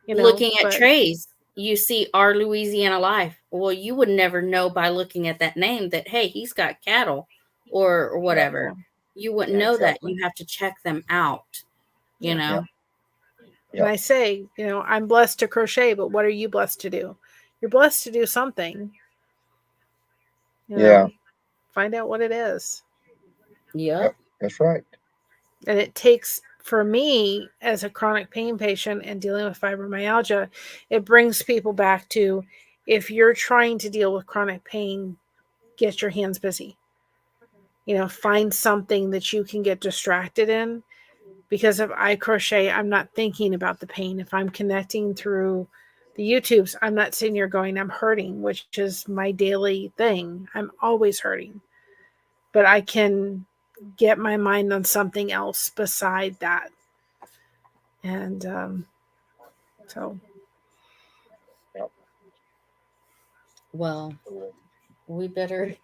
You know, Looking at but trays, you see our Louisiana Life. Well, you would never know by looking at that name that, hey, he's got cattle or whatever. You wouldn't Yeah, know exactly. that. You have to check them out, you Yeah. know? Yeah. And I say, you know, I'm blessed to crochet, but what are you blessed to do? You're blessed to do something. You know, Yeah. find out what it is. Yep. That's right. And it takes, for me, as a chronic pain patient and dealing with fibromyalgia, it brings people back to, if you're trying to deal with chronic pain, get your hands busy. You know, find something that you can get distracted in. Because if I crochet, I'm not thinking about the pain. If I'm connecting through the YouTubes, I'm not sitting here going, I'm hurting, which is my daily thing. I'm always hurting. But I can get my mind on something else beside that. And so. Well, we better.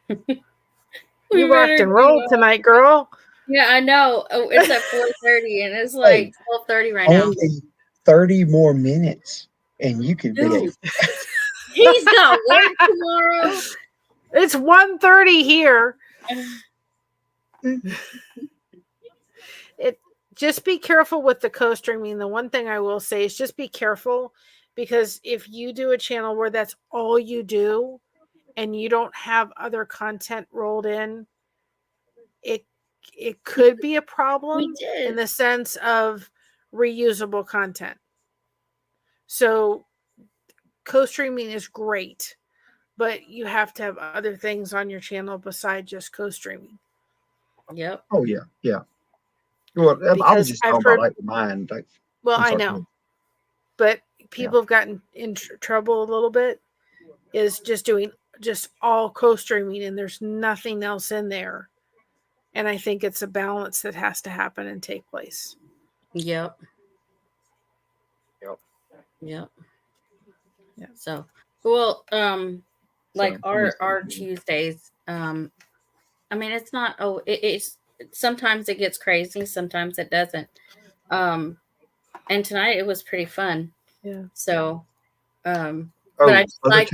You rocked and rolled tonight, girl. Yeah, I know. Oh, it's at 4:30 and it's like 12:30 right now. Only 30 more minutes, and you could be Dude, he's got work tomorrow. It's 1:30 here. Just be careful with the co-streaming. The one thing I will say is just be careful, because if you do a channel where that's all you do and you don't have other content rolled in, it could be a problem in the sense of reusable content. So co-streaming is great, but you have to have other things on your channel besides just co-streaming. Yep. Oh yeah, yeah. Well, I was just talking about like mine. Like, well, I know, but people have gotten in trouble a little bit is just doing just all co-streaming and there's nothing else in there. And I think it's a balance that has to happen and take place. Yep. Yep. Yep. Yeah. So, well, like our Tuesdays, I mean, it's not, it's sometimes it gets crazy, sometimes it doesn't. And tonight it was pretty fun. Yeah. So, but I just like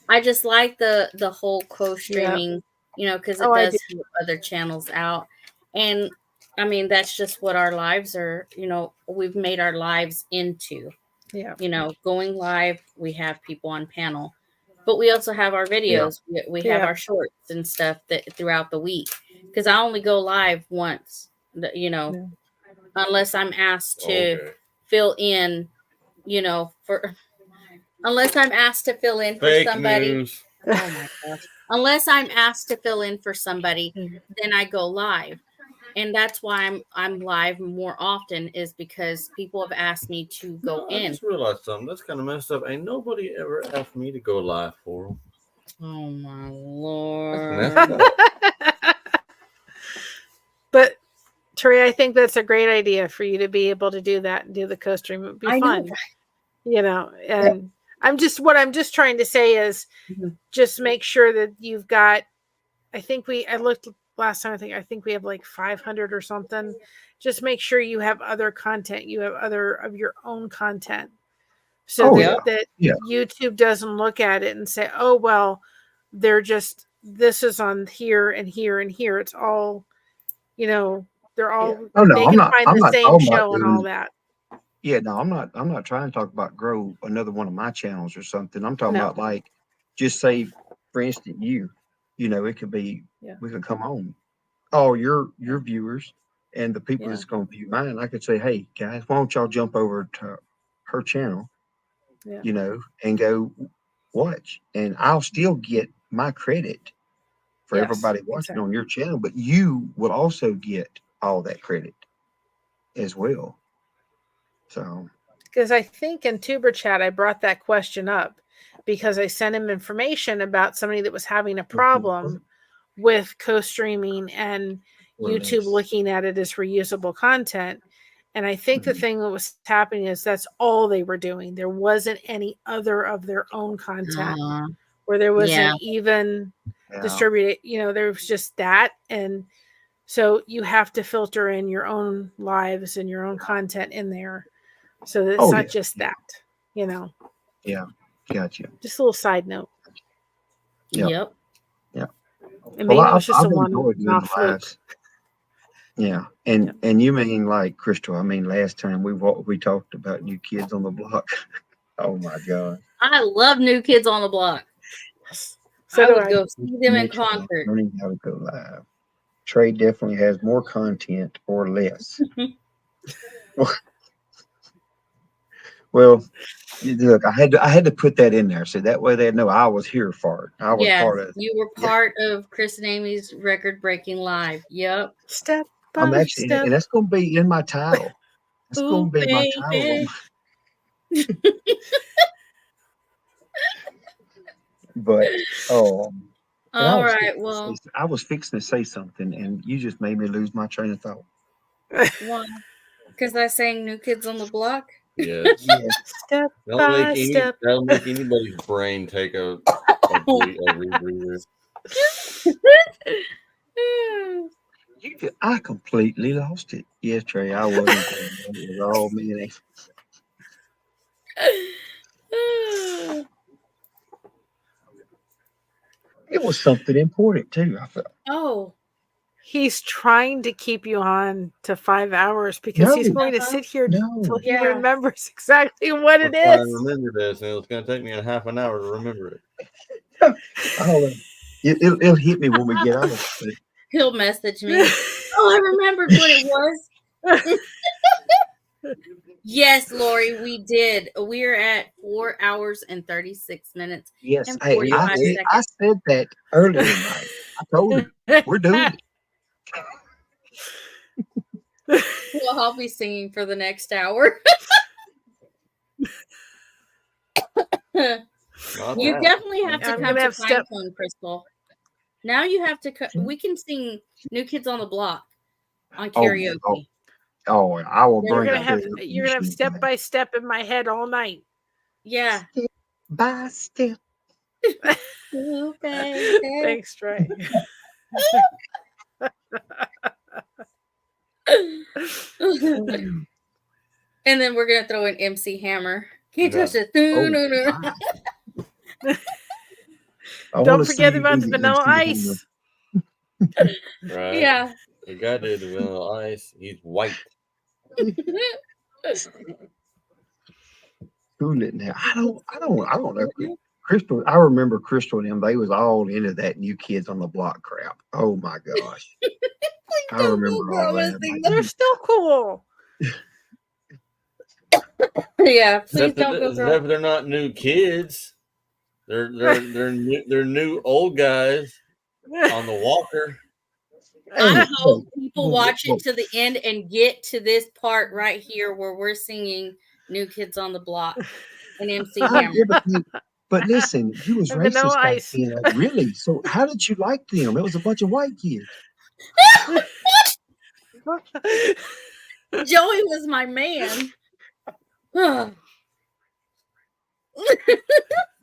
I just like the whole co-streaming, you know, because it does help other channels out. And I mean, that's just what our lives are, you know, we've made our lives into. Yeah. You know, going live, we have people on panel, but we also have our videos. Yeah. We have our shorts and stuff that throughout the week, because I only go live once, you know, unless I'm asked to fill in, you know, unless I'm asked to fill in for somebody. News. Oh my gosh. Unless I'm asked to fill in for somebody, then I go live. And that's why I'm live more often, is because people have asked me to go I in. just realized something. That's kind of messed up. Ain't nobody ever asked me to go live for them. Oh my That's lord. messed up. But Trey, I think that's a great idea for you to be able to do that and do the co-stream. It would be I know. fun, you know. And I'm just trying to say is just make sure that you've got. I looked last time. I think we have like 500 or something. Just make sure you have other content. You have other of your own content, so that YouTube doesn't look at it and say, "Oh well, they're just this is on here and here and here." It's all, you know. They're all they can find the same show and all that. Yeah, no, I'm not trying to talk about grow another one of my channels or something. I'm talking about like just say, for instance, you know, it could be we can come on. All your viewers and the people that's gonna view mine, I could say, hey guys, why don't y'all jump over to her channel, you know, and go watch. And I'll still get my credit for everybody watching on your channel, but you will also get all that credit as well. So, because I think in Tuber Chat I brought that question up because I sent him information about somebody that was having a problem with co-streaming and YouTube looking at it as reusable content. And I think the thing that was happening is that's all they were doing. There wasn't any other of their own content where there wasn't even distributed, you know, there was just that. And so you have to filter in your own lives and your own content in there. So that it's not just that, you know. Yeah, gotcha. Just a little side note. Yep. Yeah. And maybe it was just a one-off fluke. Yeah, and you mean like Crystal? I mean, last time we talked about New Kids on the Block. Oh my God! I love New Kids on the Block. So I would go see them in concert. Learning how to go live. Trey definitely has more content or less. Well, look, I had to put that in there so that way they know I was here for it. I was part of it. You were part of Chris and Amy's record-breaking live. Yep. Step by I'm actually, step. and that's going to be in my title. That's going to be my title. But all right. Well, I was fixing to say something, and you just made me lose my train of thought. Why? Because I sang "New Kids on the Block." Yes. Step That'll by step. That'll make anybody's brain take a rebreather. I completely lost it. Yes, Trey, I wasn't. It was all me. It was something important too. I felt. Oh. He's trying to keep you on to 5 hours because he's going to sit here until he remembers exactly what it is. I remember this, and it's going to take me a half an hour to remember it. It'll hit me when we get off. He'll message me. Oh, I remembered what it was. Yes, Lori, we did. We're at 4 hours and 36 minutes. Yes, and I said that earlier tonight. I told him we're doing it. Well, I'll be singing for the next hour. You definitely have to come to Pinecone, Crystal. Now you have to. We can sing "New Kids on the Block" on karaoke. Oh, I will bring it. You're gonna have step by step in my head all night. Yeah. Step by step. Thanks, Trey. And then we're gonna throw in MC Hammer. Can't touch it. Don't forget about the Vanilla Ice. Right. Yeah. The guy did the Vanilla Ice. He's white. Who lit now? I don't know. Crystal, I remember Crystal and them. They was all into that New Kids on the Block crap. Oh my gosh. I remember all that. They're still cool. Yeah, please don't go through. They're not new kids. They're new old guys on the walker. I hope people watch it to the end and get to this part right here where we're singing New Kids on the Block and MC Hammer. Yeah, but listen, you was And Vanilla racist back Ice. then. Like, really? So how did you like them? It was a bunch of white kids. Joey was my man.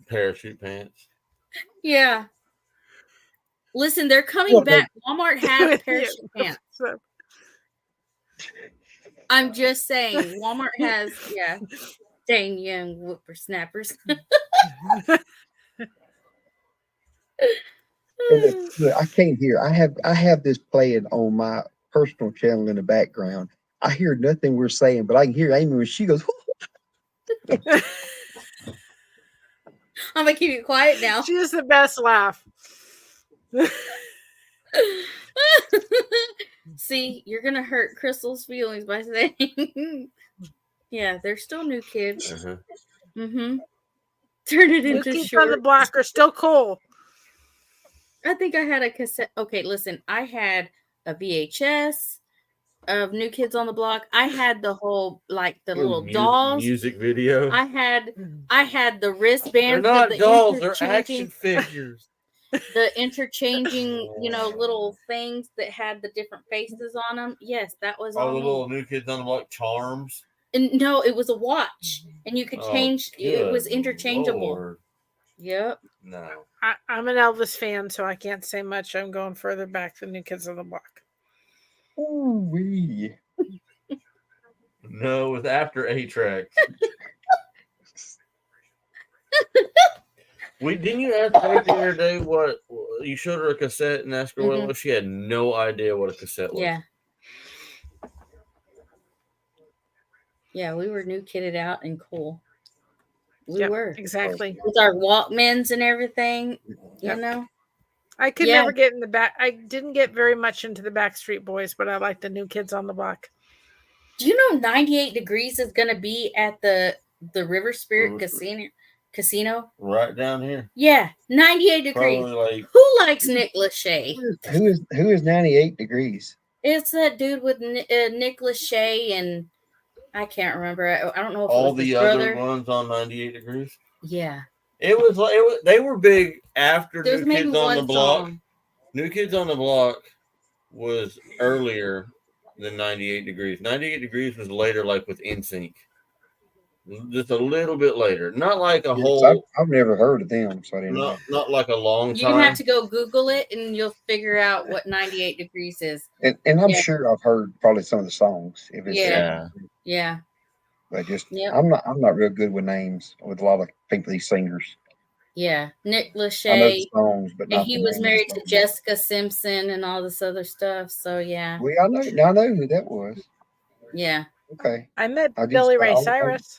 Parachute pants. Yeah. Listen, they're coming back. Walmart has parachute pants. I'm just saying, Walmart has, dang young whippersnappers. Look, I can't hear. I have this playing on my personal channel in the background. I hear nothing we're saying, but I can hear Amy when she goes. I'm gonna keep it quiet now. She has the best laugh. See, you're gonna hurt Crystal's feelings by saying, yeah, they're still new kids. Uh-huh. Mm-hmm. Turn it New into Kids short. on the Block are still cool. I think I had a cassette. Okay, listen, I had a VHS of New Kids on the Block. I had the whole the little dolls. Music video. I had the They're wristbands. not the dolls, they're interchanging- action figures. The interchanging, little things that had the different faces on them. Yes, that was All all the me. little New Kids on the Block charms. And no, it was a watch, and you could change. It was good interchangeable. Lord. Yep. No. I'm an Elvis fan, so I can't say much. I'm going further back than New Kids on the Block. Ooh wee. No, with after 8-track. Didn't you ask her the other day what you showed her a cassette and asked her what it was? She had no idea what a cassette was. Yeah. Yeah, we were new kidded out and cool. We were. Exactly. With our Walkmans and everything, you know. I could never get in the back. I didn't get very much into the Backstreet Boys, but I like the New Kids on the Block. Do you know 98 Degrees is going to be at the River Spirit Casino? Right down here. Yeah, 98 Degrees. Probably Who likes Nick Lachey? Who is 98 Degrees? It's that dude with Nick Lachey and I can't remember. I don't know if all it was the his other brother. ones on 98 Degrees. Yeah. It was they were big after There's New maybe Kids on one the Block. song. New Kids on the Block was earlier than 98 Degrees. 98 Degrees was later, like with NSYNC. Just a little bit later. Not like a whole. I've never heard of them, so I didn't know. Not like a long time. You're going to have to go Google it and you'll figure out what 98 Degrees is. And I'm sure I've heard probably some of the songs. If it's Yeah. But I'm not real good with names with a lot of people, these singers. Yeah. Nick I know Lachey. the songs, but not And he the was names. married to Jessica Simpson and all this other stuff. So yeah. Well, I know who that was. Yeah. Okay. I met Billy Ray Cyrus.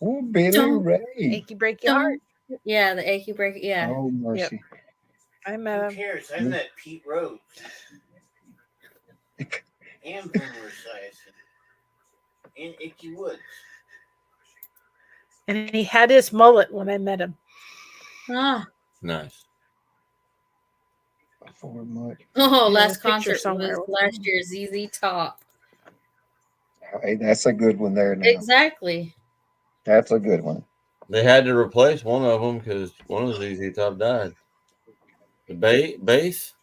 Oh, Billy Don't- Ray. Achy Breaky Heart. Yeah, the Achy Breaky. Yeah. Oh, mercy. I met Who him. cares? I met Pete Rose and Boomer Esiason and Icky Woods. And he had his mullet when I met him. Ah. Nice. For much. Oh, Yeah, last picture concert somewhere. was last year's ZZ Top. Hey, that's a good one there now. Exactly. That's a good one. They had to replace one of them because one of the ZZ Top died. The bass.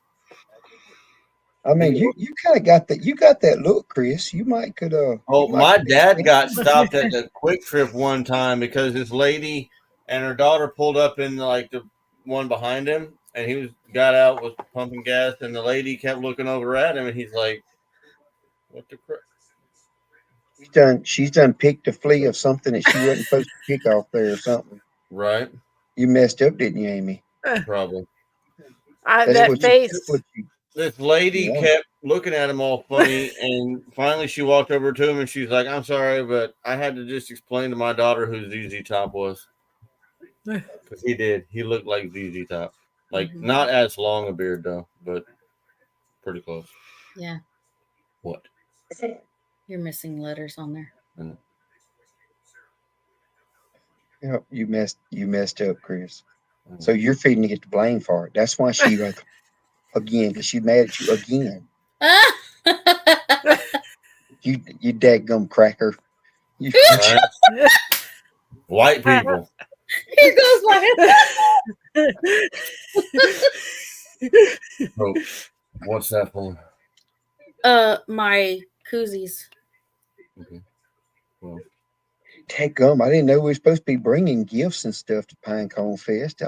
I mean, you kind of got that. You got that look, Chris. You might could. My dad got stopped at the Quick Trip one time because this lady and her daughter pulled up in like the one behind him, and he got out, was pumping gas, and the lady kept looking over at him, and he's like, "What the crap?" She's done picked a flea of something that she wasn't supposed to pick off there or something. Right. You messed up, didn't you, Amy? Probably. That face. This lady kept looking at him all funny, and finally she walked over to him and she's like, "I'm sorry, but I had to just explain to my daughter who ZZ Top was." Because he did. He looked like ZZ Top. Like, not as long a beard, though, but pretty close. Yeah. What? You're missing letters on there. Yep, you messed up, Chris. So you're feeding to get the blame for it. That's why she again, because she mad at you again. You dadgum cracker. You Right? White people. Here goes my Oh, what's that for? my koozies. Okay. Well, dadgum. I didn't know we were supposed to be bringing gifts and stuff to Pinecone Fest.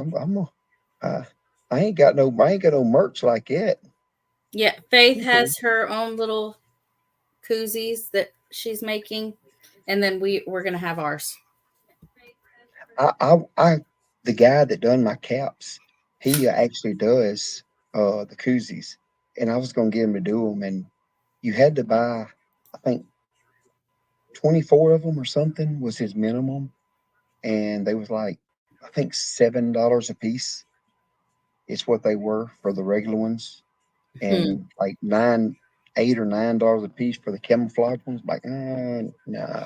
I ain't got no merch like that. Yeah, Faith has her own little koozies that she's making, and then we're gonna have ours. The guy that done my caps, he actually does the koozies, and I was gonna get him to do them, and you had to buy, I think, 24 of them or something was his minimum, and they was like, I think $7 a piece. It's what they were for the regular ones, and like $8 or $9 a piece for the camouflage ones. Like, nah,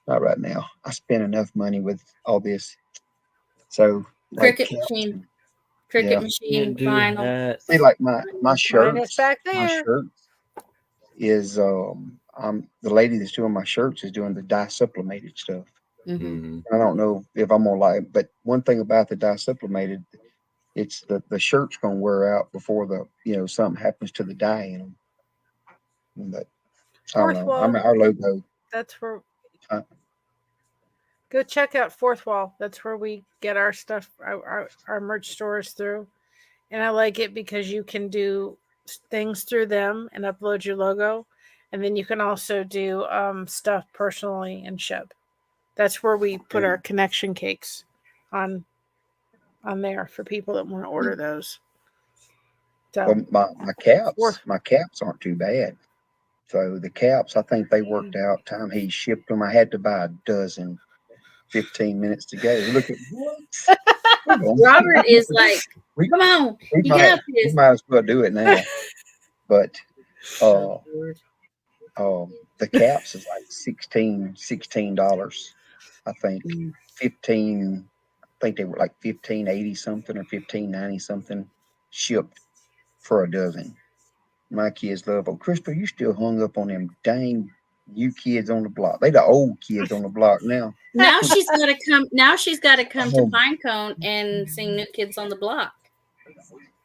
not right now. I spent enough money with all this. So like Cricket caps machine, and- cricket yeah. machine, vinyl. See, like my Mine shirts, is back my there. shirts is I'm the lady that's doing my shirts is doing the dye sublimated stuff. Mm-hmm. I don't know if I'm gonna like, but one thing about the dye sublimated, it's the shirt's gonna wear out before something happens to the dye in them. But I don't Fourth know. wall. Our logo. That's where. Huh? Go check out Fourth Wall. That's where we get our stuff, our merch stores through. And I like it because you can do things through them and upload your logo. And then you can also do stuff personally and ship. That's where we put our connection cakes on there for people that want to order those. So Well, my caps aren't too bad. So the caps, I think they worked out. Time he shipped them, I had to buy a dozen. 15 minutes to go. Look at what? Robert is like, come on, you got we this. might as well do it now. But the caps is like $16. I think 15. I think they were like 15.80 something or 15.90 something shipped for a dozen. My kids love them. Crystal, you still hung up on them dang new kids on the block. They the old kids on the block now. Now she's got to come. Now she's got to come to Oh. Pinecone and sing New Kids on the Block.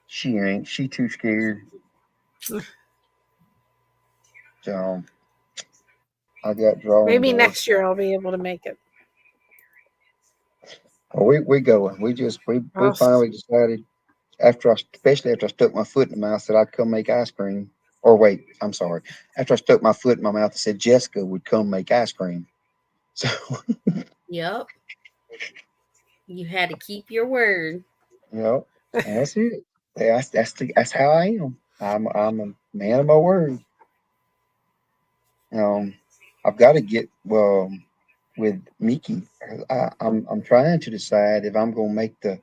She ain't. She too scared. So I got drawing. maybe next year I'll be able to make it. Oh, we going. We finally decided especially after I stuck my foot in the mouth, that I'd come make ice cream. Or wait, I'm sorry. After I stuck my foot in my mouth and said Jessica would come make ice cream. So Yep. You had to keep your word. yep, that's it. That's how I am. I'm a man of my word. I've got to get with Mickey. I'm trying to decide if I'm gonna make it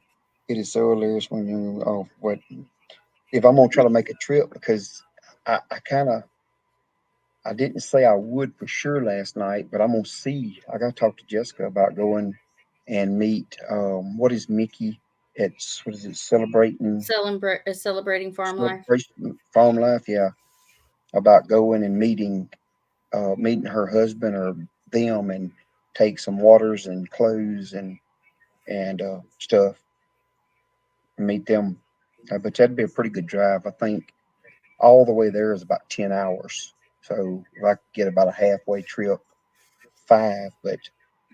is so hilarious when if I'm gonna try to make a trip, because I didn't say I would for sure last night, but I'm gonna see. I gotta talk to Jessica about going and meet what is Mickey? It's what is it, celebrating Farm life. Farm life, yeah. About going and meeting her husband or them, and take some waters and clothes and stuff, and meet them. But that'd be a pretty good drive. I think all the way there is about 10 hours. So if I could get about a halfway trip, 5, but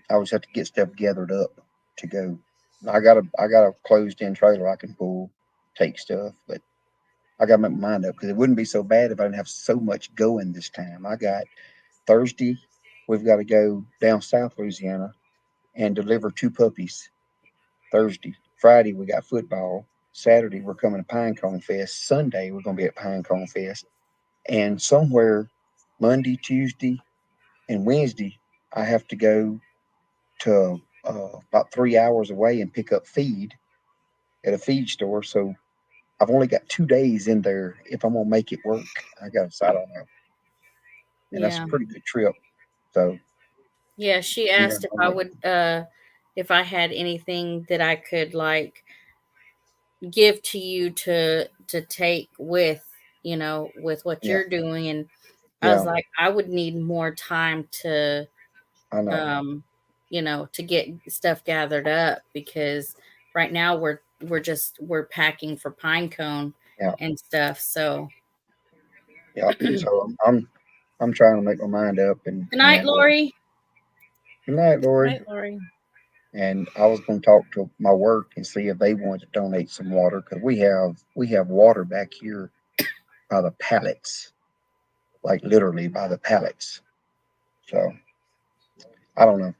I always have to get stuff gathered up to go. I got a closed in trailer I can take stuff, but I got to make my mind up, because it wouldn't be so bad if I didn't have so much going this time. I got Thursday, we've got to go down South Louisiana and deliver 2 puppies. Thursday. Friday, we got football. Saturday, we're coming to Pinecone Fest. Sunday, we're going to be at Pinecone Fest. And somewhere Monday, Tuesday, and Wednesday, I have to go to about 3 hours away and pick up feed at a feed store. So I've only got 2 days in there if I'm going to make it work. I got to decide on that. And that's a pretty good trip. So yeah, she asked if I would if I had anything that I could like give to you to take with, you know, with what Yeah. you're doing. And I Yeah. was like, I would need more time to I know. you know, to get stuff gathered up, because right now we're packing for pine cone Yeah. and stuff. So Yeah. So I'm trying to make my mind up good night, and Lori. good night, Lori. Right, Lori. And I was going to talk to my work and see if they wanted to donate some water, because we have water back here by the pallets, like literally by the pallets. So I don't know.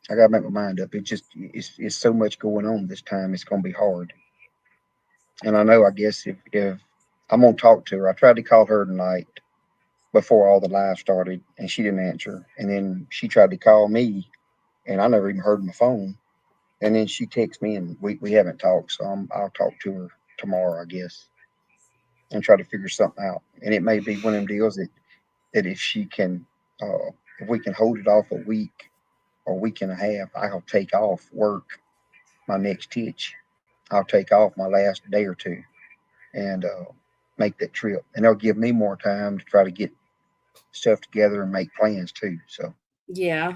I gotta make my mind up. It's so much going on this time. It's gonna be hard. And I know. I guess if I'm gonna talk to her, I tried to call her tonight before all the live started, and she didn't answer. And then she tried to call me, and I never even heard my phone. And then she texts me, and we haven't talked. So I'll talk to her tomorrow, I guess, and try to figure something out. And it may be one of them deals that if she can, if we can hold it off a week or week and a half, I'll take off work my next hitch. I'll take off my last day or two and make that trip. And they'll give me more time to try to get stuff together and make plans too. So, Yeah.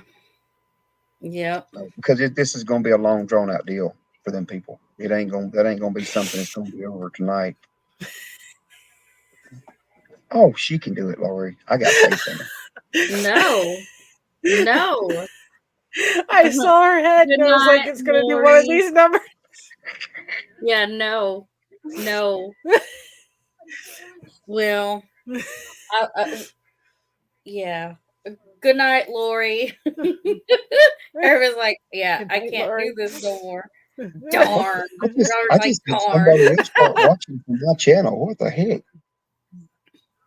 Yep. because this is going to be a long, drawn out deal for them people. That ain't going to be something that's going to be over tonight. Oh, she can do it, Lori. I got faith in her. No. No. I saw her head Good and I was like, night, it's going to do one of Lori. these numbers. Yeah, no. No. Well, yeah. Good night, Lori. Everyone's like, yeah, Good I night, can't Lori. do this no more. Darn. I just Like, had darn. somebody else start watching from my channel. What the heck?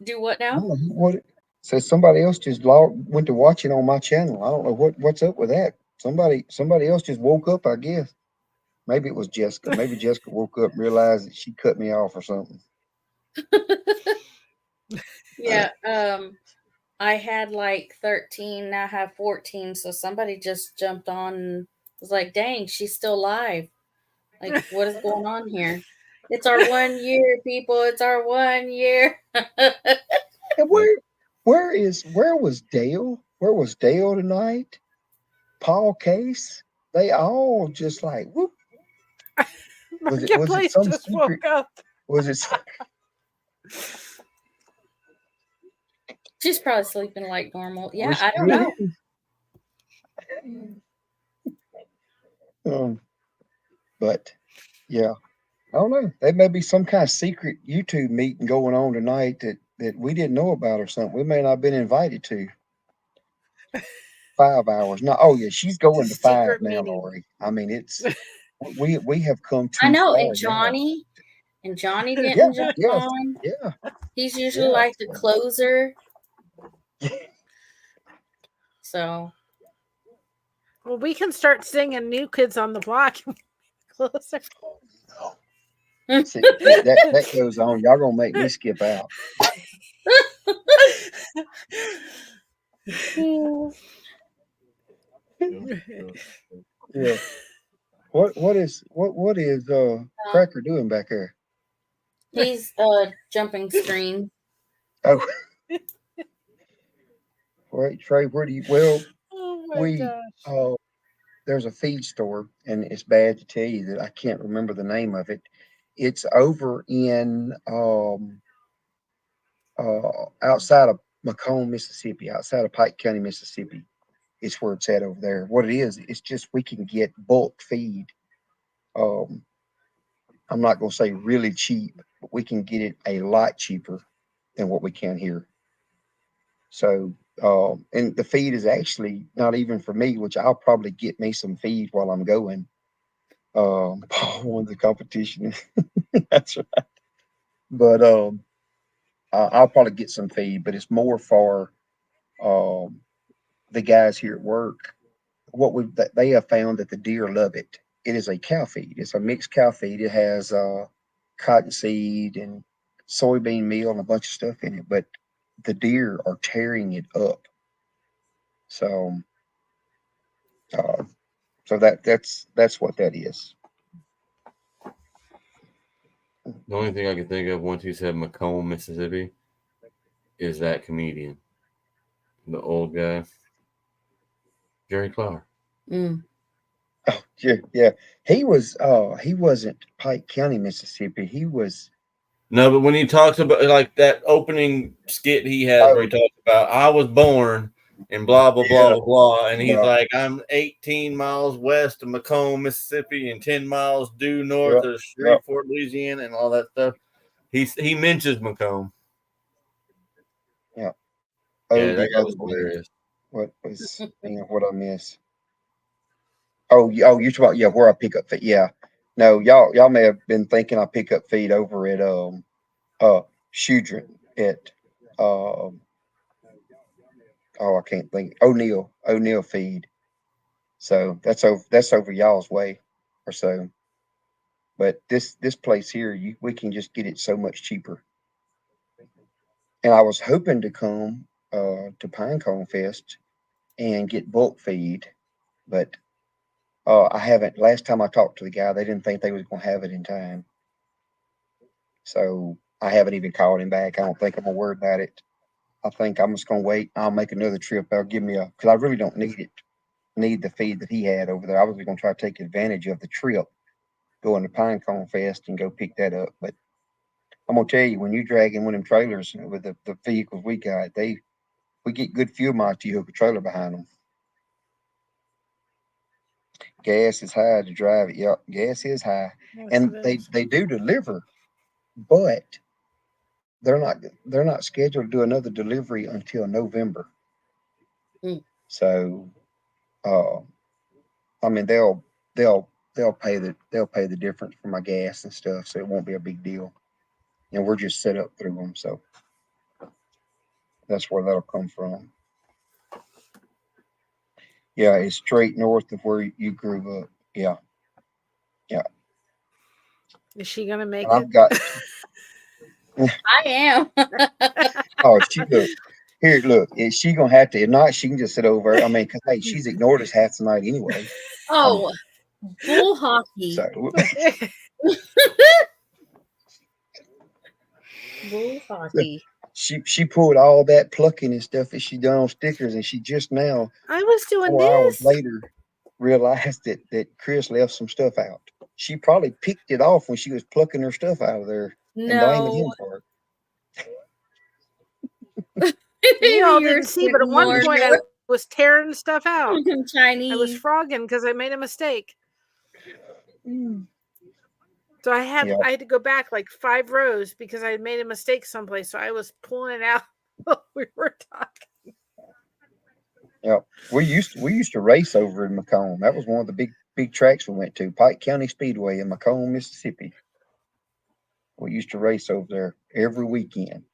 Do what I now? don't know what it says. Somebody else just went to watching on my channel. I don't know what's up with that. Somebody else just woke up, I guess. Maybe it was Jessica. Maybe Jessica woke up and realized that she cut me off or something. Yeah. I had like 13, now I have 14. So somebody just jumped on and was like, dang, she's still live. Like, what is going on here? It's our 1 year, people. It's our 1 year. And where was Dale? Where was Dale tonight? Paul Case? They all just like whoop. Was it Marketplace some just secret? woke up. Was it? She's probably sleeping like normal. Yeah, Was I don't know. But yeah, I don't know. There may be some kind of secret YouTube meeting going on tonight that we didn't know about or something. We may not have been invited to. 5 hours. No, oh yeah, she's going to 5 Secret now, meeting. Lori. I mean, it's we have come I too know. far And now. Johnny Yeah, didn't jump yeah, on. yeah, He's usually yeah. like the closer. So Well, we can start singing New Kids on the Block. Closer. See, that goes on. Y'all gonna make me skip out. Yeah. What is Cracker doing back there? he's jumping screen. Oh, wait, Trey, where do you? Well, Oh my gosh. there's a feed store, and it's bad to tell you that I can't remember the name of it. It's over in outside of Macomb, Mississippi, outside of Pike County, Mississippi. It's where it's at over there. What it is, it's just we can get bulk feed. Um, I'm not going to say really cheap, but we can get it a lot cheaper than what we can here. So, and the feed is actually not even for me, which I'll probably get me some feed while I'm going. Paul won the competition. That's right. But I'll probably get some feed, but it's more for the guys here at work. They have found that the deer love it. It is a cow feed. It's a mixed cow feed. It has cottonseed and soybean meal and a bunch of stuff in it, but the deer are tearing it up. So So that's what that is. The only thing I can think of once you said Macomb, Mississippi, is that comedian, the old guy, Jerry Clower. Mm. Oh, yeah. He wasn't Pike County, Mississippi. He was. No, but when he talks about like that opening skit he has where he talks about I was born and blah blah blah blah blah, and he's like, I'm 18 miles west of Macomb, Mississippi, and 10 miles due north of Shreveport, Louisiana, and all that stuff. He mentions Macomb. Yeah. Yeah, that guy was hilarious. What was what I miss? Oh, you're talking about where I pick up feed. Yeah. No, y'all may have been thinking I pick up feed over at Shudrin at I can't think, O'Neill feed. So that's over y'all's way or so. But this place here, we can just get it so much cheaper. And I was hoping to come to Pinecone Fest and get bulk feed, but I haven't. Last time I talked to the guy, they didn't think they was going to have it in time. So I haven't even called him back. I don't think I'm going to worry about it. I think I'm just going to wait. I'll make another trip. They'll give me because I really don't need the feed that he had over there. I was going to try to take advantage of the trip, going to Pinecone Fest and go pick that up. But I'm going to tell you, when you drag in one of them trailers with the vehicles we got, we get good fuel mileage to hook a trailer behind them. Gas is high to drive it. Yep, gas is high. Yes, And it is. they do deliver, but they're not scheduled to do another delivery until November. Mm. So I mean they'll pay the difference for my gas and stuff, so it won't be a big deal. And we're just set up through them, so that's where that'll come from. Yeah, it's straight north of where you grew up. Yeah. Is she gonna make And it? I've got I am. oh, look here. Look, is she gonna have to? If not, she can just sit over. I mean, because hey, she's ignored us half the night anyway. Oh, bull hockey. So Bull hockey. she pulled all that plucking and stuff that she done on stickers, and she just now I was doing 4 hours this. later realized that Chris left some stuff out. She probably picked it off when she was plucking her stuff out of there and blaming him No. for You all You're didn't see, but at one ignoring point I her. was tearing stuff out. Chinese. I was frogging because I made a mistake. So I had to go back like 5 rows because I had made a mistake someplace. So I was pulling it out while we were talking. Yeah, we used to race over in Macomb. That was one of the big tracks we went to, Pike County Speedway in Macomb, Mississippi. We used to race over there every weekend.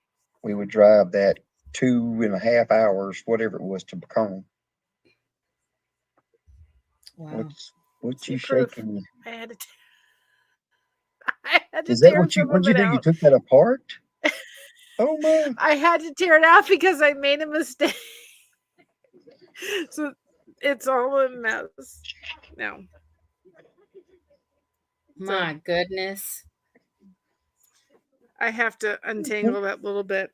We would drive that 2.5 hours, whatever it was, to Macomb. Wow. What's you proof. shaking? I had to Is that tear what you some what'd of you it do? You out. took that apart? Oh man. I had to tear it out because I made a mistake. So it's all a mess now. My goodness. I have to untangle that little bit.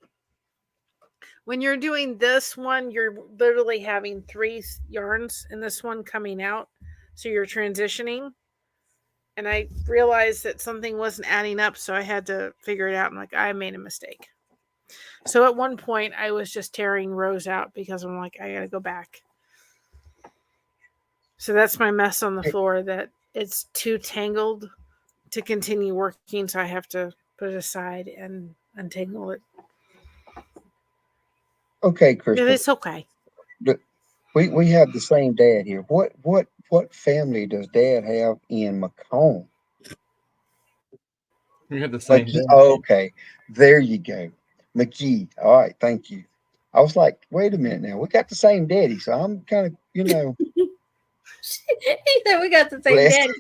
When you're doing this one, you're literally having 3 yarns in this one coming out. So you're transitioning. And I realized that something wasn't adding up. So I had to figure it out. I'm like, I made a mistake. So at one point, I was just tearing rows out because I'm like, I got to go back. So that's my mess on the floor, that it's too tangled to continue working. So I have to put it aside and untangle it. Okay, Crystal. It's okay. We have the same dad here. What family does Dad have in Macomb? We had the same. Okay, there you go, McGee. All right, thank you. I was like, wait a minute now. We got the same daddy, so I'm kind of, He said we got the same blessed. daddy.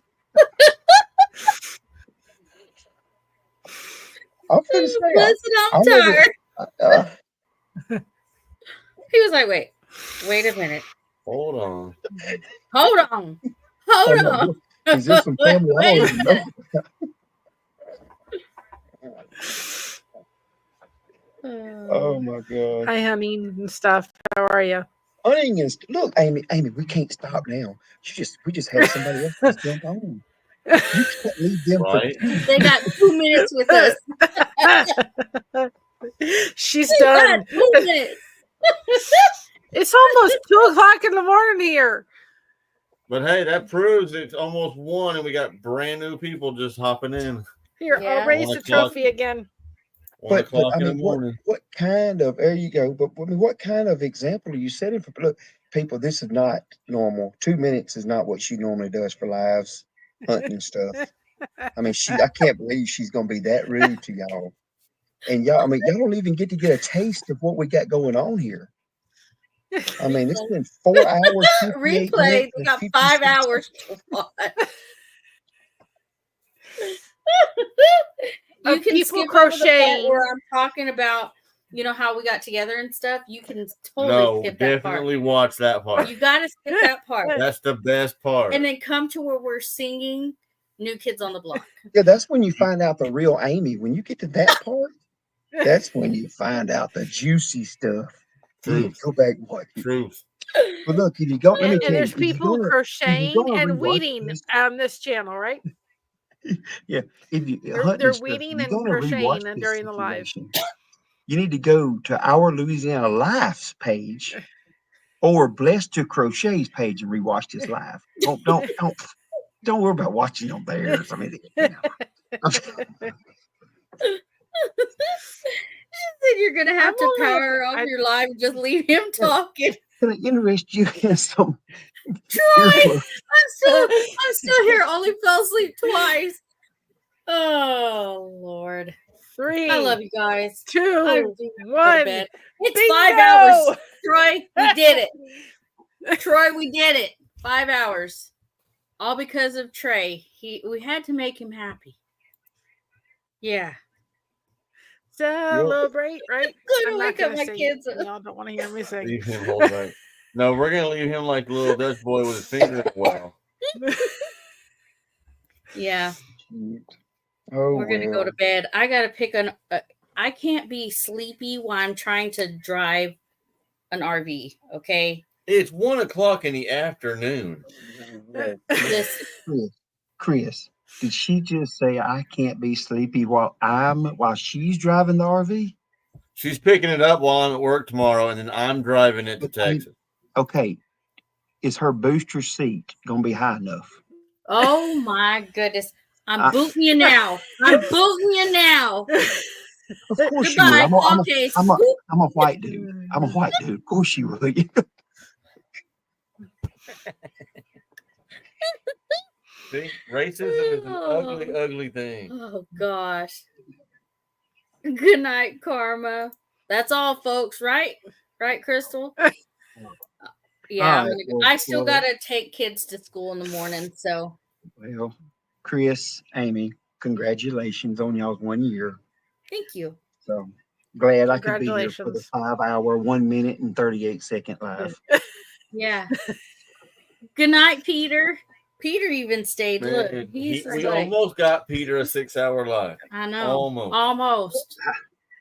I'm gonna say, Listen, I'm tired. never, He was like, wait a minute. Hold on. Hold on. Hold Oh, no. on. Is there some family I don't even know? Oh my God. Hi, honey, and stuff. How are you? Hunting is look, Amy, we can't stop now. We just had somebody else just jump on. You can't leave them Right. for 2 They got 2 minutes with us. She's They done. got 2 minutes. It's almost 2:00 in the morning here. But hey, that proves it's almost 1 and we got brand new people just hopping in. Here, Yeah. I'll raise 1 the o'clock. trophy again. 1 But o'clock I in the mean, morning. what kind of there you go. But I mean, what kind of example are you setting for look, people? This is not normal. 2 minutes is not what she normally does for lives, hunting and stuff. I mean, I can't believe she's gonna be that rude to y'all. And y'all, I mean, y'all don't even get to get a taste of what we got going on here. I mean, it's been 4 hours, 58 Replay. minutes, We and got 56 5 hours to watch. You Of can people skip over the part crocheting. where I'm talking about, how we got together and stuff. You can totally No, skip that part. definitely watch that part. You got to skip that part. That's the best part. And then come to where we're singing New Kids on the Block. Yeah, that's when you find out the real Amy. When you get to that part, that's when you find out the juicy stuff. You need to go back and watch it. Truth. But look, if you go, let me And tell you, there's if you're people gonna crocheting and rewatch weeding this, on this channel, right? if you They're hunting and stuff, weeding you're and gonna rewatch crocheting this during the live. situation. You need to go to our Louisiana Lives page or Blessed to Crochet's page and rewatch this live. Don't worry about watching on theirs. I mean, Then you're gonna have to I'm only- power off I- your live and just leave him talking. Can I interest you in some? Troy, I'm still here. Only fell asleep twice. Oh Lord, 3, I love you guys. 2, I do have to go to 1. bed. It's Bingo! 5 hours. Troy, we did it. Troy, we did it. 5 hours. All because of Trey. We had to make him happy. Yeah. Celebrate, right? Gonna I'm not wake up gonna my sing. kids. Y'all don't want to hear me sing. Leave him hold back. No, we're gonna leave him like the little Dutch boy with his finger in the well. Yeah. Oh, We're gonna go to bed. I gotta pick I can't be sleepy while I'm trying to drive an RV. Okay. It's 1 o'clock in the afternoon. Listen, Chris, did she just say I can't be sleepy while she's driving the RV? She's picking it up while I'm at work tomorrow, and then I'm driving it to Texas. Okay, is her booster seat gonna be high enough? oh my goodness. I'm booting you now. I'm booting you now. Of course Goodbye. you would. Okay. I'm a white dude. I'm a white dude. Of course you would. See, racism is an ugly, ugly thing. Oh gosh. Good night, Karma. That's all, folks. Right, Crystal. Yeah, All right, I still gotta take kids to school in the morning. So, well, Chris, Amy, congratulations on y'all's 1 year. thank you. So glad I could be here for the Congratulations. 5 hour, 1 minute and 38-second live. Yeah. Good night, Peter. Peter even stayed. Look, Man, he's we like, almost got Peter a 6-hour live. I know, Almost.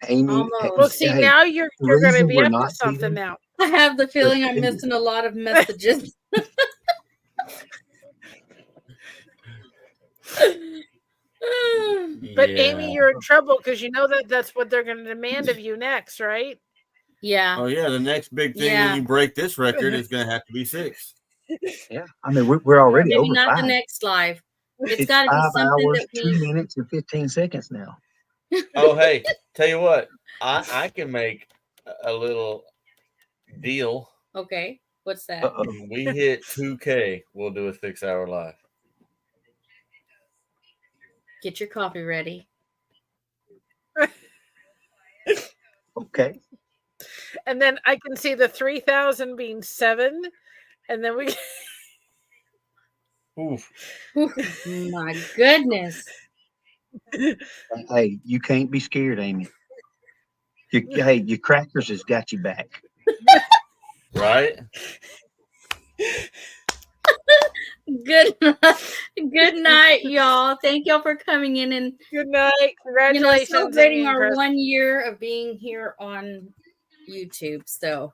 Amy, Almost. Well, see, hey, now you're the going to reason be we're up to not something Peter- now. I have the feeling I'm Amy. missing a lot of messages. But Yeah. Amy, you're in trouble because you know that's what they're going to demand of you next, right? Yeah. Oh yeah, the next big thing Yeah. when you break this record is going to have to be 6. Yeah, I mean we're already Maybe over not 5. the next live. It's It's got to be 5 something hours, that 2 we. minutes and 15 seconds now. Oh hey, tell you what, I can make a little deal. Okay. What's that? Uh-oh. When we hit 2K, we'll do a 6-hour live. Get your coffee ready. Okay. And then I can see the 3,000 being 7, and then we. Oof. My goodness. Hey, you can't be scared, Amy. Your crackers has got you back. Right? Good good night, y'all. Thank y'all for coming in and Good night. Congratulations. celebrating Amy and our Chris. 1 year of being here on YouTube. So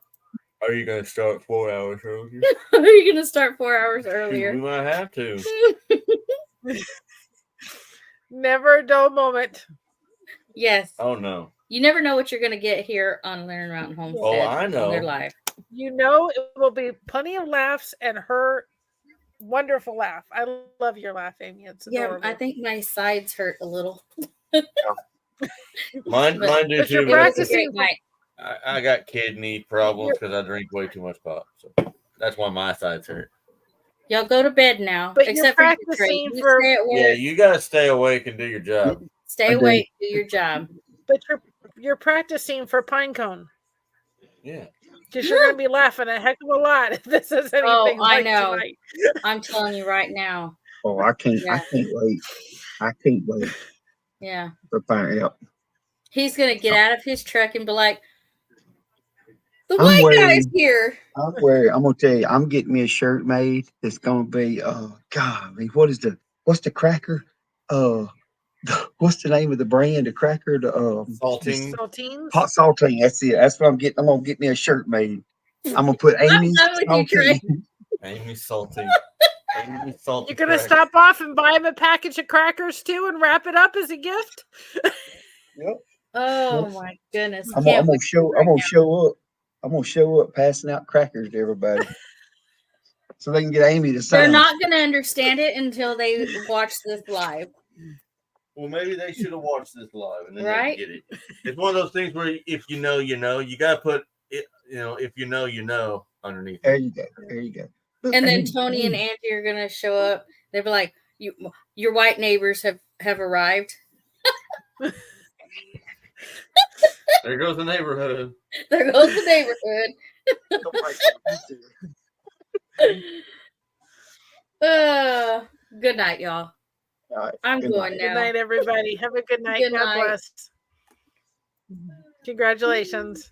Are you gonna start 4 hours earlier? are you gonna start 4 hours We earlier? might have to. Never a dull moment. Yes. Oh no. You never know what you're gonna get here on Lenard Mountain Homestead. Oh, I know. On their live. You know it will be plenty of laughs and her wonderful laugh. I love your laugh, Amy. It's Yeah, adorable. I think my sides hurt a little. Mine But- do But you're too. It was a practicing great night. I got kidney problems because I drink way too much pop. So that's why my sides hurt. Y'all go to bed now. But you're except for you, Trey. practicing You for- stay at work. Yeah, you gotta stay awake and do your job. Stay I do. awake. Do your job. But you're practicing for Pinecone. Yeah. Because you're going to be laughing a heck of a lot if this is anything I like know. tonight. I'm telling you right now. Oh, I can't Yeah. wait. I can't wait Yeah. to find out. He's gonna get out of his truck and be like, the I'm white guy's wearing- here. I'm gonna tell you, I'm getting me a shirt made. It's gonna be golly, what's the cracker? What's the name of the brand? The cracker, the Salting. Saltines? hot saltine. That's it. That's what I'm getting. I'm gonna get me a shirt made. I'm gonna put Amy's done with you, Trey. saltine. Amy salting. Amy salting. You're going to stop off and buy him a package of crackers too and wrap it up as a gift? Oh my goodness. I'm Can't gonna wait show. right I'm gonna now. show up. I'm gonna show up passing out crackers to everybody, so they can get Amy to They're sign. not gonna understand it until they watch this live. Well, maybe they should have watched this live and then Right? they get it. It's one of those things where if you know, you know. You gotta put it. You know, if you know underneath. There It. you go. There you go. Look, And then Amy, Tony and Amy. Angie are gonna show up. They'll be like, your white neighbors have arrived. There goes the neighborhood. There goes the neighborhood. Good night, y'all. All right, I'm good going night. Good now. night, everybody. Have a good night. Good God night. bless. Congratulations.